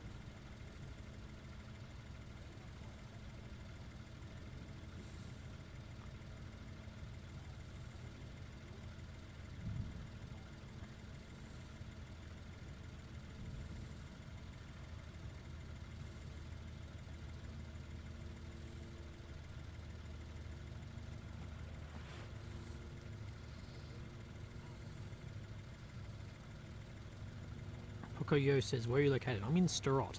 Marco Yo says, where are you located? I'm in Sturrott.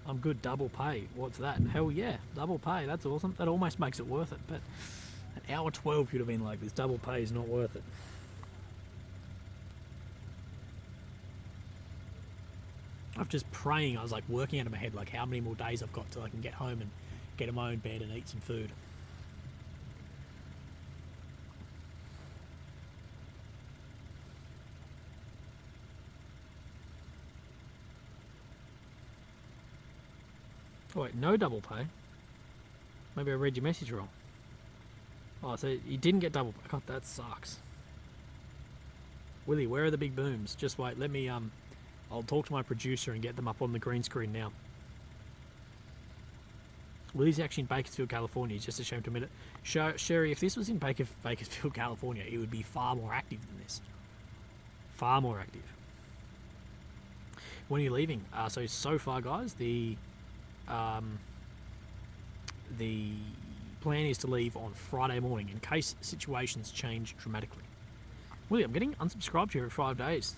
I'm good, double pay. What's that? Hell yeah, double pay. That's awesome. That almost makes it worth it. But an hour 12 you'd have been like, this double pay is not worth it. I'm just praying. I was like working out of my head, like how many more days I've got till I can get home and get in my own bed and eat some food. Oh wait, no double pay? Maybe I read your message wrong. Oh, so you didn't get double pay. God, that sucks. Willie, where are the big booms? Just wait, let me, I'll talk to my producer and get them up on the green screen now. Willie's actually in Bakersfield, California. He's just ashamed to admit it. Sherry, if this was in Bakersfield, California, it would be far more active than this. Far more active. When are you leaving? So far, guys, the plan is to leave on Friday morning in case situations change dramatically. Willie, I'm getting unsubscribed here for 5 days.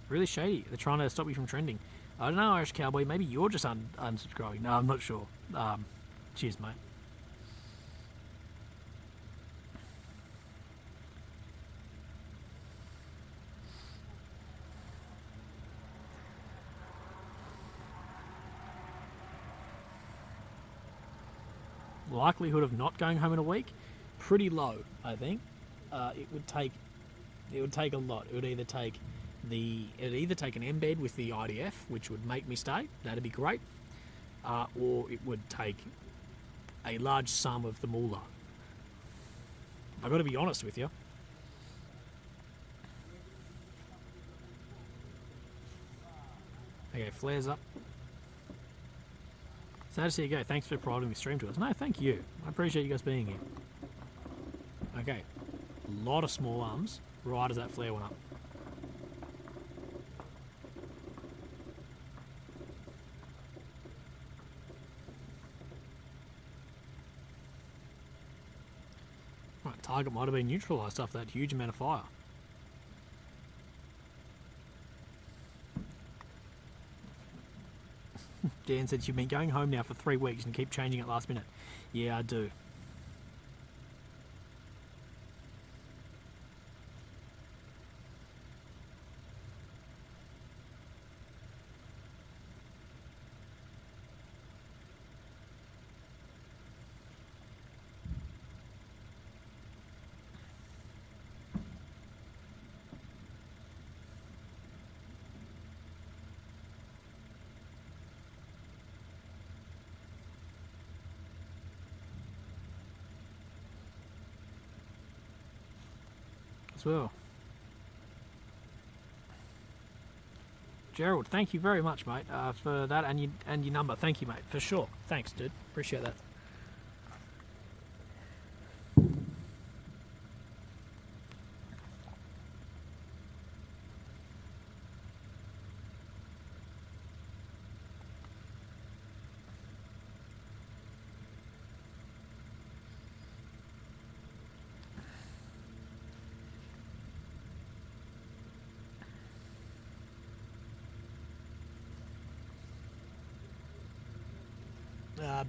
Really shady. They're trying to stop you from trending. I don't know, Irish Cowboy. Maybe you're just unsubscribing. No, I'm not sure. Cheers, mate. Likelihood of not going home in a week, pretty low, I think. It would take a lot. It would either take an embed with the IDF, which would make me stay. That'd be great. Or it would take a large sum of the moolah. I've got to be honest with you. Okay, flares up. Sad to see you go. Thanks for providing the stream to us. No, thank you. I appreciate you guys being here. Okay. A lot of small arms right as that flare went up. Right, target might have been neutralised after that huge amount of fire. Dan said you've been going home now for 3 weeks and keep changing it last minute. Yeah, I do. As well. Gerald, thank you very much, mate, for that and your number. Thank you, mate, for sure. Thanks, dude. Appreciate that.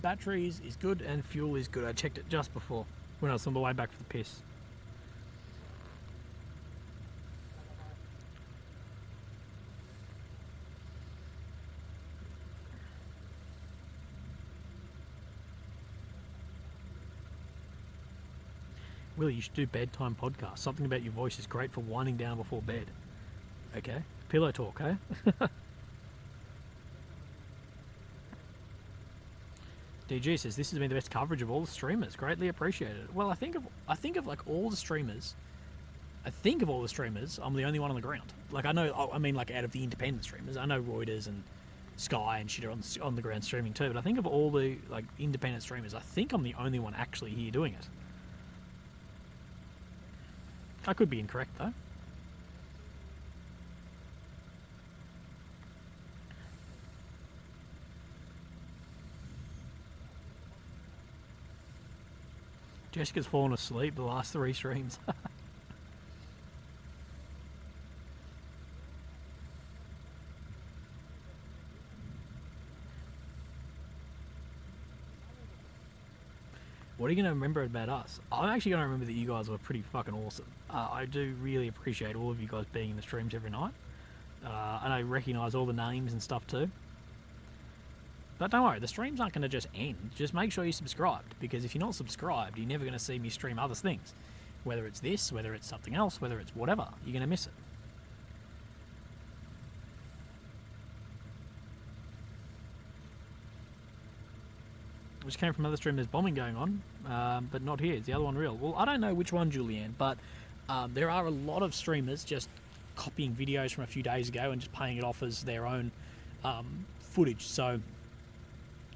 Batteries is good and fuel is good. I checked it just before when I was on the way back for the piss. Willie, you should do bedtime podcast. Something about your voice is great for winding down before bed. Okay? Pillow talk, eh? DG says this has been the best coverage of all the streamers. Greatly appreciated. Well, I think of like all the streamers. I'm the only one on the ground. Like I know, I mean, like out of the independent streamers, I know Reuters and Sky and shit are on the ground streaming too. But I think of all the like independent streamers, I think I'm the only one actually here doing it. I could be incorrect though. Jessica's fallen asleep the last 3 streams. what are you going to remember about us? I'm actually going to remember that you guys were pretty fucking awesome. I do really appreciate all of you guys being in the streams every night. And I recognise all the names and stuff too. But don't worry, the streams aren't going to just end. Just make sure you're subscribed, because if you're not subscribed, you're never going to see me stream other things. Whether it's this, whether it's something else, whether it's whatever, you're going to miss it. Which came from other streamers, bombing going on, but not here. Is the other one real? Well, I don't know which one, Julianne, but there are a lot of streamers just copying videos from a few days ago and just paying it off as their own footage. So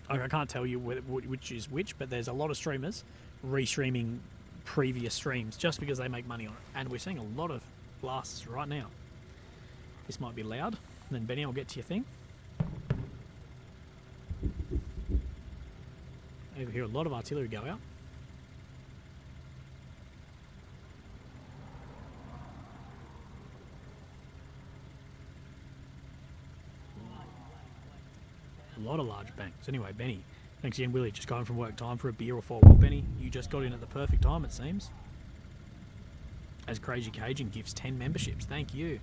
I can't tell you which is which, but there's a lot of streamers restreaming previous streams just because they make money on it. And we're seeing a lot of blasts right now. This might be loud. And then Benny, I'll get to your thing. Over here, a lot of artillery go out. A lot of large banks. Anyway, Benny, thanks again, Willie. Just going from work time for a beer or for a walk. Benny, you just got in at the perfect time, it seems. As Crazy Cajun gives 10 memberships. Thank you.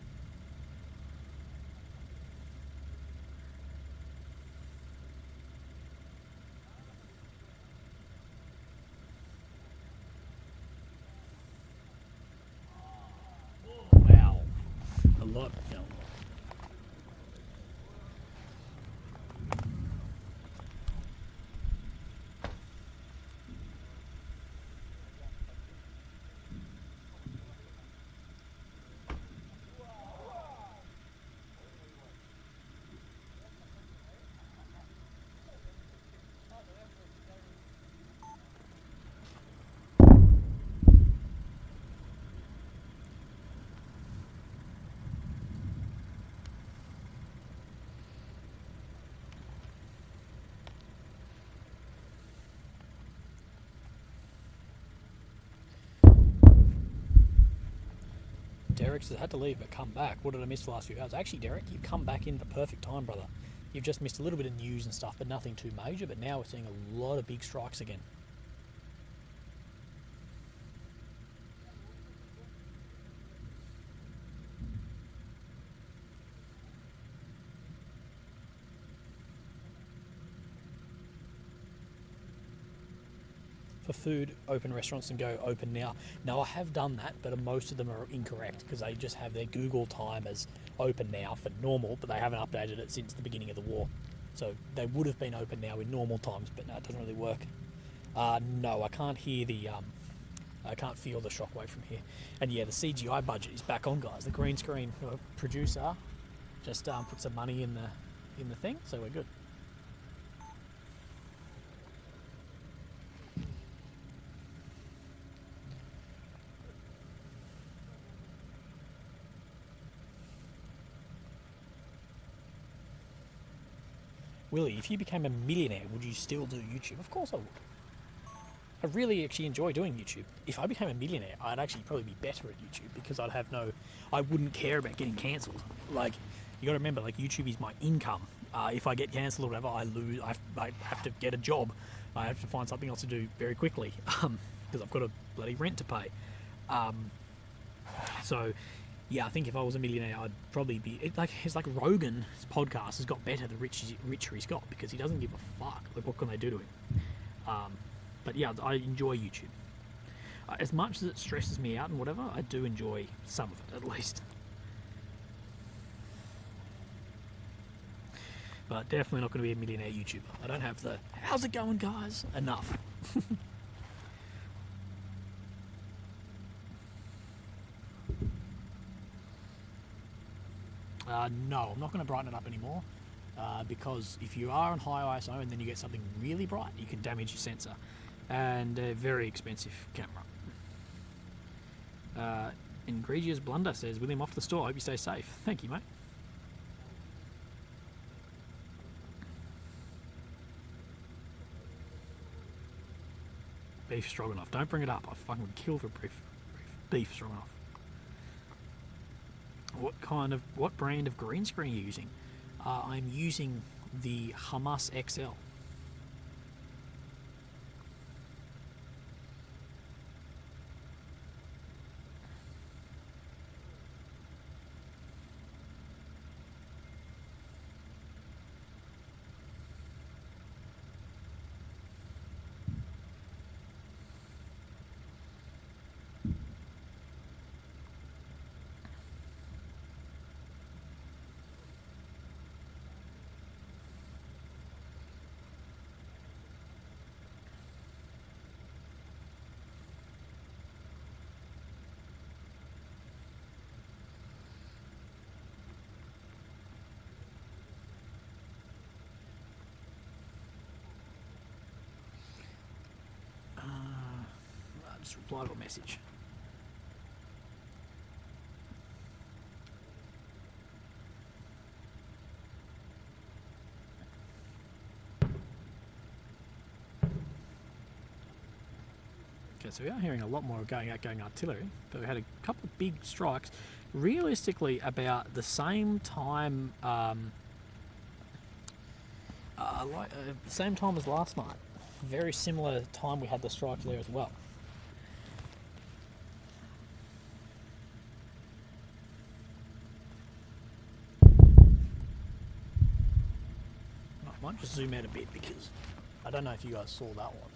Wow. A lot. You know, Derek says, had to leave but come back. What did I miss the last few hours? Actually, Derek, you've come back in the perfect time, brother. You've just missed a little bit of news and stuff, but nothing too major. But now we're seeing a lot of big strikes again. For food, open restaurants and go open now. No, I have done that, but most of them are incorrect because they just have their Google time as open now for normal, but they haven't updated it since the beginning of the war. So they would have been open now in normal times, but no, it doesn't really work. No, I can't hear the, I can't feel the shockwave from here. And yeah, the CGI budget is back on, guys. The green screen producer just put some money in the thing, so we're good. Willie, if you became a millionaire, would you still do YouTube? Of course I would. I really actually enjoy doing YouTube. If I became a millionaire, I'd actually probably be better at YouTube because I wouldn't care about getting cancelled. Like, you gotta remember, like, YouTube is my income. If I get cancelled or whatever, I lose, I have to get a job. I have to find something else to do very quickly because I've got a bloody rent to pay. So, yeah, I think if I was a millionaire, I'd probably be... It's like Rogan's podcast has got better the richer he's got because he doesn't give a fuck. Like, what can they do to him? But yeah, I enjoy YouTube. As much as it stresses me out and whatever, I do enjoy some of it, at least. But definitely not going to be a millionaire YouTuber. I don't have the, how's it going, guys? Enough. No, I'm not going to brighten it up anymore because if you are on high ISO and then you get something really bright, you can damage your sensor. And a very expensive camera. Egregious Blunder says, William, off the store. Hope you stay safe. Thank you, mate. Beef stroganoff. Don't bring it up. I fucking would kill for beef stroganoff. What brand of green screen are you using? I'm using the Hamas XL. Let's reply to a message. Okay, so we are hearing a lot more going artillery, but we had a couple of big strikes, realistically about the same time, same time as last night. Very similar time we had the strikes there as well. I might just zoom out a bit because I don't know if you guys saw that one.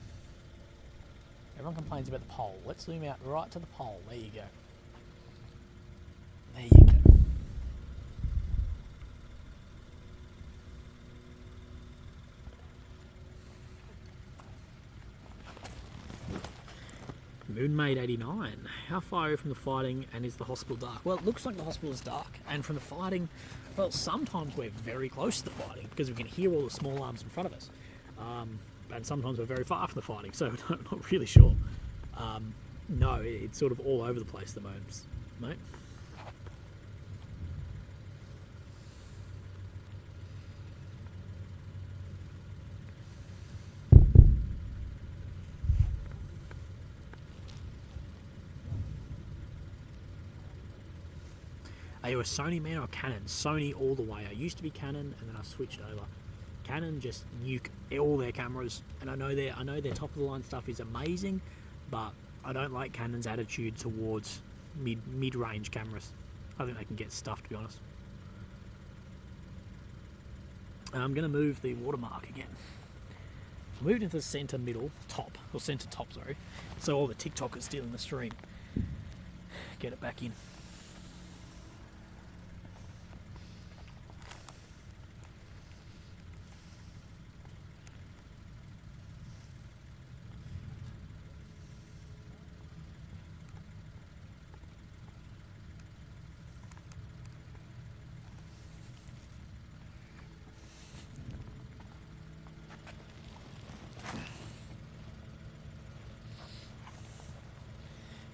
Everyone complains about the pole. Let's zoom out right to the pole. There you go. There you go. Moonmaid 89. How far are you from the fighting and is the hospital dark? Well, it looks like the hospital is dark. And from the fighting, well, sometimes we're very close to the fighting because we can hear all the small arms in front of us. And sometimes we're very far from the fighting, so I'm not really sure. No, it's sort of all over the place at the moment, mate. Are you a Sony man or a Canon? Sony all the way. I used to be Canon, and then I switched over. Canon just nuke all their cameras, and I know their top of the line stuff is amazing, but I don't like Canon's attitude towards mid-range cameras. I think they can get stuff, to be honest. I'm going to move the watermark again. I moved into the centre top, sorry. So all the TikTokers stealing the stream. Get it back in.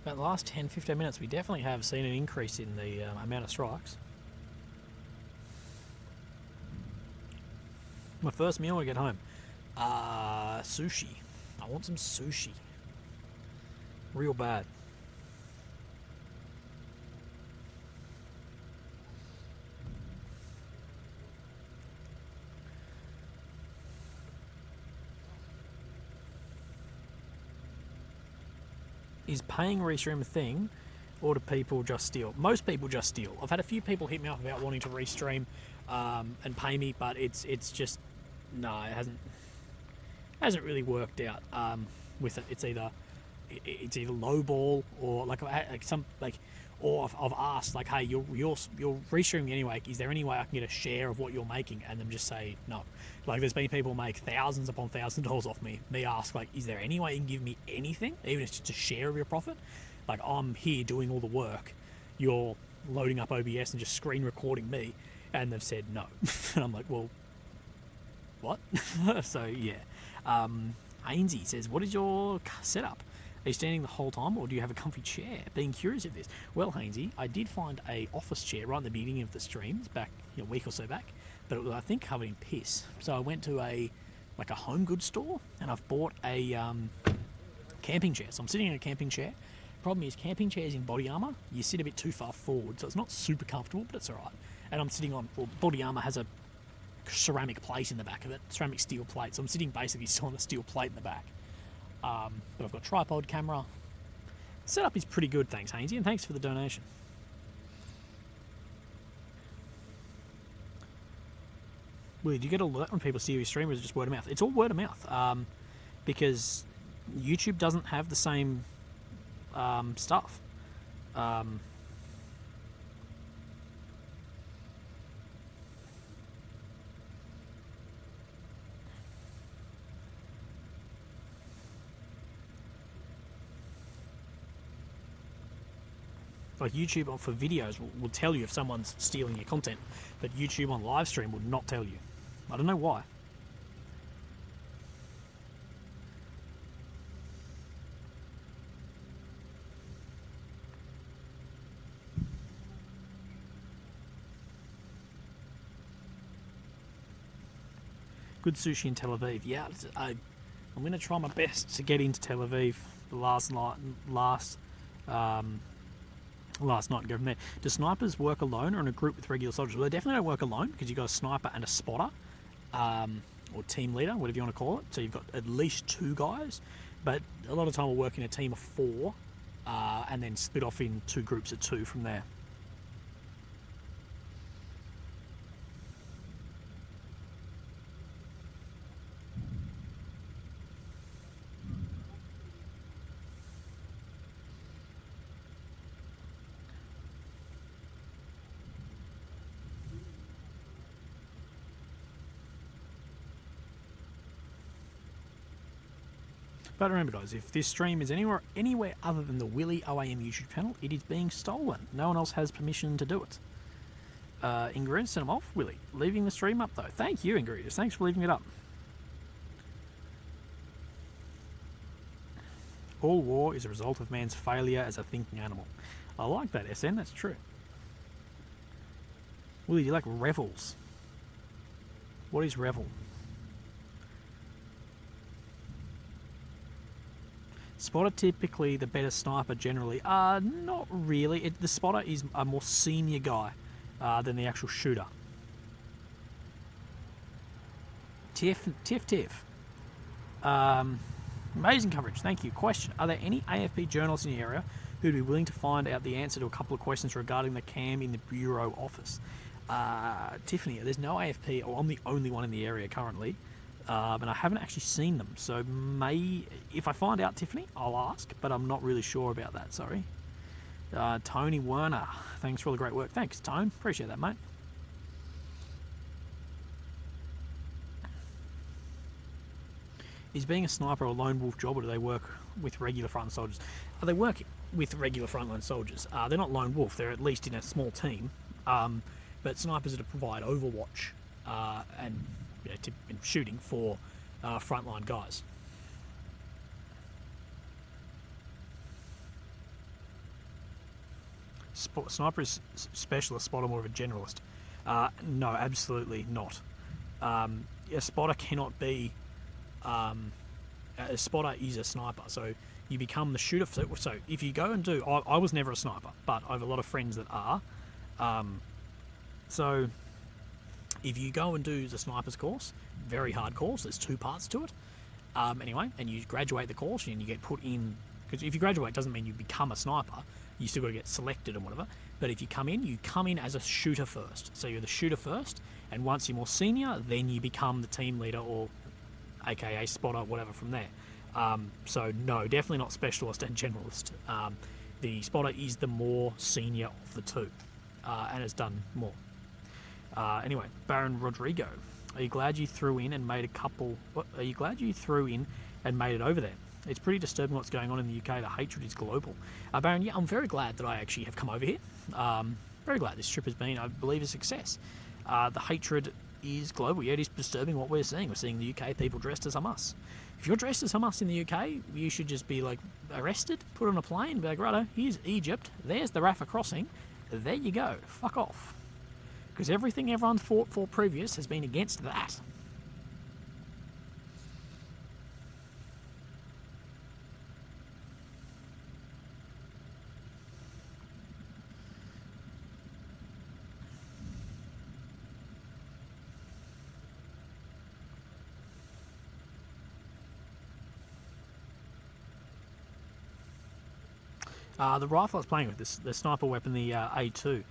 About the last 10-15 minutes, we definitely have seen an increase in the amount of strikes. My first meal when I get home, sushi. I want some sushi. Real bad. Is paying restream a thing, or do people just steal? Most people just steal. I've had a few people hit me up about wanting to restream and pay me, but it's just no, it hasn't really worked out with it. It's either lowball or or I've asked like, hey, you're restreaming anyway. Is there any way I can get a share of what you're making? And them just say no. Like there's been people make thousands upon $1,000s off me. Me ask like, is there any way you can give me anything, even if it's just a share of your profit? Like I'm here doing all the work. You're loading up OBS and just screen recording me, and they've said no. And I'm like, well, what? So yeah. Hainsey says, what is your setup? Are you standing the whole time, or do you have a comfy chair? Being curious of this. Well, Hainsey, I did find a office chair right in the beginning of the streams, back a week or so back, but it was, I think, covered in piss. So I went to a home goods store, and I've bought a camping chair. So I'm sitting in a camping chair. Problem is, camping chairs in body armour, you sit a bit too far forward, so it's not super comfortable, but it's all right. And I'm sitting on, well, body armour has a ceramic plate in the back of it, ceramic steel plate. So I'm sitting basically still on a steel plate in the back. But I've got tripod, camera. Setup is pretty good, thanks, Hainsey, and thanks for the donation. Willie, do you get alert when people see your stream, or is it just word of mouth? It's all word of mouth, because YouTube doesn't have the same stuff. Like YouTube for videos will tell you if someone's stealing your content, but YouTube on live stream will not tell you. I don't know why. Good sushi in Tel Aviv. Yeah, I'm going to try my best to get into Tel Aviv the last night and go from there. Do snipers work alone or in a group with regular soldiers? Well, they definitely don't work alone because you've got a sniper and a spotter, or team leader, whatever you want to call it. So you've got at least 2 guys, but a lot of time we'll work in a team of 4 and then split off in 2 groups of 2 from there. But remember, guys, if this stream is anywhere other than the Willy OAM YouTube channel, it is being stolen. No one else has permission to do it. Ingrid, send them off. Willy, leaving the stream up, though. Thank you, Ingrid. Thanks for leaving it up. All war is a result of man's failure as a thinking animal. I like that, SN. That's true. Willy, do you like revels? What is revel? Spotter typically the better sniper generally. Not really. The spotter is a more senior guy than the actual shooter. Tiff. Amazing coverage. Thank you. Question: are there any AFP journalists in the area who'd be willing to find out the answer to a couple of questions regarding the cam in the bureau office? Tiffany, there's no AFP, or I'm the only one in the area currently. And I haven't actually seen them, so if I find out, Tiffany, I'll ask, but I'm not really sure about that, sorry. Tony Werner, thanks for all the great work. Thanks, Tone. Appreciate that, mate. Is being a sniper a lone wolf job, or do they work with regular frontline soldiers? They work with regular frontline soldiers. They're not lone wolf, they're at least in a small team. But snipers are to provide overwatch and shooting for frontline guys. Sniper is specialist, spotter more of a generalist. No, absolutely not. A spotter cannot be... a spotter is a sniper, so you become the shooter. So if you go and do... I was never a sniper, but I have a lot of friends that are. So if you go and do the sniper's course, very hard course, there's 2 parts to it. Anyway, and you graduate the course and you get put in... Because if you graduate, it doesn't mean you become a sniper. You still got to get selected and whatever. But if you come in as a shooter first. So you're the shooter first, and once you're more senior, then you become the team leader or aka spotter, whatever from there. So no, definitely not specialist and generalist. The spotter is the more senior of the 2 and has done more. Anyway, Baron Rodrigo, are you glad you threw in and made a couple... Are you glad you threw in and made it over there? It's pretty disturbing what's going on in the UK. The hatred is global. Baron, yeah, I'm very glad that I actually have come over here. Very glad this trip has been, I believe, a success. The hatred is global. Yeah, it is disturbing what we're seeing. We're seeing the UK people dressed as Hamas. If you're dressed as Hamas in the UK, you should just be, like, arrested, put on a plane, be like, righto, here's Egypt, there's the Rafah crossing, there you go, fuck off. Because everything everyone's fought for previous has been against that. The rifle I was playing with, the sniper weapon, the A2,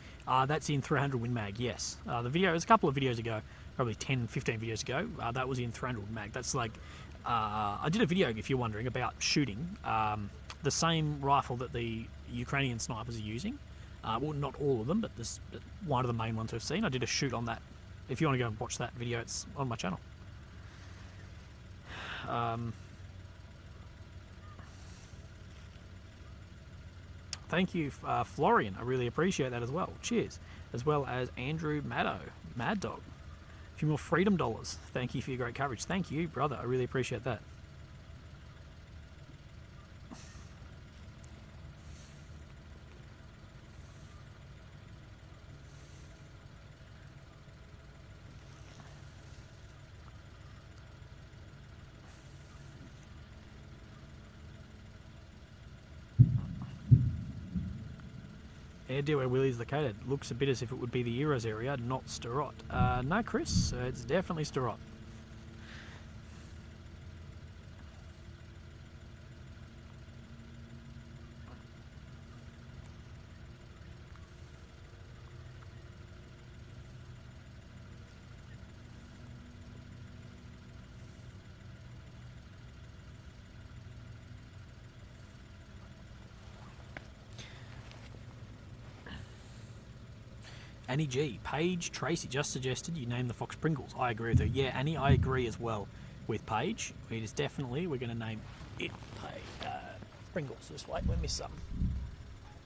that's in 300 Win Mag, yes. The video, it was a couple of videos ago, probably 10, 15 videos ago, that was in 300 Win Mag. That's like, I did a video, if you're wondering, about shooting the same rifle that the Ukrainian snipers are using. Well, not all of them, but this one of the main ones we've seen. I did a shoot on that. If you want to go and watch that video, it's on my channel. Thank you, Florian. I really appreciate that as well. Cheers. As well as Andrew Mad Dog. A few more freedom dollars. Thank you for your great coverage. Thank you, brother. I really appreciate that. Air deal where Willy's located. Looks a bit as if it would be the Euros area, not Sderot. No, Chris, it's definitely Sderot. Annie G. Paige Tracy just suggested you name the fox Pringles. I agree with her. Yeah, Annie, I agree as well with Paige. It is definitely, we're going to name it Pringles. Just wait, we missed some.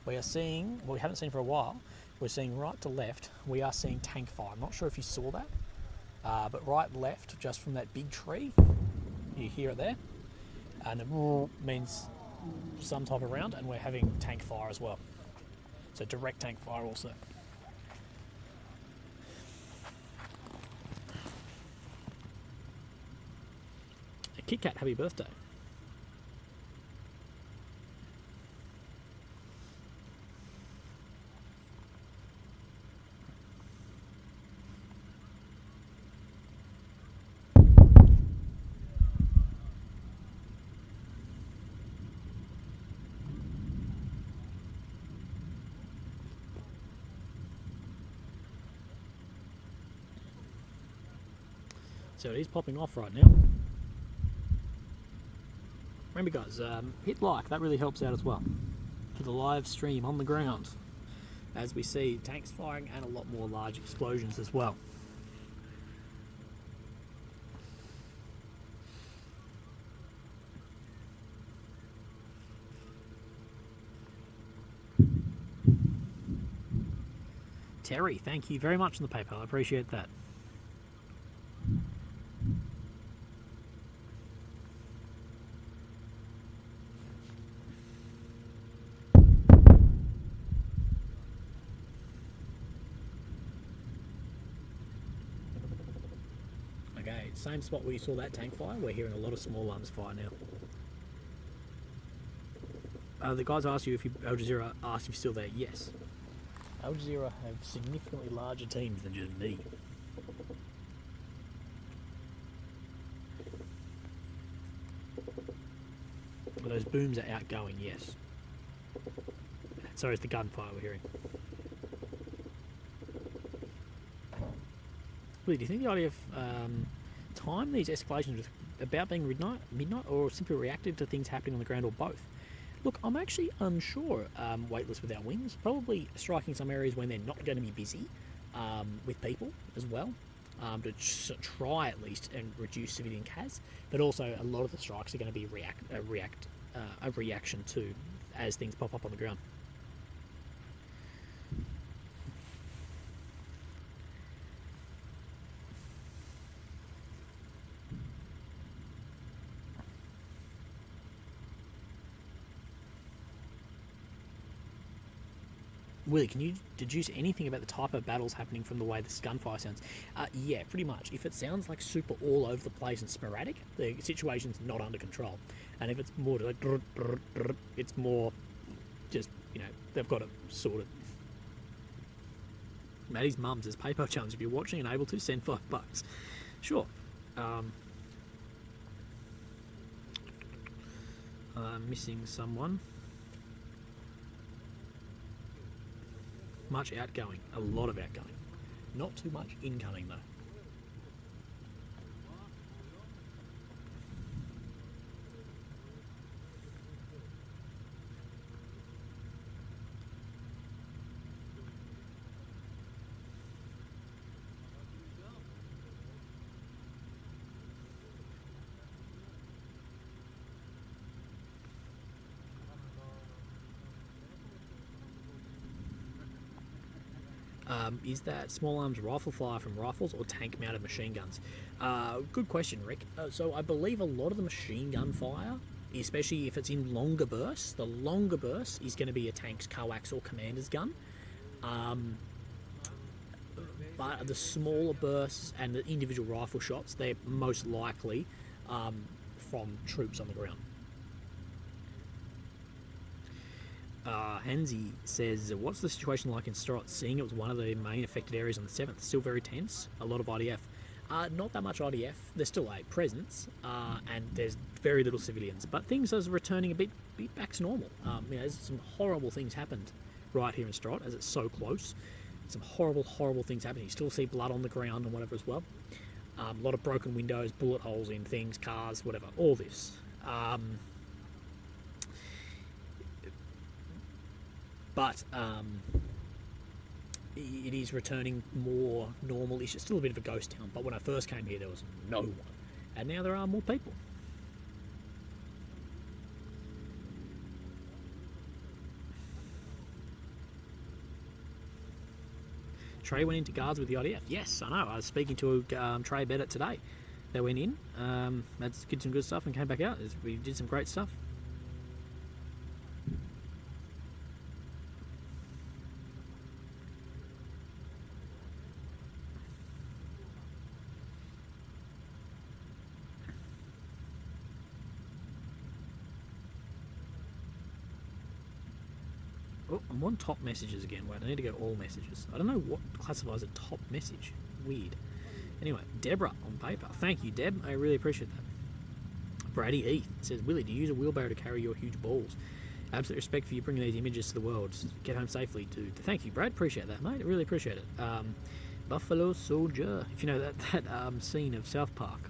We are seeing, well, we haven't seen for a while, we're seeing right to left, we are seeing tank fire. I'm not sure if you saw that, but right left, just from that big tree, you hear it there, and it means some type of round, and we're having tank fire as well. So direct tank fire also. Kit Kat, happy birthday. So it is popping off right now. Remember guys, hit like, that really helps out as well for the live stream on the ground as we see tanks firing and a lot more large explosions as well. Terry, thank you very much on the PayPal, I appreciate that. Okay, same spot where you saw that tank fire, we're hearing a lot of small arms fire now. The guys asked you if Al Jazeera asked if you're still there. Yes. Al Jazeera have significantly larger teams than just me. Well, those booms are outgoing, yes. So is the gunfire we're hearing. Willie, do you think the idea of time these escalations with about being midnight or simply reactive to things happening on the ground or both? Look, I'm actually unsure. Weightless without wings, probably striking some areas when they're not going to be busy with people as well, to try at least and reduce civilian CAS. But also, a lot of the strikes are going to be a reaction to as things pop up on the ground. Willie, can you deduce anything about the type of battles happening from the way this gunfire sounds? Yeah, pretty much. If it sounds like super all over the place and sporadic, the situation's not under control. And if it's more like, it's more just, you know, they've got it sorted. Maddie's mum says, PayPal challenge, if you're watching and able to, send $5. Sure. Missing someone. Much outgoing, a lot of outgoing. Not too much incoming though. Is that small arms rifle fire from rifles or tank mounted machine guns? Good question, Rick. So I believe a lot of the machine gun fire, especially if it's in longer bursts, the longer burst is going to be a tank's coax or commander's gun. But the smaller bursts and the individual rifle shots, they're most likely from troops on the ground. Hansi says, what's the situation like in Strot? Seeing it was one of the main affected areas on the 7th, still very tense, a lot of IDF. Not that much IDF, there's still a presence, and there's very little civilians, but things are returning a bit back to normal. There's some horrible things happened right here in Strot, as it's so close. Some horrible things happening. You still see blood on the ground and whatever as well. A lot of broken windows, bullet holes in things, cars, whatever, all this. But it is returning more normal-ish. It's still a bit of a ghost town, but when I first came here there was no one, and now there are more people. Trey went into Gaza with the IDF. Yes, I know. I was speaking to Trey Bennett today. They went in, did some good stuff and came back out. We did some great stuff. Oh, I'm on top messages again. Wait, I need to go all messages. I don't know what classifies a top message. Weird. Anyway, Deborah on paper. Thank you, Deb. I really appreciate that. Brady E says, Willie, do you use a wheelbarrow to carry your huge balls? Absolute respect for you bringing these images to the world. Just get home safely, dude. Thank you, Brad. Appreciate that, mate. I really appreciate it. Buffalo Soldier. If you know that scene of South Park.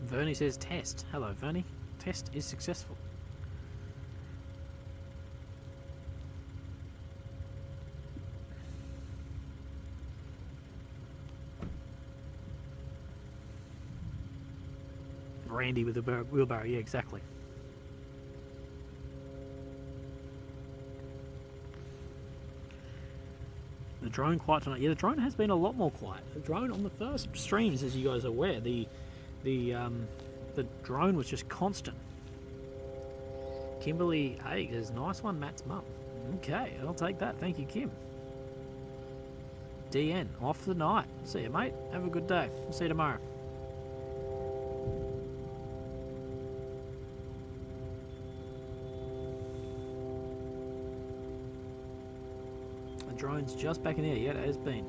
Vernie says test. Hello, Vernie. Test is successful. Randy with the wheelbarrow. Yeah, exactly. The drone quiet tonight. Yeah, the drone has been a lot more quiet. The drone on the first streams, as you guys are aware, the drone was just constant. Kimberly Haig says, nice one, Matt's mum. Okay, I'll take that. Thank you, Kim. DN, off for the night. See you, mate. Have a good day. I'll see you tomorrow. The drone's just back in there. Yeah, it has been.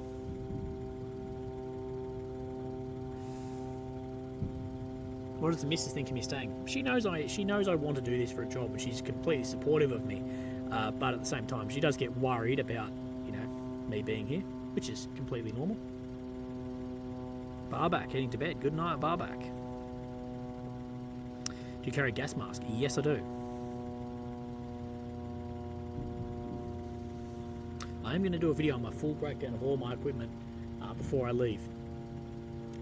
What does the missus think of me staying? She knows I want to do this for a job, and she's completely supportive of me. But at the same time, she does get worried about, me being here, which is completely normal. Barback, heading to bed. Good night, Barback. Do you carry a gas mask? Yes, I do. I am going to do a video on my full breakdown of all my equipment before I leave.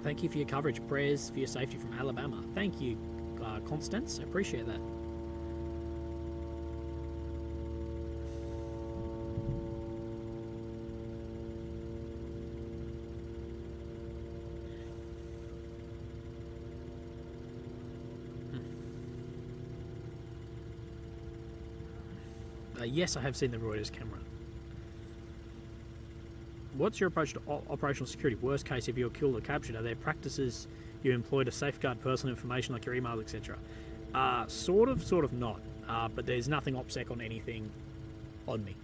Thank you for your coverage. Prayers for your safety from Alabama. Thank you, Constance. I appreciate that. Yes, I have seen the Reuters camera. What's your approach to operational security? Worst case, if you're killed or captured, are there practices you employ to safeguard personal information like your emails, etc.? Sort of not. But there's nothing OPSEC on anything on me.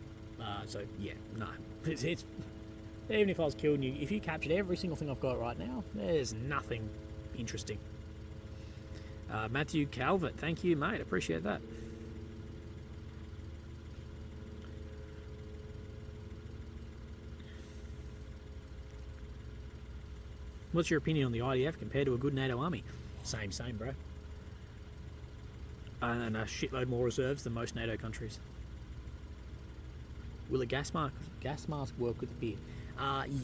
So yeah, no. It's even if I was killed and if you captured every single thing I've got right now, there's nothing interesting. Matthew Calvert, thank you, mate. Appreciate that. What's your opinion on the IDF compared to a good NATO army? Same, bro. And a shitload more reserves than most NATO countries. Will a gas mask work with the beard?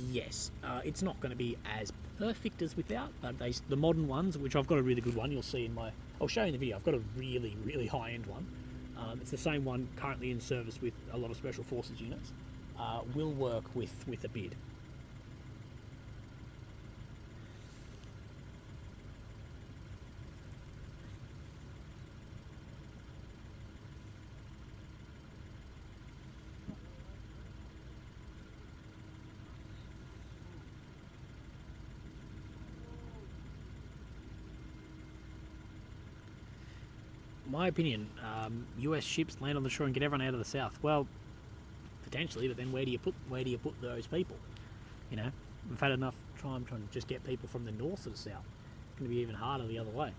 Yes. It's not going to be as perfect as without, but the modern ones, which I've got a really good one, you'll see in my... I'll show you in the video. I've got a really, really high-end one. It's the same one currently in service with a lot of Special Forces units. Will work with a beard. my opinion, US ships land on the shore and get everyone out of the south. Well, potentially, but then where do you put those people? You know, we've had enough time trying to just get people from the north to the south. It's going to be even harder the other way.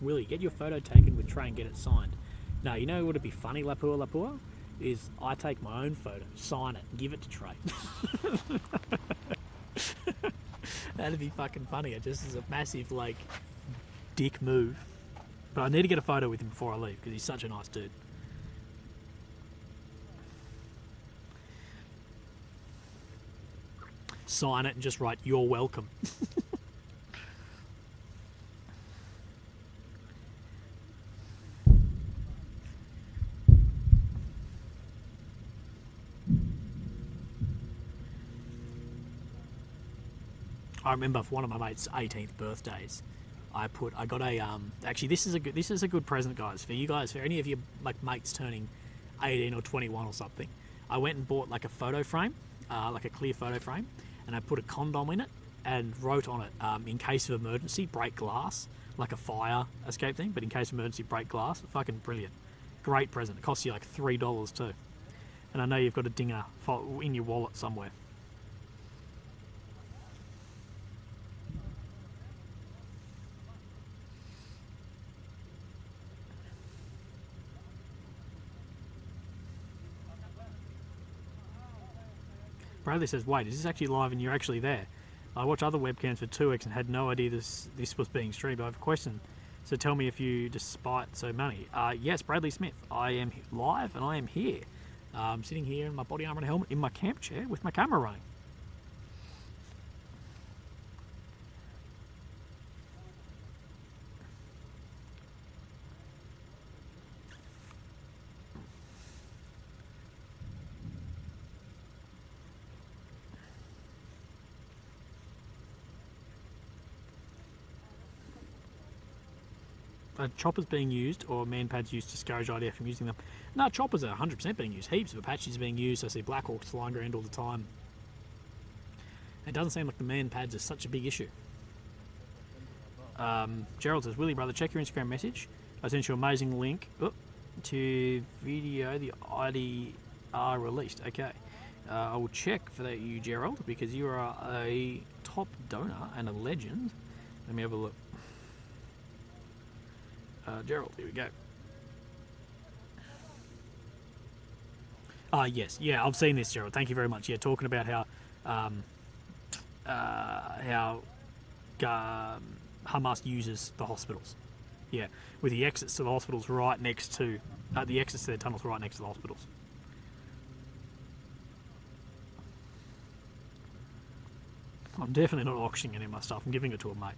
Willie, get your photo taken with Trey and get it signed. No, you know what would be funny, Lapua? Is I take my own photo, sign it, give it to Trey. That'd be fucking funny. It just is a massive, like, dick move. But I need to get a photo with him before I leave, because he's such a nice dude. Sign it and just write, "You're welcome." I remember for one of my mates' 18th birthdays, I got a actually this is a good present, guys, for you guys, for any of your like mates turning 18 or 21 or something. I went and bought like a photo frame, like a clear photo frame, and I put a condom in it and wrote on it, in case of emergency, break glass, like a fire escape thing, but in case of emergency, break glass. Fucking brilliant. Great present. It costs you like $3 too. And I know you've got a dinger in your wallet somewhere. Bradley says, wait, is this actually live and you're actually there? I watch other webcams for 2 weeks and had no idea this was being streamed. I have a question, so tell me if you despite so many. Yes, Bradley Smith, I am live and I am here. Sitting here in my body armor and helmet in my camp chair with my camera running. Choppers being used or man pads used to discourage IDF from using them. No, choppers are 100% being used. Heaps of Apaches are being used. I see Black Hawks flying around all the time. It doesn't seem like the man pads are such a big issue. Gerald says, Willie, brother, check your Instagram message. I sent you an amazing link to video the IDR released. Okay. I will check for that, you, Gerald, because you are a top donor and a legend. Let me have a look. Gerald, here we go. Yes, yeah, I've seen this, Gerald. Thank you very much. Yeah, talking about how Hamas uses the hospitals. Yeah, with the exits to the hospitals right next to the exits to their tunnels right next to the hospitals. I'm definitely not auctioning any of my stuff. I'm giving it to a mate.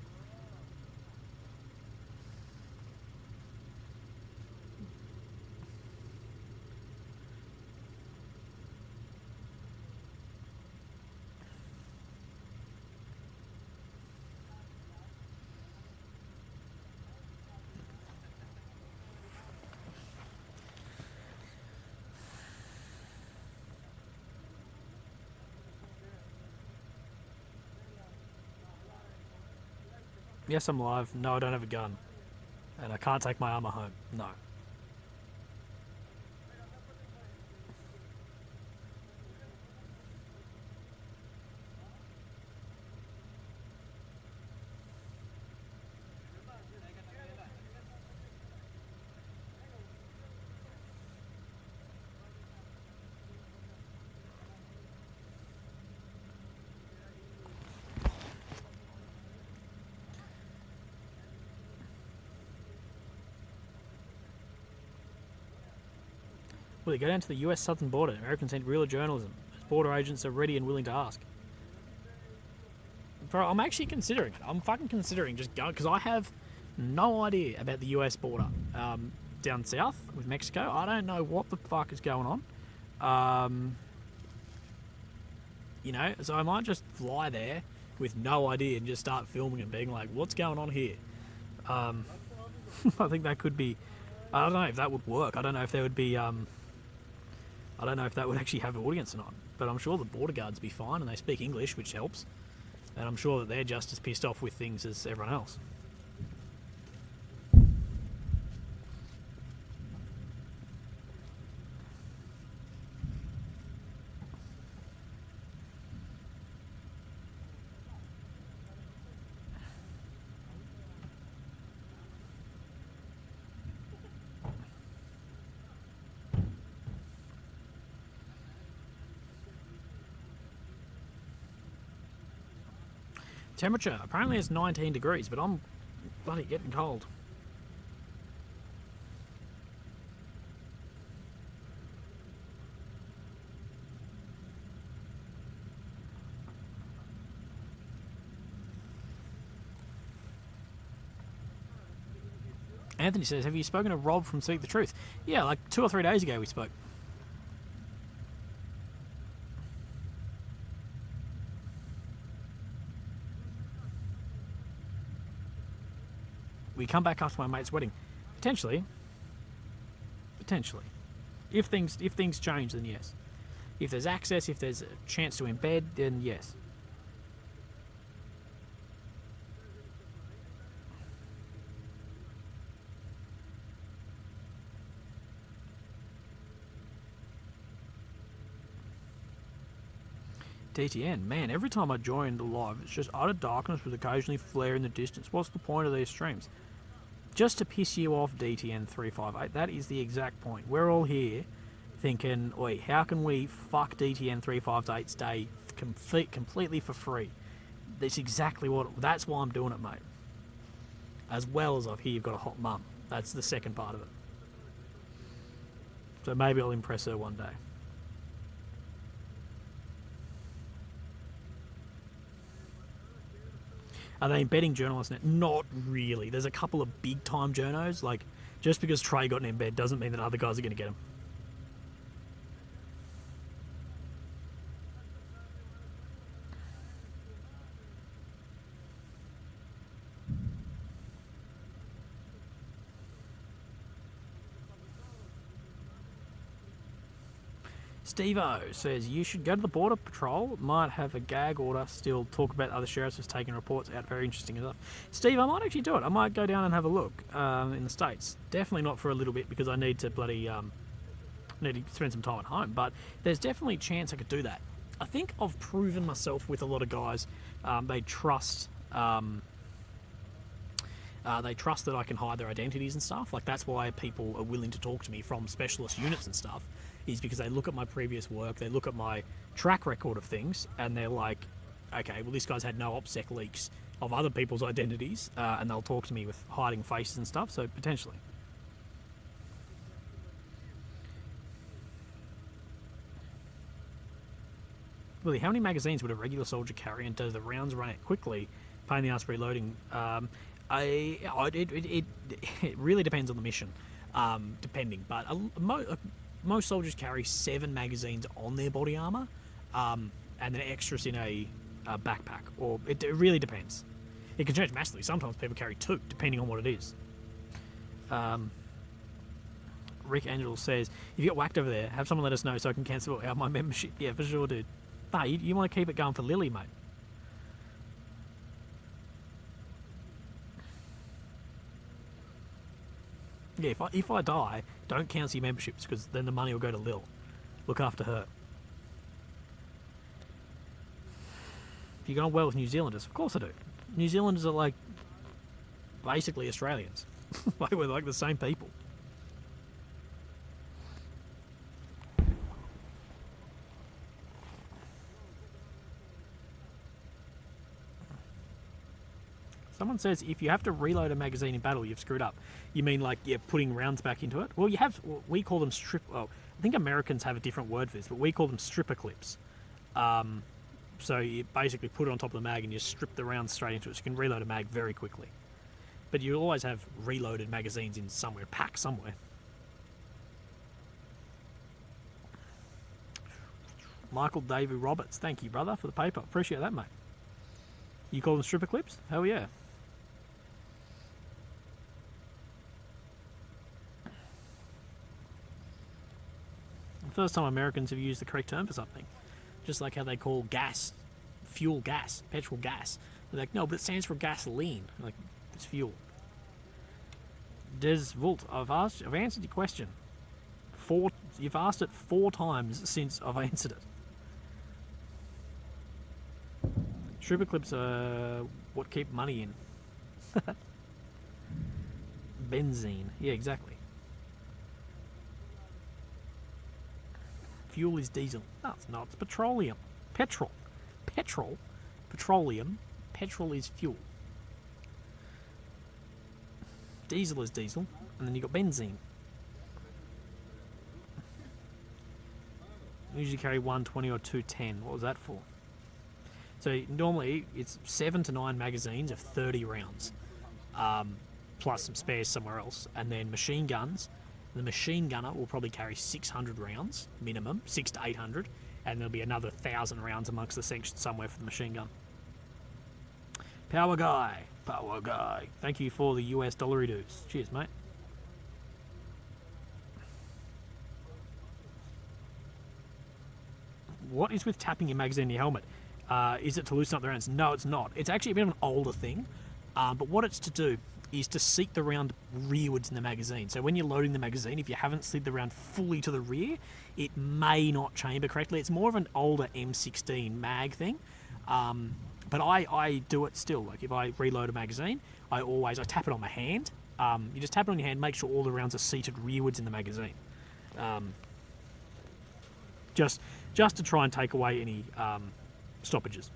Yes, I'm live. No, I don't have a gun. And I can't take my armor home. No. Well, they go down to the US southern border. Americans need real journalism. Border agents are ready and willing to ask. Bro, I'm actually considering it. I'm fucking considering just going, because I have no idea about the US border down south with Mexico. I don't know what the fuck is going on. You know, so I might just fly there with no idea and just start filming and being like, what's going on here? I think that could be, I don't know if that would work. I don't know if there would be, I don't know if that would actually have an audience or not, but I'm sure the border guards would be fine and they speak English, which helps. And I'm sure that they're just as pissed off with things as everyone else. Temperature, apparently it's 19 degrees, but I'm bloody getting cold. Anthony says, have you spoken to Rob from Seek the Truth? Yeah, like 2 or 3 days ago we spoke. We come back after my mate's wedding. Potentially. Potentially. If things change, then yes. If there's access, if there's a chance to embed, then yes. DTN, man, every time I join the live, it's just utter darkness with occasionally flare in the distance. What's the point of these streams? Just to piss you off, DTN358. That is the exact point. We're all here thinking, oi, how can we fuck DTN358's day completely for free? That's exactly that's why I'm doing it, mate. As well as I've heard you've got a hot mum. That's the second part of it. So maybe I'll impress her one day. Are they embedding journalists now? Not really. There's a couple of big time journos. Like, just because Trey got an embed doesn't mean that other guys are going to get him. Steve-O says, you should go to the Border Patrol. Might have a gag order. Still talk about other sheriffs who's taking reports out. Very interesting stuff. Steve, I might actually do it. I might go down and have a look in the States. Definitely not for a little bit because I need to need to spend some time at home. But there's definitely a chance I could do that. I think I've proven myself with a lot of guys. They trust that I can hide their identities and stuff. Like, that's why people are willing to talk to me from specialist units and stuff, is because they look at my previous work, they look at my track record of things, and they're like, okay, well, this guy's had no OPSEC leaks of other people's identities, and they'll talk to me with hiding faces and stuff, so potentially. Willie, how many magazines would a regular soldier carry, and does the rounds run out quickly? Pain in the ass reloading. It really depends on the mission, depending, but most soldiers carry 7 magazines on their body armor, and then extras in a backpack, or it really depends. It can change massively. Sometimes people carry 2, depending on what it is. Rick Angel says, if you get whacked over there, have someone let us know so I can cancel out my membership. Yeah, for sure, dude. Nah, you want to keep it going for Lily, mate. Yeah, if I die, don't cancel your memberships, because then the money will go to Lil. Look after her. If you're going well with New Zealanders, of course I do. New Zealanders are like basically Australians. Like, we're like the same people. Someone says, if you have to reload a magazine in battle, you've screwed up. You mean like you're putting rounds back into it? Well, we call them I think Americans have a different word for this, but we call them stripper clips. So you basically put it on top of the mag and you strip the rounds straight into it, so you can reload a mag very quickly. But you always have reloaded magazines in somewhere, packed somewhere. Michael Davey Roberts, thank you, brother, for the paper. Appreciate that, mate. You call them stripper clips? Hell yeah. The first time Americans have used the correct term for something. Just like how they call gas, fuel gas, petrol gas. They're like, no, but it stands for gasoline. I'm like, it's fuel. Des Vult, I've answered your question. You've asked it 4 times since I've answered it. Stripper clips are what keep money in. Benzene. Yeah, exactly. Fuel is diesel. No, it's not. It's petroleum. Petrol. Petroleum. Petrol is fuel. Diesel is diesel. And then you've got benzene. Usually carry 120 or 210. What was that for? So normally it's 7 to 9 magazines of 30 rounds, plus some spares somewhere else, and then machine guns. The machine gunner will probably carry 600 rounds minimum, 6 to 800, and there'll be another 1,000 rounds amongst the section somewhere for the machine gun. Power guy. Thank you for the US dollary dues. Cheers, mate. What is with tapping your magazine in your helmet? Is it to loosen up the rounds? No, it's not. It's actually a bit of an older thing, but what it's to do is to seat the round rearwards in the magazine. So when you're loading the magazine, if you haven't slid the round fully to the rear, it may not chamber correctly. It's more of an older M16 mag thing, but I do it still. Like if I reload a magazine, I tap it on my hand. You just tap it on your hand, make sure all the rounds are seated rearwards in the magazine. Just to try and take away any stoppages.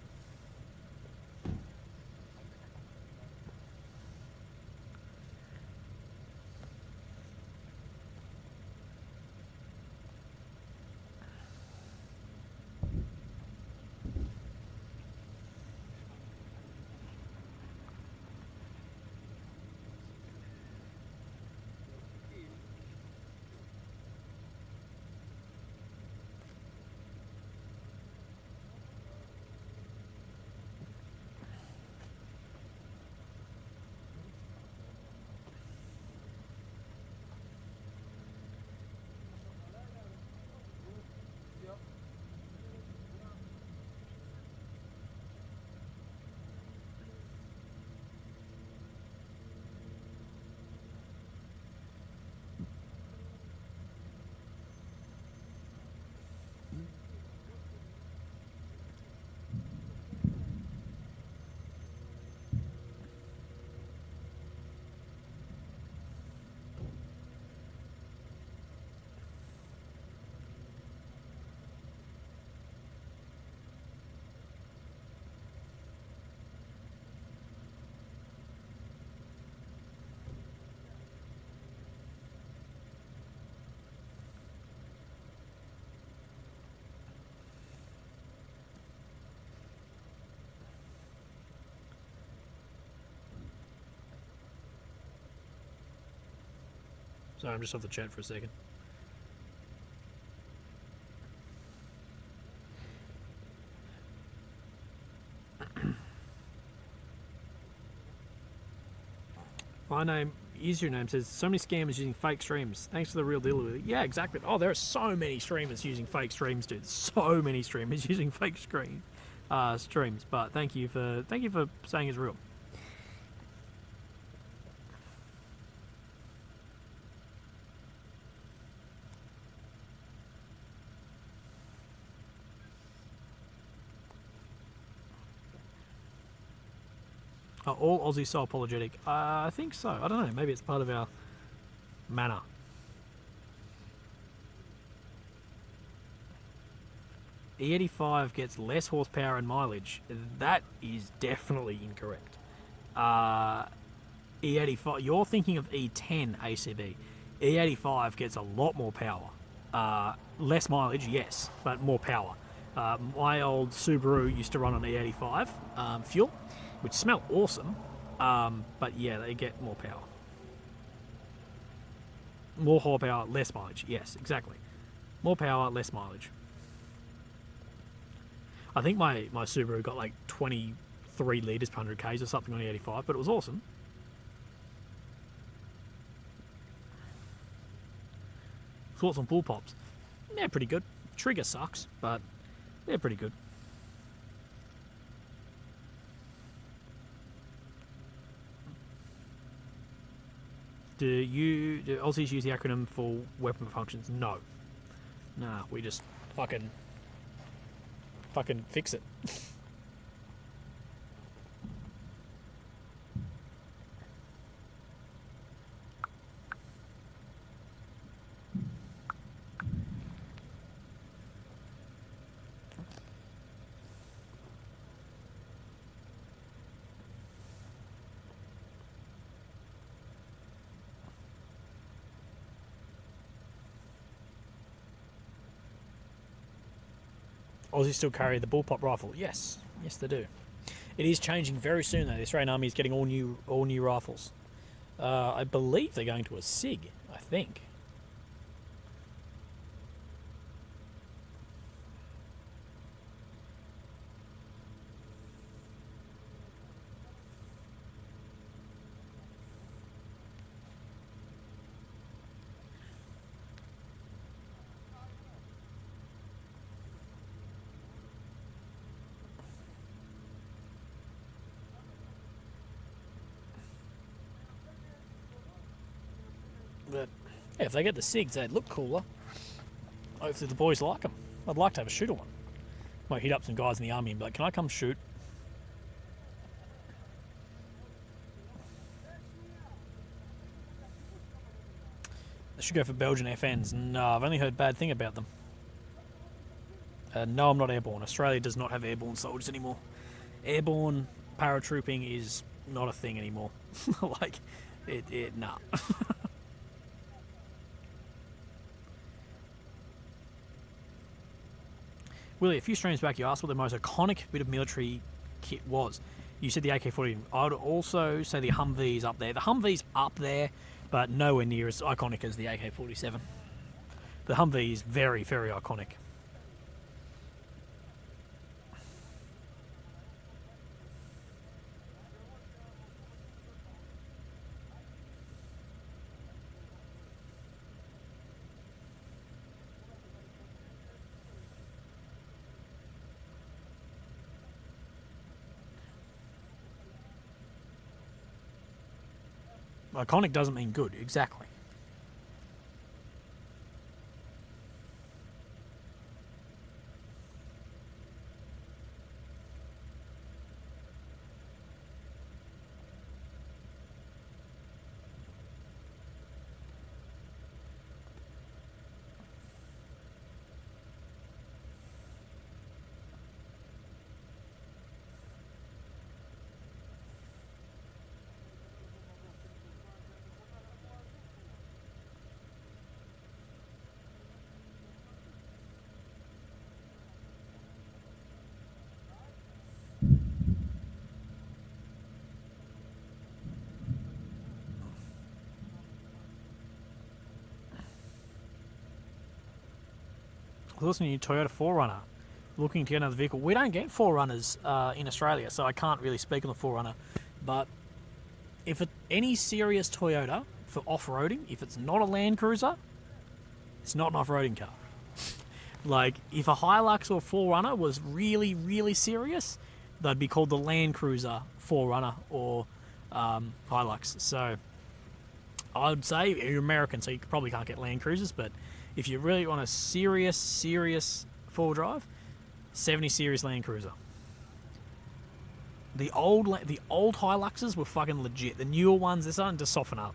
Sorry, I'm just off the chat for a second. My name, username says, so many scammers using fake streams. Thanks for the real deal with it. Yeah, exactly. Oh, there are so many streamers using fake streams, dude. So many streamers using fake streams. But thank you for saying it's real. Are all Aussies so apologetic? I think so. I don't know. Maybe it's part of our manner. E85 gets less horsepower and mileage. That is definitely incorrect. E85, you're thinking of E10 ACB. E85 gets a lot more power. Less mileage, yes, but more power. My old Subaru used to run on E85 fuel, which smell awesome, but yeah, they get more power. More horsepower, less mileage. Yes, exactly. More power, less mileage. I think my Subaru got like 20, 3 litres per 100 k's or something on the 85, but it was awesome. Thoughts on bull pops? They're pretty good. Trigger sucks, but they're pretty good. Do Aussies use the acronym for weapon functions? No. Nah, we just fucking fix it. Aussies still carry the bullpup rifle. Yes, yes they do. It is changing very soon though. The Australian Army is getting all new rifles. I believe they're going to a SIG. I think. But yeah, if they get the SIGs, they'd look cooler. Hopefully the boys like them. I'd like to have a shooter one. Might hit up some guys in the army and be like, can I come shoot? They should go for Belgian FNs. No, I've only heard bad thing about them. No, I'm not airborne. Australia does not have airborne soldiers anymore. Airborne paratrooping is not a thing anymore. Like, nah. Willie, a few streams back you asked what the most iconic bit of military kit was. You said the AK-40. I would also say the Humvee's up there. The Humvee's up there, but nowhere near as iconic as the AK-47. The Humvee is very, very iconic. Iconic doesn't mean good, exactly. Listening to Toyota 4Runner, looking to get another vehicle. We don't get 4Runners in Australia, so I can't really speak on the 4Runner. But if any serious Toyota for off-roading, if it's not a Land Cruiser, it's not an off-roading car. Like, if a Hilux or 4Runner was really, really serious, they'd be called the Land Cruiser 4Runner or Hilux. So I would say you're American, so you probably can't get Land Cruisers, but if you really want a serious four-wheel drive, 70 series Land Cruiser. The old Hiluxes were fucking legit. The newer ones, they're starting to soften up.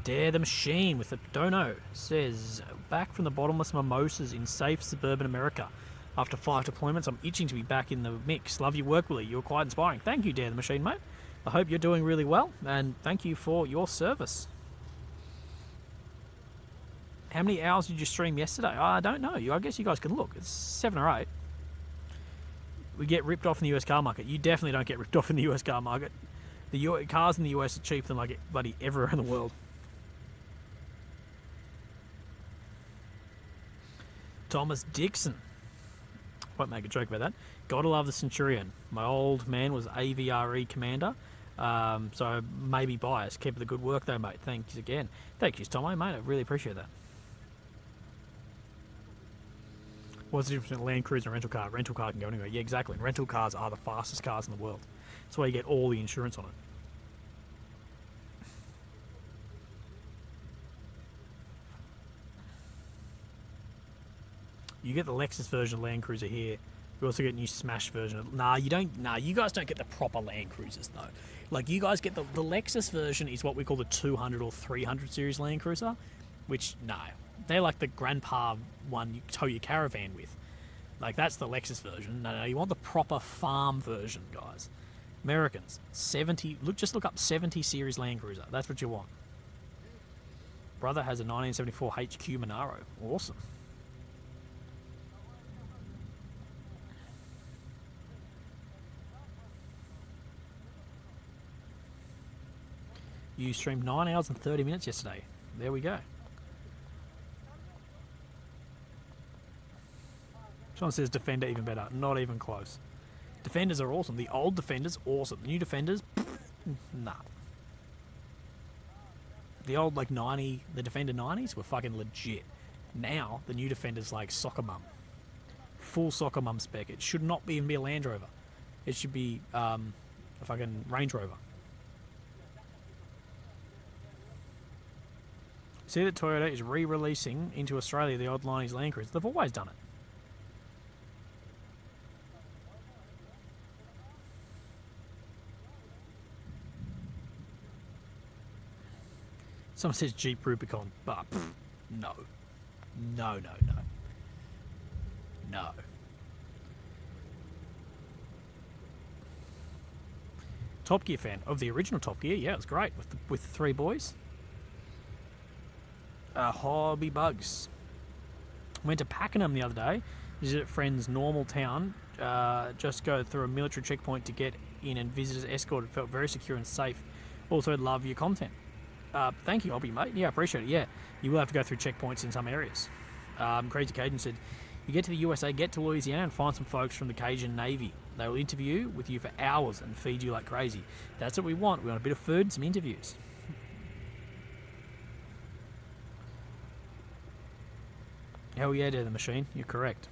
Dare the Machine with a dono says, back from the bottomless mimosas in safe suburban America. After 5 deployments, I'm itching to be back in the mix. Love your work, Willie. You're quite inspiring. Thank you, Dare the Machine, mate. I hope you're doing really well, and thank you for your service. How many hours did you stream yesterday? I don't know. I guess you guys can look. It's 7 or 8. We get ripped off in the US car market. You definitely don't get ripped off in the US car market. The cars in the US are cheaper than like bloody everywhere in the world. Thomas Dixon. Won't make a joke about that. Gotta love the Centurion. My old man was AVRE commander, so I may be biased. Keep up the good work though, mate. Thanks again. Thank you, Tomo, mate. I really appreciate that. What's the difference between a Land Cruiser and a rental car? Rental car can go anywhere. Yeah, exactly. And rental cars are the fastest cars in the world. That's why you get all the insurance on it. You get the Lexus version of Land Cruiser here. You also get a new Smash version of... Nah, you don't... Nah, you guys don't get the proper Land Cruisers, though. Like, you guys get the Lexus version is what we call the 200 or 300 series Land Cruiser, which, no. They're like the grandpa one you tow your caravan with. Like, that's the Lexus version. No, you want the proper farm version, guys. Americans, 70... Just look up 70 series Land Cruiser. That's what you want. Brother has a 1974 HQ Monaro. Awesome. You streamed 9 hours and 30 minutes yesterday. There we go. Someone says Defender even better. Not even close. Defenders are awesome. The old Defenders, awesome. The new Defenders, nah. The old, like, the Defender 90s were fucking legit. Now, the new Defender's like Soccer Mum. Full Soccer Mum spec. It should not even be a Land Rover. It should be a fucking Range Rover. See that Toyota is re-releasing into Australia the old 90s Land Cruiser. They've always done it. Someone says Jeep Rubicon, but no. No. Top Gear fan of the original Top Gear. Yeah, it was great with the three boys. Hobby Bugs. Went to Pakenham the other day. Visited friend's normal town. Just go through a military checkpoint to get in and visitors escorted. Felt very secure and safe. Also love your content. Thank you, Hobby, mate. Yeah, I appreciate it. Yeah, you will have to go through checkpoints in some areas. Crazy Cajun said, you get to the USA, get to Louisiana and find some folks from the Cajun Navy. They will interview with you for hours and feed you like crazy. That's what we want. We want a bit of food and some interviews. Hell yeah, Dear the Machine. You're correct.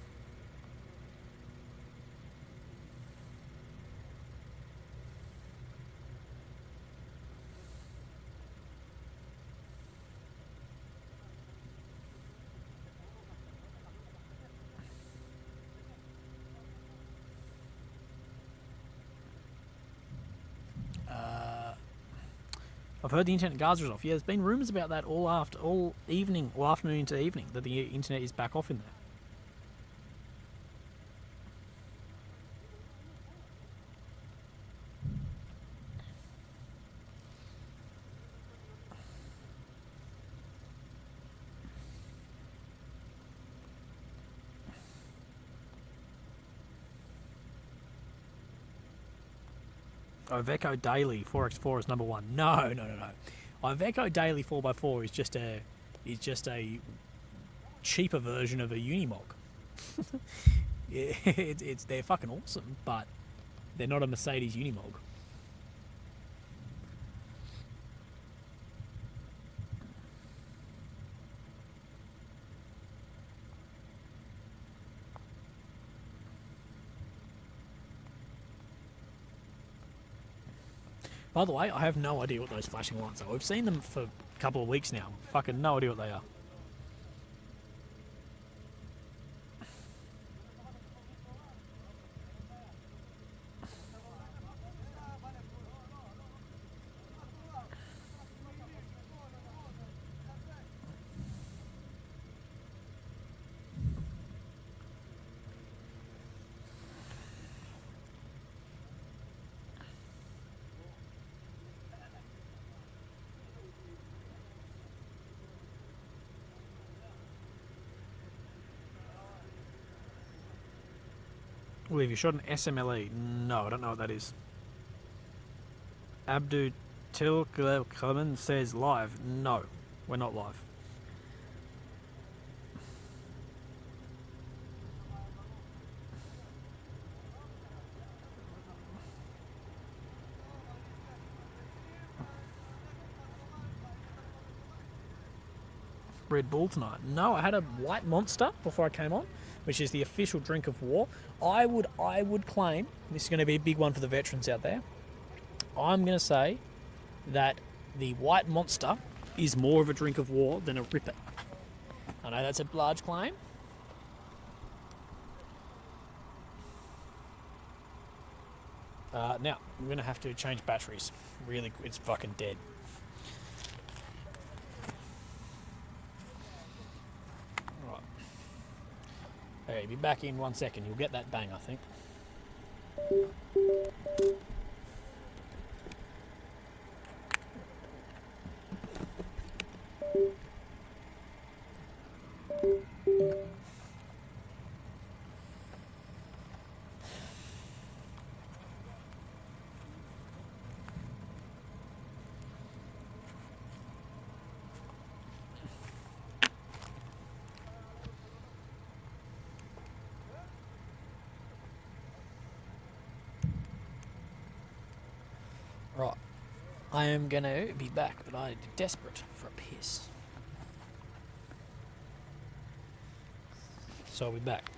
I've heard the internet in Gaza is off. Yeah, there's been rumours about that all evening, or afternoon into evening, that the internet is back off in there. Iveco Daily 4x4 is number one. No. Iveco Daily 4x4 is just a cheaper version of a Unimog. They're fucking awesome, but they're not a Mercedes Unimog. By the way, I have no idea what those flashing lights are. We've seen them for a couple of weeks now. Fucking no idea what they are. Well, have you shot an SMLE? No, I don't know what that is. Abdu Tilkleman says live. No, we're not live. Red Bull tonight. No, I had a white Monster before I came on, which is the official drink of war. I would claim, this is going to be a big one for the veterans out there, I'm going to say that the white Monster is more of a drink of war than a Ripper. I know that's a large claim. Now, I'm going to have to change batteries. Really, it's fucking dead. Right. Okay, be back in 1 second. You'll get that bang, I think. Right, I am going to be back, but I'm desperate for a piss. So I'll be back.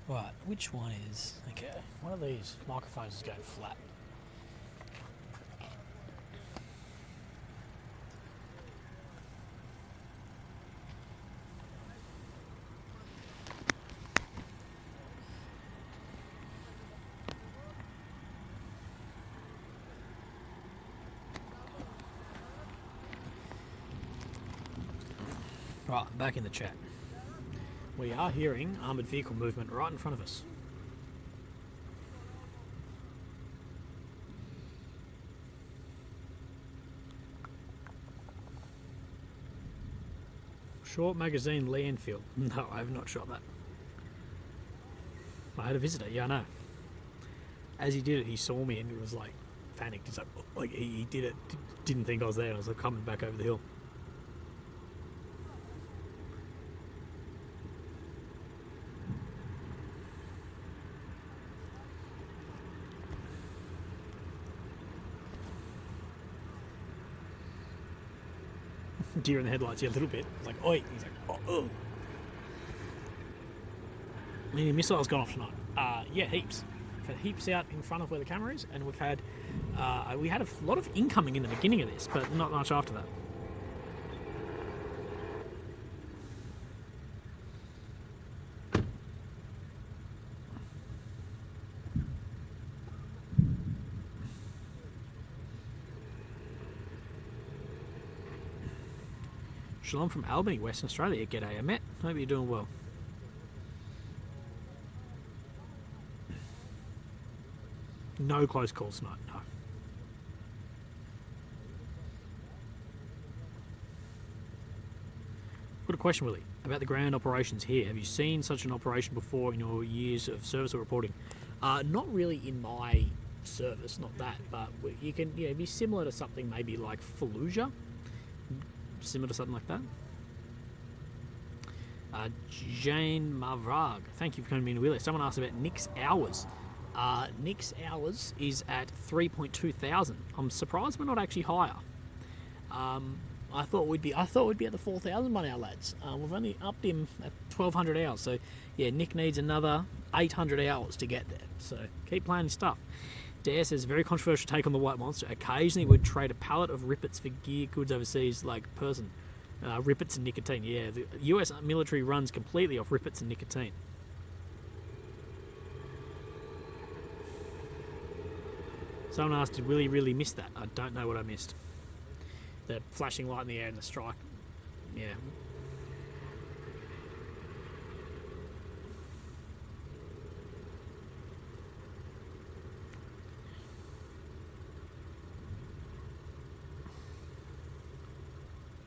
Right, which one is... Okay, one of these microphones is going flat. Right, back in the chat. We are hearing armoured vehicle movement right in front of us. Short magazine landfill. No, I have not shot that. I had a visitor, yeah, I know. As he did it, he saw me and he was like panicked. He's like he did it, didn't think I was there. I was like coming back over the hill. Deer in the headlights, yeah, a little bit. It's like, oi. He's like, oh. Any missiles gone off tonight? Yeah, heaps. We've had heaps out in front of where the camera is, and we had a lot of incoming in the beginning of this, but not much after that. Shalom from Albany, Western Australia. G'day, Amet. Hope you're doing well. No close calls tonight, no. Got a question, Willie, about the ground operations here. Have you seen such an operation before in your years of service or reporting? Not really in my service, not that, but you can be similar to something maybe like Fallujah, similar to something like that. Jane Mavrag, thank you for coming in, Willie. Someone asked about Nick's hours. Nick's hours is at 3.2 thousand. I'm surprised we're not actually higher. I thought we'd be at the 4,000 by now, lads. We've only upped him at 1,200 hours. So yeah, Nick needs another 800 hours to get there. So keep playing his stuff. Dare says, very controversial take on the White Monster. Occasionally would trade a pallet of rippets for gear goods overseas, like person. Rippets and nicotine. Yeah, the US military runs completely off rippets and nicotine. Someone asked, did Willie really miss that? I don't know what I missed. The flashing light in the air and the strike. Yeah.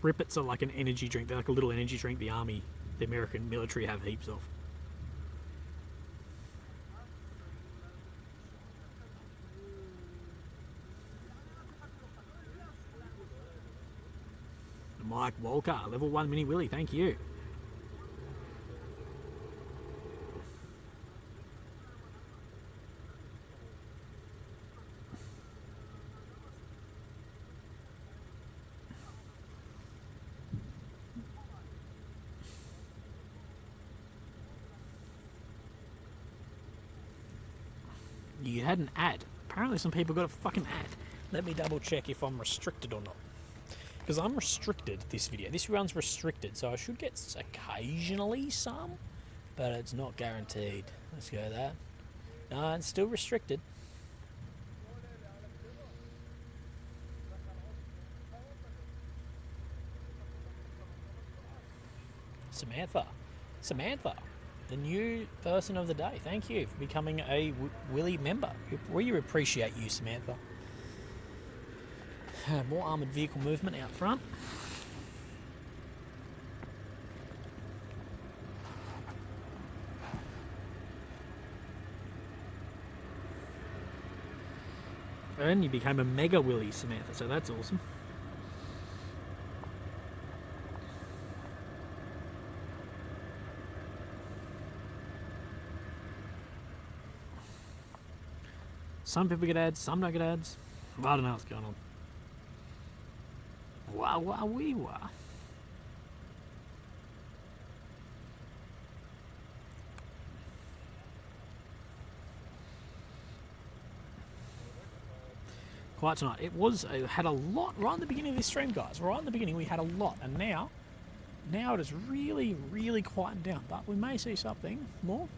Rippets are like an energy drink. They're like a little energy drink the American military have heaps of. Mike Walker, level 1 Mini Willie, thank you. You had an ad. Apparently some people got a fucking ad. Let me double check if I'm restricted or not. Because I'm restricted this video. This runs restricted, so I should get occasionally some, but it's not guaranteed. Let's go that. No, it's still restricted. Samantha, the new person of the day. Thank you for becoming a Willie member. We appreciate you, Samantha. More armoured vehicle movement out front. And you became a mega Willie, Samantha, so that's awesome. Some people get ads, some don't get ads. I don't know what's going on. Wah. Quiet tonight. It had a lot right at the beginning of this stream, guys. Right at the beginning we had a lot, and now it is really, really quieting down. But we may see something more.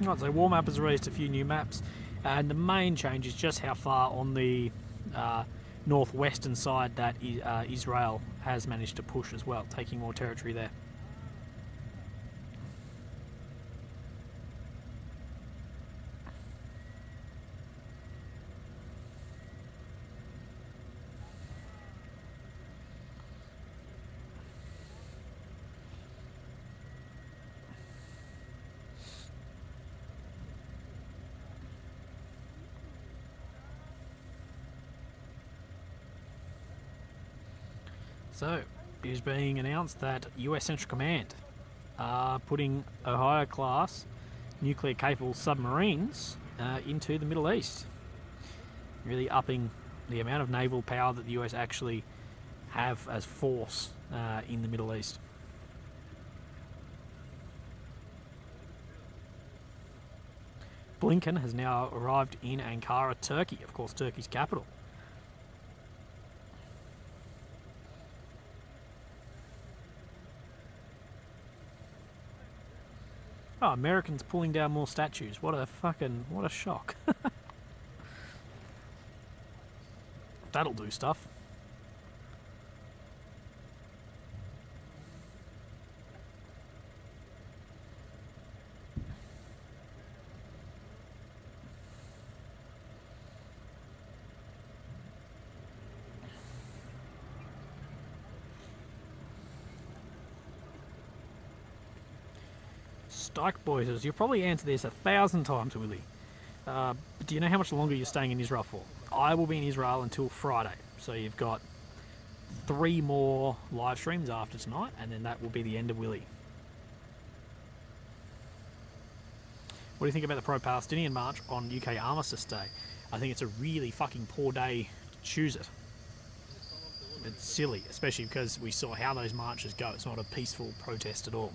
Right, so War Map has released a few new maps, and the main change is just how far on the northwestern side that Israel has managed to push as well, taking more territory there. So, it is being announced that US Central Command are putting Ohio-class nuclear-capable submarines into the Middle East, really upping the amount of naval power that the US actually have as force in the Middle East. Blinken has now arrived in Ankara, Turkey. Of course, Turkey's capital. Oh, Americans pulling down more statues. What a shock. That'll do stuff. Stike Boys, you'll probably answer this 1,000 times, Willie. But do you know how much longer you're staying in Israel for? I will be in Israel until Friday. So you've got 3 more live streams after tonight, and then that will be the end of Willie. What do you think about the pro-Palestinian march on UK Armistice Day? I think it's a really fucking poor day to choose it. It's silly, especially because we saw how those marches go. It's not a peaceful protest at all.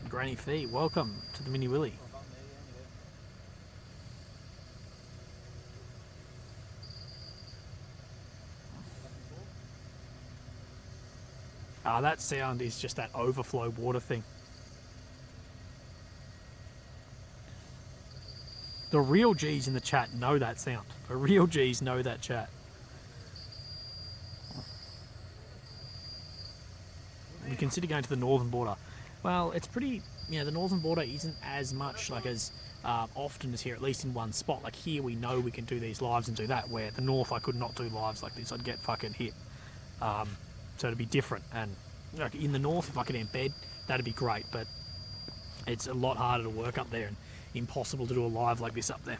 Granny Fee, welcome to the Mini Willie. That sound is just that overflow water thing. The real G's in the chat know that sound. The real G's know that chat. We consider going to the northern border. Well, it's pretty, the northern border isn't as much as often as here, at least in one spot. Like here we know we can do these lives and do that, where the north I could not do lives like this. I'd get fucking hit. So it'd be different. And like in the north, if I could embed, that'd be great. But it's a lot harder to work up there and impossible to do a live like this up there.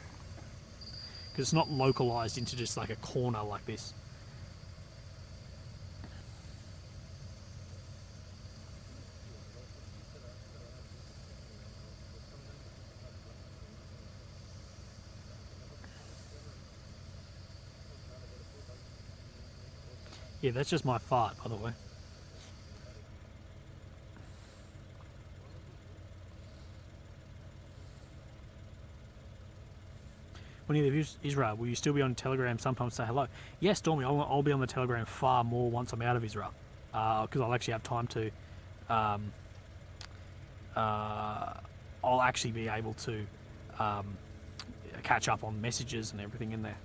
Because it's not localized into just like a corner like this. Yeah, that's just my fart, by the way. When you leave Israel, will you still be on Telegram sometimes say hello? Yes, Stormy, I'll be on the Telegram far more once I'm out of Israel. Because I'll actually have time to... I'll actually be able to catch up on messages and everything in there.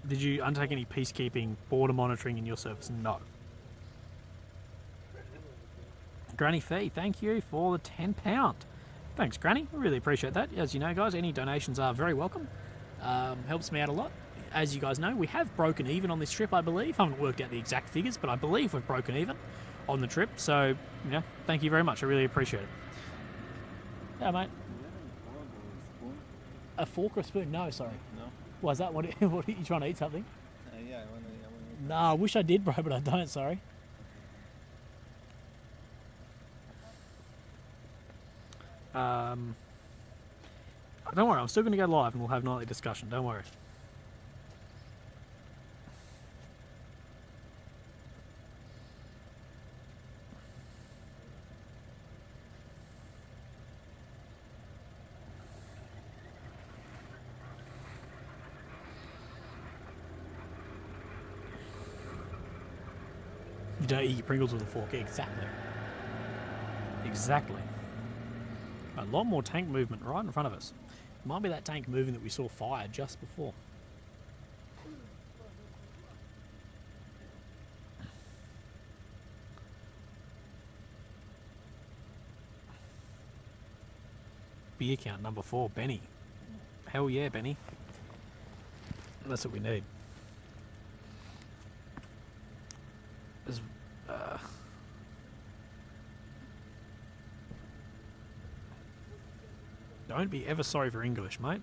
Did you undertake any peacekeeping, border monitoring in your service? No. Granny Fee, thank you for the £10. Thanks, Granny. I really appreciate that. As you know, guys, any donations are very welcome. Helps me out a lot. As you guys know, we have broken even on this trip, I believe. I haven't worked out the exact figures, but I believe we've broken even on the trip. So, thank you very much. I really appreciate it. Yeah, mate. A fork or a spoon? No, sorry. No. Was that what are you trying to eat something? Yeah, I want to eat. No, I wish I did, bro, but I don't, sorry. Don't worry, I'm still going to go live and we'll have nightly discussion, don't worry. You don't eat your Pringles with a fork. Exactly. Exactly. A lot more tank movement right in front of us. Might be that tank moving that we saw fire just before. Beer count number 4, Benny. Hell yeah, Benny. That's what we need. There's, don't be ever sorry for English, mate.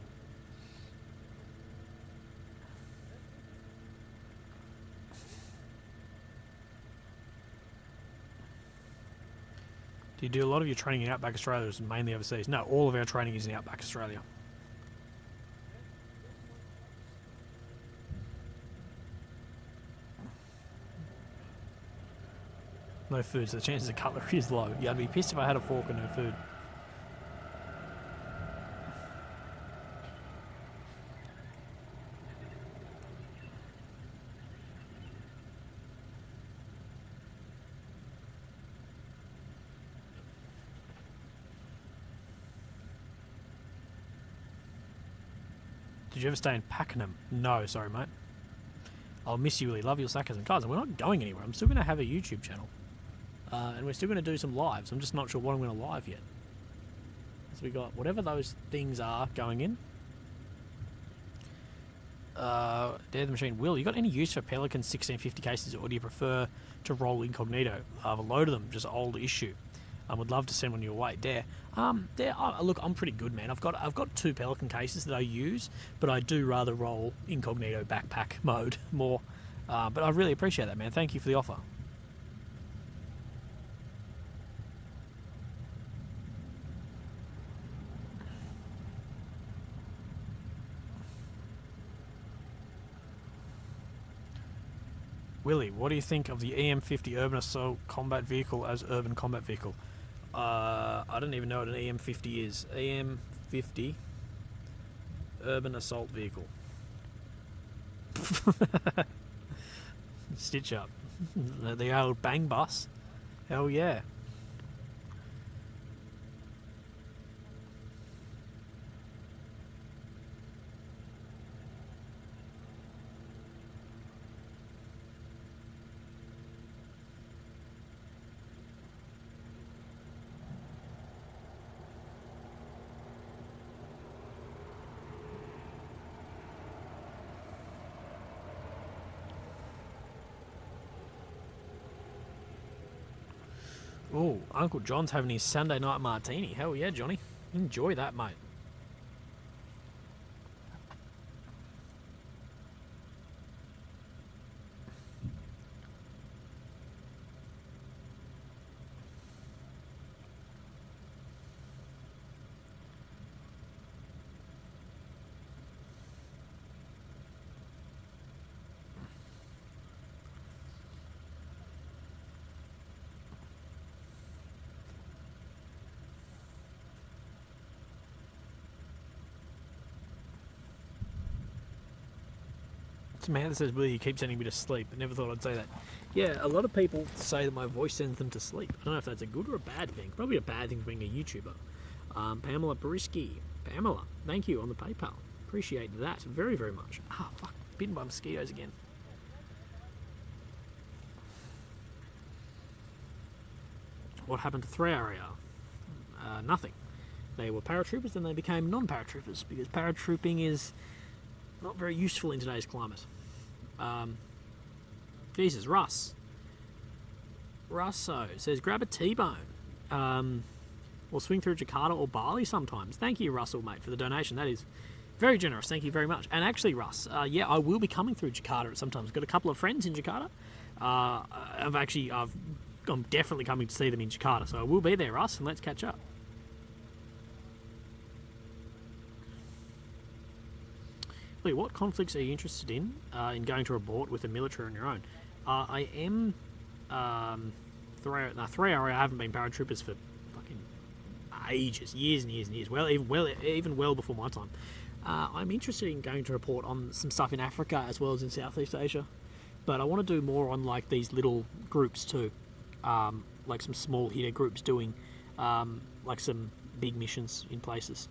Do you do a lot of your training in Outback Australia, or is it mainly overseas? No, all of our training is in Outback Australia. No food, so the chances of cutlery is low. Yeah, I'd be pissed if I had a fork and no food. Did you ever stay in Pakenham? No, sorry, mate. I'll miss you, Willy. Love your sarcasm. Guys, we're not going anywhere. I'm still going to have a YouTube channel. And we're still going to do some lives. I'm just not sure what I'm going to live yet. So we got whatever those things are going in. Dare the Machine. Will, you got any use for Pelican 1650 cases, or do you prefer to roll incognito? I have a load of them, just old issue. I would love to send one your way. Dare. Look, I'm pretty good, man. I've got 2 Pelican cases that I use, but I do rather roll incognito backpack mode more. But I really appreciate that, man. Thank you for the offer. Willy, what do you think of the EM50 Urban Assault Combat Vehicle as urban combat vehicle? I don't even know what an EM50 is. EM50 Urban Assault Vehicle. Stitch up. The old bang bus. Hell yeah. Oh, Uncle John's having his Sunday night martini. Hell yeah, Johnny. Enjoy that, mate. Samantha says, Willy, you keep sending me to sleep. I never thought I'd say that. Yeah, a lot of people say that my voice sends them to sleep. I don't know if that's a good or a bad thing. Probably a bad thing for being a YouTuber. Pamela Brisky. Pamela, thank you on the PayPal. Appreciate that very, very much. Ah, fuck. Bitten by mosquitoes again. What happened to 3RAR? Nothing. They were paratroopers, then they became non-paratroopers, because paratrooping is not very useful in today's climate. Jesus, Russo says, grab a T-bone. Or swing through Jakarta or Bali sometimes. Thank you, Russell, mate, for the donation. That is very generous. Thank you very much. And actually, Russ, yeah, I will be coming through Jakarta at some time. I've got a couple of friends in Jakarta. I'm definitely coming to see them in Jakarta, so I will be there, Russ, and let's catch up. What conflicts are you interested in going to report with the military on your own? I am 3RA. I haven't been paratroopers for fucking ages, years and years and years. Even well before my time. I'm interested in going to report on some stuff in Africa as well as in Southeast Asia, but I want to do more on like these little groups too, like some small hitter groups doing like some big missions in places.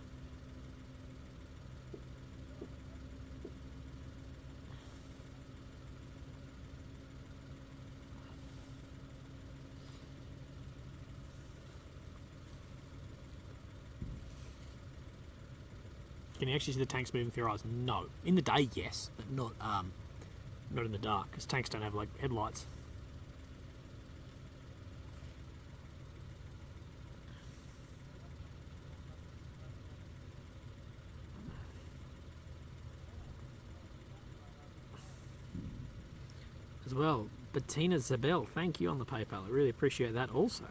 Can you actually see the tanks moving through your eyes? No. In the day, yes, but not in the dark, because tanks don't have like headlights. As well, Bettina Zabel, thank you on the PayPal. I really appreciate that also.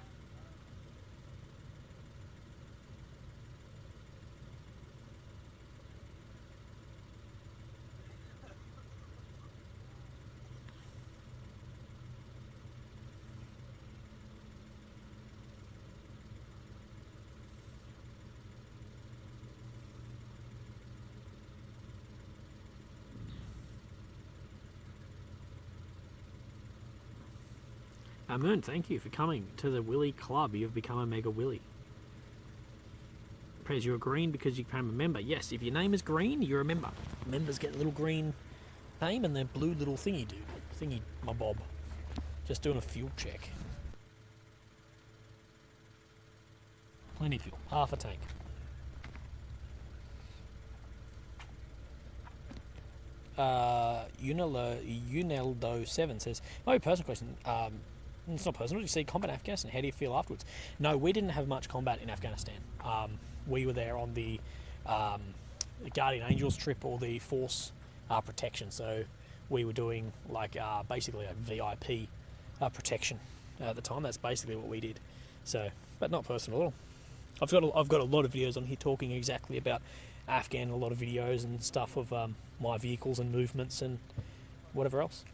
Moon, thank you for coming to the Willy Club. You've become a Mega Willy. Praise, you're green because you became a member. Yes, if your name is green, you're a member. Members get a little green name and their blue little thingy dude. Thingy my bob. Just doing a fuel check. Plenty of fuel. Half a tank. Uneldo7 says, my personal question, it's not personal, did you see combat in Afghanistan? How do you feel afterwards? No, we didn't have much combat in Afghanistan. We were there on the Guardian Angels trip, or the Force protection, so we were doing like basically a VIP protection at the time. That's basically what we did. So, but not personal at all. I've got a lot of videos on here talking exactly about Afghan, a lot of videos and stuff of my vehicles and movements and whatever else.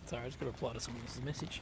Sorry, I just got to reply to someone else's message.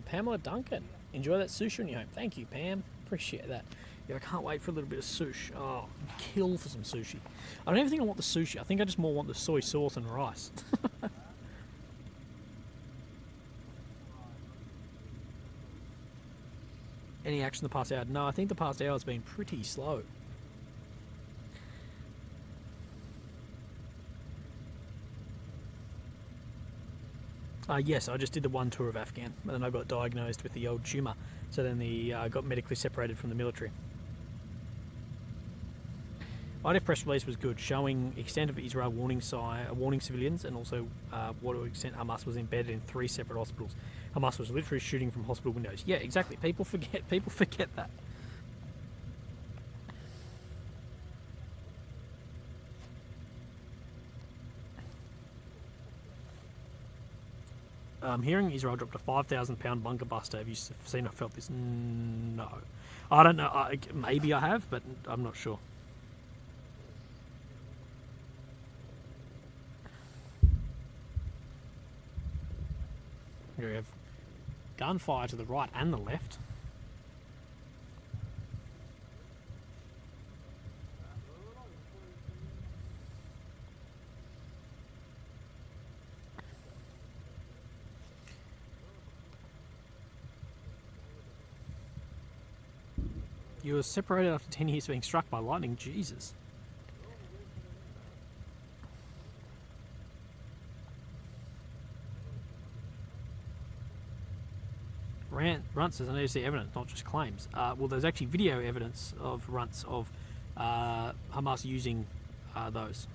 Pamela Duncan, enjoy that sushi in your home. Thank you, Pam. Appreciate that. Yeah, I can't wait for a little bit of sushi. Oh, kill for some sushi. I don't even think I want the sushi. I think I just more want the soy sauce and rice. Any action the past hour? No, I think the past hour has been pretty slow. Yes, I just did the one tour of Afghan, and then I got diagnosed with the old tumour. So then I got medically separated from the military. IDF press release was good, showing extent of Israel warning civilians, and also what extent Hamas was embedded in 3 separate hospitals. Hamas was literally shooting from hospital windows. Yeah, exactly. People forget that. Hearing Israel dropped a 5,000-pound bunker buster. Have you seen or felt this? No. I don't know. Maybe I have, but I'm not sure. Here we have gunfire to the right and the left. You were separated after 10 years being struck by lightning. Jesus. Runt says, I need to see evidence, not just claims. Well, there's actually video evidence of runts of Hamas using those.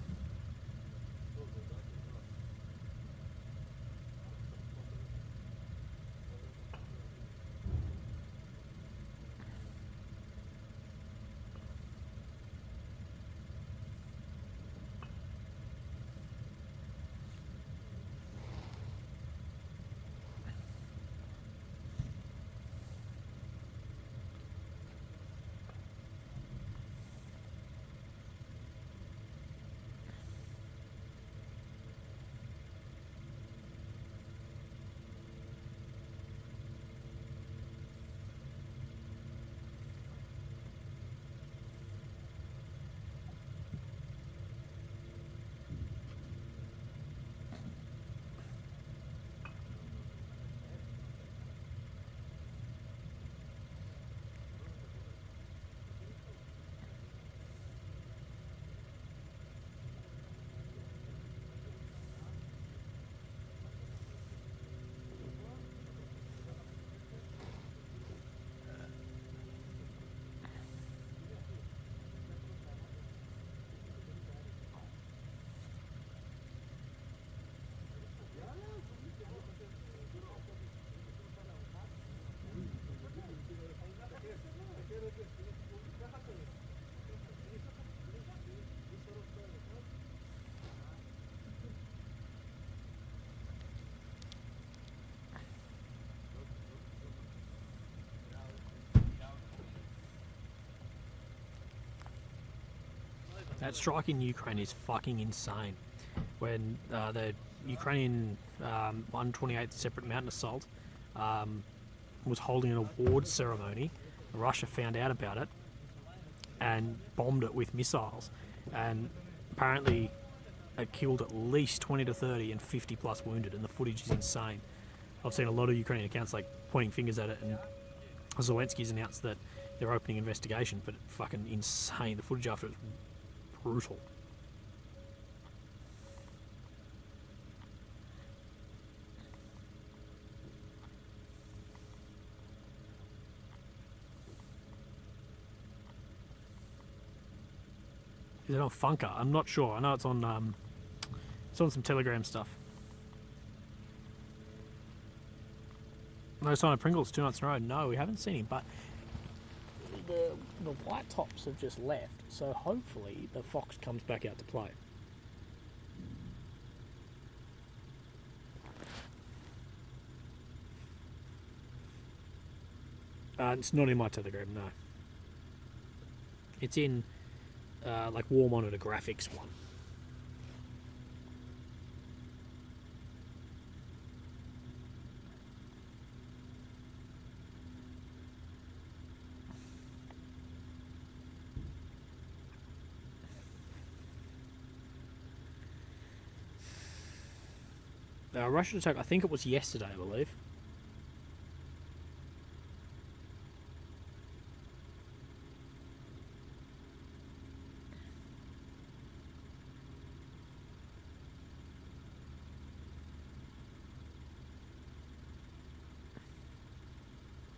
That strike in Ukraine is fucking insane. When the Ukrainian 128th Separate Mountain Assault was holding an awards ceremony, Russia found out about it and bombed it with missiles. And apparently it killed at least 20 to 30 and 50 plus wounded, and the footage is insane. I've seen a lot of Ukrainian accounts like pointing fingers at it, and Zelensky's announced that they're opening investigation, but fucking insane. The footage after it's brutal. Is it on Funker? I'm not sure. I know it's on some Telegram stuff. No sign of Pringles 2 nights in a row. No, we haven't seen him, but the white tops have just left, so hopefully the fox comes back out to play. It's not in my Telegram, no. It's in like War Monitor Graphics one. Russian attack, I think it was yesterday, I believe.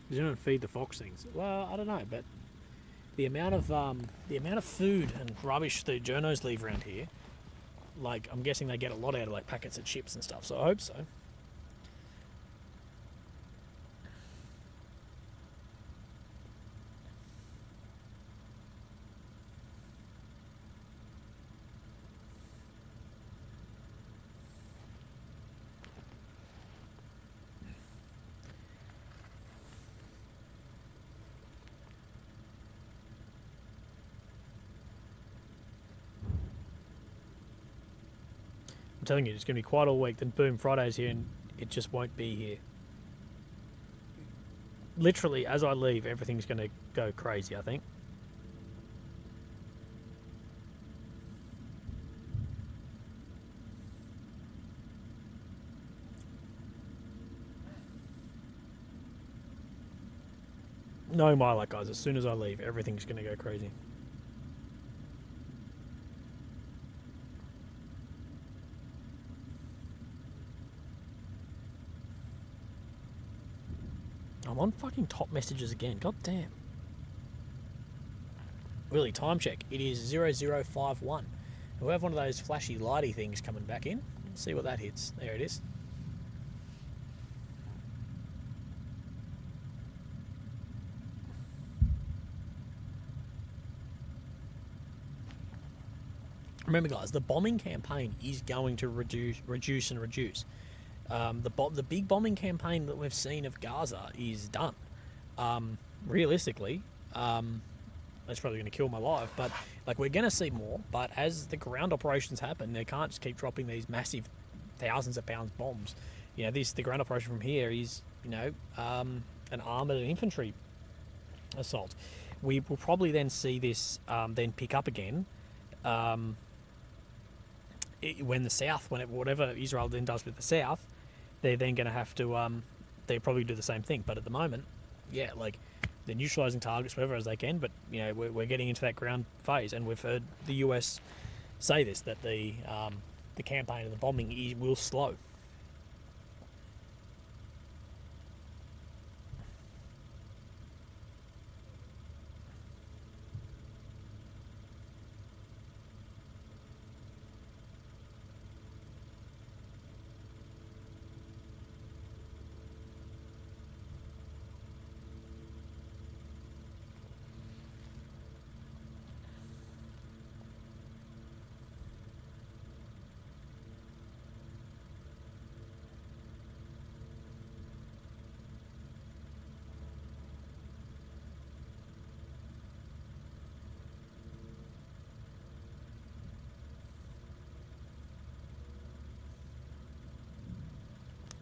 You don't feed the fox things. Well, I don't know, but the amount of food and rubbish the journos leave around here, like, I'm guessing they get a lot out of like packets of chips and stuff, so I hope so. I'm telling you, it's going to be quite all week. Then boom, Friday's here and it just won't be here. Literally, as I leave, everything's going to go crazy, I think. No, my luck, guys. As soon as I leave, everything's going to go crazy. I'm on fucking top messages again. God damn. Really, time check. It is 0051. We have one of those flashy lighty things coming back in. Let's see what that hits. There it is. Remember, guys, the bombing campaign is going to reduce. The big bombing campaign that we've seen of Gaza is done. Realistically, that's probably going to kill my life, but like, we're going to see more. But as the ground operations happen, they can't just keep dropping these massive thousands of pounds bombs. You know, the ground operation from here is, you know, an armoured and infantry assault. We will probably then see this then pick up again. When the south, whatever Israel then does with the south, they're then going to have to, they probably do the same thing. But at the moment, yeah, like, they're neutralising targets wherever as they can. But, you know, we're getting into that ground phase, and we've heard the US say this, that the campaign and the bombing will slow.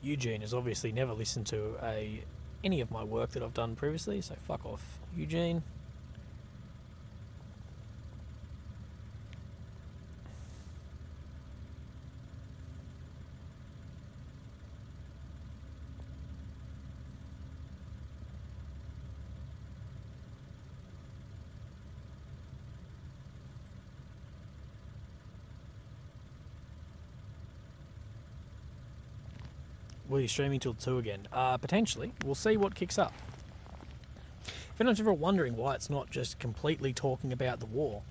Eugene has obviously never listened to any of my work that I've done previously, so fuck off, Eugene. Will you streaming till 2 again? Potentially. We'll see what kicks up. If anyone's ever wondering why it's not just completely talking about the war,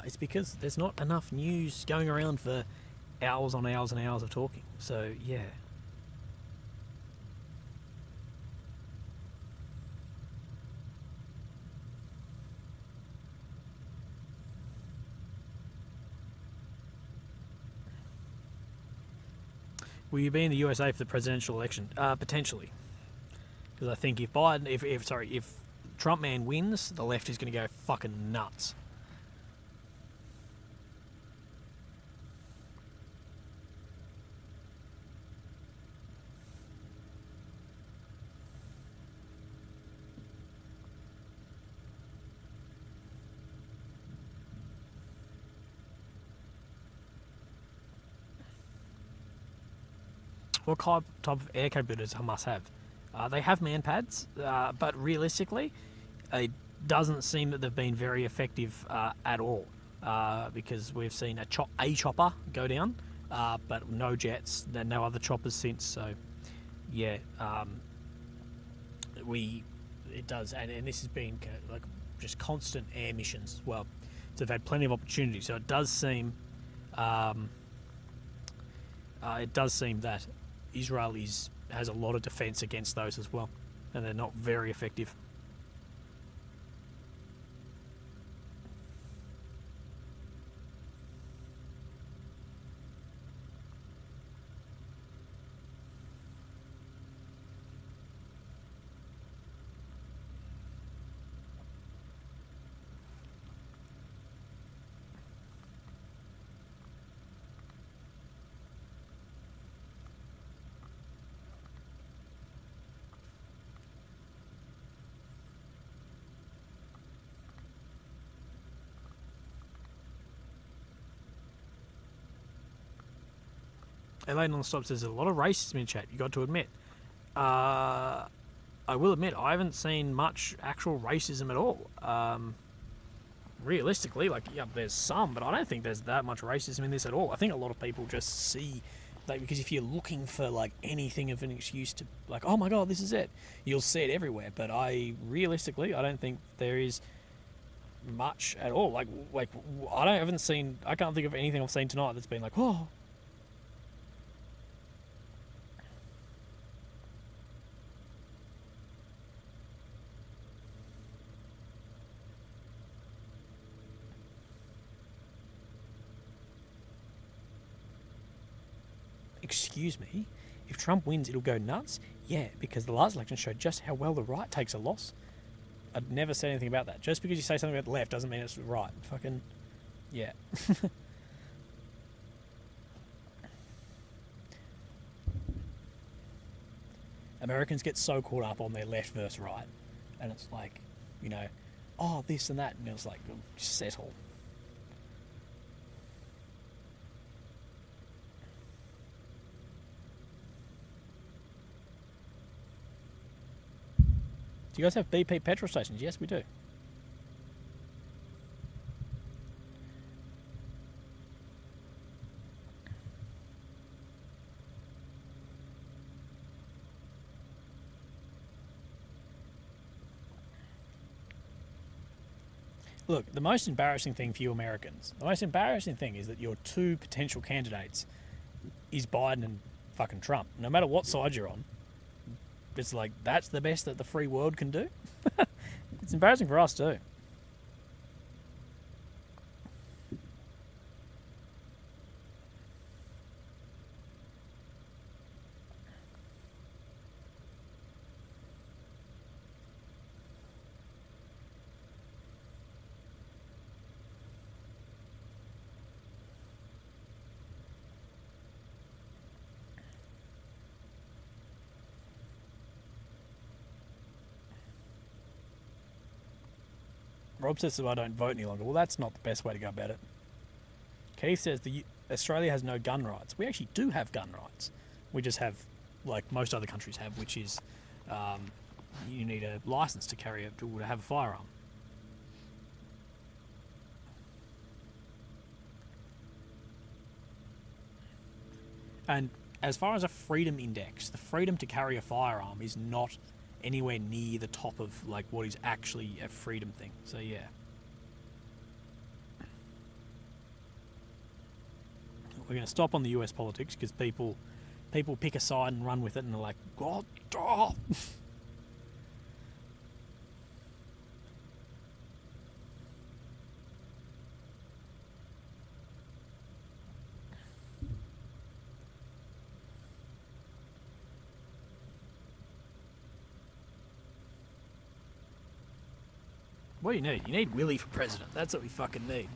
it's because there's not enough news going around for hours on hours and hours of talking. So, yeah. Will you be in the USA for the presidential election? Potentially, because I think if Biden, if Trump man wins, the left is going to go fucking nuts. What type of air capabilities does Hamas have? They have man pads, but realistically, it doesn't seem that they've been very effective at all, because we've seen a chopper go down, but no jets, no other choppers since. So, yeah, it does, and this has been like just constant air missions as well. So they've had plenty of opportunity. So it does seem that Israel has a lot of defence against those as well, and they're not very effective. LA non-stop says there's a lot of racism in chat, you got to admit. I will admit, I haven't seen much actual racism at all. Realistically, like, yeah, there's some, but I don't think there's that much racism in this at all. I think a lot of people just see, like, because if you're looking for, like, anything of an excuse to, like, oh my god, this is it, you'll see it everywhere. But realistically, I don't think there is much at all. Like I can't think of anything I've seen tonight that's been like, oh. Excuse me, if Trump wins, it'll go nuts? Yeah, because the last election showed just how well the right takes a loss. I'd never said anything about that. Just because you say something about the left doesn't mean it's right. Fucking, yeah. Americans get so caught up on their left versus right. And it's like, you know, oh, this and that. And it's like, just settle. Do you guys have BP petrol stations? Yes, we do. Look, the most embarrassing thing for you Americans, the most embarrassing thing is that your two potential candidates is Biden and fucking Trump. No matter what side you're on, it's like, that's the best that the free world can do? It's embarrassing for us too. Rob says, so I don't vote any longer. Well, that's not the best way to go about it. Keith says, Australia has no gun rights. We actually do have gun rights. We just have, like most other countries have, which is you need a license to have a firearm. And as far as a freedom index, the freedom to carry a firearm is not anywhere near the top of like what is actually a freedom thing. So yeah. We're going to stop on the US politics because people pick a side and run with it and they're like, God, oh. What do you need? You need Willy for president. That's what we fucking need.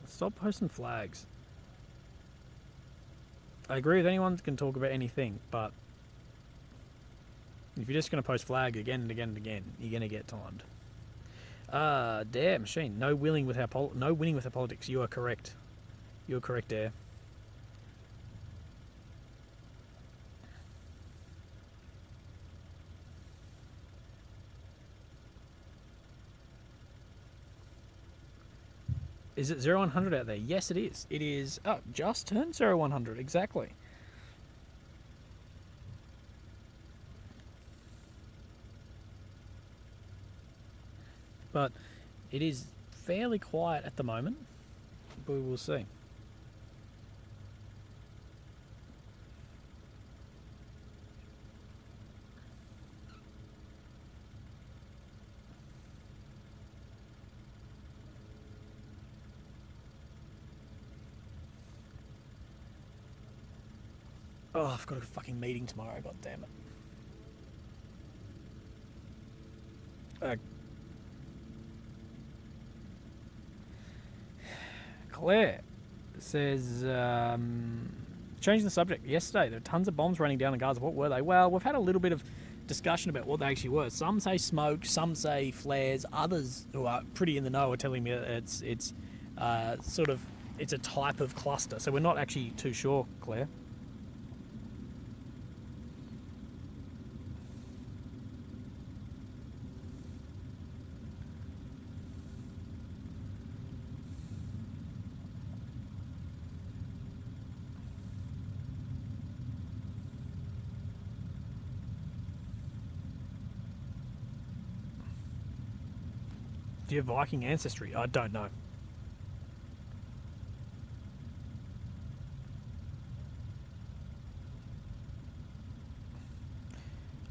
Stop posting flags. I agree with anyone that can talk about anything, but if you're just going to post flag again and again and again, you're going to get timed. Dare machine. No winning with our politics. You are correct. You're correct, Dare. Is it 0100 out there? Yes, it is. It is. Oh, just turned 0100. Exactly. But it is fairly quiet at the moment. But we will see. Oh, I've got a fucking meeting tomorrow, god damn it. Claire says, changing the subject. Yesterday, there were tons of bombs raining down in Gaza. What were they? Well, we've had a little bit of discussion about what they actually were. Some say smoke, some say flares. Others who are pretty in the know are telling me it's sort of, it's a type of cluster. So we're not actually too sure, Claire. Do you have Viking ancestry? I don't know.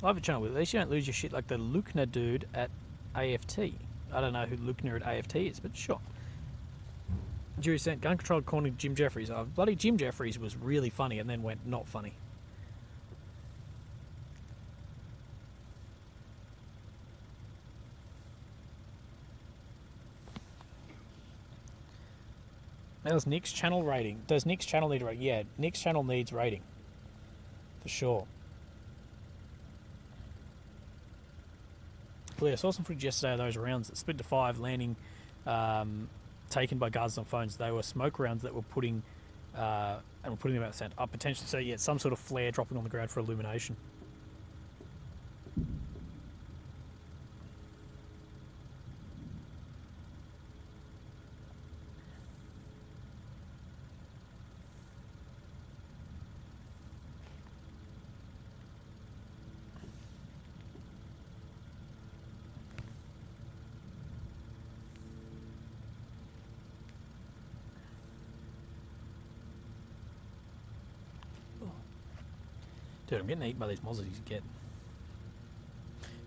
I have a channel with at least you don't lose your shit like the Luckner dude at AFT. I don't know who Luckner at AFT is, but sure. Jury sent gun control according to Jim Jeffries. Oh, bloody Jim Jeffries was really funny and then went not funny. How's Nick's channel rating? Does Nick's channel need a rating? Yeah, Nick's channel needs rating. For sure. Well, yeah, I saw some footage yesterday of those rounds that split to 5 landing, taken by Gazans on phones. They were smoke rounds that were putting, and were putting them out the up potentially. So yeah, some sort of flare dropping on the ground for illumination. Dude, I'm getting eaten by these mozzies again.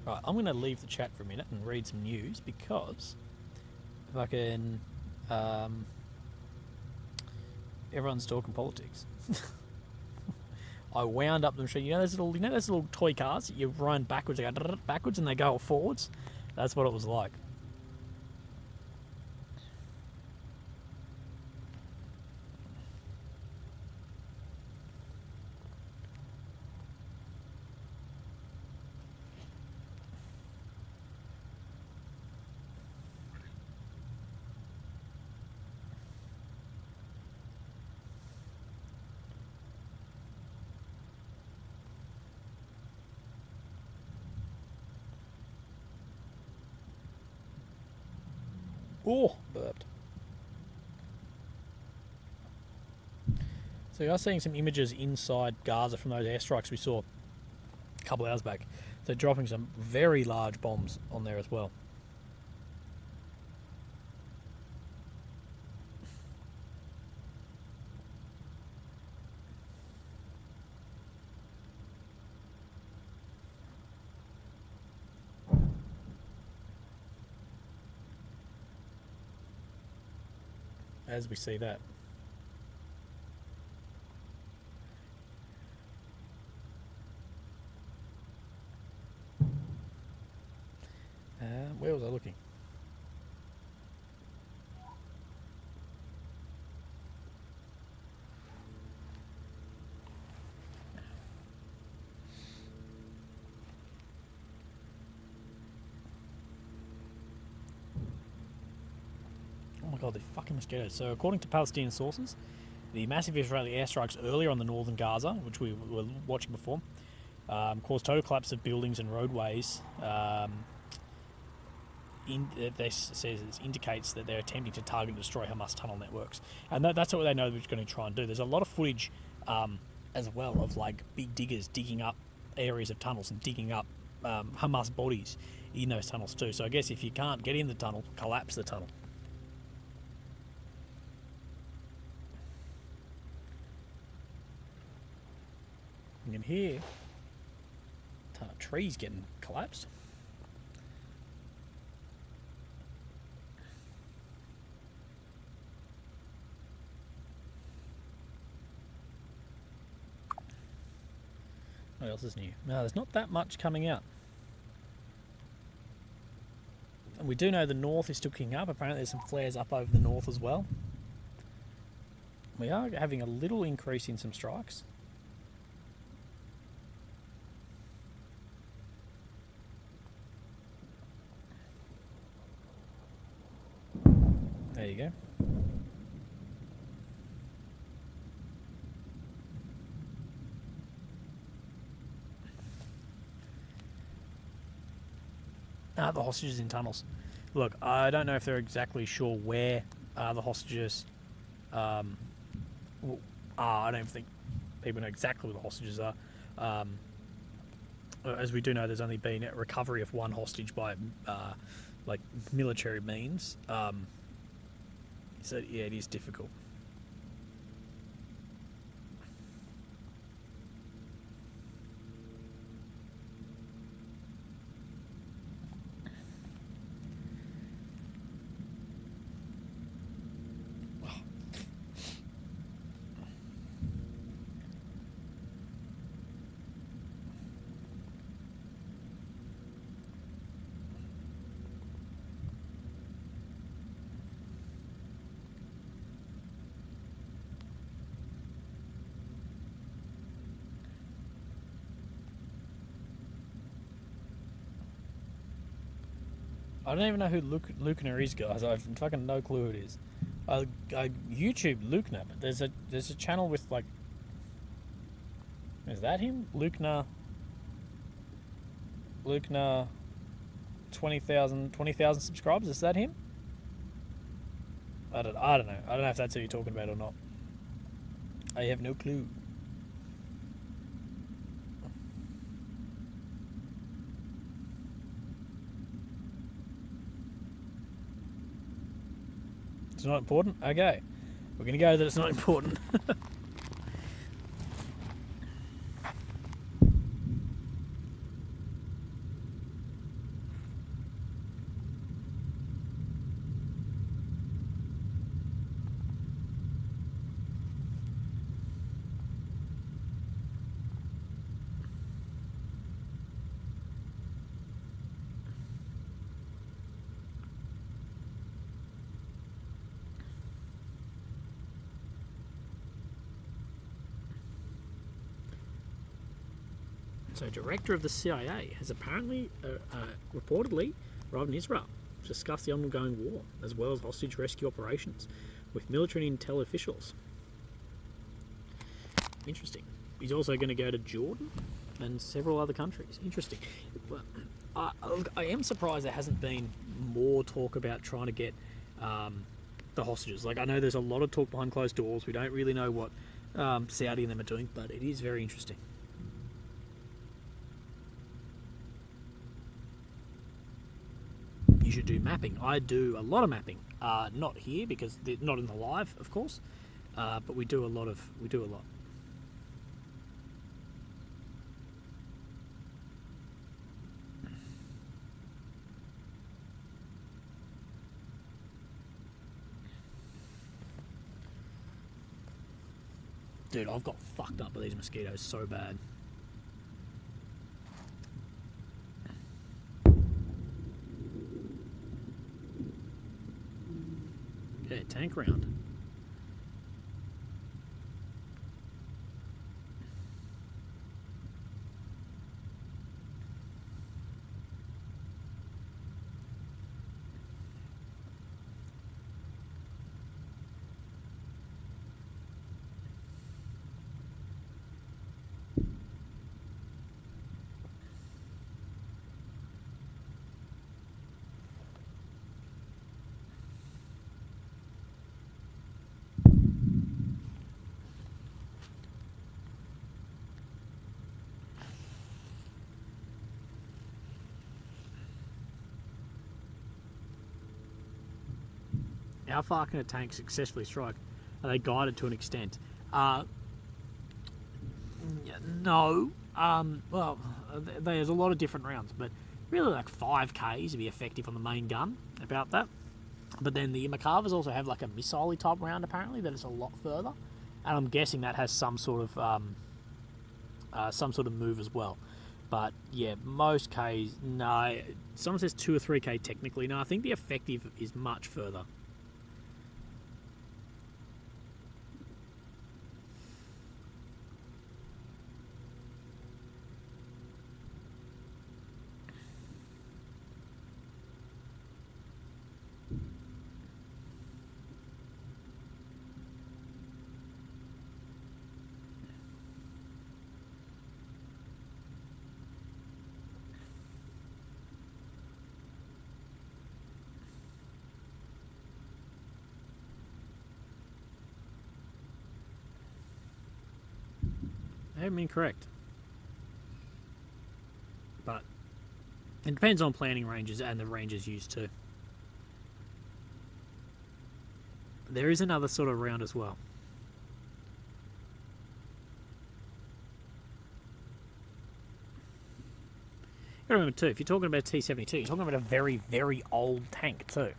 Right, I'm going to leave the chat for a minute and read some news because fucking everyone's talking politics. I wound up them. You know those little toy cars that you run backwards, they go backwards and they go forwards. That's what it was like. Oh, burped. So you are seeing some images inside Gaza from those airstrikes we saw a couple of hours back. They're dropping some very large bombs on there as well. As we see that. Where was I looking? Oh my god, the fucking mosquitoes. So according to Palestinian sources, the massive Israeli airstrikes earlier on the northern Gaza, which we were watching before, caused total collapse of buildings and roadways. This indicates that they're attempting to target and destroy Hamas tunnel networks, and that's what they know they're going to try and do. There's a lot of footage as well of like big diggers digging up areas of tunnels and digging up Hamas bodies in those tunnels too. So I guess if you can't get in the tunnel, collapse the tunnel. You can hear a ton of trees getting collapsed. What else is new? No, there's not that much coming out. And we do know the north is still kicking up. Apparently there's some flares up over the north as well. We are having a little increase in some strikes. There you go. The hostages in tunnels. Look, I don't know if they're exactly sure where the hostages are. I don't think people know exactly where the hostages are. As we do know, there's only been a recovery of one hostage by like military means. So yeah, it is difficult. I don't even know who Lukner is, guys. I've fucking no clue who it is. I YouTube Lukner, but there's a channel with like, is that him? Lukner 20,000 subscribers. Is that him? I don't know. I don't know if that's who you're talking about or not. I have no clue. It's not important? Okay. We're going to go that it's not important. So, director of the CIA has apparently, reportedly, arrived in Israel to discuss the ongoing war, as well as hostage rescue operations, with military and intel officials. Interesting. He's also going to go to Jordan and several other countries. Interesting. But I am surprised there hasn't been more talk about trying to get the hostages. Like, I know there's a lot of talk behind closed doors. We don't really know what Saudi and them are doing, but it is very interesting. You should do mapping. I do a lot of mapping. Not here because they're not in the live, of course, but we do a lot. Dude, I've got fucked up by these mosquitoes so bad. Yeah, tank round. How far can a tank successfully strike? Are they guided to an extent? No. Well, there's a lot of different rounds, but really like 5Ks to be effective on the main gun, about that. But then the Makavas also have like a missile type round apparently that is a lot further, and I'm guessing that has some sort of move as well. But yeah, most Ks, no. Someone says 2 or 3K technically. No, I think the effective is much further. I'm incorrect. But it depends on planning ranges and the ranges used too. There is another sort of round as well. You gotta remember too, if you're talking about a T-72, you're talking about a very, very old tank too.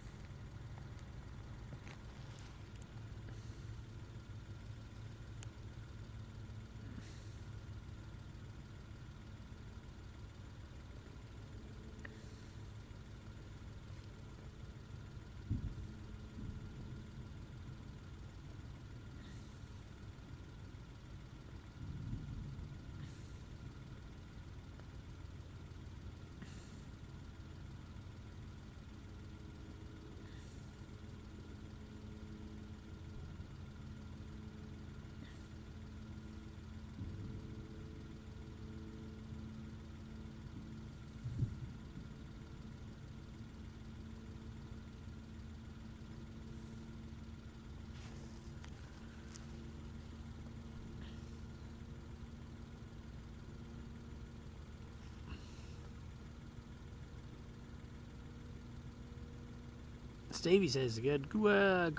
Stevie says, good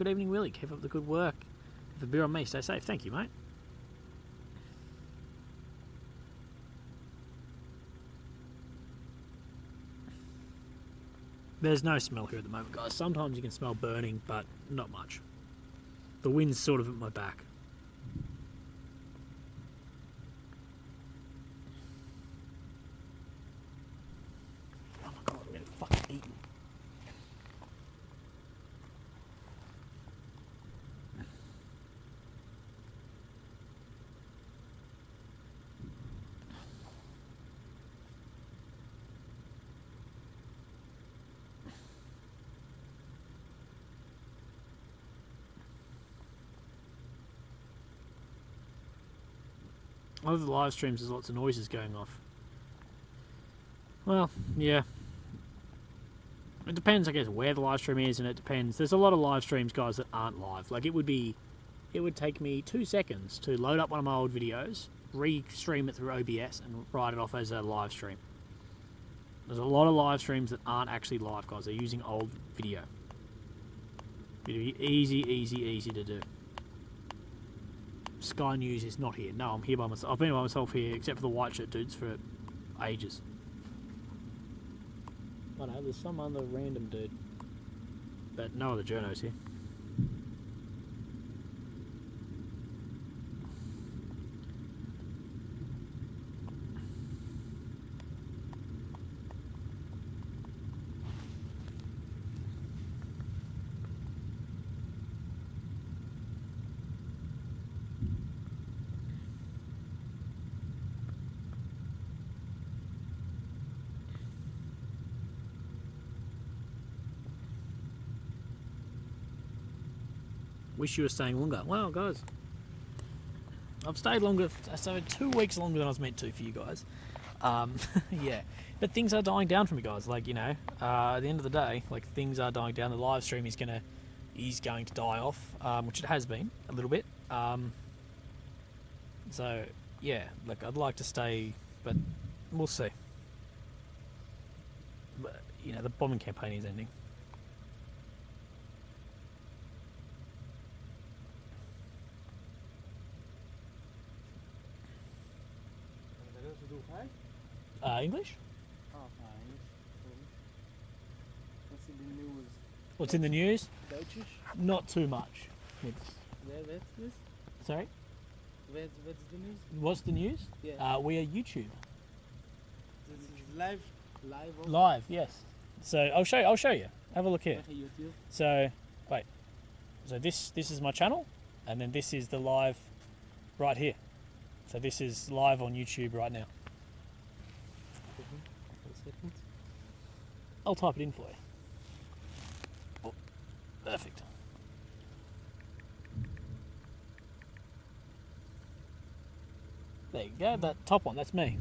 evening, Willie. Keep up the good work. Have a beer on me. Stay safe. Thank you, mate. There's no smell here at the moment, guys. Sometimes you can smell burning, but not much. The wind's sort of at my back. Oh my god, I'm getting fucking eaten. Over the live streams, there's lots of noises going off. Well, yeah. It depends, I guess, where the live stream is, and it depends. There's a lot of live streams, guys, that aren't live. Like, it would take me 2 seconds to load up one of my old videos, re-stream it through OBS, and write it off as a live stream. There's a lot of live streams that aren't actually live, guys. They're using old video. It'd be easy to do. Sky News is not here. No, I'm here by myself. I've been by myself here, except for the white shirt dudes, for ages. I know, there's some other random dude. But no other journos here. Wish you were staying longer. Wow, guys. I've stayed longer, so 2 weeks longer than I was meant to for you guys. Yeah, but things are dying down for me, guys. Like, you know, at the end of the day, like, things are dying down. The live stream is going to die off, which it has been a little bit. So yeah, like, I'd like to stay, but we'll see. But, you know, the bombing campaign is ending. English? Oh, English. What's in the news? What's in the news? Deutsche? Not too much. What's this? Sorry? What's the news? What's the news? Yeah. We are YouTube. This is live? Live, yes. So I'll show you. Have a look here. Okay, YouTube. So wait. So this is my channel, and then this is the live right here. So this is live on YouTube right now. 1 second. I'll type it in for you. Oh, perfect. There you go, that top one, that's me.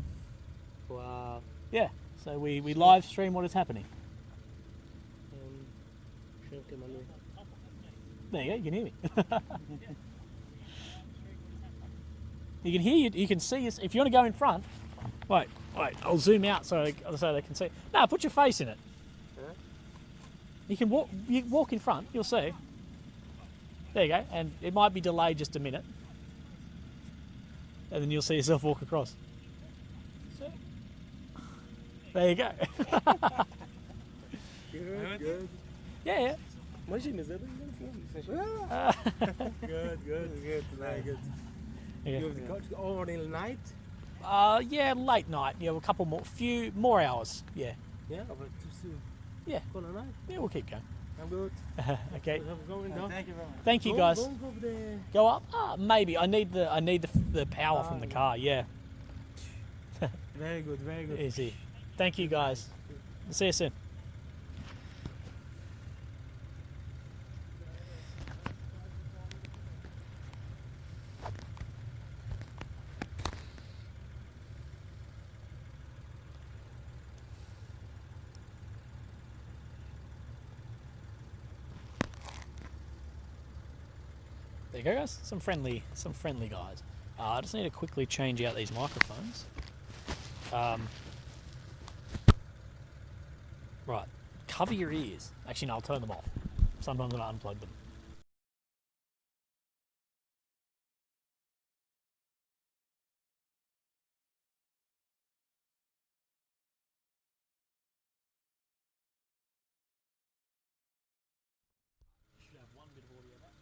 Wow. Yeah, so we live stream what is happening. There you go, you can hear me. You can hear you can see us. If you want to go in front, wait, I'll zoom out so they can see. No, put your face in it. Huh? You walk in front, you'll see. There you go, and it might be delayed just a minute. And then you'll see yourself walk across. There you go. Good. Yeah. Imagine, is that good, very good. Yeah. You have the coach overall night? Yeah, late night. Yeah, a few more hours. Yeah. Yeah, but too soon. Yeah. Call a night? Yeah, we'll keep going. I'm good. Okay. Going down. Thank you very much. Thank you, guys. Don't go there. Go up? Maybe. I need the power from the car. Yeah. Very good, very good. Easy. Thank you, guys. See you soon. There you go, guys. Some friendly guys. I just need to quickly change out these microphones. Right. Cover your ears. Actually, no, I'll turn them off. Sometimes I unplug them. Should have one bit of audio back.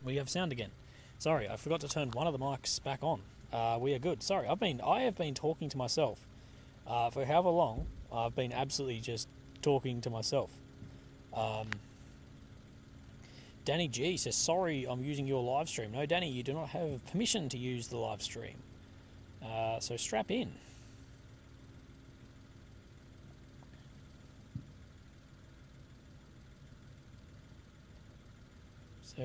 We have sound again. Sorry, I forgot to turn one of the mics back on. We are good. Sorry, I have been talking to myself for however long. I've been absolutely just talking to myself. Danny G says, sorry, I'm using your live stream. No, Danny, you do not have permission to use the live stream. So strap in. So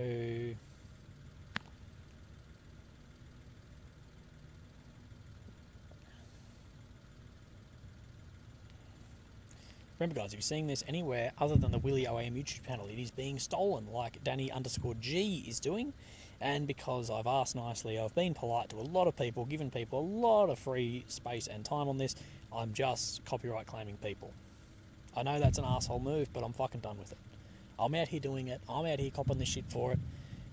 remember, guys, if you're seeing this anywhere other than the Willy OAM YouTube channel, it is being stolen, like Danny_G is doing. And because I've asked nicely, I've been polite to a lot of people, given people a lot of free space and time on this, I'm just copyright claiming people. I know that's an asshole move, but I'm fucking done with it. I'm out here doing it, I'm out here copping this shit for it,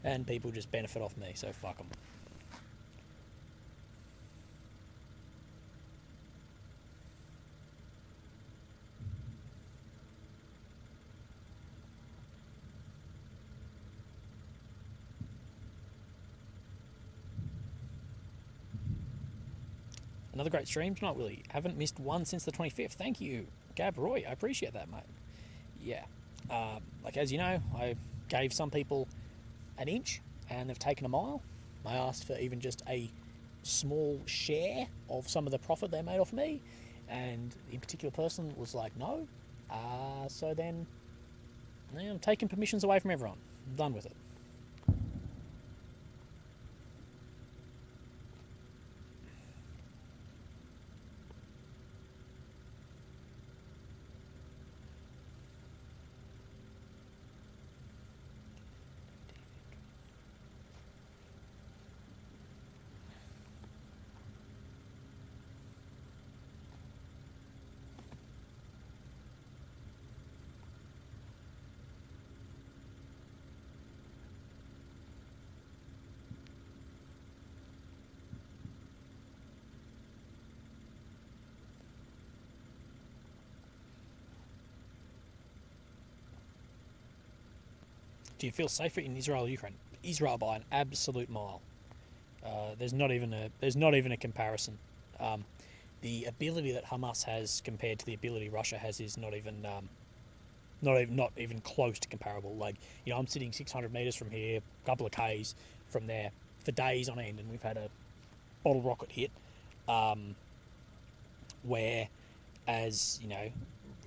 and people just benefit off me, so fuck them. Another great stream tonight, Willie. Haven't missed one since the 25th. Thank you, Gab Roy. I appreciate that, mate. Yeah. Like, as you know, I gave some people an inch and they've taken a mile. I asked for even just a small share of some of the profit they made off me, and the particular person was like, no. So then, I'm taking permissions away from everyone. I'm done with it. Do you feel safer in Israel or Ukraine? Israel by an absolute mile. There's not even a comparison. The ability that Hamas has compared to the ability Russia has is not even close to comparable. Like, you know, I'm sitting 600 meters from here, a couple of k's from there for days on end, and we've had a bottle rocket hit. Whereas, you know,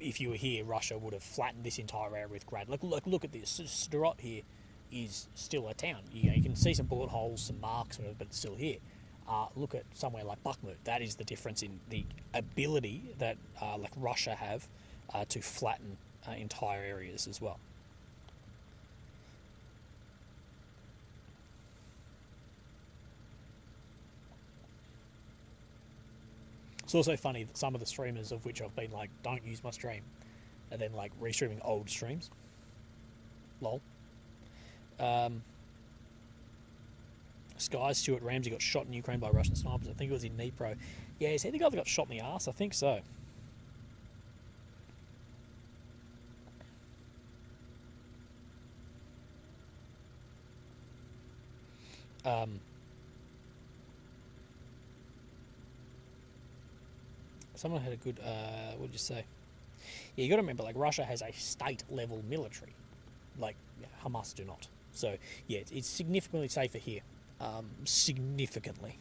if you were here, Russia would have flattened this entire area with grad. Look at this. Sderot here is still a town. You know, you can see some bullet holes, some marks, whatever, but it's still here. Look at somewhere like Bakhmut. That is the difference in the ability that like Russia have to flatten entire areas as well. It's also funny that some of the streamers, of which I've been like, don't use my stream, and then like restreaming old streams. Lol. Sky Stuart Ramsey got shot in Ukraine by Russian snipers. I think it was in Dnipro. Yeah, is he the guy that got shot in the arse? I think so. Someone had a good, what did you say? Yeah, you got to remember, like, Russia has a state-level military. Like, Hamas do not. So, yeah, it's significantly safer here. Significantly.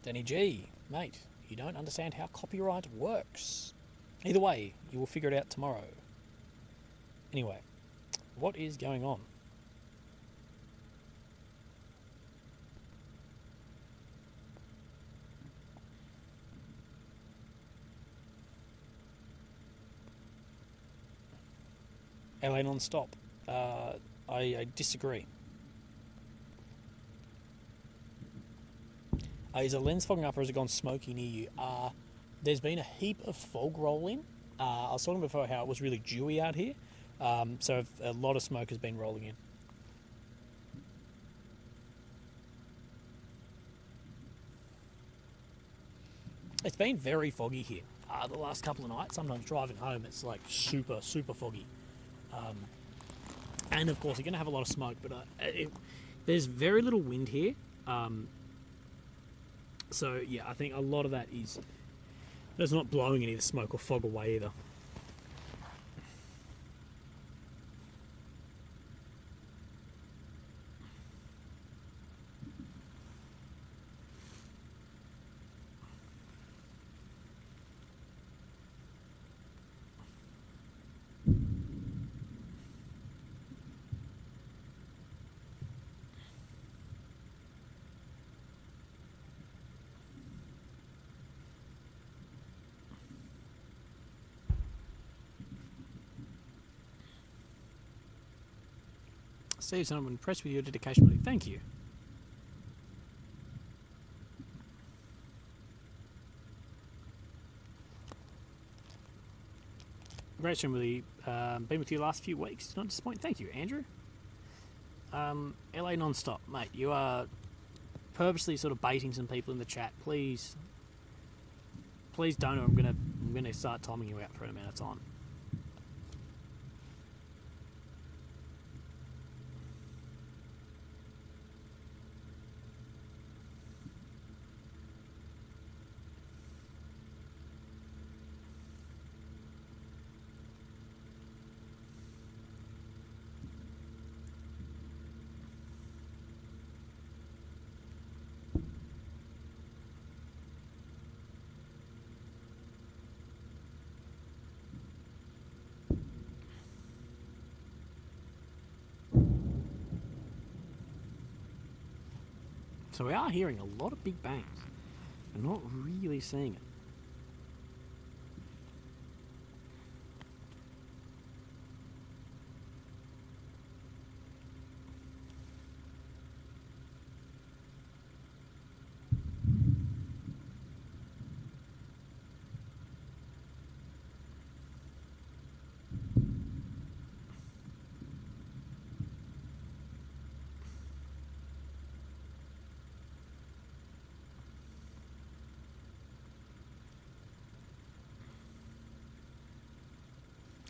Danny G, mate, You don't understand how copyright works. Either way, you will figure it out tomorrow. Anyway, what is going on? LA non-stop. I disagree. Is a lens fogging up or has it gone smoky near you? There's been a heap of fog roll in. I was talking before how it was really dewy out here. So a lot of smoke has been rolling in. It's been very foggy here the last couple of nights. Sometimes driving home it's like super foggy. And of course you're going to have a lot of smoke, but there's very little wind here. So yeah, I think a lot of that is that's not blowing any of the smoke or fog away either. Steve said, I'm impressed with your dedication, buddy. Thank you. Great stream, Willy. Been with you the last few weeks. Did not disappoint. Thank you, Andrew. LA non-stop, mate. You are purposely sort of baiting some people in the chat. Please don't, or I'm gonna start timing you out for an amount of time. So we are hearing a lot of big bangs. We're not really seeing it.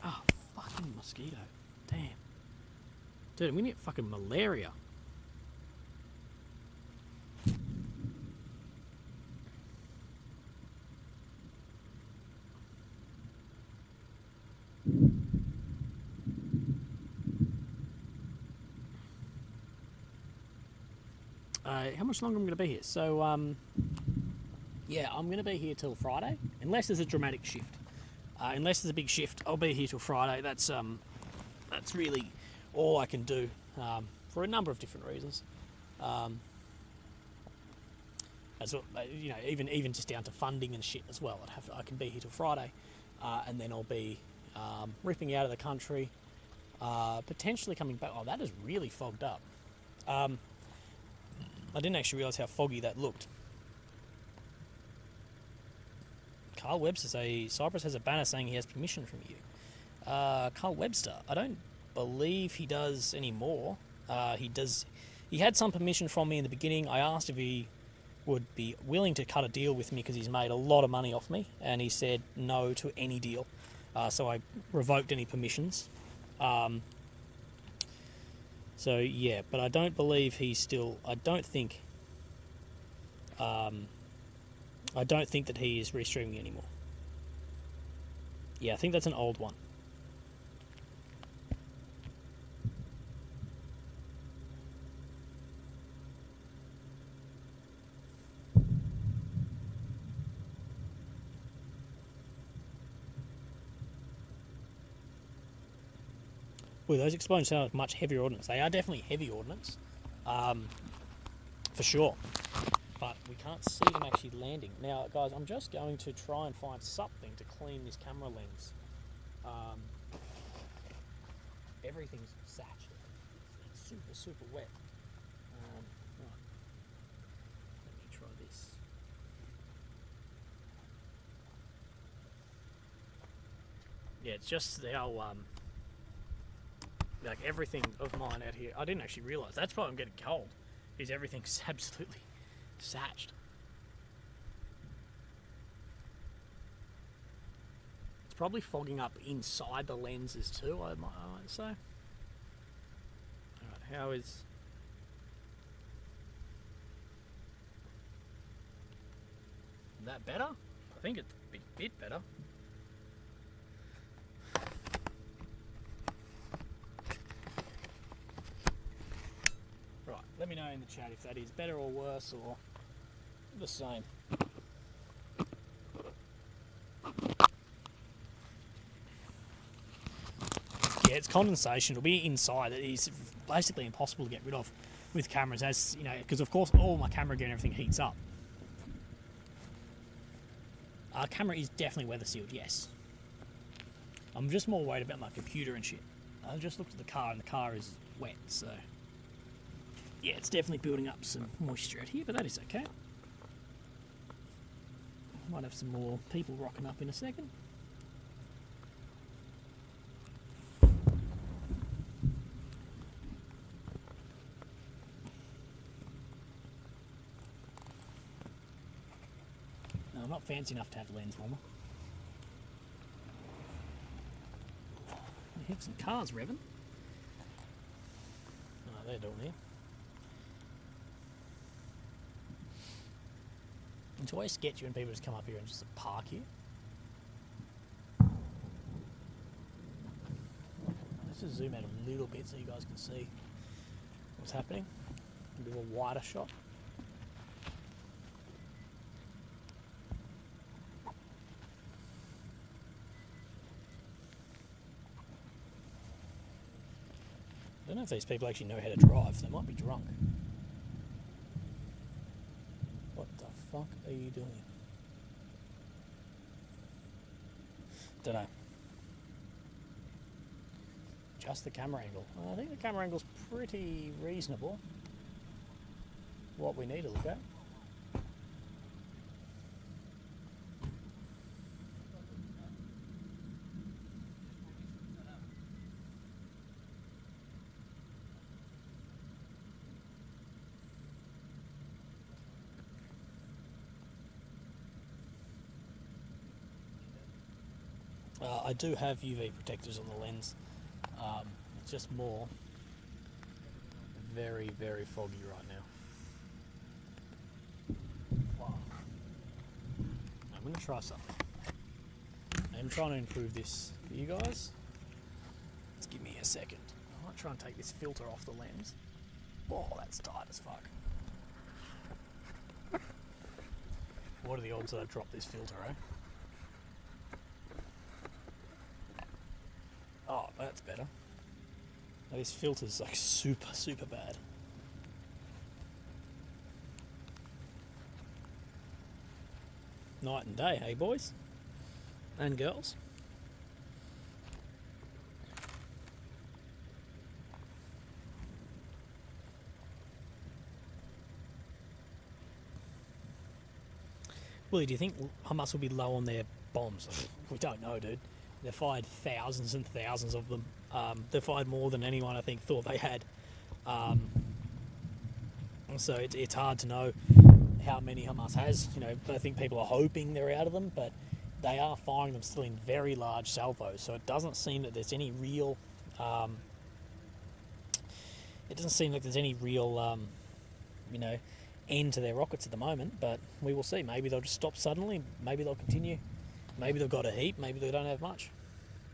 Oh, fucking mosquito. Damn. Dude, I'm gonna get fucking malaria. How much longer I'm going to be here? So, yeah, I'm going to be here till Friday, unless there's a dramatic shift. Unless there's a big shift, I'll be here till Friday. That's really all I can do for a number of different reasons. As well, you know, even just down to funding and shit as well. I can be here till Friday, and then I'll be ripping out of the country, potentially coming back. Oh, that is really fogged up. I didn't actually realise how foggy that looked. Carl Webster says Cyprus has a banner saying he has permission from you. Carl Webster, I don't believe he does anymore. He had some permission from me in the beginning. I asked if he would be willing to cut a deal with me because he's made a lot of money off me, and he said no to any deal. So I revoked any permissions. So yeah, but I don't believe he's still. I don't think that he is restreaming anymore. Yeah, I think that's an old one. Well, those explosions sound like much heavier ordnance. They are definitely heavy ordnance, for sure. But we can't see them actually landing. Now, guys, I'm just going to try and find something to clean this camera lens. Everything's saturated. It's super, super wet. Right. Let me try this. Yeah, it's just our like everything of mine out here. I didn't actually realise. That's why I'm getting cold. Is everything's absolutely satched. It's probably fogging up inside the lenses too, I might say. Alright, how is... that better? I think it's a bit better. Right, let me know in the chat if that is better or worse or the same. Yeah, it's condensation. It'll be inside. It is basically impossible to get rid of with cameras, as you know, because of course all my camera gear and everything heats up. Our camera is definitely weather sealed, yes. I'm just more worried about my computer and shit. I just looked at the car and the car is wet, so yeah, it's definitely building up some moisture out here, but that is okay. Might have some more people rocking up in a second. No, I'm not fancy enough to have a lens warmer. I hear some cars revving. Oh, they're doing here. It's always sketchy when people just come up here and just park here. Let's just zoom out a little bit so you guys can see what's happening. A bit of a wider shot. I don't know if these people actually know how to drive. They might be drunk. What the fuck are you doing? Don't know. Just the camera angle. I think the camera angle's pretty reasonable. What we need to look at. I do have UV protectors on the lens. It's just more very, very foggy right now. Wow. I'm going to try something. I'm trying to improve this for you guys. Just give me a second. I might try and take this filter off the lens. Oh, that's tight as fuck. What are the odds that I drop this filter, eh? Oh, that's better. Now, this filter's like super, super bad. Night and day, hey boys and girls. Willie, do you think Hamas will be low on their bombs? We don't know, dude. They've fired thousands and thousands of them. They've fired more than anyone, I think, thought they had. So it's hard to know how many Hamas has. You know, I think people are hoping they're out of them, but they are firing them still in very large salvos. So it doesn't seem that there's any real. It doesn't seem like there's any real, you know, end to their rockets at the moment. But we will see. Maybe they'll just stop suddenly. Maybe they'll continue. Maybe they've got a heap. Maybe they don't have much.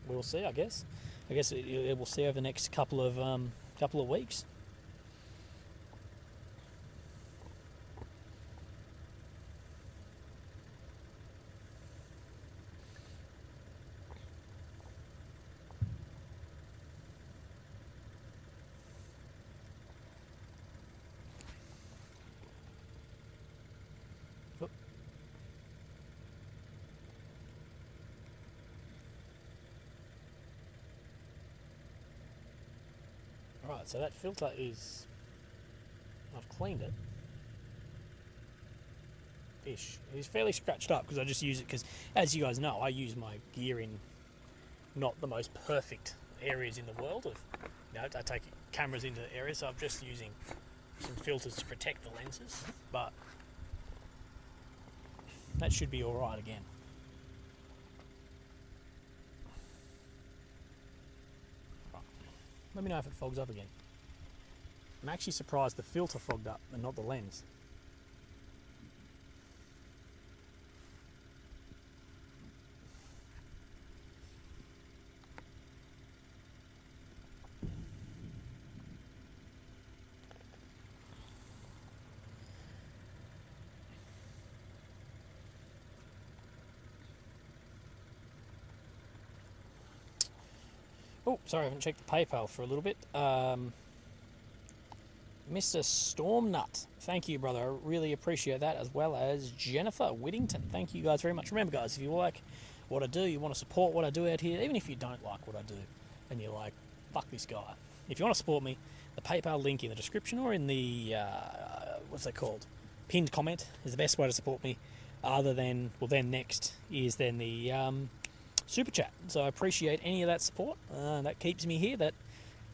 We'll see. I guess. We'll see over the next couple of weeks. Right, so that filter is... I've cleaned it. Ish. It's fairly scratched up because I just use it because, as you guys know, I use my gear in not the most perfect areas in the world. I take cameras into areas, so I'm just using some filters to protect the lenses, but that should be alright again. Right. Let me know if it fogs up again. I'm actually surprised the filter fogged up and not the lens. Oh, sorry, I haven't checked the PayPal for a little bit. Mr. Stormnut, thank you, brother. I really appreciate that, as well as Jennifer Whittington. Thank you guys very much. Remember, guys, if you like what I do, you want to support what I do out here, even if you don't like what I do, and you're like, fuck this guy. If you want to support me, the PayPal link in the description or in the, what's that called? Pinned comment is the best way to support me. Other than, well, then next is then the super chat. So I appreciate any of that support. That keeps me here. That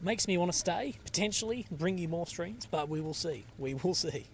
makes me want to stay, potentially bring you more streams, but we will see. We will see.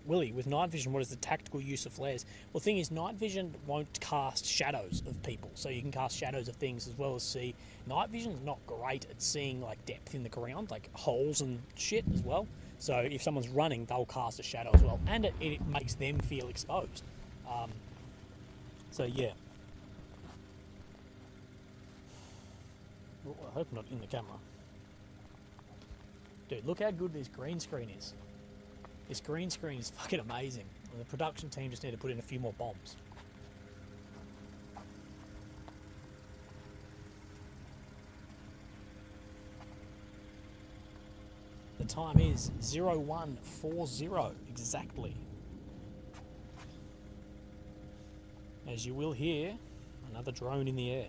Willy, with night vision, what is the tactical use of flares? Well, the thing is, night vision won't cast shadows of people, so you can cast shadows of things as well as see. Night vision's not great at seeing like depth in the ground, like holes and shit as well. So if someone's running, they'll cast a shadow as well, and it makes them feel exposed. So yeah. Well, I hope not in the camera. Dude, look how good this green screen is. This green screen is fucking amazing. The production team just need to put in a few more bombs. The time is 0140 exactly. As you will hear, another drone in the air.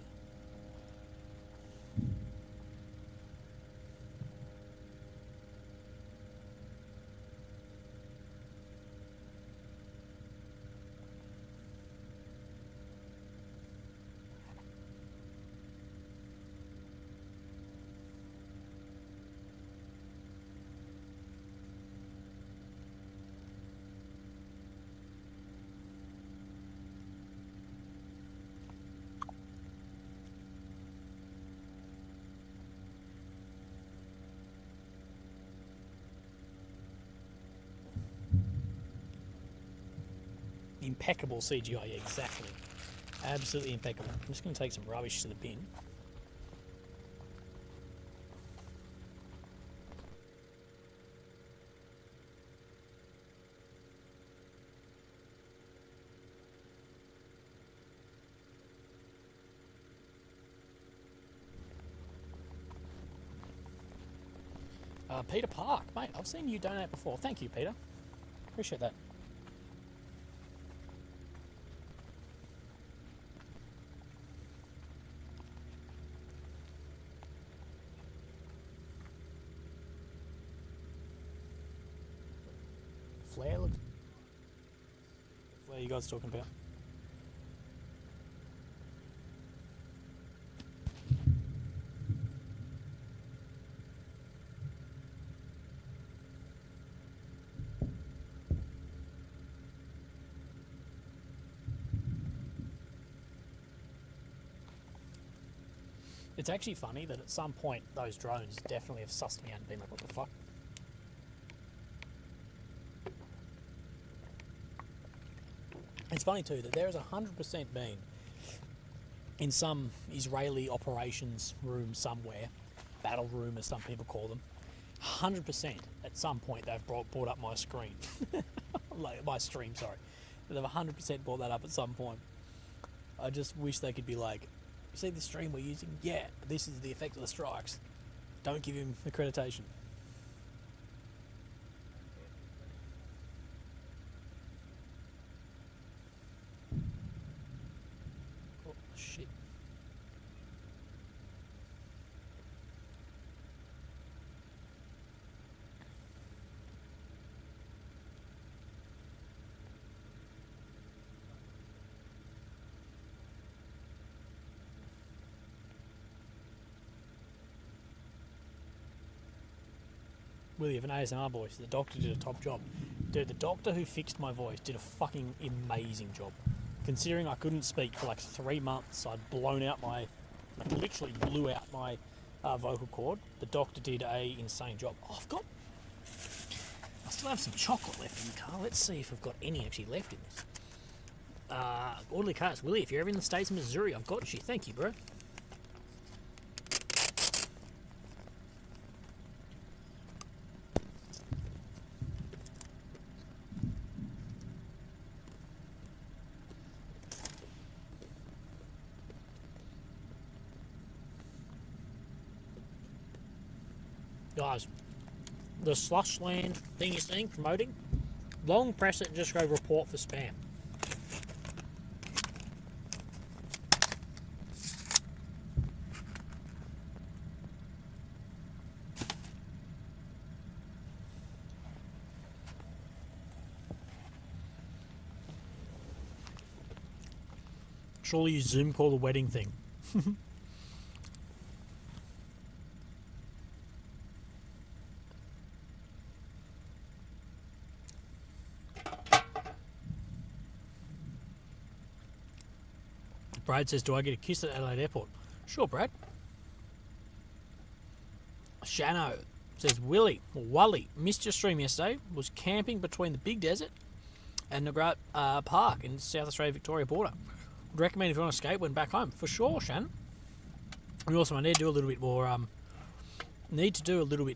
Impeccable CGI, yeah, exactly. Absolutely impeccable. I'm just going to take some rubbish to the bin. Peter Park, mate, I've seen you donate before. Thank you, Peter. Appreciate that. Flare looks... The flare you guys talking about? It's actually funny that at some point those drones definitely have sussed me out and been like, what the fuck? It's funny too that there has 100% been in some Israeli operations room somewhere, battle room as some people call them, 100% at some point they've brought up my screen. Like my stream, sorry. They've 100% brought that up at some point. I just wish they could be like, see the stream we're using? Yeah, this is the effect of the strikes. Don't give him accreditation. Oh, shit. Willie, of an ASMR voice, the doctor did a top job. Dude, the doctor who fixed my voice did a fucking amazing job. Considering I couldn't speak for like 3 months, I'd blown out my, like literally blew out my vocal cord. The doctor did a insane job. Oh, I still have some chocolate left in the car. Let's see if I've got any actually left in this. Orderly Cars, Willie, if you're ever in the States of Missouri, I've got you. Thank you, bro. Guys, the Slushland thing you're seeing promoting, long press it and just go report for spam. Surely you Zoom call the wedding thing. Brad says, do I get a kiss at Adelaide Airport? Sure, Brad. Shano says, Wally, missed your stream yesterday. Was camping between the Big Desert and Negrat Park in South Australia Victoria border. Would recommend if you want to escape when back home. For sure, Shannon. And also, I need to do a little bit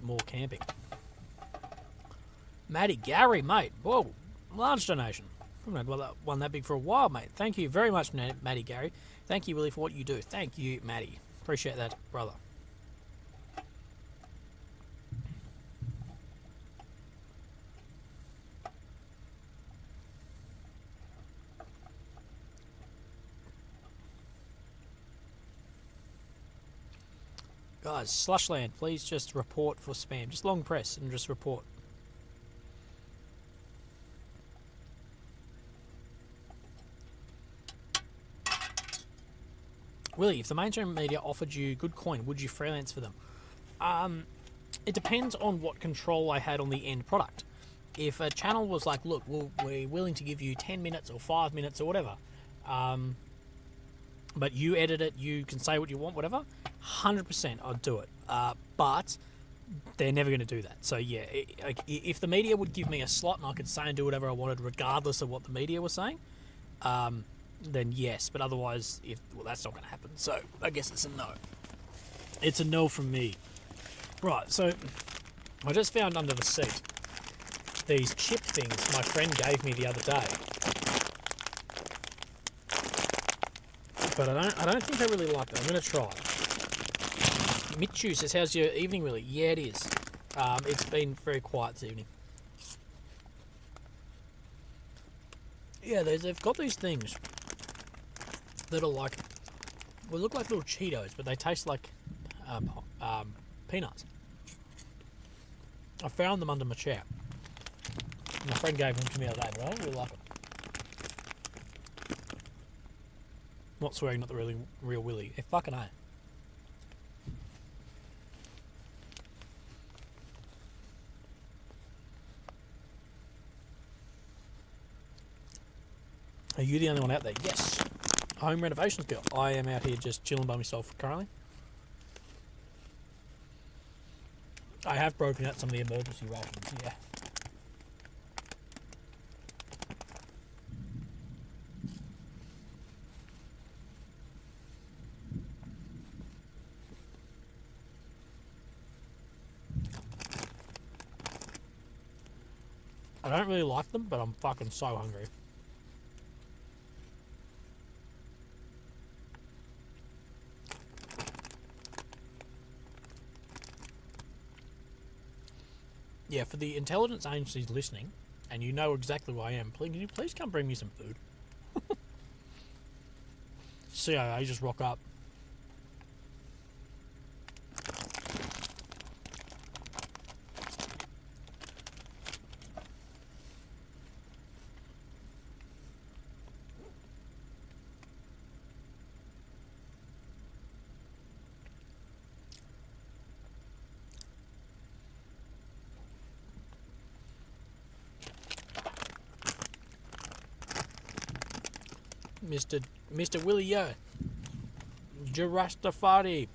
more, camping. Matty Gary, mate. Whoa, large donation. I haven't had one that big for a while, mate. Thank you very much, Matty Gary. Thank you, Willie, for what you do. Thank you, Matty. Appreciate that, brother. Guys, Slushland, please just report for spam. Just long press and just report. Willie, if the mainstream media offered you good coin, would you freelance for them? It depends on what control I had on the end product. If a channel was like, look, we're willing to give you 10 minutes or 5 minutes or whatever, but you edit it, you can say what you want, whatever, 100% I'd do it. But they're never going to do that. So yeah, if the media would give me a slot and I could say and do whatever I wanted regardless of what the media was saying, then yes, but otherwise, that's not going to happen. So I guess it's a no. It's a no from me. Right, so I just found under the seat these chip things my friend gave me the other day. But I don't think I really like them. I'm going to try. Mitchu says, how's your evening, Willie? Yeah, it is. It's been very quiet this evening. Yeah, they've got these things that are like, well, look like little Cheetos, but they taste like peanuts. I found them under my chair. My friend gave them to me the other day, but I don't really like them. Not swearing, not the real Willie. It fucking ain't. Are you the only one out there? Yes. Home renovations girl. I am out here just chilling by myself currently. I have broken out some of the emergency rations, yeah. I don't really like them, but I'm fucking so hungry. Yeah, for the intelligence agencies listening, and you know exactly who I am, please, can you please come bring me some food? CIA just rock up. Mr. Willy OAM. Jarastafari.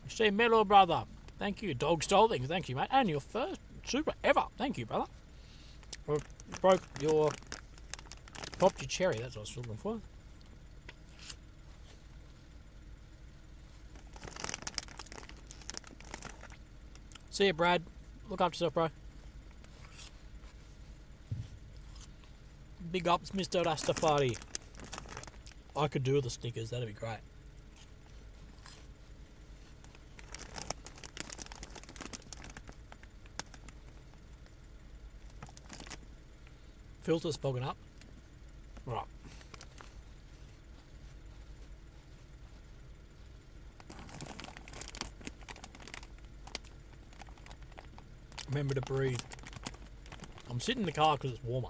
Say mellow, brother. Thank you. Dog stole things. Thank you, mate. And your first super ever. Thank you, brother. Popped your cherry. That's what I was looking for. See ya, Brad. Look after yourself, bro. Big ups, Mr. Rastafari. I could do the stickers. That'd be great. Filter's fogging up. Right. Remember to breathe. I'm sitting in the car because it's warmer.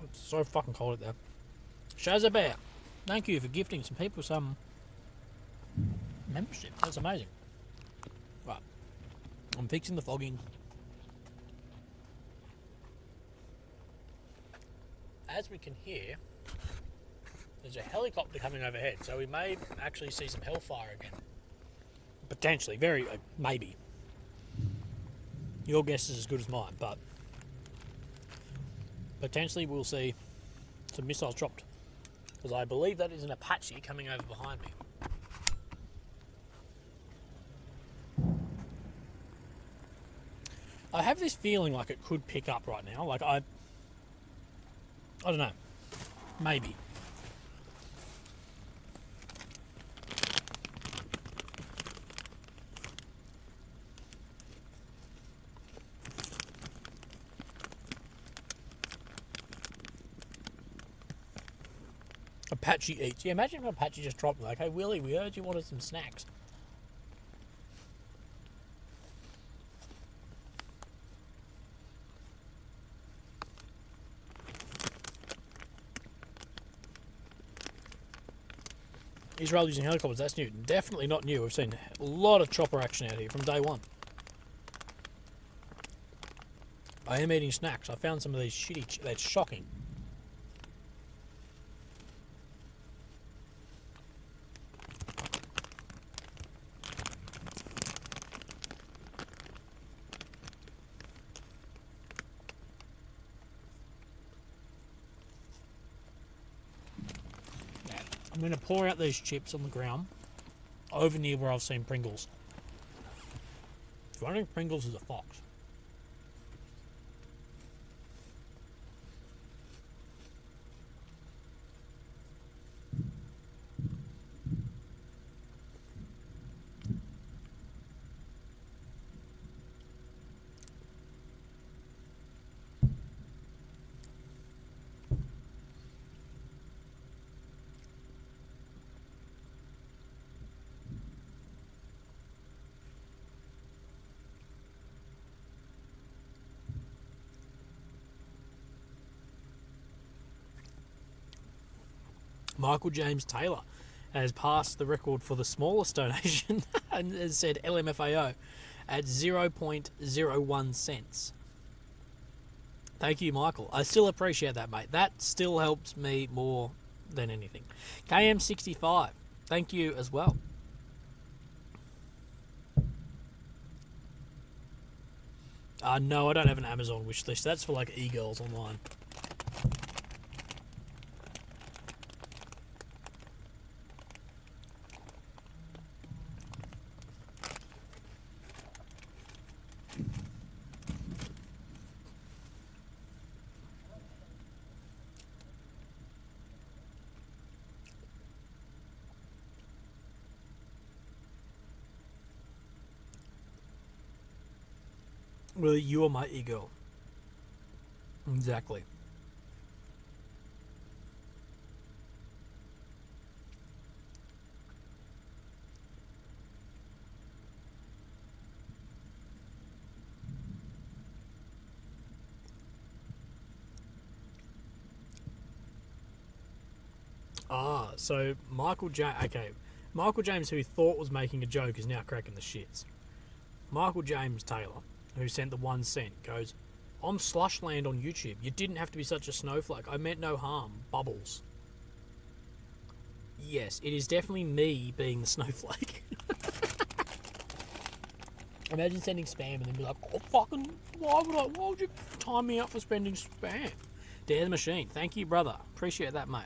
It's so fucking cold out there. Shazabare, thank you for gifting some people some membership. That's amazing. Right. I'm fixing the fogging. As we can hear, there's a helicopter coming overhead, so we may actually see some hellfire again. Potentially, maybe. Your guess is as good as mine, but potentially we'll see some missiles dropped, because I believe that is an Apache coming over behind me. I have this feeling like it could pick up right now. Like I don't know. Maybe. Apache eats. Yeah, imagine if Apache just dropped like, hey Willie, we heard you wanted some snacks. Israel using helicopters, that's new. Definitely not new. We've seen a lot of chopper action out here from day one. I am eating snacks. I found some of these shitty... That's shocking. I'm going to pour out these chips on the ground over near where I've seen Pringles. If you're wondering, Pringles is a fox. Michael James Taylor has passed the record for the smallest donation and has said LMFAO at 0.01 cents. Thank you, Michael. I still appreciate that, mate. That still helps me more than anything. KM65, thank you as well. No, I don't have an Amazon wish list. That's for like e-girls online. Willie, you are my e-girl. Exactly. Ah, so Michael James, okay. Michael James, who he thought was making a joke, is now cracking the shits. Michael James Taylor, who sent the 1 cent, goes, I'm Slushland on YouTube. You didn't have to be such a snowflake. I meant no harm. Bubbles. Yes, it is definitely me being the snowflake. Imagine sending spam and then be like, oh, fucking, why would you time me out for spending spam? Dare the machine. Thank you, brother. Appreciate that, mate.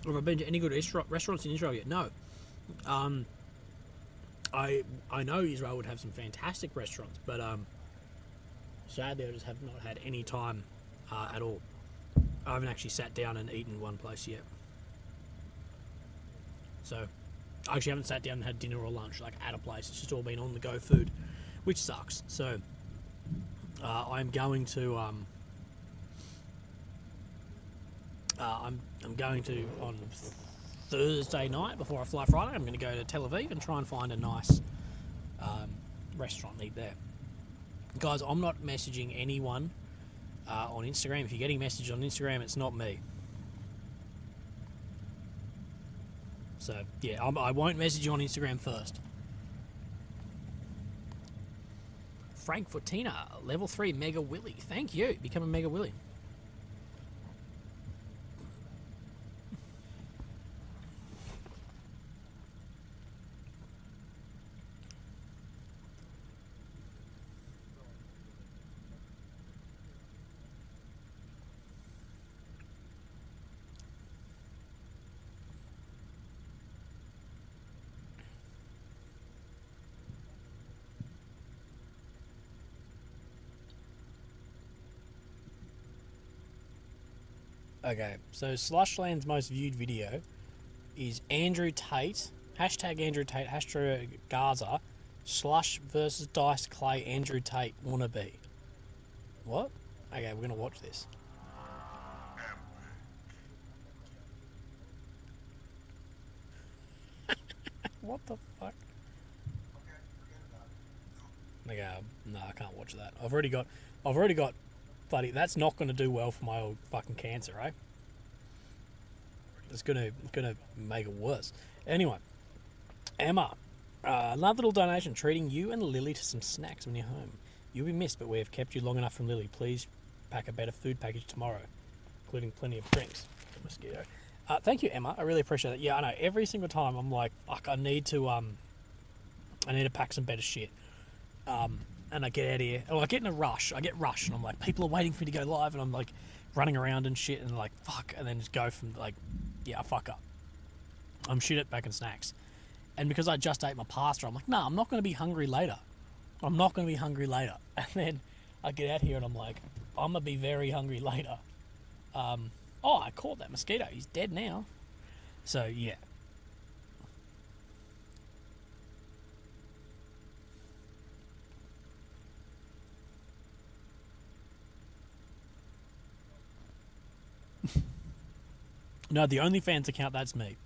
Have I been to any good restaurants in Israel yet? No. I know Israel would have some fantastic restaurants, but sadly I just have not had any time at all. I haven't actually sat down and eaten one place yet. So I actually haven't sat down and had dinner or lunch like at a place. It's just all been on the go food, which sucks. So I'm going to I'm going to, on Thursday night before I fly Friday, I'm going to go to Tel Aviv and try and find a nice restaurant and eat there. Guys, I'm not messaging anyone on Instagram. If you're getting messaged on Instagram, it's not me. So, yeah, I won't message you on Instagram first. Frankfurtina, level 3 Mega Willy. Thank you. Become a Mega Willy. Okay, so Slushland's most viewed video is Andrew Tate, hashtag Andrew Tate, hashtag Gaza, Slush versus Dice Clay, Andrew Tate wannabe. What? Okay, we're going to watch this. What the fuck? Okay, no, I can't watch that. I've already got bloody, that's not going to do well for my old fucking cancer, right? It's gonna make it worse. Anyway, Emma, another little donation, treating you and Lily to some snacks when you're home. You'll be missed, but we have kept you long enough from Lily. Please pack a better food package tomorrow, including plenty of drinks. Mosquito. Thank you, Emma. I really appreciate it. Yeah, I know. Every single time I'm like, fuck, I need to pack some better shit. And I get out of here. Or I get in a rush. I get rushed, and I'm like, people are waiting for me to go live, and I'm like running around and shit, and like, fuck, and then just go from like, yeah, I fuck up. I'm shit at packing snacks. And because I just ate my pasta, I'm like, nah, I'm not going to be hungry later. I'm not going to be hungry later. And then I get out here, and I'm like, I'm going to be very hungry later. Oh, I caught that mosquito. He's dead now. So, yeah. No, the OnlyFans account, that's me.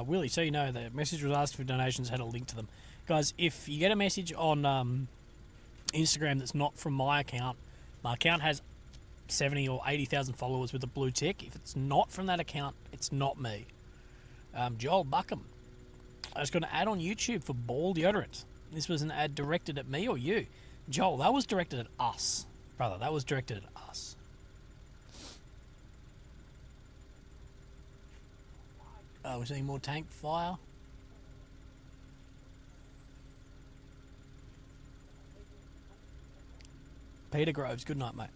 Willie, so you know, the message was asked for donations, had a link to them. Guys, if you get a message on Instagram that's not from my account has 70 or 80,000 followers with a blue tick. If it's not from that account, it's not me. Joel Buckham. I was going to add on YouTube for ball deodorant. This was an ad directed at me or you? Joel, that was directed at us. Brother, that was directed at us. We're seeing more tank fire. Peter Groves, good night, mate.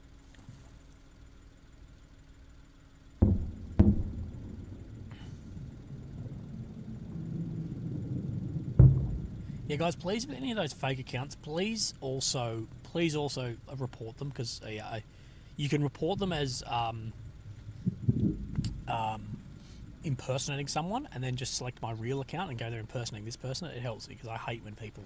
Yeah, guys, please, if any of those fake accounts, please also report them, because you can report them as impersonating someone, and then just select my real account and go there impersonating this person. It helps me, because I hate when people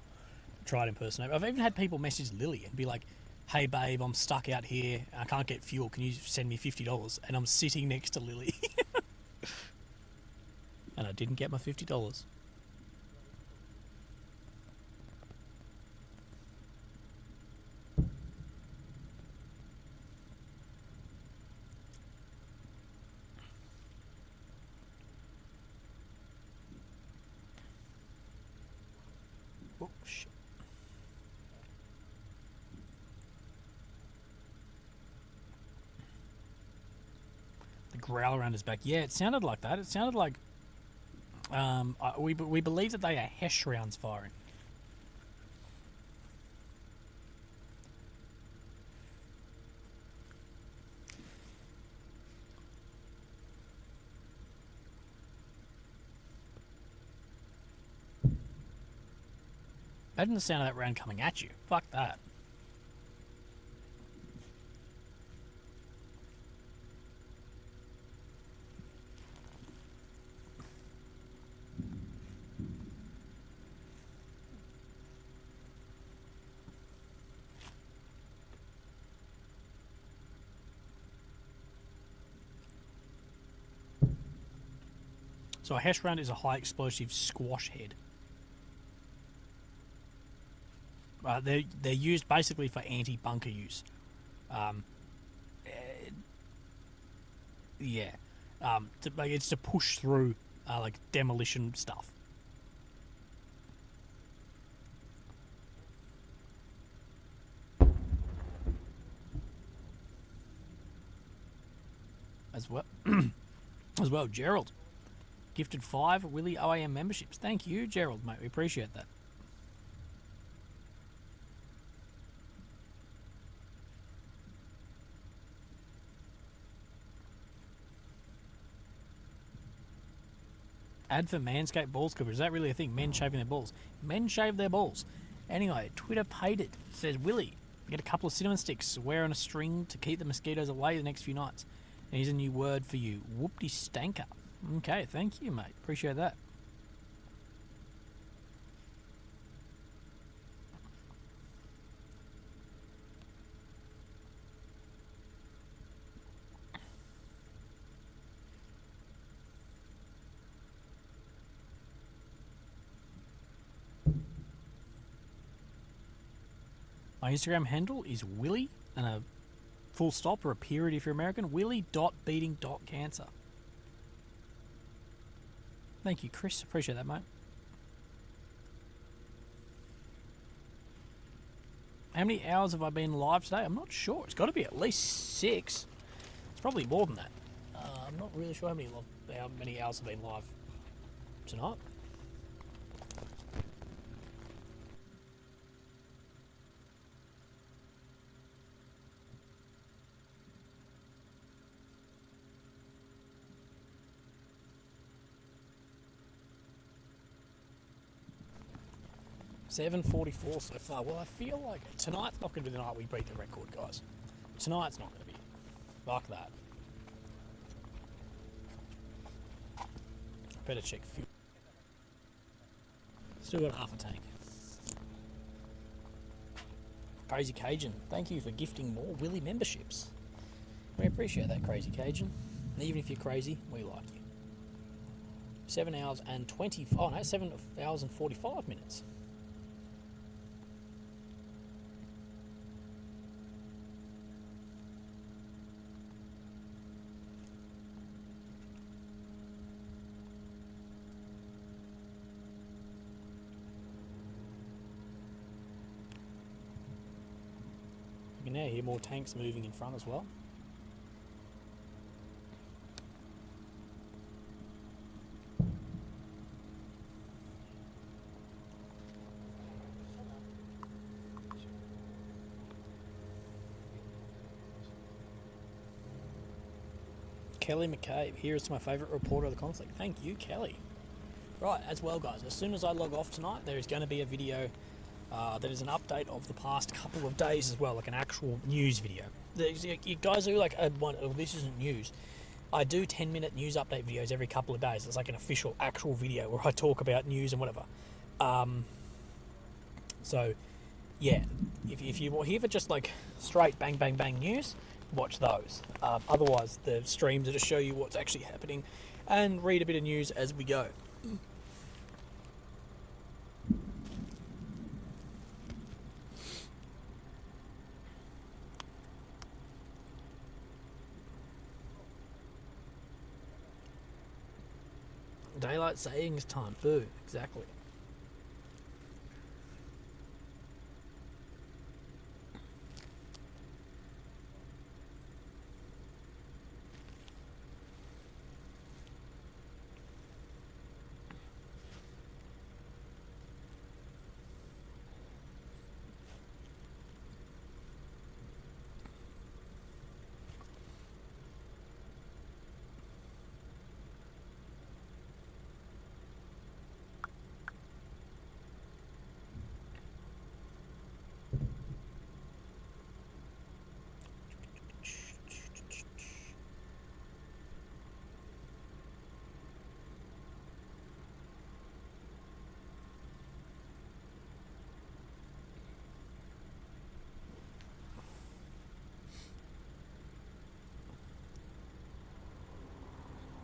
try to impersonate. I've even had people message Lily and be like, "Hey babe, I'm stuck out here. I can't get fuel. Can you send me $50?" And I'm sitting next to Lily, and I didn't get my $50. Oh, shit. The growl around his back. Yeah, it sounded like that. It sounded like we believe that they are Hesh rounds firing. Imagine the sound of that round coming at you. Fuck that. So a Hesh round is a high explosive squash head. They're used basically for anti-bunker use. It's to push through like demolition stuff. As well, Gerald gifted 5 Willy OAM memberships. Thank you, Gerald, mate. We appreciate that. Ad for Manscaped balls cover. Is that really a thing? Men shaving their balls. Men shave their balls. Anyway, Twitter paid it. Says, Willy, get a couple of cinnamon sticks, wear on a string to keep the mosquitoes away the next few nights. And here's a new word for you. Whoopty stanker. Okay, thank you, mate. Appreciate that. My Instagram handle is Willy, and a full stop or a period if you're American, willy.beating.cancer. Thank you, Chris. Appreciate that, mate. How many hours have I been live today? I'm not sure. It's got to be at least 6. It's probably more than that. I'm not really sure how many hours I've been live tonight. $7.44 so far. Well, I feel like tonight's not going to be the night we beat the record, guys. Tonight's not going to be. Fuck that. Better check fuel. Still got half a tank. Crazy Cajun, thank you for gifting more Willy memberships. We appreciate that, Crazy Cajun. And even if you're crazy, we like you. 7 hours and 7 hours and 45 minutes. You can now hear more tanks moving in front as well. Kelly McCabe, here is to my favourite reporter of the conflict. Thank you, Kelly. Right, as well, guys, as soon as I log off tonight, there is going to be a video that is an update of the past couple of days as well, like an actual news video. You guys are like, oh, this isn't news. I do 10-minute news update videos every couple of days. It's like an official, actual video where I talk about news and whatever. So, yeah, if you're here for just like straight bang, bang, bang news, watch those. Otherwise, the streams are to show you what's actually happening and read a bit of news as we go. Daylight savings time, boo, exactly.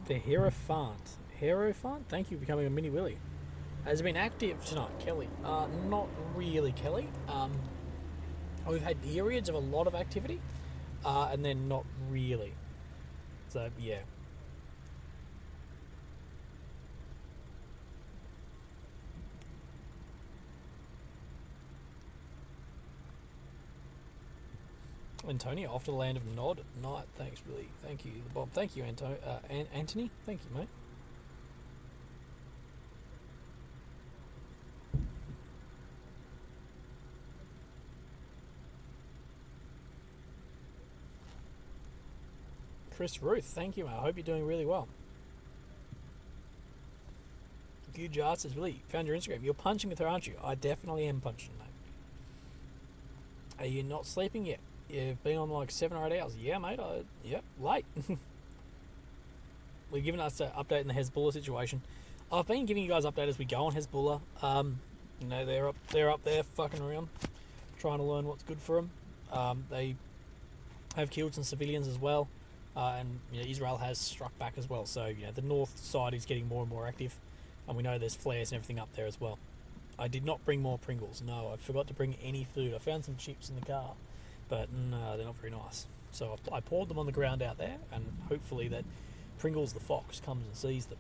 The Hierophant, thank you for becoming a mini Willy. Has been active tonight, Kelly. Not really, Kelly. We've had periods of a lot of activity, and then not really. So, yeah. Antonio, off to the land of Nod Night. Thanks, Willy. Thank you, Bob. Thank you, Anthony. Thank you, mate. Chris Ruth, thank you, mate. I hope you're doing really well. Good Art says, Willy, found your Instagram. You're punching with her, aren't you? I definitely am punching, mate. Are you not sleeping yet? You've been on like 7 or 8 hours. Yeah, mate. Yep, late. We're giving us an update in the Hezbollah situation. I've been giving you guys updates as we go on Hezbollah. You know, they're up there fucking around, trying to learn what's good for them. They have killed some civilians as well, and you know, Israel has struck back as well. So you know, the north side is getting more and more active, and we know there's flares and everything up there as well. I did not bring more Pringles. No, I forgot to bring any food. I found some chips in the car, but no, they're not very nice. So I poured them on the ground out there, and hopefully that Pringles the fox comes and sees them.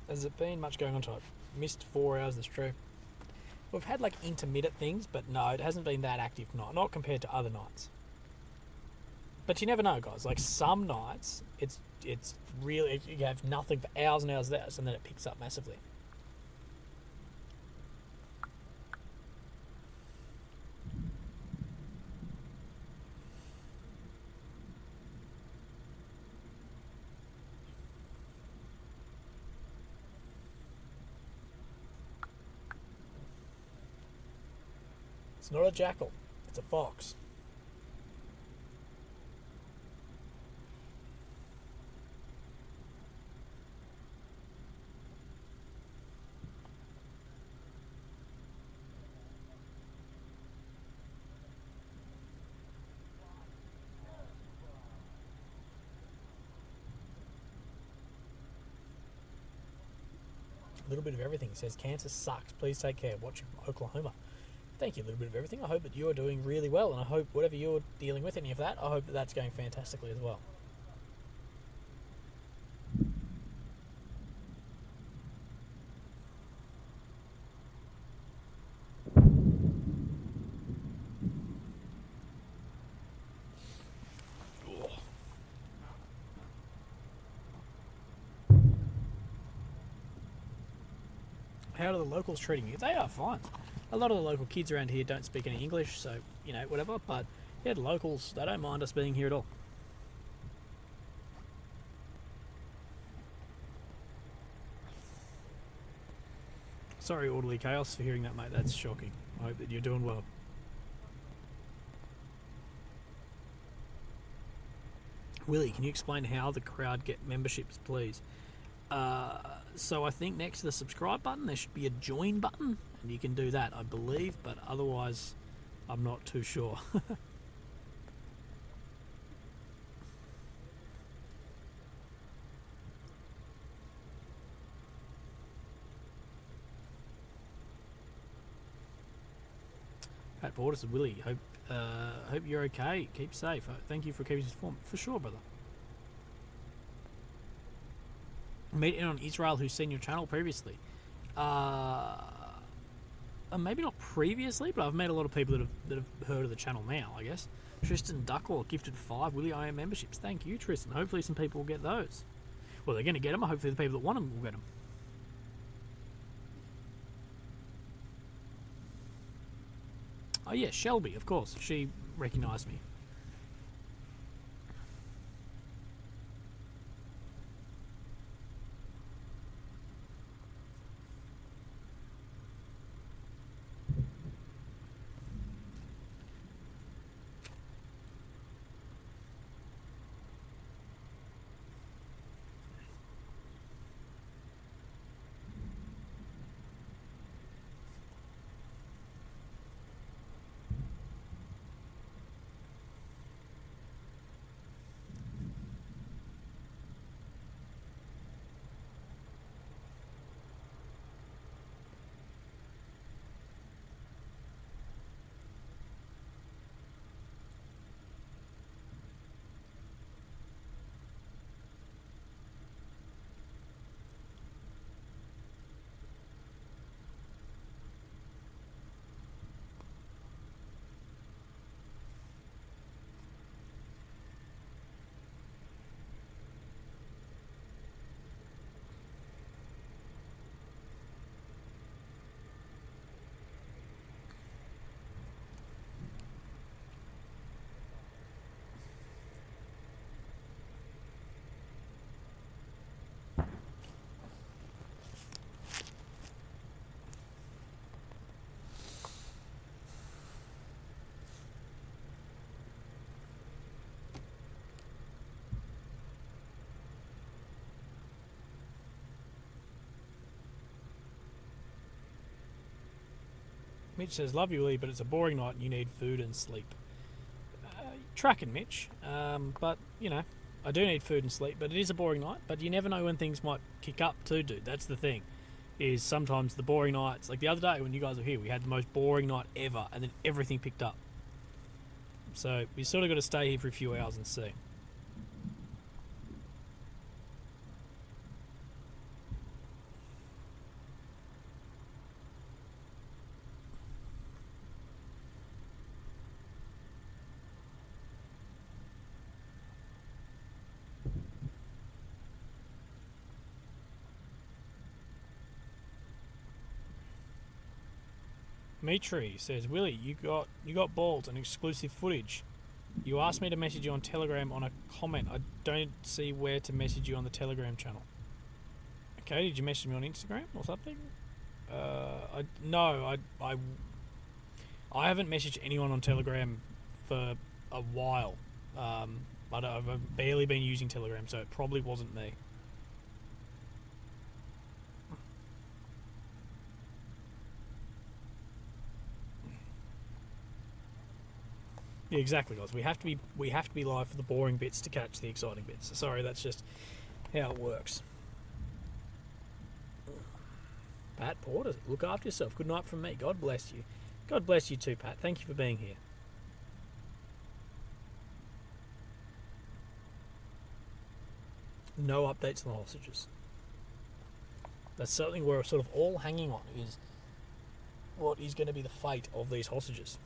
Has it been much going on tonight? Missed 4 hours, that's true. We've had like intermittent things, but no, it hasn't been that active, not compared to other nights. But you never know, guys. Like some nights, it's really, you have nothing for hours and hours and then it picks up massively. It's not a jackal, it's a fox. A little bit of everything. It says cancer sucks. Please take care. Watching from Oklahoma. Thank you, a little bit of everything. I hope that you're doing really well, and I hope whatever you're dealing with, any of that, I hope that that's going fantastically as well. how are the locals treating you? They are fine. A lot of the local kids around here don't speak any English, so, you know, whatever. But, yeah, the locals, they don't mind us being here at all. Sorry, Orderly Chaos, for hearing that, mate. That's shocking. I hope that you're doing well. Willie, can you explain how the crowd get memberships, please? So I think next to the subscribe button, there should be a join button, and you can do that, I believe, but otherwise, I'm not too sure. Pat Portis and Willie, hope you're okay. Keep safe. Thank you for keeping us informed. For sure, brother. Meet in on Israel, who's seen your channel previously. Maybe not previously, but I've met a lot of people that have heard of the channel now, I guess. Tristan Duckworth gifted 5 Willy OAM memberships. Thank you, Tristan. Hopefully some people will get those. Well, they're going to get them. Hopefully the people that want them will get them. Oh, yeah, Shelby, of course. She recognised me. Mitch says, love you, Lee, but it's a boring night and you need food and sleep. Tracking, Mitch. But, you know, I do need food and sleep, but it is a boring night. But you never know when things might kick up too, dude. That's the thing. Is sometimes the boring nights, like the other day when you guys were here, we had the most boring night ever, and then everything picked up. So we sort of got to stay here for a few hours and see. Mitri says, Willie, you got balls and exclusive footage. You asked me to message you on Telegram on a comment. I don't see where to message you on the Telegram channel. Okay, did you message me on Instagram or something? No, I haven't messaged anyone on Telegram for a while. But I've barely been using Telegram, so it probably wasn't me. Yeah, exactly, guys. We have to be live for the boring bits to catch the exciting bits. Sorry, that's just how it works. Pat Porter, look after yourself. Good night from me. God bless you. God bless you too, Pat. Thank you for being here. No updates on the hostages. That's something we're sort of all hanging on, is what is going to be the fate of these hostages.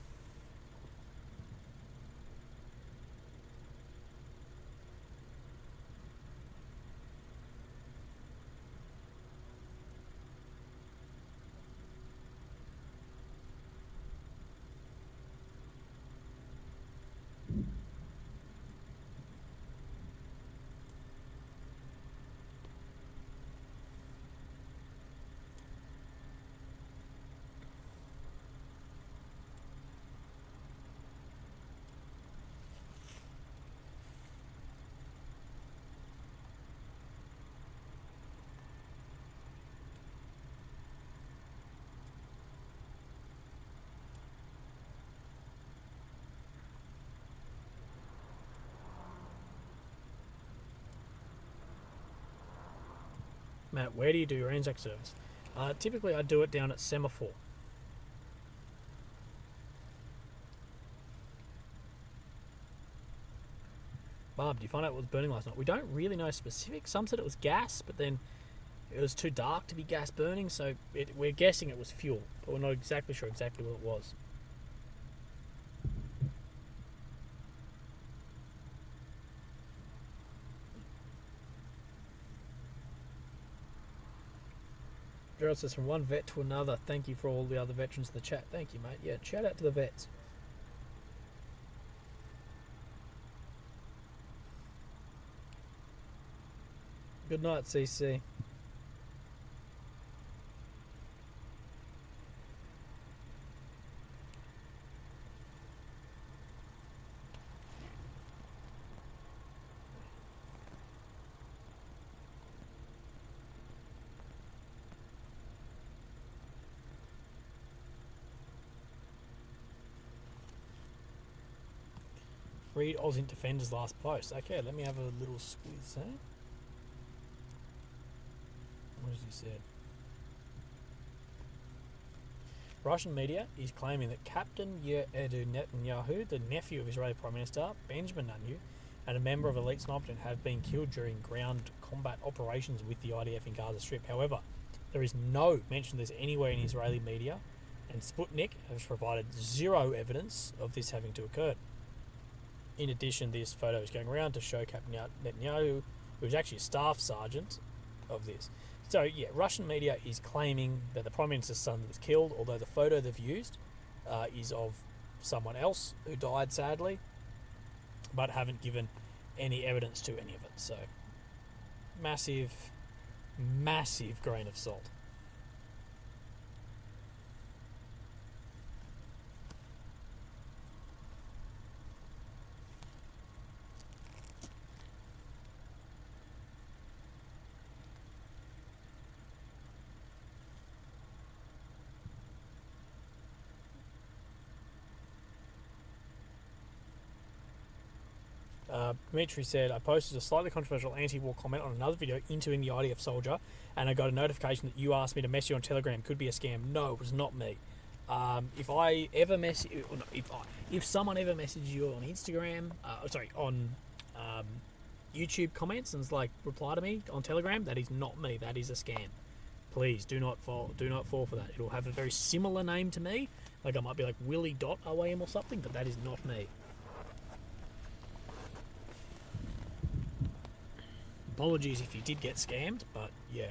Matt, where do you do your Anzac service? Typically, I do it down at Semaphore. Barb, do you find out what was burning last night? We don't really know specifics. Some said it was gas, but then it was too dark to be gas burning, so we're guessing it was fuel, but we're not exactly sure exactly what it was. Gerald says, from one vet to another, thank you for all the other veterans in the chat. Thank you, mate. Yeah, shout out to the vets. Good night, CC. Read Aussie Defender's last post. Okay, let me have a little squeeze, eh? What has he said? Russian media is claiming that Captain Yehuda Netanyahu, the nephew of Israeli Prime Minister Benjamin Netanyahu, and a member of elite sniper have been killed during ground combat operations with the IDF in Gaza Strip. However, there is no mention of this anywhere in Israeli media, and Sputnik has provided zero evidence of this having to occur. In addition, this photo is going around to show Captain Netanyahu, who is actually a staff sergeant of this. So, yeah, Russian media is claiming that the Prime Minister's son was killed, although the photo they've used is of someone else who died, sadly, but haven't given any evidence to any of it. So, massive, massive grain of salt. Dimitri said, I posted a slightly controversial anti-war comment on another video interviewing the IDF soldier, and I got a notification that you asked me to message you on Telegram. Could be a scam. No, it was not me. If I ever if someone ever messages you on Instagram, on YouTube comments and is like, reply to me on Telegram, that is not me. That is a scam. Please do not fall for that. It'll have a very similar name to me, like I might be like Willy OAM or something, but that is not me. Apologies if you did get scammed, but yeah.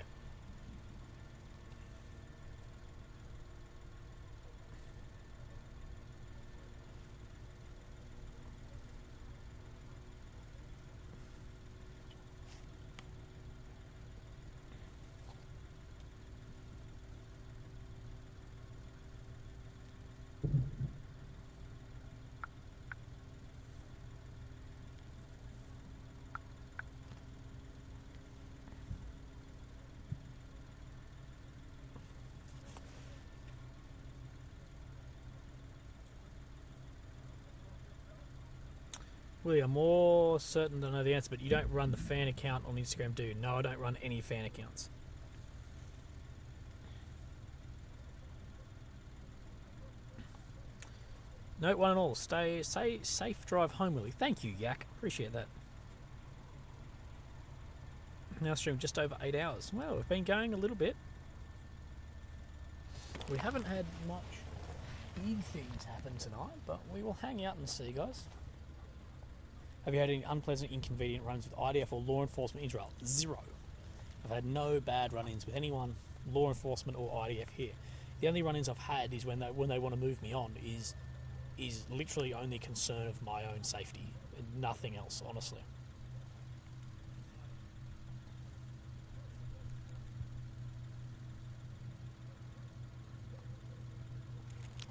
Willie, I'm more certain to know the answer, but you don't run the fan account on Instagram, do you? No, I don't run any fan accounts. Note one and all, stay safe drive home, Willie. Thank you, Yak. Appreciate that. Now stream just over 8 hours. Well, we've been going a little bit. We haven't had much big things happen tonight, but we will hang out and see, guys. Have you had any unpleasant, inconvenient run-ins with IDF or law enforcement in Israel? Zero. I've had no bad run-ins with anyone, law enforcement or IDF here. The only run-ins I've had is when they want to move me on is literally only concern of my own safety. Nothing else, honestly.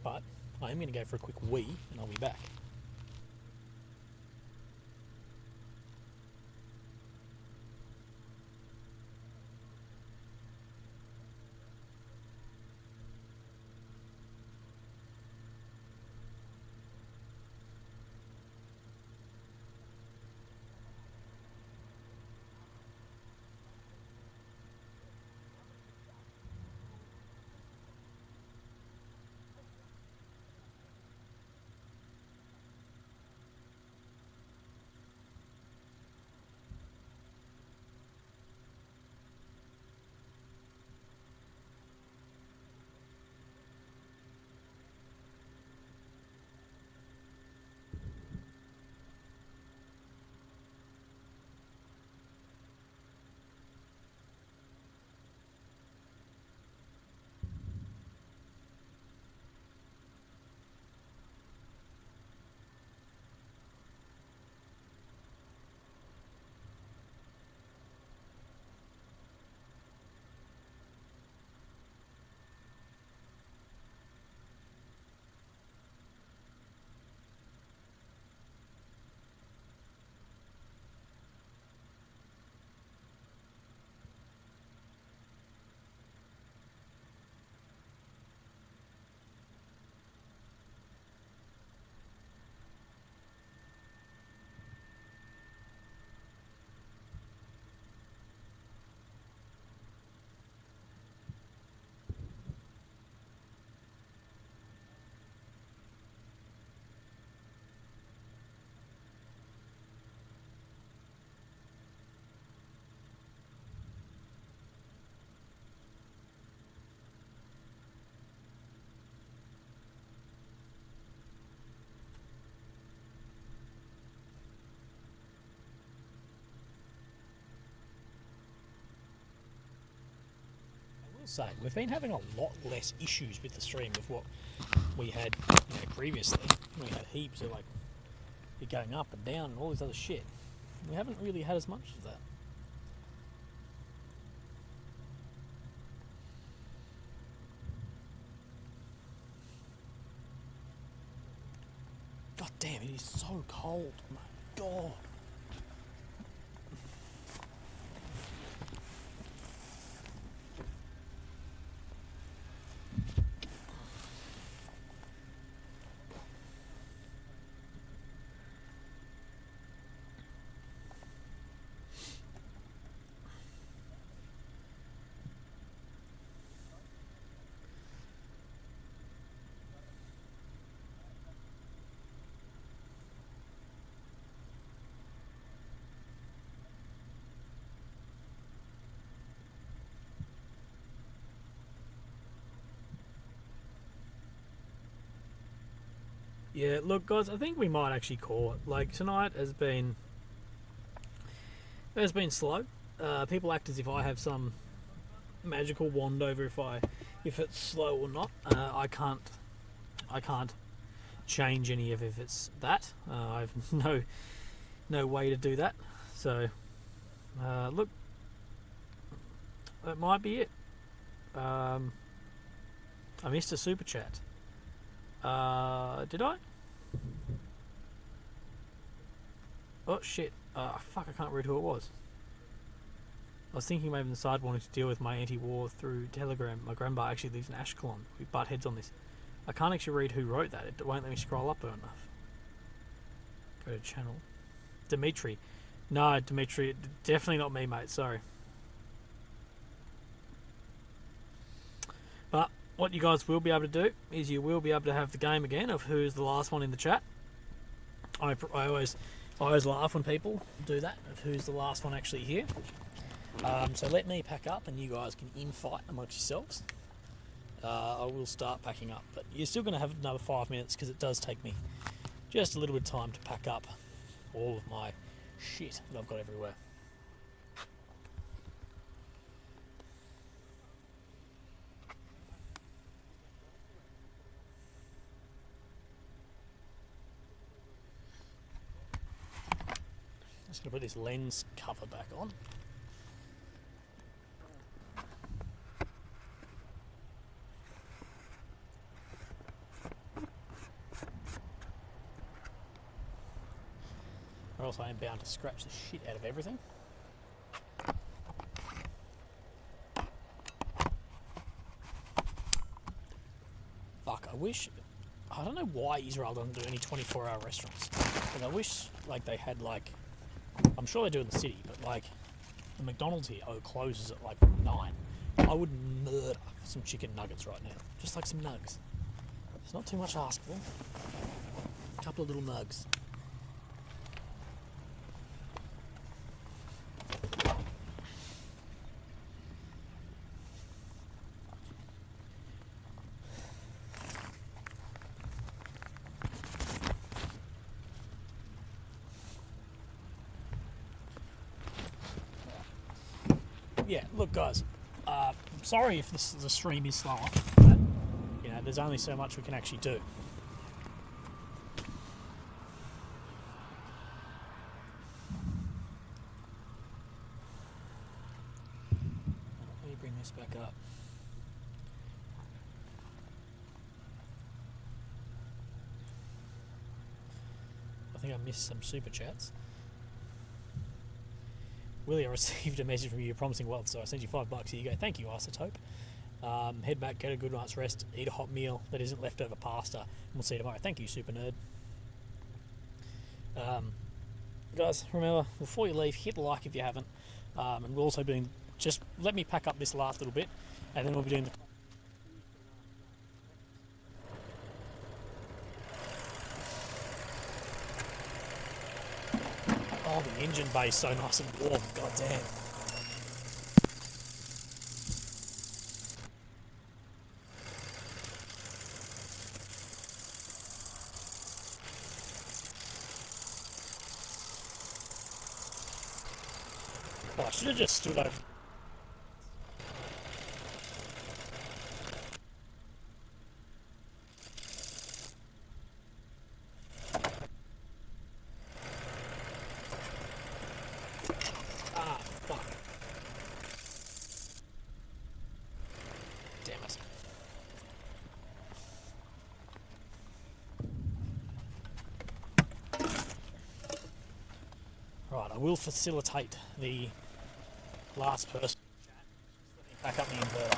But I am going to go for a quick wee and I'll be back. say. We've been having a lot less issues with the stream of what we had, previously. We had heaps of like it going up and down and all this other shit. We haven't really had as much of that. God damn, it is so cold. Oh my God. Yeah, look, guys, I think we might actually call it. Like, tonight has been slow. People act as if I have some magical wand over if it's slow or not. I can't change any of if it's that. I've no way to do that. So, look, that might be it. I missed a super chat. Did I? Oh shit. Fuck, I can't read who it was. I was thinking maybe the side wanted to deal with my anti-war through Telegram. My grandpa actually lives in Ashkelon. We butt heads on this. I can't actually read who wrote that. It won't let me scroll up enough. Go to channel. Dimitri. No, Dimitri. Definitely not me, mate. Sorry. But what you guys will be able to do is you will be able to have the game again of who's the last one in the chat. I always laugh when people do that, of who's the last one actually here. So let me pack up and you guys can infight amongst yourselves. I will start packing up, but you're still going to have another 5 minutes because it does take me just a little bit of time to pack up all of my shit that I've got everywhere. Just going to put this lens cover back on. Or else I am bound to scratch the shit out of everything. Fuck, I don't know why Israel doesn't do any 24-hour restaurants. But I wish like they had like, I'm sure they do in the city, but like the McDonald's here closes at like 9. I would murder some chicken nuggets right now. Just like some nugs. It's not too much to ask for. A couple of little nugs. Yeah, look guys, sorry if the stream is slower, but there's only so much we can actually do. Let me bring this back up. I think I missed some super chats. Willy, I received a message from you promising wealth, so I sent you $5. Here you go. Thank you, Isotope. Head back, get a good night's rest, eat a hot meal that isn't leftover pasta, and we'll see you tomorrow. Thank you, Super Nerd. Guys, remember, before you leave, hit like if you haven't, and we'll also be doing, just let me pack up this last little bit, and then we'll be doing the... Oh, the engine bay's so nice and warm, god damn. Oh, I should have just stood over. will facilitate the last person. Back up the inverter.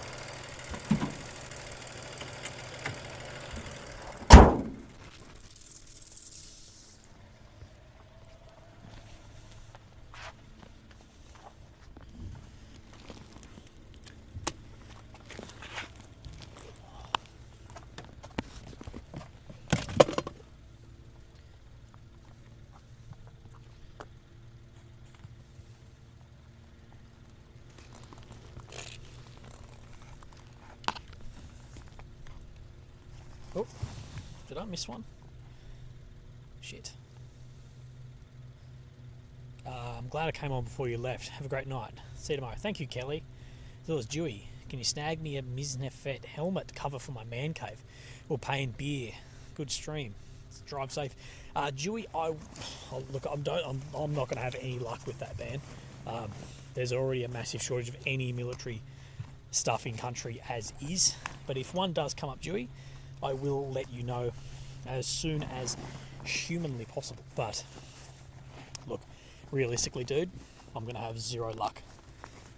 Oh, did I miss one? Shit. I'm glad I came on before you left. Have a great night. See you tomorrow. Thank you, Kelly. As well as Dewey. Can you snag me a Miznefet helmet cover for my man cave? We'll pay in beer. Good stream. Drive safe. Dewey, look, I'm not going to have any luck with that ban. There's already a massive shortage of any military stuff in country as is. But if one does come up, Dewey, I will let you know as soon as humanly possible. But look, realistically, dude, I'm going to have zero luck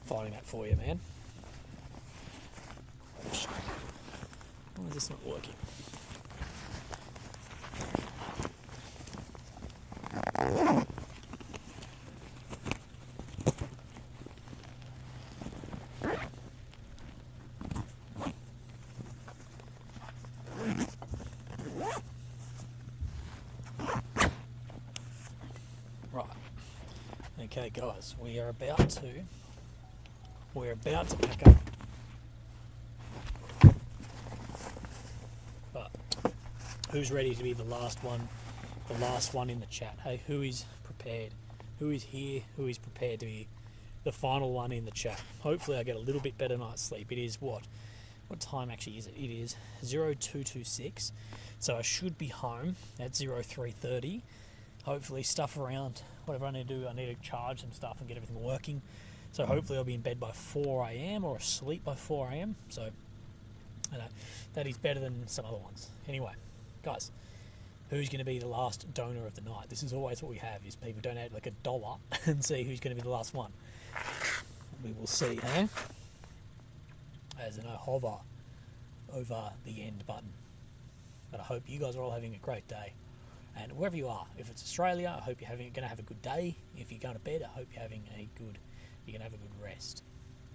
finding that for you, man. Why is this not working? Right. Okay, guys, we're about to pack up. But who's ready to be the last one? The last one in the chat. Hey, who is prepared? Who is here? Who is prepared to be the final one in the chat? Hopefully I get a little bit better night's sleep. It is what time actually is it? It is 0226. So I should be home at 0330. Hopefully stuff around, whatever I need to do, I need to charge some stuff and get everything working. So hopefully I'll be in bed by 4 a.m. or asleep by 4 a.m. So I know that is better than some other ones. Anyway, guys, who's going to be the last donor of the night? This is always what we have, is people donate like $1 and see who's going to be the last one. We will see, eh? As in I hover over the end button. But I hope you guys are all having a great day. And wherever you are, if it's Australia, I hope you're going to have a good day. If you're going to bed, I hope you're going to have a good rest.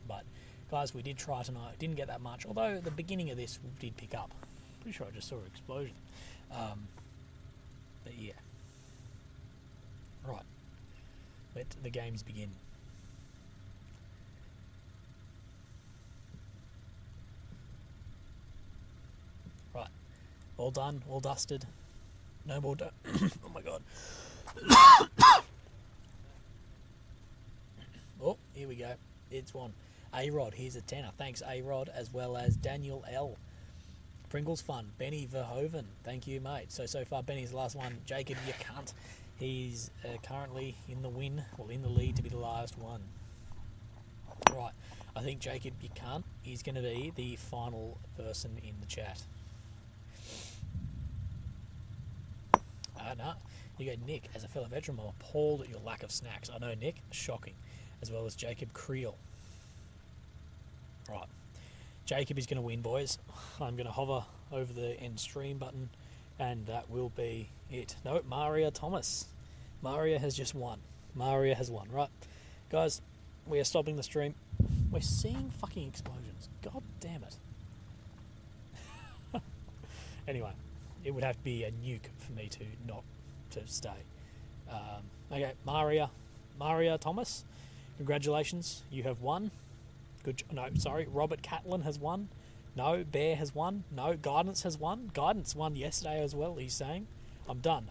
But guys, we did try tonight. Didn't get that much, although the beginning of this did pick up. Pretty sure I just saw an explosion. But yeah. Right. Let the games begin. Right. All done, all dusted. No more oh my god. Oh, here we go. It's one. A-Rod, here's a tenner. Thanks, A-Rod, as well as Daniel L. Pringles Fun. Benny Verhoeven. Thank you, mate. So far, Benny's the last one. Jacob, you cunt. He's currently in the in the lead to be the last one. Right. I think Jacob, you cunt, is going to be the final person in the chat. No. You go, Nick, as a fellow veteran, I'm appalled at your lack of snacks. I know, Nick, shocking. As well as Jacob Creel. Right. Jacob is going to win, boys. I'm going to hover over the end stream button, and that will be it. No, Maria Thomas. Maria has just won. Maria has won. Right. Guys, we are stopping the stream. We're seeing fucking explosions. God damn it. Anyway. It would have to be a nuke for me to not to stay. Okay, Maria Thomas, congratulations, you have won. Robert Catlin has won. No, Bear has won. No, Guidance has won. Guidance won yesterday as well. He's saying, I'm done.